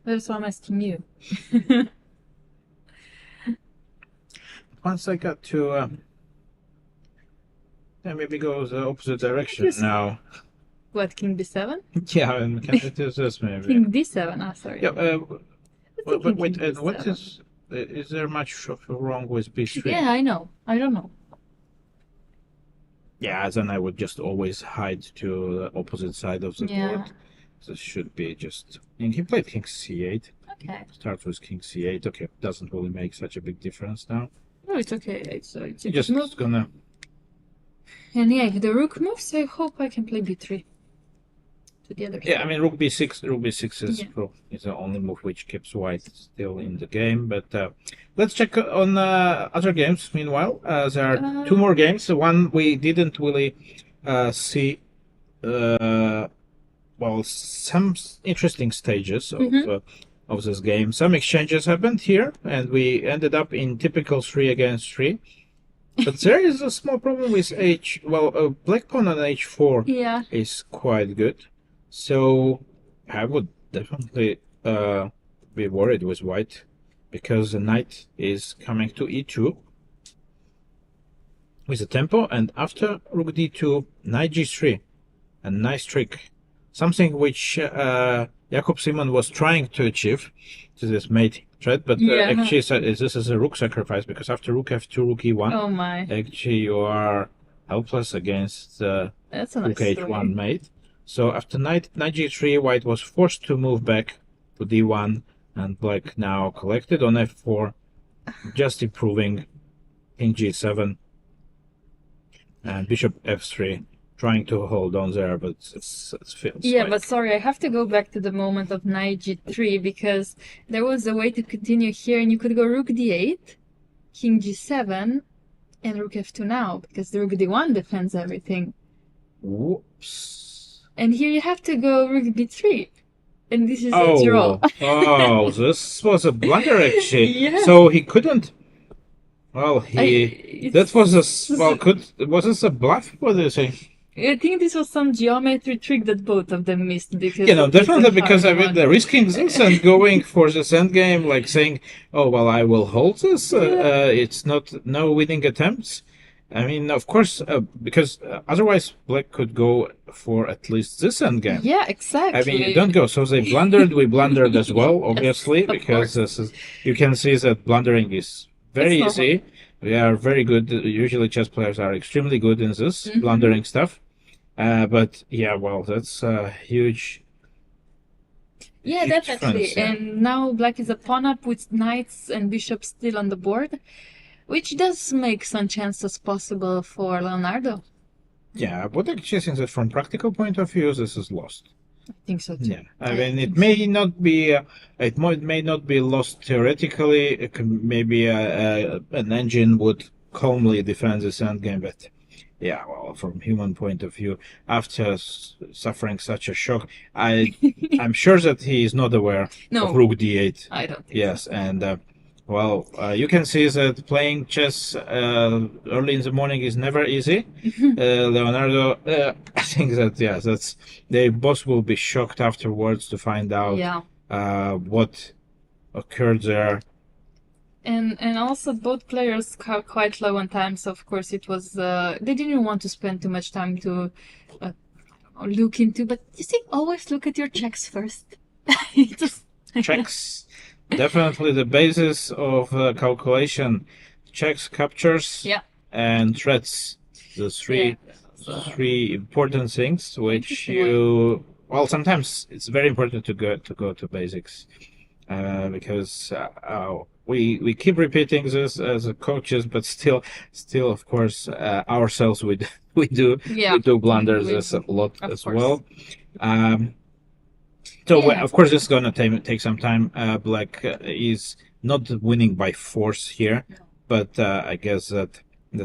That's why I'm asking you. Once I got to maybe go the opposite direction now. What, king b7? Yeah, and can it do this maybe? King d7, sorry. Yeah, wait, what is there much wrong with b3? Yeah, I know. I don't know. Yeah, then I would just always hide to the opposite side of the board. This should be just... And he played king c8. Okay. Starts with king c8. Okay, doesn't really make such a big difference now. No, it's okay. It's just gonna... And yeah, if the rook moves, I hope I can play b3. Together. Yeah, I mean, rook b6 is the only move which keeps white still in the game. But let's check on other games. Meanwhile, there are 2 more games. One we didn't really see. Well, some interesting stages of this game. Some exchanges happened here, and we ended up in typical 3 against 3. But there is a small problem with black pawn on h4 is quite good. So I would definitely be worried with white, because the knight is coming to e2 with a tempo, and after rook d2, knight g3, a nice trick. something which Jakob Simon was trying to achieve to this mate threat, but actually this is a rook sacrifice, because after rook f2, rook e1, Oh my. actually you are helpless against That's a nice rook h1 story. mate. So after knight g3, white was forced to move back to d1, and black now collected on f4, just improving king g7 and bishop f3, trying to hold on there, but it feels Yeah, like... but sorry, I have to go back to the moment of knight g3, because there was a way to continue here, and you could go rook d8, king g7, and rook f2 now, because the rook d1 defends everything. Whoops. And here you have to go rook b3, and this is a draw. Oh, this was a blunder, actually. Yeah. So he couldn't... Well, it's- that was a... Well, was this a bluff? What do you say? I think this was some geometry trick that both of them missed, because You know, it was definitely, a because I hard mean, one. they're risking this and going for this endgame, like saying, "Oh well, I will hold this." It's no winning attempts. I mean, of course, because otherwise Black could go for at least this endgame. Yeah, exactly. I mean, you don't go. So they blundered. We blundered as well, obviously, of because course. you can see that blundering is very It's easy. We are very good. Usually, chess players are extremely good in this Mm-hmm. blundering stuff. But yeah, well, that's a huge. Yeah, huge definitely. difference, yeah. And now black is a pawn up with knights and bishops still on the board, which does make some chances possible for Leonardo. Yeah, but actually, since that from practical point of view, this is lost. I think so too. Yeah, I mean, it may not be, may not be lost theoretically. Maybe an engine would calmly defend this endgame, but yeah, well, from human point of view, after suffering such a shock, I'm sure that he is not aware No. of rook d8. I don't think Yes, so. and you can see that playing chess early in the morning is never easy. Leonardo, I think that they both will be shocked afterwards to find out what occurred there. And also both players are quite low on time, so of course it was they didn't want to spend too much time to look into. But you see, always look at your checks first. Just Checks, definitely the basis of calculation. Checks, captures, and threats. The three important things which you. Well, sometimes it's very important to go to basics, because we keep repeating this as coaches, but still, of course, ourselves we do blunders a lot as well. Of course, this is gonna take some time. Black is not winning by force here, but I guess that's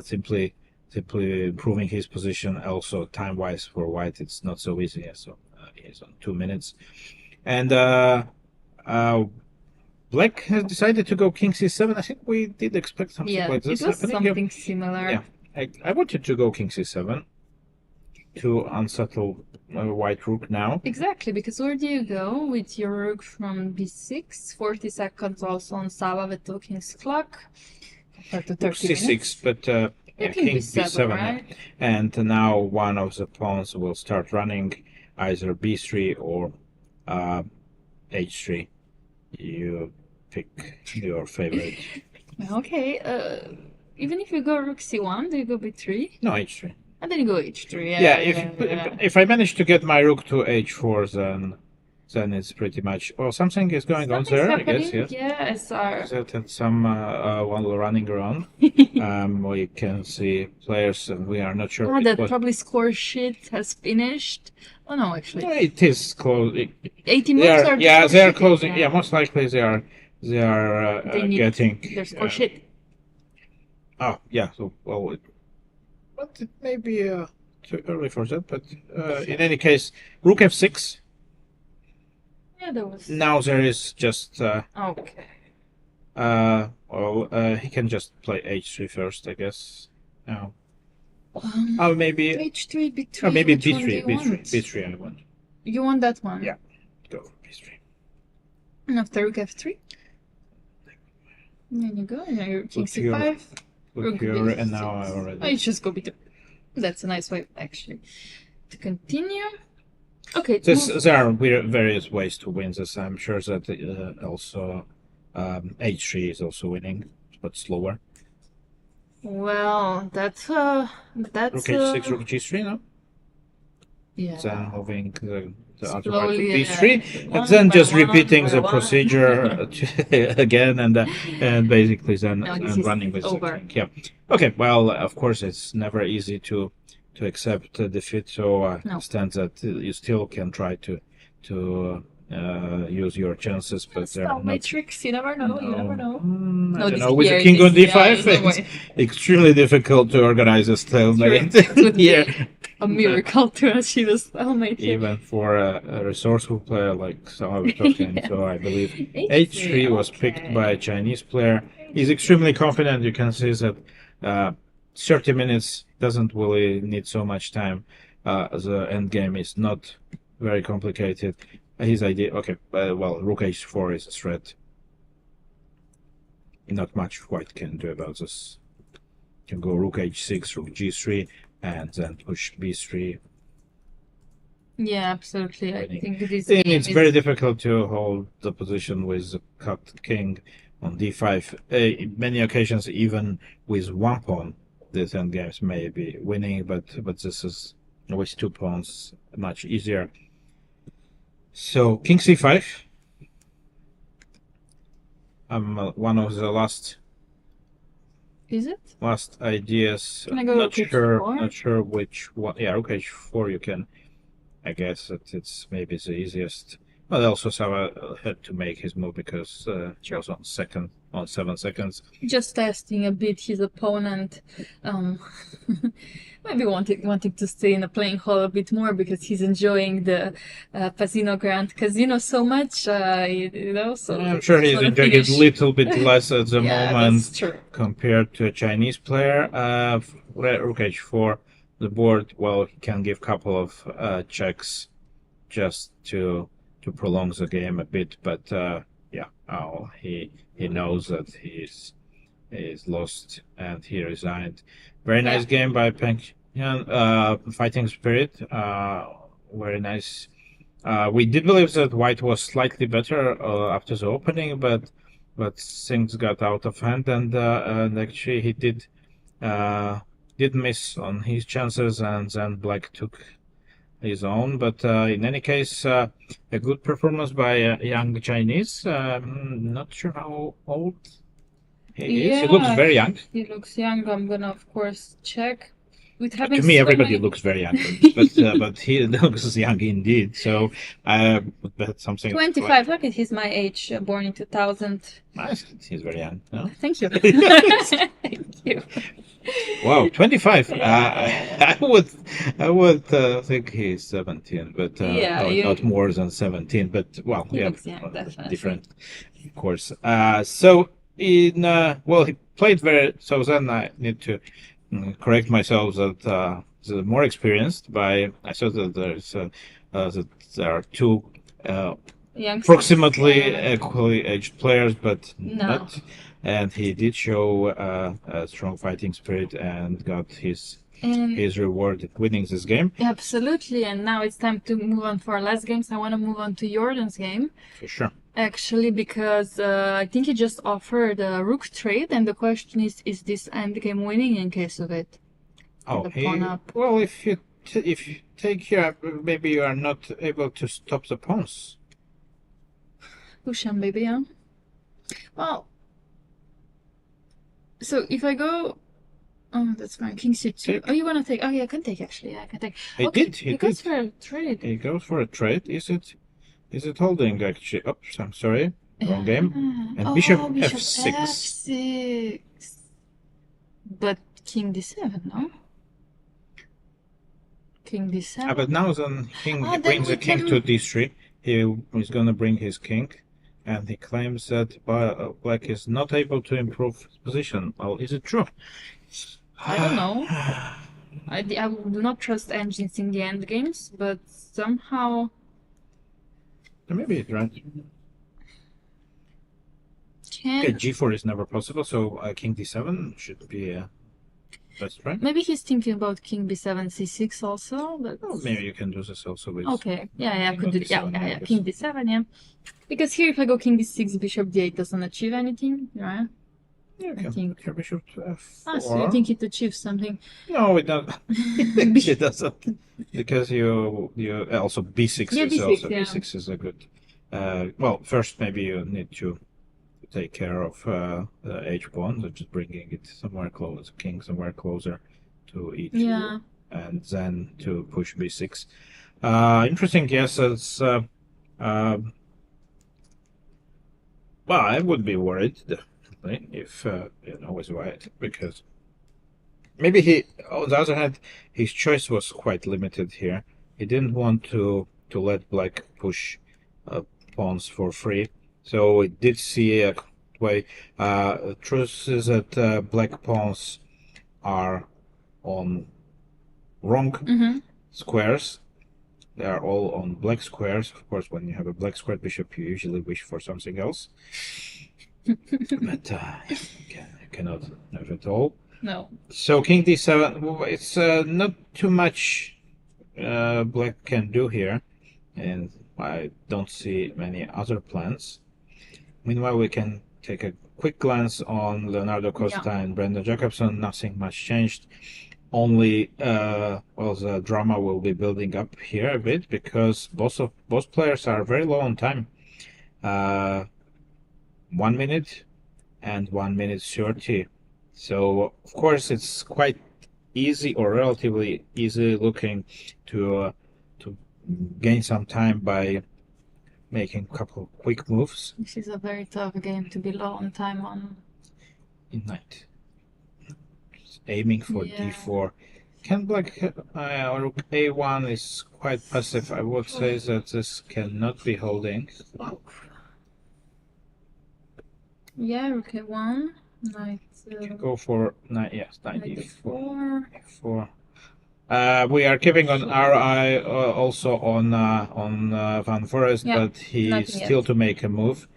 simply improving his position. Also, time-wise for White, it's not so easy. So he's on 2 minutes, and Black has decided to go king c7. I think we did expect something like this it was happening. something similar. Yeah, I wanted to go king c7 to unsettle white rook now. Exactly, because where do you go with your rook from b6? 40 seconds also on Sava with 2 king's clock. Compared to 30 c6, minutes. but king b7, right? And now one of the pawns will start running, either b3 or h3. You pick your favorite. Okay, even if you go rook c1, do you go b3? No, h3. And then you go h3. Yeah, if I manage to get my rook to h4, then it's pretty much. Well, something is going on there, happening. I guess. Yes. Yeah, SR. That some while running around, we can see players, and we are not sure. That probably score sheet has finished. Oh no, actually, It is close. 80 moves are they are closing. Yeah, most likely they are getting their score sheet. Oh yeah, so well, but it may be too early for that. But in any case, rook f6. Yeah, there was. Now there is just. Okay. He can just play h3 first, I guess. No. Maybe h3, b3. or maybe which one do you want? b3. I want. You want that one? Yeah. Go for b3. And after rook f3. There you go. Now you're king c5. Look here, and now I already. I just go b2. That's a nice way, actually, to continue. Okay. There are various ways to win this. I'm sure that also H3 is also winning, but slower. Well, that's Rook H6, Rook G3, no? yeah. Then moving the other part to Slowly, D3, one and then by just one, repeating by the one. procedure again, and basically then No, this and is running with over. the king. Yeah. Okay. Well, of course, it's never easy to accept defeat. So I No. understand that you still can try to use your chances, but they're not. Matrix, you never know. You never know. I don't this know. With the here, king on this- D5, yeah, no it's way. extremely difficult to organize a stalemate It would be here. a miracle to achieve a stalemate here. Even for a resourceful player like some of talking. Yeah. So I believe H3, H3 was picked okay. by a Chinese player. He's extremely confident. You can see that 30 minutes doesn't really need so much time. The end game is not very complicated. His idea, okay, well, Rook H4 is a threat. Not much white can do about this. You can go Rook H6, Rook G3, and then push B3. Yeah, absolutely. I think this Then game it's is very difficult to hold the position with the cut king on D5. Many occasions, even with one pawn, these endgames may be winning, but this is with 2 pawns much easier. So King C5. One of the last Is it? ideas. Can I go Not Rook sure. H4? Not sure which one. Yeah, Rook H4. You can. I guess that it's maybe the easiest. But also Sava had to make his move because he was on 7 seconds. Just testing a bit his opponent. Maybe wanting to stay in the playing hall a bit more because he's enjoying the Pasino Grand Casino so much, you know. So I'm sure he's wanna enjoying it a finish. little bit less at the Yeah, moment that's true. compared to a Chinese player. Rook H4, the board, well, he can give a couple of checks just to prolong the game a bit, but he knows that he's lost and he resigned. Very nice game by Peng Yan. Fighting spirit, very nice. We did believe that white was slightly better after the opening, but things got out of hand, and actually he did miss on his chances, and then black took his own. But in any case, a good performance by a young Chinese. Not sure how old he is. He looks Yeah, very young. He looks young. I'm gonna, of course, check. With To having me, so everybody many- looks very young, but he looks young indeed. So I would bet something. 25. Look at he's my age, born in 2000. Nice. He's very young. No? Thank you. Thank you. Wow, 25. I would think he's 17, but not more than 17. But well, He yeah, looks young, definitely. different, of course. So he played very. So then I need to correct myself that the more experienced by. I thought that that there are two Youngsters. approximately equally aged players, but No. not. And he did show a strong fighting spirit and got his reward winning this game. Absolutely, and now it's time to move on for our last games. I want to move on to Jordan's game. For sure. Actually, because I think he just offered a rook trade, and the question is this endgame winning in case of it? Oh, The pawn up. well, if you take here, maybe you are not able to stop the pawns. Push him, baby, huh? Well, so if I go... Oh, that's fine. King c2. Take. Oh, you want to take? Oh, yeah, I can take, actually. Yeah, I can take. He Okay, did, he he goes did. for a trade. He goes for a trade. Is it holding actually? Oops, I'm sorry. Wrong game. And bishop f6. F6. But king d7, no? King d7. But now then king Then brings we the king can- to d3. He is going to bring his king, and he claims that black is not able to improve his position. Well, is it true? I don't know. I do not trust engines in the end games, but somehow... Maybe it's right. Can... Okay, g4 is never possible, so king d7 should be best try. Maybe he's thinking about king b7, c6 also. But... Oh, maybe you can do this also with. Okay, yeah, I could do king yeah, d7, king d7, yeah. Because here, if I go king d6, bishop d8 doesn't achieve anything, right? You I can think. put your bishop to f4. Ah, so you think it achieves something? No, it doesn't. It doesn't. Because you also b6 Yeah, is b6, also yeah. b6 is a good. Well, first maybe you need to take care of the h pawn, which is bringing it somewhere close, king somewhere closer to e2, Yeah. and then to push b6. Interesting. Yes, it's. Well, I would be worried definitely if was white, because maybe he, on the other hand, his choice was quite limited here. He didn't want to let black push pawns for free, so it did see a way. The truth is that black pawns are on wrong squares. They are all on black squares. Of course, when you have a black square bishop, you usually wish for something else. But you cannot have it all. No. So king d7, it's not too much black can do here, and I don't see many other plans. Meanwhile, we can take a quick glance on Leonardo Costa and Brendan Jacobson. Nothing much changed. Only, well, the drama will be building up here a bit, because both players are very low on time. 1 minute and 1 minute 30. So, of course, it's quite easy, or relatively easy looking to gain some time by making a couple of quick moves. This is a very tough game to be low on time on. In knight. Aiming for d4. Can black rook a1 is quite passive. I would say that this cannot be holding. Yeah, rook a1. Knight. Go for knight. Yes, knight d4. d4. We are keeping our eye also on Van Foreest, but he's still to make a move.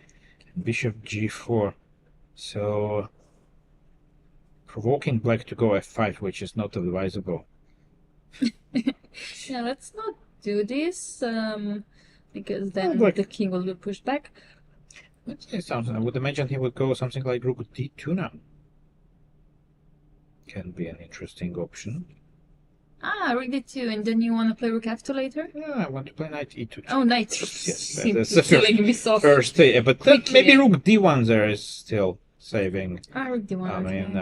Bishop g4. So provoking black to go f5, which is not advisable. Yeah, let's not do this, because then the king will be pushed back. Let's say something. I would imagine he would go something like rook d2 now. Can be an interesting option. Ah, rook d2, and then you want to play rook f2 later? Yeah, I want to play knight e2. Oh, knight. Yes, that's the killing me soft. First, but maybe rook d1 there is still saving. Ah, rook d1. I mean,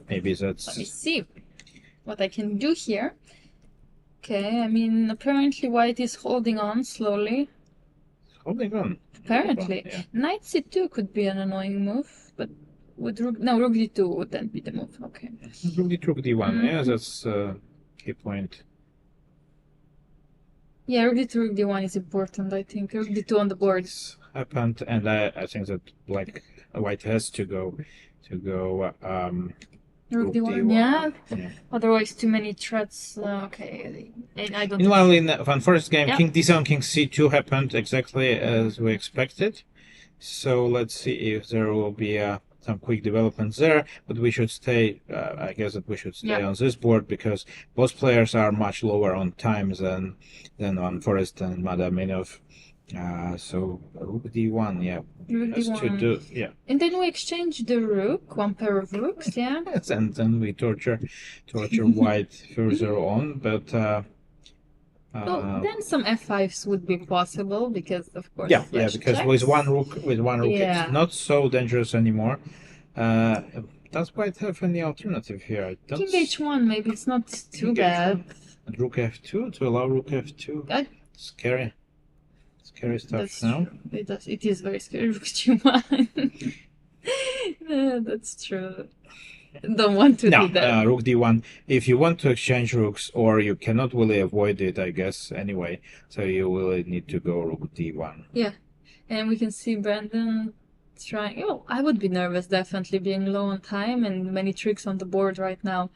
maybe that's. Let me see what I can do here. Okay, I mean, apparently white is holding on slowly. Holding on. Apparently. Yeah. Knight c2 could be an annoying move, but with rook d2 would then be the move. Okay. Rook d1. Yeah, that's key point. Yeah, rook d1 is important, I think. Rook d2 on the board. It's happened, and I think that white has to go rook d1. Yeah. Otherwise, too many threats. Okay, I don't. Meanwhile, in Van Foreest game, king d7, king c2 happened exactly as we expected. So let's see if there will be some quick developments there. But we should stay. I guess that we should stay on this board, because both players are much lower on times than Van Foreest and Madaminov. So rook d1, Rook d1. And then we exchange the rook, one pair of rooks, Yes, and then we torture white further on, but well, then some f5s would be possible, because of course. Because checks. with one rook it's not so dangerous anymore. Does white have any alternative here? King h1, maybe it's not too bad. And rook f2 to allow rook f2. Scary stuff now. It is very scary. Rook d1. That's true. Don't want to do that. Rook d1. If you want to exchange rooks, or you cannot really avoid it, I guess, anyway, so you will need to go rook d1. Yeah, and we can see Brendan trying. Oh, I would be nervous, definitely, being low on time and many tricks on the board right now.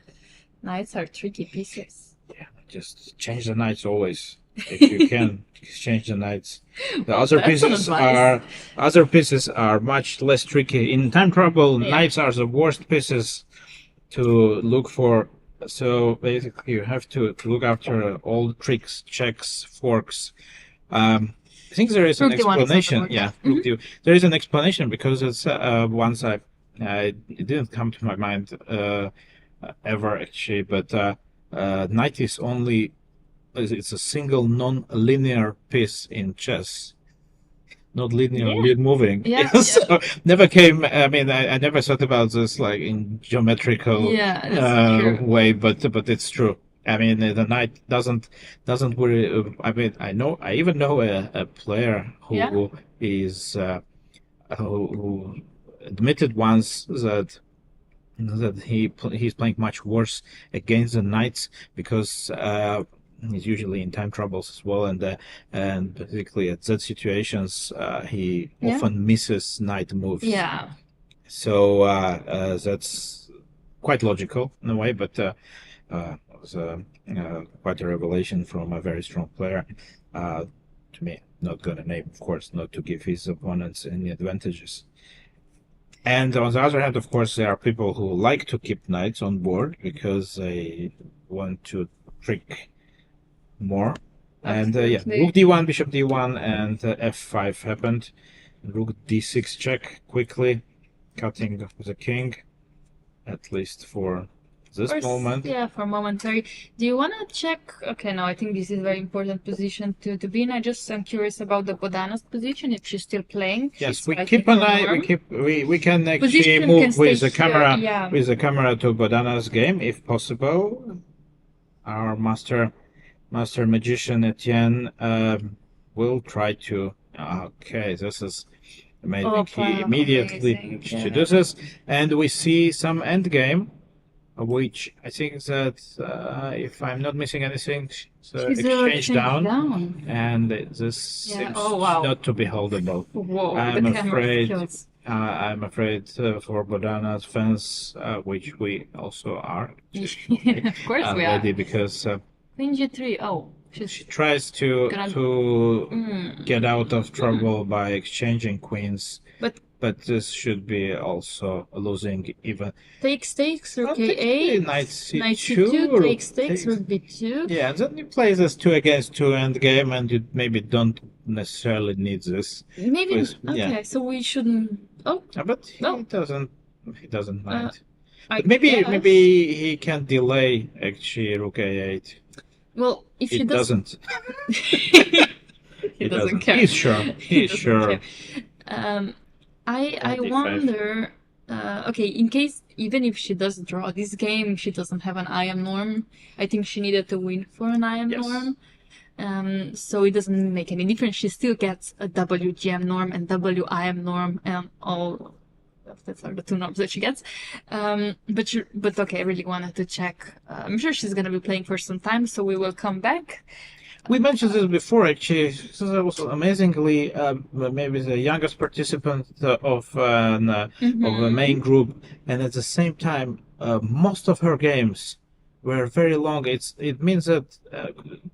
Knights are tricky pieces. Yeah, just change the knights always. If you can exchange the knights, the other pieces are much less tricky. In time trouble, knights are the worst pieces to look for So basically, you have to look after all the tricks, checks, forks. I think there is an Rook D1 is on the explanation. board. Yeah, Rook D1. There is an explanation because it's once it didn't come to my mind ever actually, but knight is only it's a single non-linear piece in chess. Not linearly moving. Yeah, So never came. I mean, I never thought about this like in geometrical that's true. way, but it's true. I mean, the knight doesn't really. I mean, I even know a player who is who admitted once that he's playing much worse against the knights because he's usually in time troubles as well, and particularly at Z situations, he often misses knight moves. Yeah. So that's quite logical in a way, but it was quite a revelation from a very strong player. To me, not gonna name, of course, not to give his opponents any advantages. And on the other hand, of course, there are people who like to keep knights on board because they want to trick more. And Rook D1, Bishop D1, and F5 happened. Rook D6 check quickly, cutting the king, at least for this moment. Yeah, for momentary. Do you want to check? Okay, no, I think this is a very important position to be in. I'm curious about the Bodana's position, if she's still playing. Yes, we keep an eye. We can actually move with the camera to Bodana's game if possible. Our master magician Etienne will try to. Okay, this is amazing. He immediately introduces, and we see some endgame, which I think that if I'm not missing anything, exchange down, and this seems not to be holdable. Whoa, I'm afraid for Bodana's fans, which we also are. Of course we are. Because Queen G3. Oh, she tries to get out of trouble by exchanging queens. But this should be also losing even. Takes, rook A8, knight C2, takes, rook B2. Yeah, then you play this 2 against 2 endgame, and you maybe don't necessarily need this. Maybe, so we shouldn't. But he doesn't mind. But maybe he can delay actually rook A8. Well, if he doesn't. He doesn't care. He's sure. I wonder, in case, even if she does draw this game, she doesn't have an IM norm. I think she needed to win for an IM norm. So it doesn't make any difference. She still gets a WGM norm and WIM norm and all. That's are the 2 norms that she gets. But okay, I really wanted to check. I'm sure she's going to be playing for some time, so we will come back. We mentioned this before, actually. This was amazingly maybe the youngest participant of a main group, and at the same time, most of her games were very long. It means that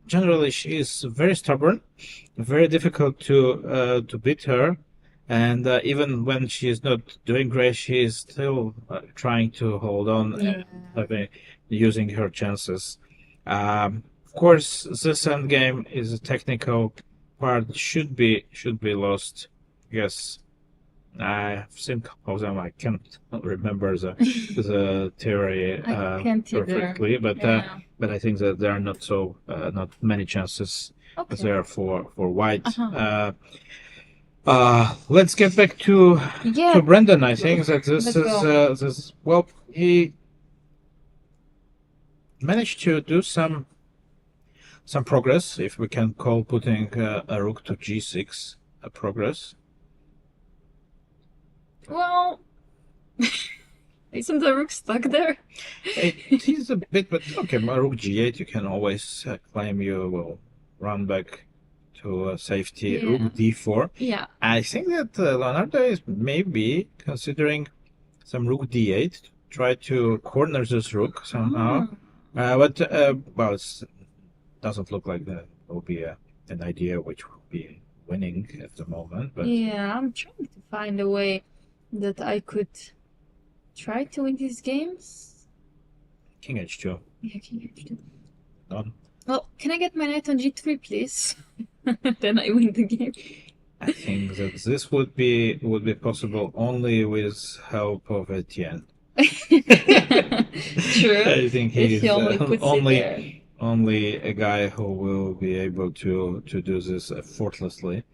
generally she is very stubborn, very difficult to beat her, and even when she is not doing great, she is still trying to hold on, using her chances. Of course, this endgame is a technical part. Should be lost. Yes, I've seen a couple of them. I can't remember the theory perfectly, but I think that there are not many chances there for white. Let's get back to Brendan. I think that this he managed to do some progress, if we can call putting a rook to g6 a progress. Well, isn't the rook stuck there? It is a bit, but okay, rook g8, you can always claim you will run back to safety. Rook d4. Yeah. I think that Leonardo is maybe considering some rook d8 to try to corner this rook somehow. But it doesn't look like that will be an idea which will be winning at the moment. But I'm trying to find a way that I could try to win these games. King h2. Yeah, king H2. Done. Well, can I get my knight on G3, please? Then I win the game. I think that this would be possible only with help of Etienne. True. I think If he's he only puts it there. only a guy who will be able to do this effortlessly.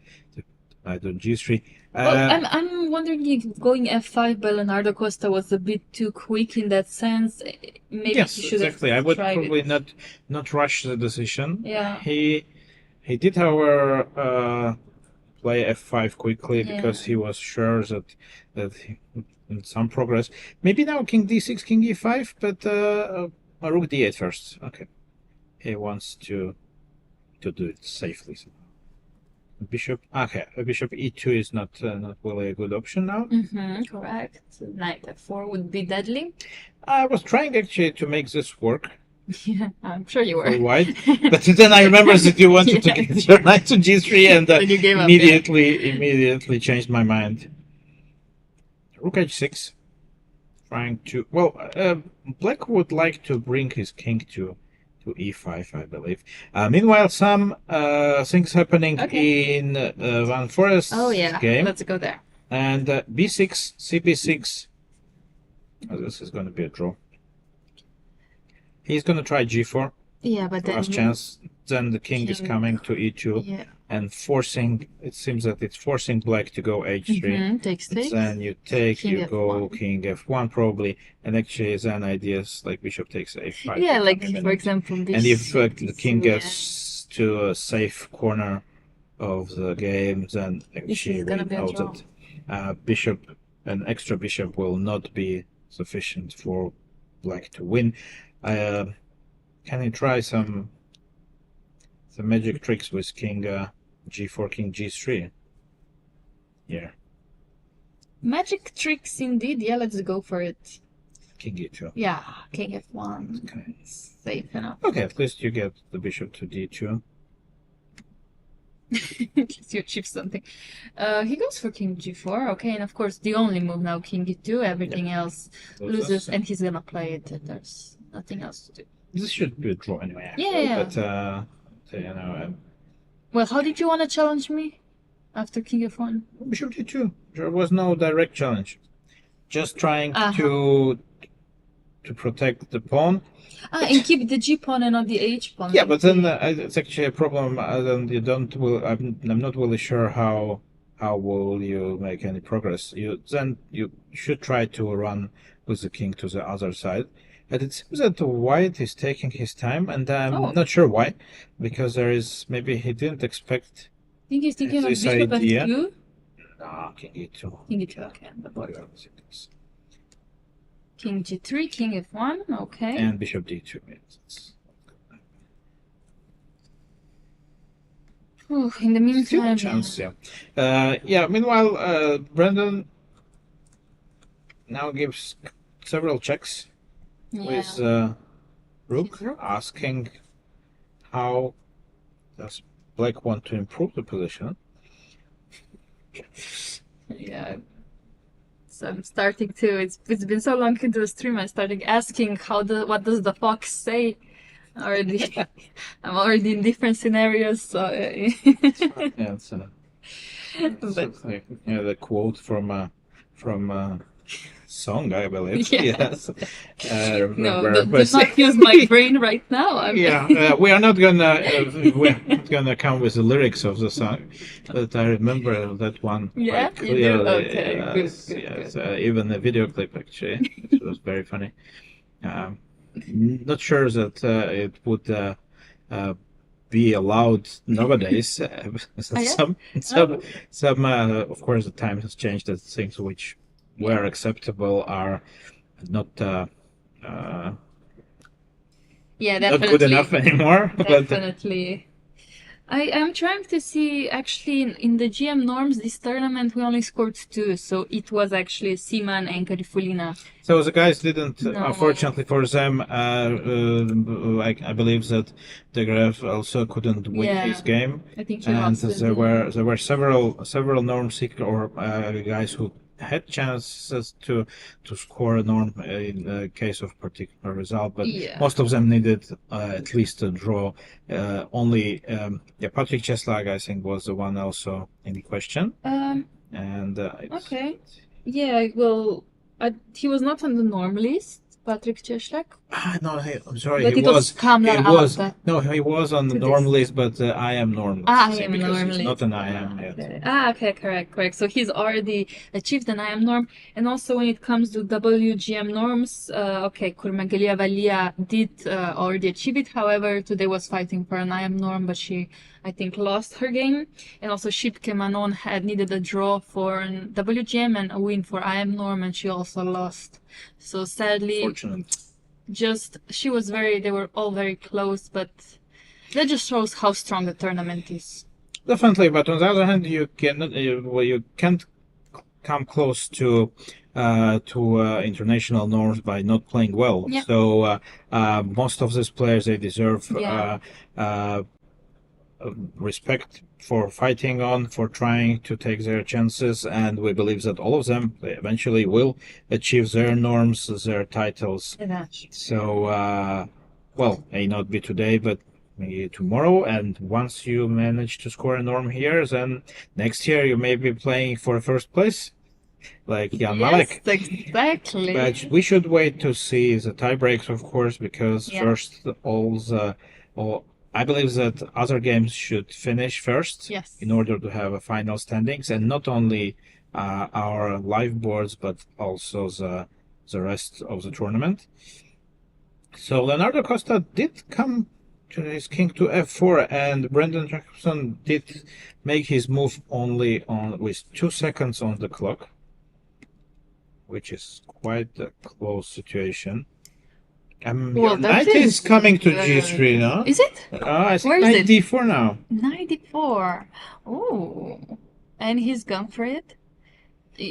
I don't G3. Well, I'm wondering if going F5 by Leonardo Costa was a bit too quick in that sense. Maybe yes, he should exactly. have I would tried probably it. not rush the decision. Yeah. He did, however, play F5 quickly Yeah. because he was sure that he, in some progress. Maybe now King D6, King E5, but Rook D8 first. Okay. He wants to do it safely. Bishop. Okay, Bishop E2 is not really a good option now. Correct. Knight F4 would be deadly. I was trying actually to make this work Yeah, I'm sure you for were. white, but then I remember that you wanted to get your knight to G3, and Then you gave up, immediately changed my mind. Rook H6, trying to. Well, Black would like to bring his king to E5, I believe. Meanwhile, some things happening in Van Foreest's Oh yeah, game. let's go there. And B6, CB6. Oh, this is going to be a draw. He's going to try G4. Yeah, but then Last chance. Then the king is coming to E2 Yeah. and forcing. It seems that it's forcing Black to go H3. Takes. Then you take, King you go F1. King F1 probably, and actually then ideas like Bishop takes A5. Yeah, like in a for minute. example, this. And if the king yeah. gets to a safe corner of the game, then actually is gonna we be a know draw. that an extra bishop will not be sufficient for Black to win. Can he try some magic tricks with King G4, King G3? Yeah, Magic tricks indeed. Yeah, let's go for it. King E2. Yeah, King F1. Okay. Safe enough. Okay, at least you get the bishop to D2. At least you achieve something. He goes for King G4. Okay, and of course the only move now, King E2. Everything else loses, and he's gonna play it. There's nothing else to do. This should be a draw anyway. Yeah. But you know, Well, how did you want to challenge me after King F1? Bishop D2. There was no direct challenge. Just trying Uh-huh. to protect the pawn. And keep the G pawn and not the H pawn. Yeah, but then it's actually a problem. Then you don't. I'm not really sure how will you make any progress. You should try to run with the king to the other side. And it seems that White is taking his time, and I'm not sure why, because there is maybe he didn't expect. I think he's thinking of this Bishop idea. F2. Ah, King E2. King E2, okay. King G3, King F1, okay. And Bishop D2. Ooh, in the Still a meantime, chance, yeah. Meanwhile, Brendan now gives several checks with Rook, asking how does Black want to improve the position. yeah. So I'm starting to. It's been so long into the stream. I'm starting asking what does the fox say. Already, I'm already in different scenarios. So Yeah, it's the quote from song, I believe. Yeah. Yes. no, remember do not use my brain right now. We are not gonna come with the lyrics of the song, but I remember that one Yeah, quite you do? clearly. Okay, good, Yes, even the video clip actually, it was very funny. Not sure that it would be allowed nowadays. Some, of course, the time has changed. That things which were acceptable are not Yeah, not definitely. good enough anymore. Definitely. I am trying to see, actually, in the GM norms, this tournament we only scored 2, so it was actually Seaman and Garifulina. So the guys didn't, No. unfortunately for them, I believe that De Graaf also couldn't win his game. I think he And lost it. there were several norm seekers or guys who had chances to score a norm in the case of particular result, but Yeah. most of them needed at least a draw. Only Patrick Cieślak, I think, was the one also in question. And Okay. Yeah, well, he was not on the norm list, Patrick Cieślak. No, I'm sorry. But he it was Kamlar Alta. No, he was on the To norm this. list, but I am norm list. I am because norm he's list. not an I am yet. Okay, correct. So he's already achieved an IAM norm. And also when it comes to WGM norms, Kurmagalia Valia did already achieve it. However, today was fighting for an IAM norm, but she, I think, lost her game. And also Shipke Manon had needed a draw for an WGM and a win for IAM norm, and she also lost. So sadly, Fortunate. they were all very close, but that just shows how strong the tournament is. Definitely, but on the other hand, you can't come close to international norms by not playing well. Yeah. So most of these players, they deserve respect for fighting on, for trying to take their chances, and we believe that all of them they eventually will achieve their norms, their titles. So, may not be today, but maybe tomorrow. And once you manage to score a norm here, then next year you may be playing for first place, like Jan Malek. Exactly. But we should wait to see the tie breaks, of course, because first I believe that other games should finish first in order to have a final standings, and not only our live boards, but also the rest of the tournament. So Leonardo Costa did come to his king to f4, and Brendan Jacobson did make his move only with 2 seconds on the clock, which is quite a close situation. Your knight is coming to g3 now. Is it? I think Where is knight it? d4 now. Knight d4. Oh, and he's gone for it.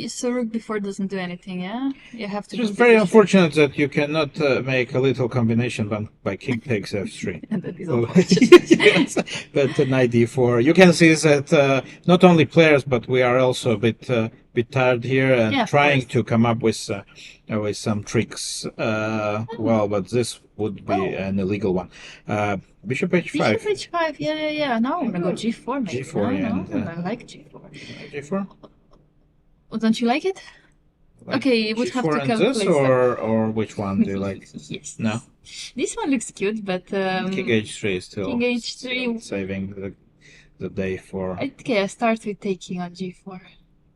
So rook b4 doesn't do anything, yeah? You have to. It's very unfortunate that you cannot make a little combination by king takes f3. And that is unfortunate. But knight d4. You can see that not only players, but we are also a bit tired here and trying to come up with some tricks. But this would be an illegal one. Bishop h5. Bishop h5, yeah. Now I'm gonna go g4 maybe. G4, I like g4. G4? Well, don't you like it? Okay, you would have to G4 and calculate. this, or which one do you like? Yes. No? This one looks cute, but King h3 is still King h3 saving the day for... Okay, I start with taking on g4.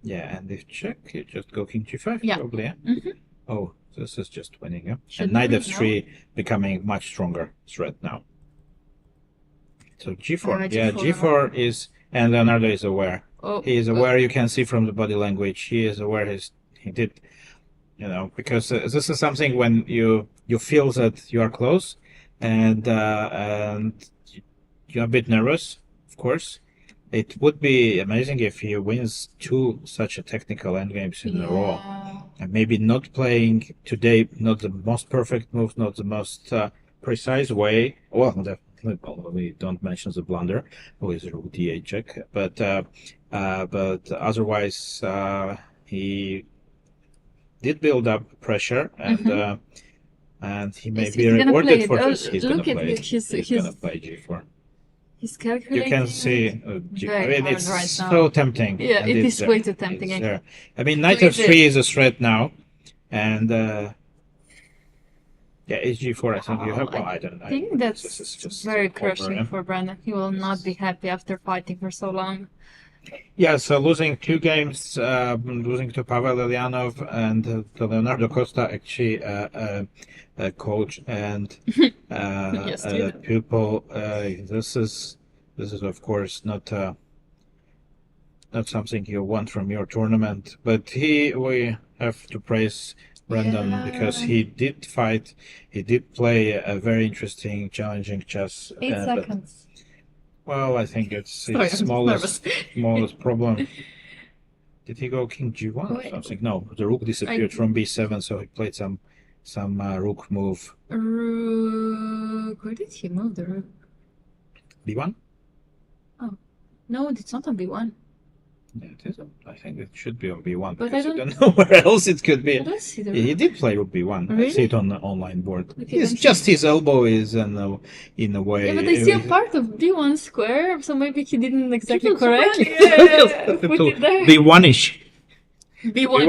Yeah, and if check, you just go king g5 probably, yeah? Mm-hmm. Oh, this is just winning, yeah? And knight f3 becoming much stronger threat now. So g4, g4 is... And Leonardo is aware. He is aware, you can see from the body language, he is aware he did, because this is something when you feel that you are close and you're a bit nervous, of course. It would be amazing if he wins 2 such a technical endgames in a row. And maybe not playing today, not the most perfect move, not the most precise way. Well, definitely, we don't mention the blunder with rook d8 check, but otherwise he did build up pressure, and he may be rewarded for this. He's going to play g4. He's calculating. You can see, it's right so tempting. Yeah, it is way too tempting. Knight f3 is a threat now, and hg4. I think you have. Well, I think that's just very crushing for Brandon. He will not be happy after fighting for so long. Yeah, so losing 2 games, losing to Pavel Eljanov and to Leonardo Costa, actually a coach and a pupil. This is of course not something you want from your tournament. But we have to praise Brendan because he did fight. He did play a very interesting, challenging chess. 8 seconds. Well, I think it's his smallest problem. Did he go king g1 or something? No, the rook disappeared from b7, so he played some rook move. Rook. Where did he move the rook? b1? Oh, no, it's not on b1. It is. I think it should be on b1 But because I I don't know where else it could be. I don't see the He did play rook b1. I Really? see it on the online board. Okay, It's then- just his elbow is in a way. Yeah, but I see a part of b1 square, so maybe he didn't exactly It's correct. a Put it there. b1ish. b1.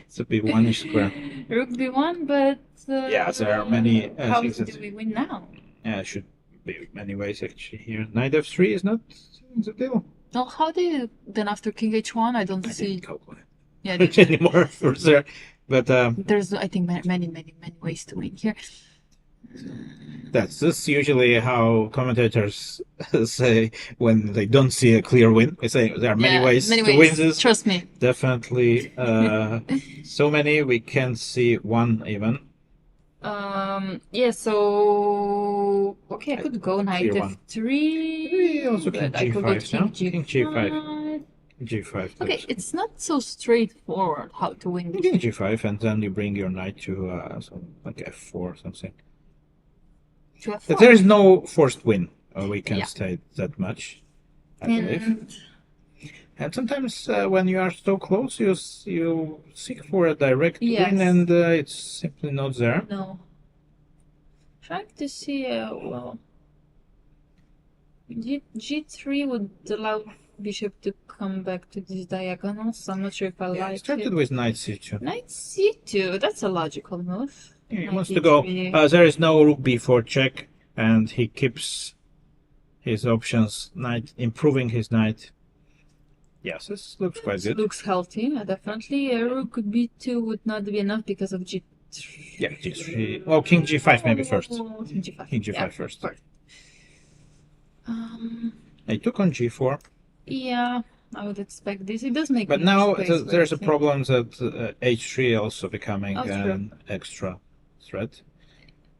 It's a b1ish square. Rook b1, but Yeah, there are many how things do that- we win now? Yeah, it should be many ways actually here. Knight f3 is not the deal. No, how do you then after king h1? I don't I see. didn't calculate Yeah, much anymore for there. But there's I think many ways to win here. that's usually how commentators say when they don't see a clear win. They say there are many Yeah, ways to win this. Trust me. Definitely, so many we can't see one even. Yeah, so okay, I could go knight Clear one. f3. We also can but I could go g5 now. king King g5. g5. G5. Okay, it's not so straightforward how to win this. King g5, and then you bring your knight to like f4 or something. To But f4. there is no forced win. We can Yeah. state that much, I believe. And And sometimes when you are so close, you seek for a direct Yes. win, and it's simply not there. no. Trying to see, well, G3 would allow bishop to come back to these diagonals. I'm not sure if I Yeah, I like started it. with knight c2. Knight C2, that's a logical move. He Knight wants to go. E3. There is no rook b4 check, and he keeps his options. Knight, improving his knight. Yes, this looks quite This good. looks healthy, definitely. Rook b2 would not be enough because of G3. Yeah, g3. Well, king g5 maybe first. King g5. King g5 Yeah, first. perfect. I took on g4, Yeah, I would expect this. It does make but more now space for there's a it, yeah. problem that h3 also becoming Oh, true. an extra threat,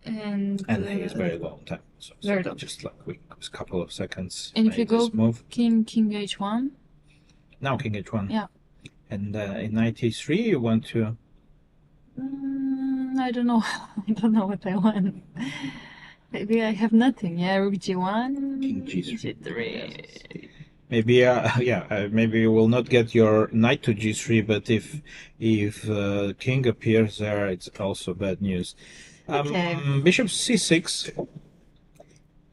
And he is very long time. So very long. just like a couple of seconds. And if you made this go move king h1, now, king h1. Yeah. And in knight e3, you want to. I don't know. I don't know what I want. Maybe I have nothing. Yeah, rook g1, King g3. g3. Maybe maybe you will not get your knight to g3, but if king appears there, it's also bad news. Okay. Bishop c6.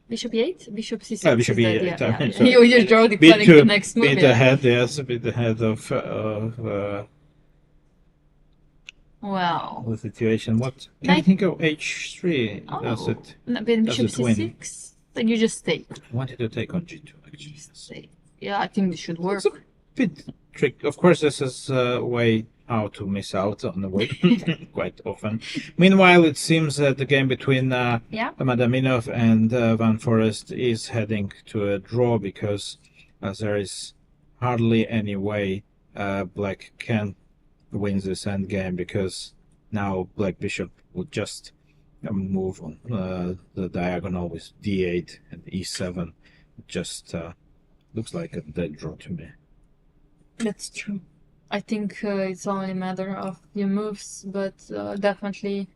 Bishop e8? Bishop c6. Bishop is dead, e8, yeah, I'm yeah. sorry. You just draw the Bit planning the next move. bit Yeah. ahead, yes, a bit ahead of Wow. the situation. What can Knight- he go h3? Does Oh. it? No, but bishop it win? c6. Then you just take. I wanted to take on g2 actually. Stay. Yeah, I think this should work. It's a bit trick. Of course, this is a way how to miss out on the way quite often. Meanwhile, it seems that the game between Yeah. Madaminov and Van Foreest is heading to a draw because there is hardly any way Black can win this endgame, because now Black Bishop would just move on the diagonal with d8 and e7. Just looks like a dead draw to me. That's true. I think it's only a matter of your moves, but definitely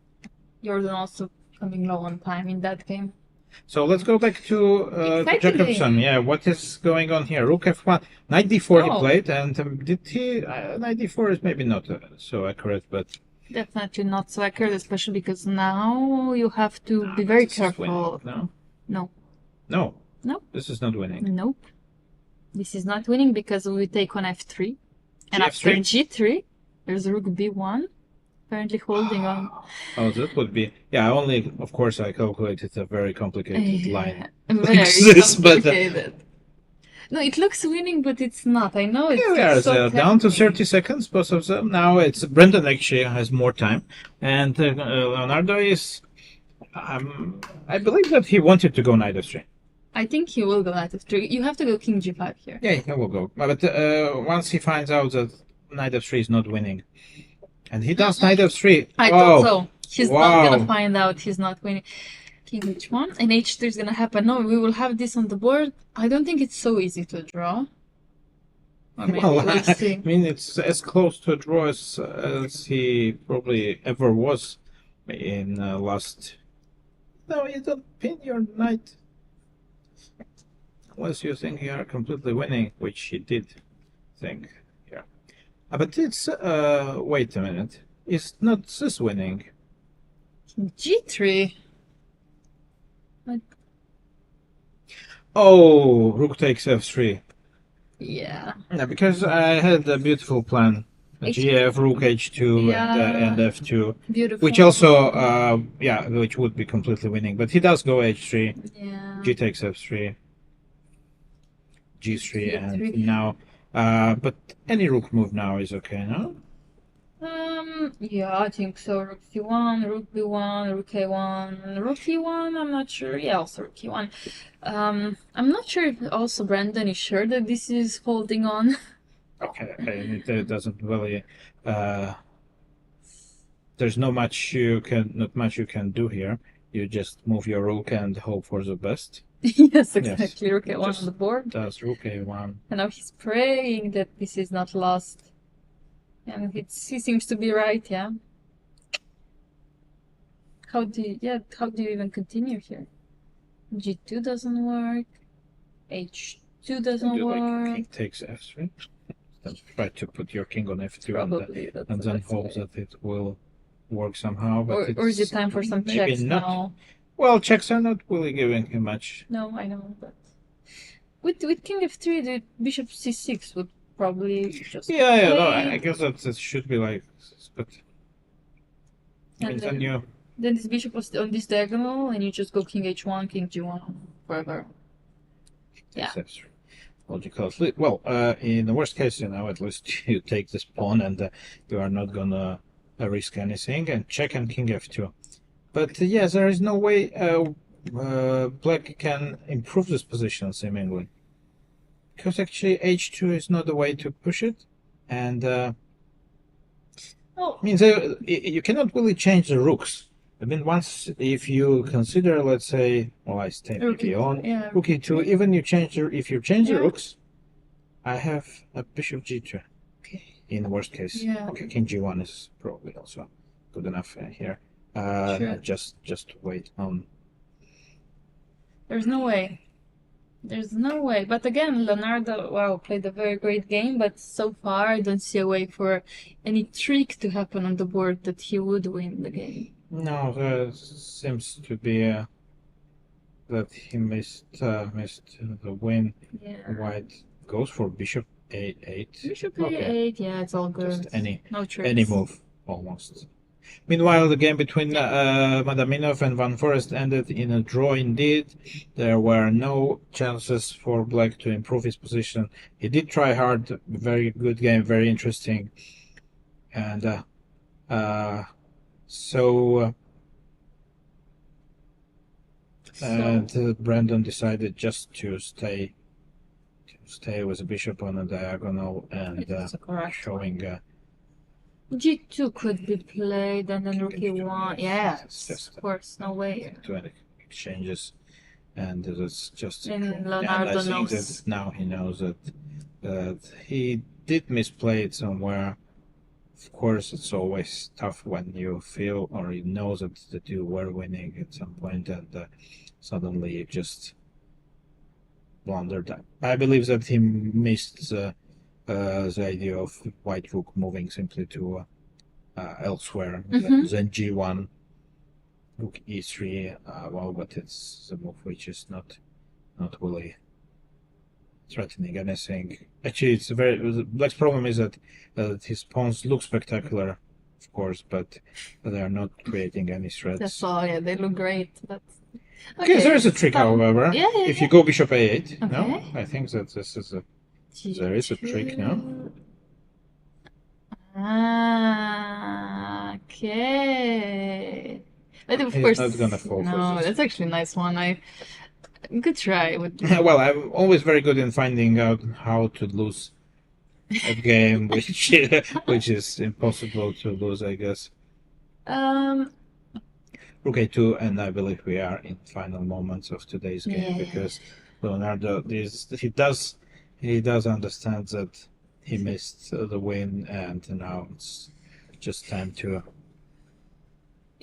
Jorden also coming low on time in that game. So let's go back to Exciting. Jacobson. Yeah, what is going on here? Rook f1, knight d4 he Oh. played, and did he? Knight d4 is maybe not so accurate, but Definitely not so accurate, especially because now you have to be very this is winning. careful. No, No, no, No. This is not winning. nope. This is not winning because we take on f3. And after G3? g3, there's rook b1, apparently holding on. Oh, that would be. Yeah, only of course I calculated a very complicated line. Very this, but, complicated. No, it looks winning, but it's not. I know it's Here we are, so down to tempting. 30 seconds, both of them. Now it's Brendan actually has more time, and Leonardo is. I believe that he wanted to go knight f3. I think he will go knight f3. You have to go king g5 here. Yeah, he will go. But once he finds out that knight f3 is not winning, and he does knight f3. I Wow. thought so. He's not Wow. gonna find out he's not winning. King h1 and h3 is gonna happen. No, we will have this on the board. I don't think it's so easy to draw. Or maybe Well, we'll I see. mean, it's as close to a draw as he probably ever was in last. No, you don't pin your knight unless you think you are completely winning, which he did. thing here. But it's wait a minute. It's not this winning. G3. Oh, rook takes f3. Yeah. Yeah, because I had a beautiful plan. GF, rook h2, and f2. Beautiful. Which also, which would be completely winning. But he does go h3. Yeah. G takes f3. G3, and G3. now, but any rook move now is okay, no? Yeah, I think so. Rook c1, rook b1, rook a1, rook e1. I'm not sure. Yeah, also rook e1. I'm not sure if also Brandon is sure that this is holding on. Okay, it doesn't really. There's not much you can do here. You just move your rook and hope for the best. Yes, exactly. Rook a1 Just on the board. does rook a1. And now he's praying that this is not lost. And he seems to be right, yeah. How do you even continue here? G2 doesn't work. H2 doesn't Do work. like king takes f3. Then try to put your king on f2 Probably. and then hope that it will work somehow. But Or is it time for some maybe checks not. now? Well, checks are not really giving him much. No, I know, but with king f3, the bishop c6 would probably just Yeah, no, play. I guess that should be like, but I mean, And then you then this bishop was on this diagonal, and you just go king h1, king g1, forever. Yeah. That's logical. Well, in the worst case, at least you take this pawn and you are not gonna risk anything and check and king f2. But yes, there is no way black can improve this position seemingly. Because actually h2 is not the way to push it, and means you cannot really change the rooks. I mean, once if you consider, let's say, well, I stay maybe on rook e2. Even if you change the rooks, I have a bishop g2. Okay. In the worst case, okay, king g1 is probably also good enough here. Sure. Just wait on. There's no way. There's no way. But again, Leonardo, wow, played a very great game, but so far I don't see a way for any trick to happen on the board that he would win the game. No, there seems to be that he missed the win. Yeah. White goes for bishop a8. Bishop a8, yeah, it's all good. Just no tricks. any move, almost. Meanwhile, the game between Madaminov and Van Foreest ended in a draw indeed. There were no chances for black to improve his position. He did try hard, very good game, very interesting. And Brandon decided just to stay with the bishop on a diagonal and showing G2 could be played, and then rook e1. Yes, of course, no way. to any exchanges, and it's just. And Leonardo I think knows. that now he knows that he did misplay it somewhere. Of course, it's always tough when you feel or you know that you were winning at some point, and suddenly you just blundered. I believe that he missed the idea of white rook moving simply to elsewhere, then g1, rook e3. But it's a move which is not really threatening anything. Actually, it's black's problem is that his pawns look spectacular, of course, but they are not creating any threats. That's all. Yeah, they look great, but. Okay, there is a trick, however. If you go bishop a8, Okay. no, I think that this is a. There is a trick, no? Okay. But of He's course, not gonna fall for no, this. that's actually a nice one. Good try. Well, I'm always very good in finding out how to lose a game, which is impossible to lose, I guess. Rook a2, and I believe we are in final moments of today's game because Leonardo he does understand that he missed the win, and now it's just time to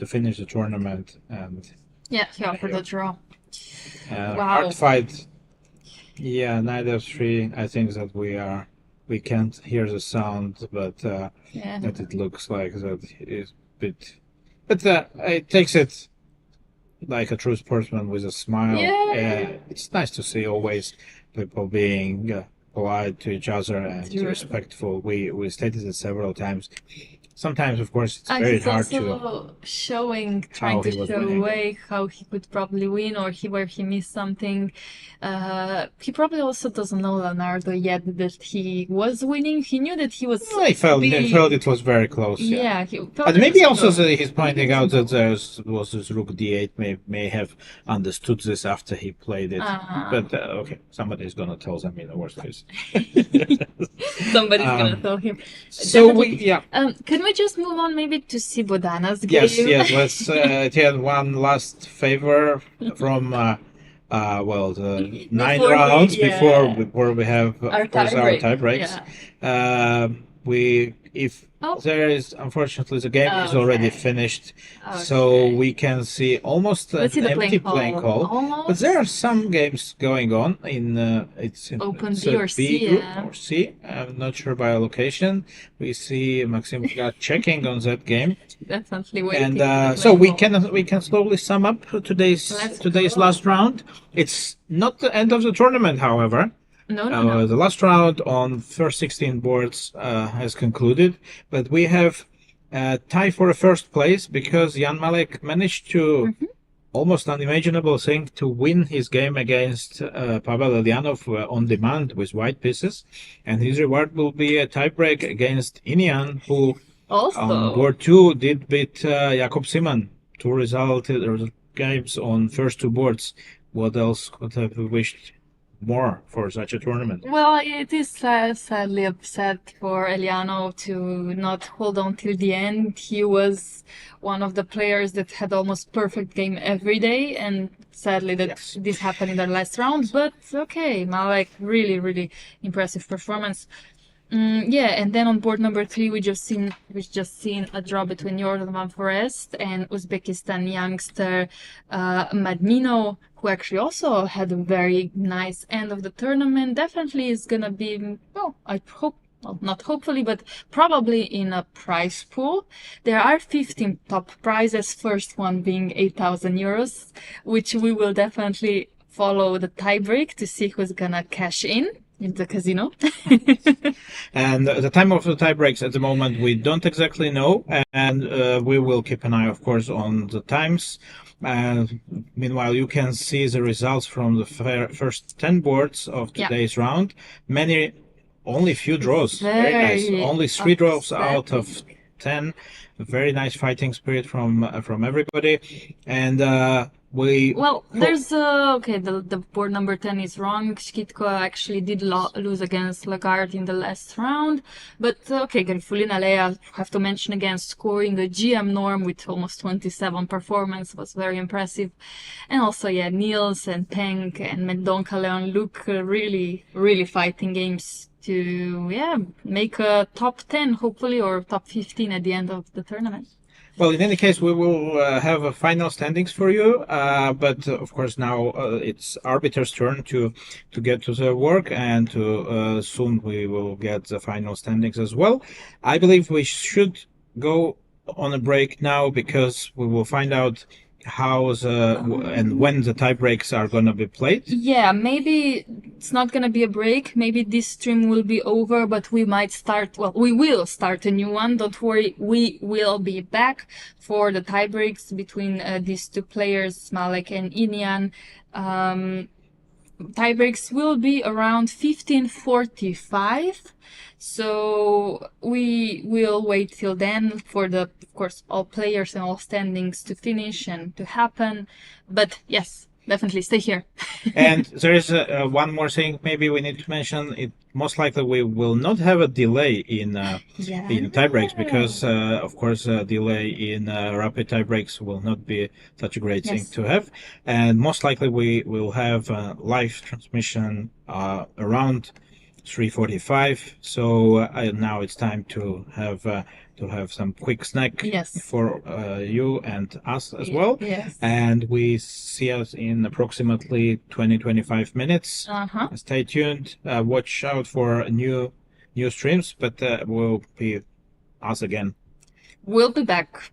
finish the tournament and for the draw. hard fight. Yeah, knight f3. I think that we we can't hear the sound, but Yeah. that it looks like that is a bit. But it takes it like a true sportsman with a smile. Yeah. It's nice to see always people being polite to each other and True. respectful. We stated it several times. Sometimes, of course, it's very He's hard to. also trying to he was show winning. away how he could probably win, or where he missed something. He probably also doesn't know Leonardo yet that he was winning. He knew that he was. I felt it was very close. Yeah, he felt But it maybe was also close. he's pointing out that there was this rook d8 may have understood this after he played it. But okay, somebody's gonna tell them in the worst case. Somebody's gonna tell him. So Definitely. Can we just move on maybe to Sibodana's game? Yes. Let's Etienne, one last favor from the 9 rounds before we have Our of course our tie breaks. Yeah. There is, unfortunately, the game is already finished, so Okay. we can see almost an Let's see the empty playing playing hall. hall. Almost. But there are some games going on in Open it's B a or B C, group yeah. or C. I'm not sure by location. We see Maxime Lagarde checking on that game, Definitely waiting. and for so the playing hall. we can slowly sum up today's Let's go. last round. It's not the end of the tournament, however. No. The last round on first 16 boards has concluded, but we have a tie for a first place because Jan Malek managed to almost unimaginable thing to win his game against Pavel Eljanov on demand with white pieces, and his reward will be a tiebreak against Inian, who Also. on board 2 did beat Jakob Simon to result games on first 2 boards. What else could have wished more for such a tournament? Well, it is sadly upset for Eljanov to not hold on till the end. He was one of the players that had almost perfect game every day, and sadly that this happened in the last round. But okay, Malek, really, really impressive performance. And then on board number 3, we just seen a draw between Jorden Van Foreest and Uzbekistan youngster Madmino, who actually also had a very nice end of the tournament. Definitely is gonna be, I hope, well, not hopefully, but probably in a prize pool. There are 15 top prizes, first one being 8,000 euros, which we will definitely follow the tiebreak to see who's gonna cash in the casino. And the time of the tie breaks at the moment we don't exactly know, and we will keep an eye, of course, on the times. Meanwhile, you can see the results from the first 10 boards of today's round. Only few draws. Very nice. Only 3 draws out of 10. Very nice fighting spirit from everybody, and there's the board number 10 is wrong. Shkitko actually did lose against Lagarde in the last round, but Garifulina Lea, have to mention again, scoring a GM norm with almost 27 performance was very impressive. And also Nils and Peng and Mendonca Leon Luke really, really fighting games to make a top 10 hopefully, or top 15 at the end of the tournament. Well, in any case, we will have a final standings for you, but of course now it's arbiter's turn to get to the work, and soon we will get the final standings as well. I believe we should go on a break now because we will find out how and when the tie breaks are going to be played. Yeah, maybe it's not going to be a break. Maybe this stream will be over, but we will start a new one. Don't worry, we will be back for the tie breaks between these two players, Malek and Inian. Tie breaks will be around 15:45. So we will wait till then for of course, all players and all standings to finish and to happen. But yes, definitely stay here. And there is one more thing maybe we need to mention. It most likely we will not have a delay in tie breaks because, of course, a delay in rapid tie breaks will not be such a great thing to have. And most likely we will have a live transmission around 3:45. So now it's time to have some quick snack for you and us as well. Yes. And we see us in approximately 20-25 minutes. Stay tuned. Watch out for new new streams, but we'll be us again. We'll be back.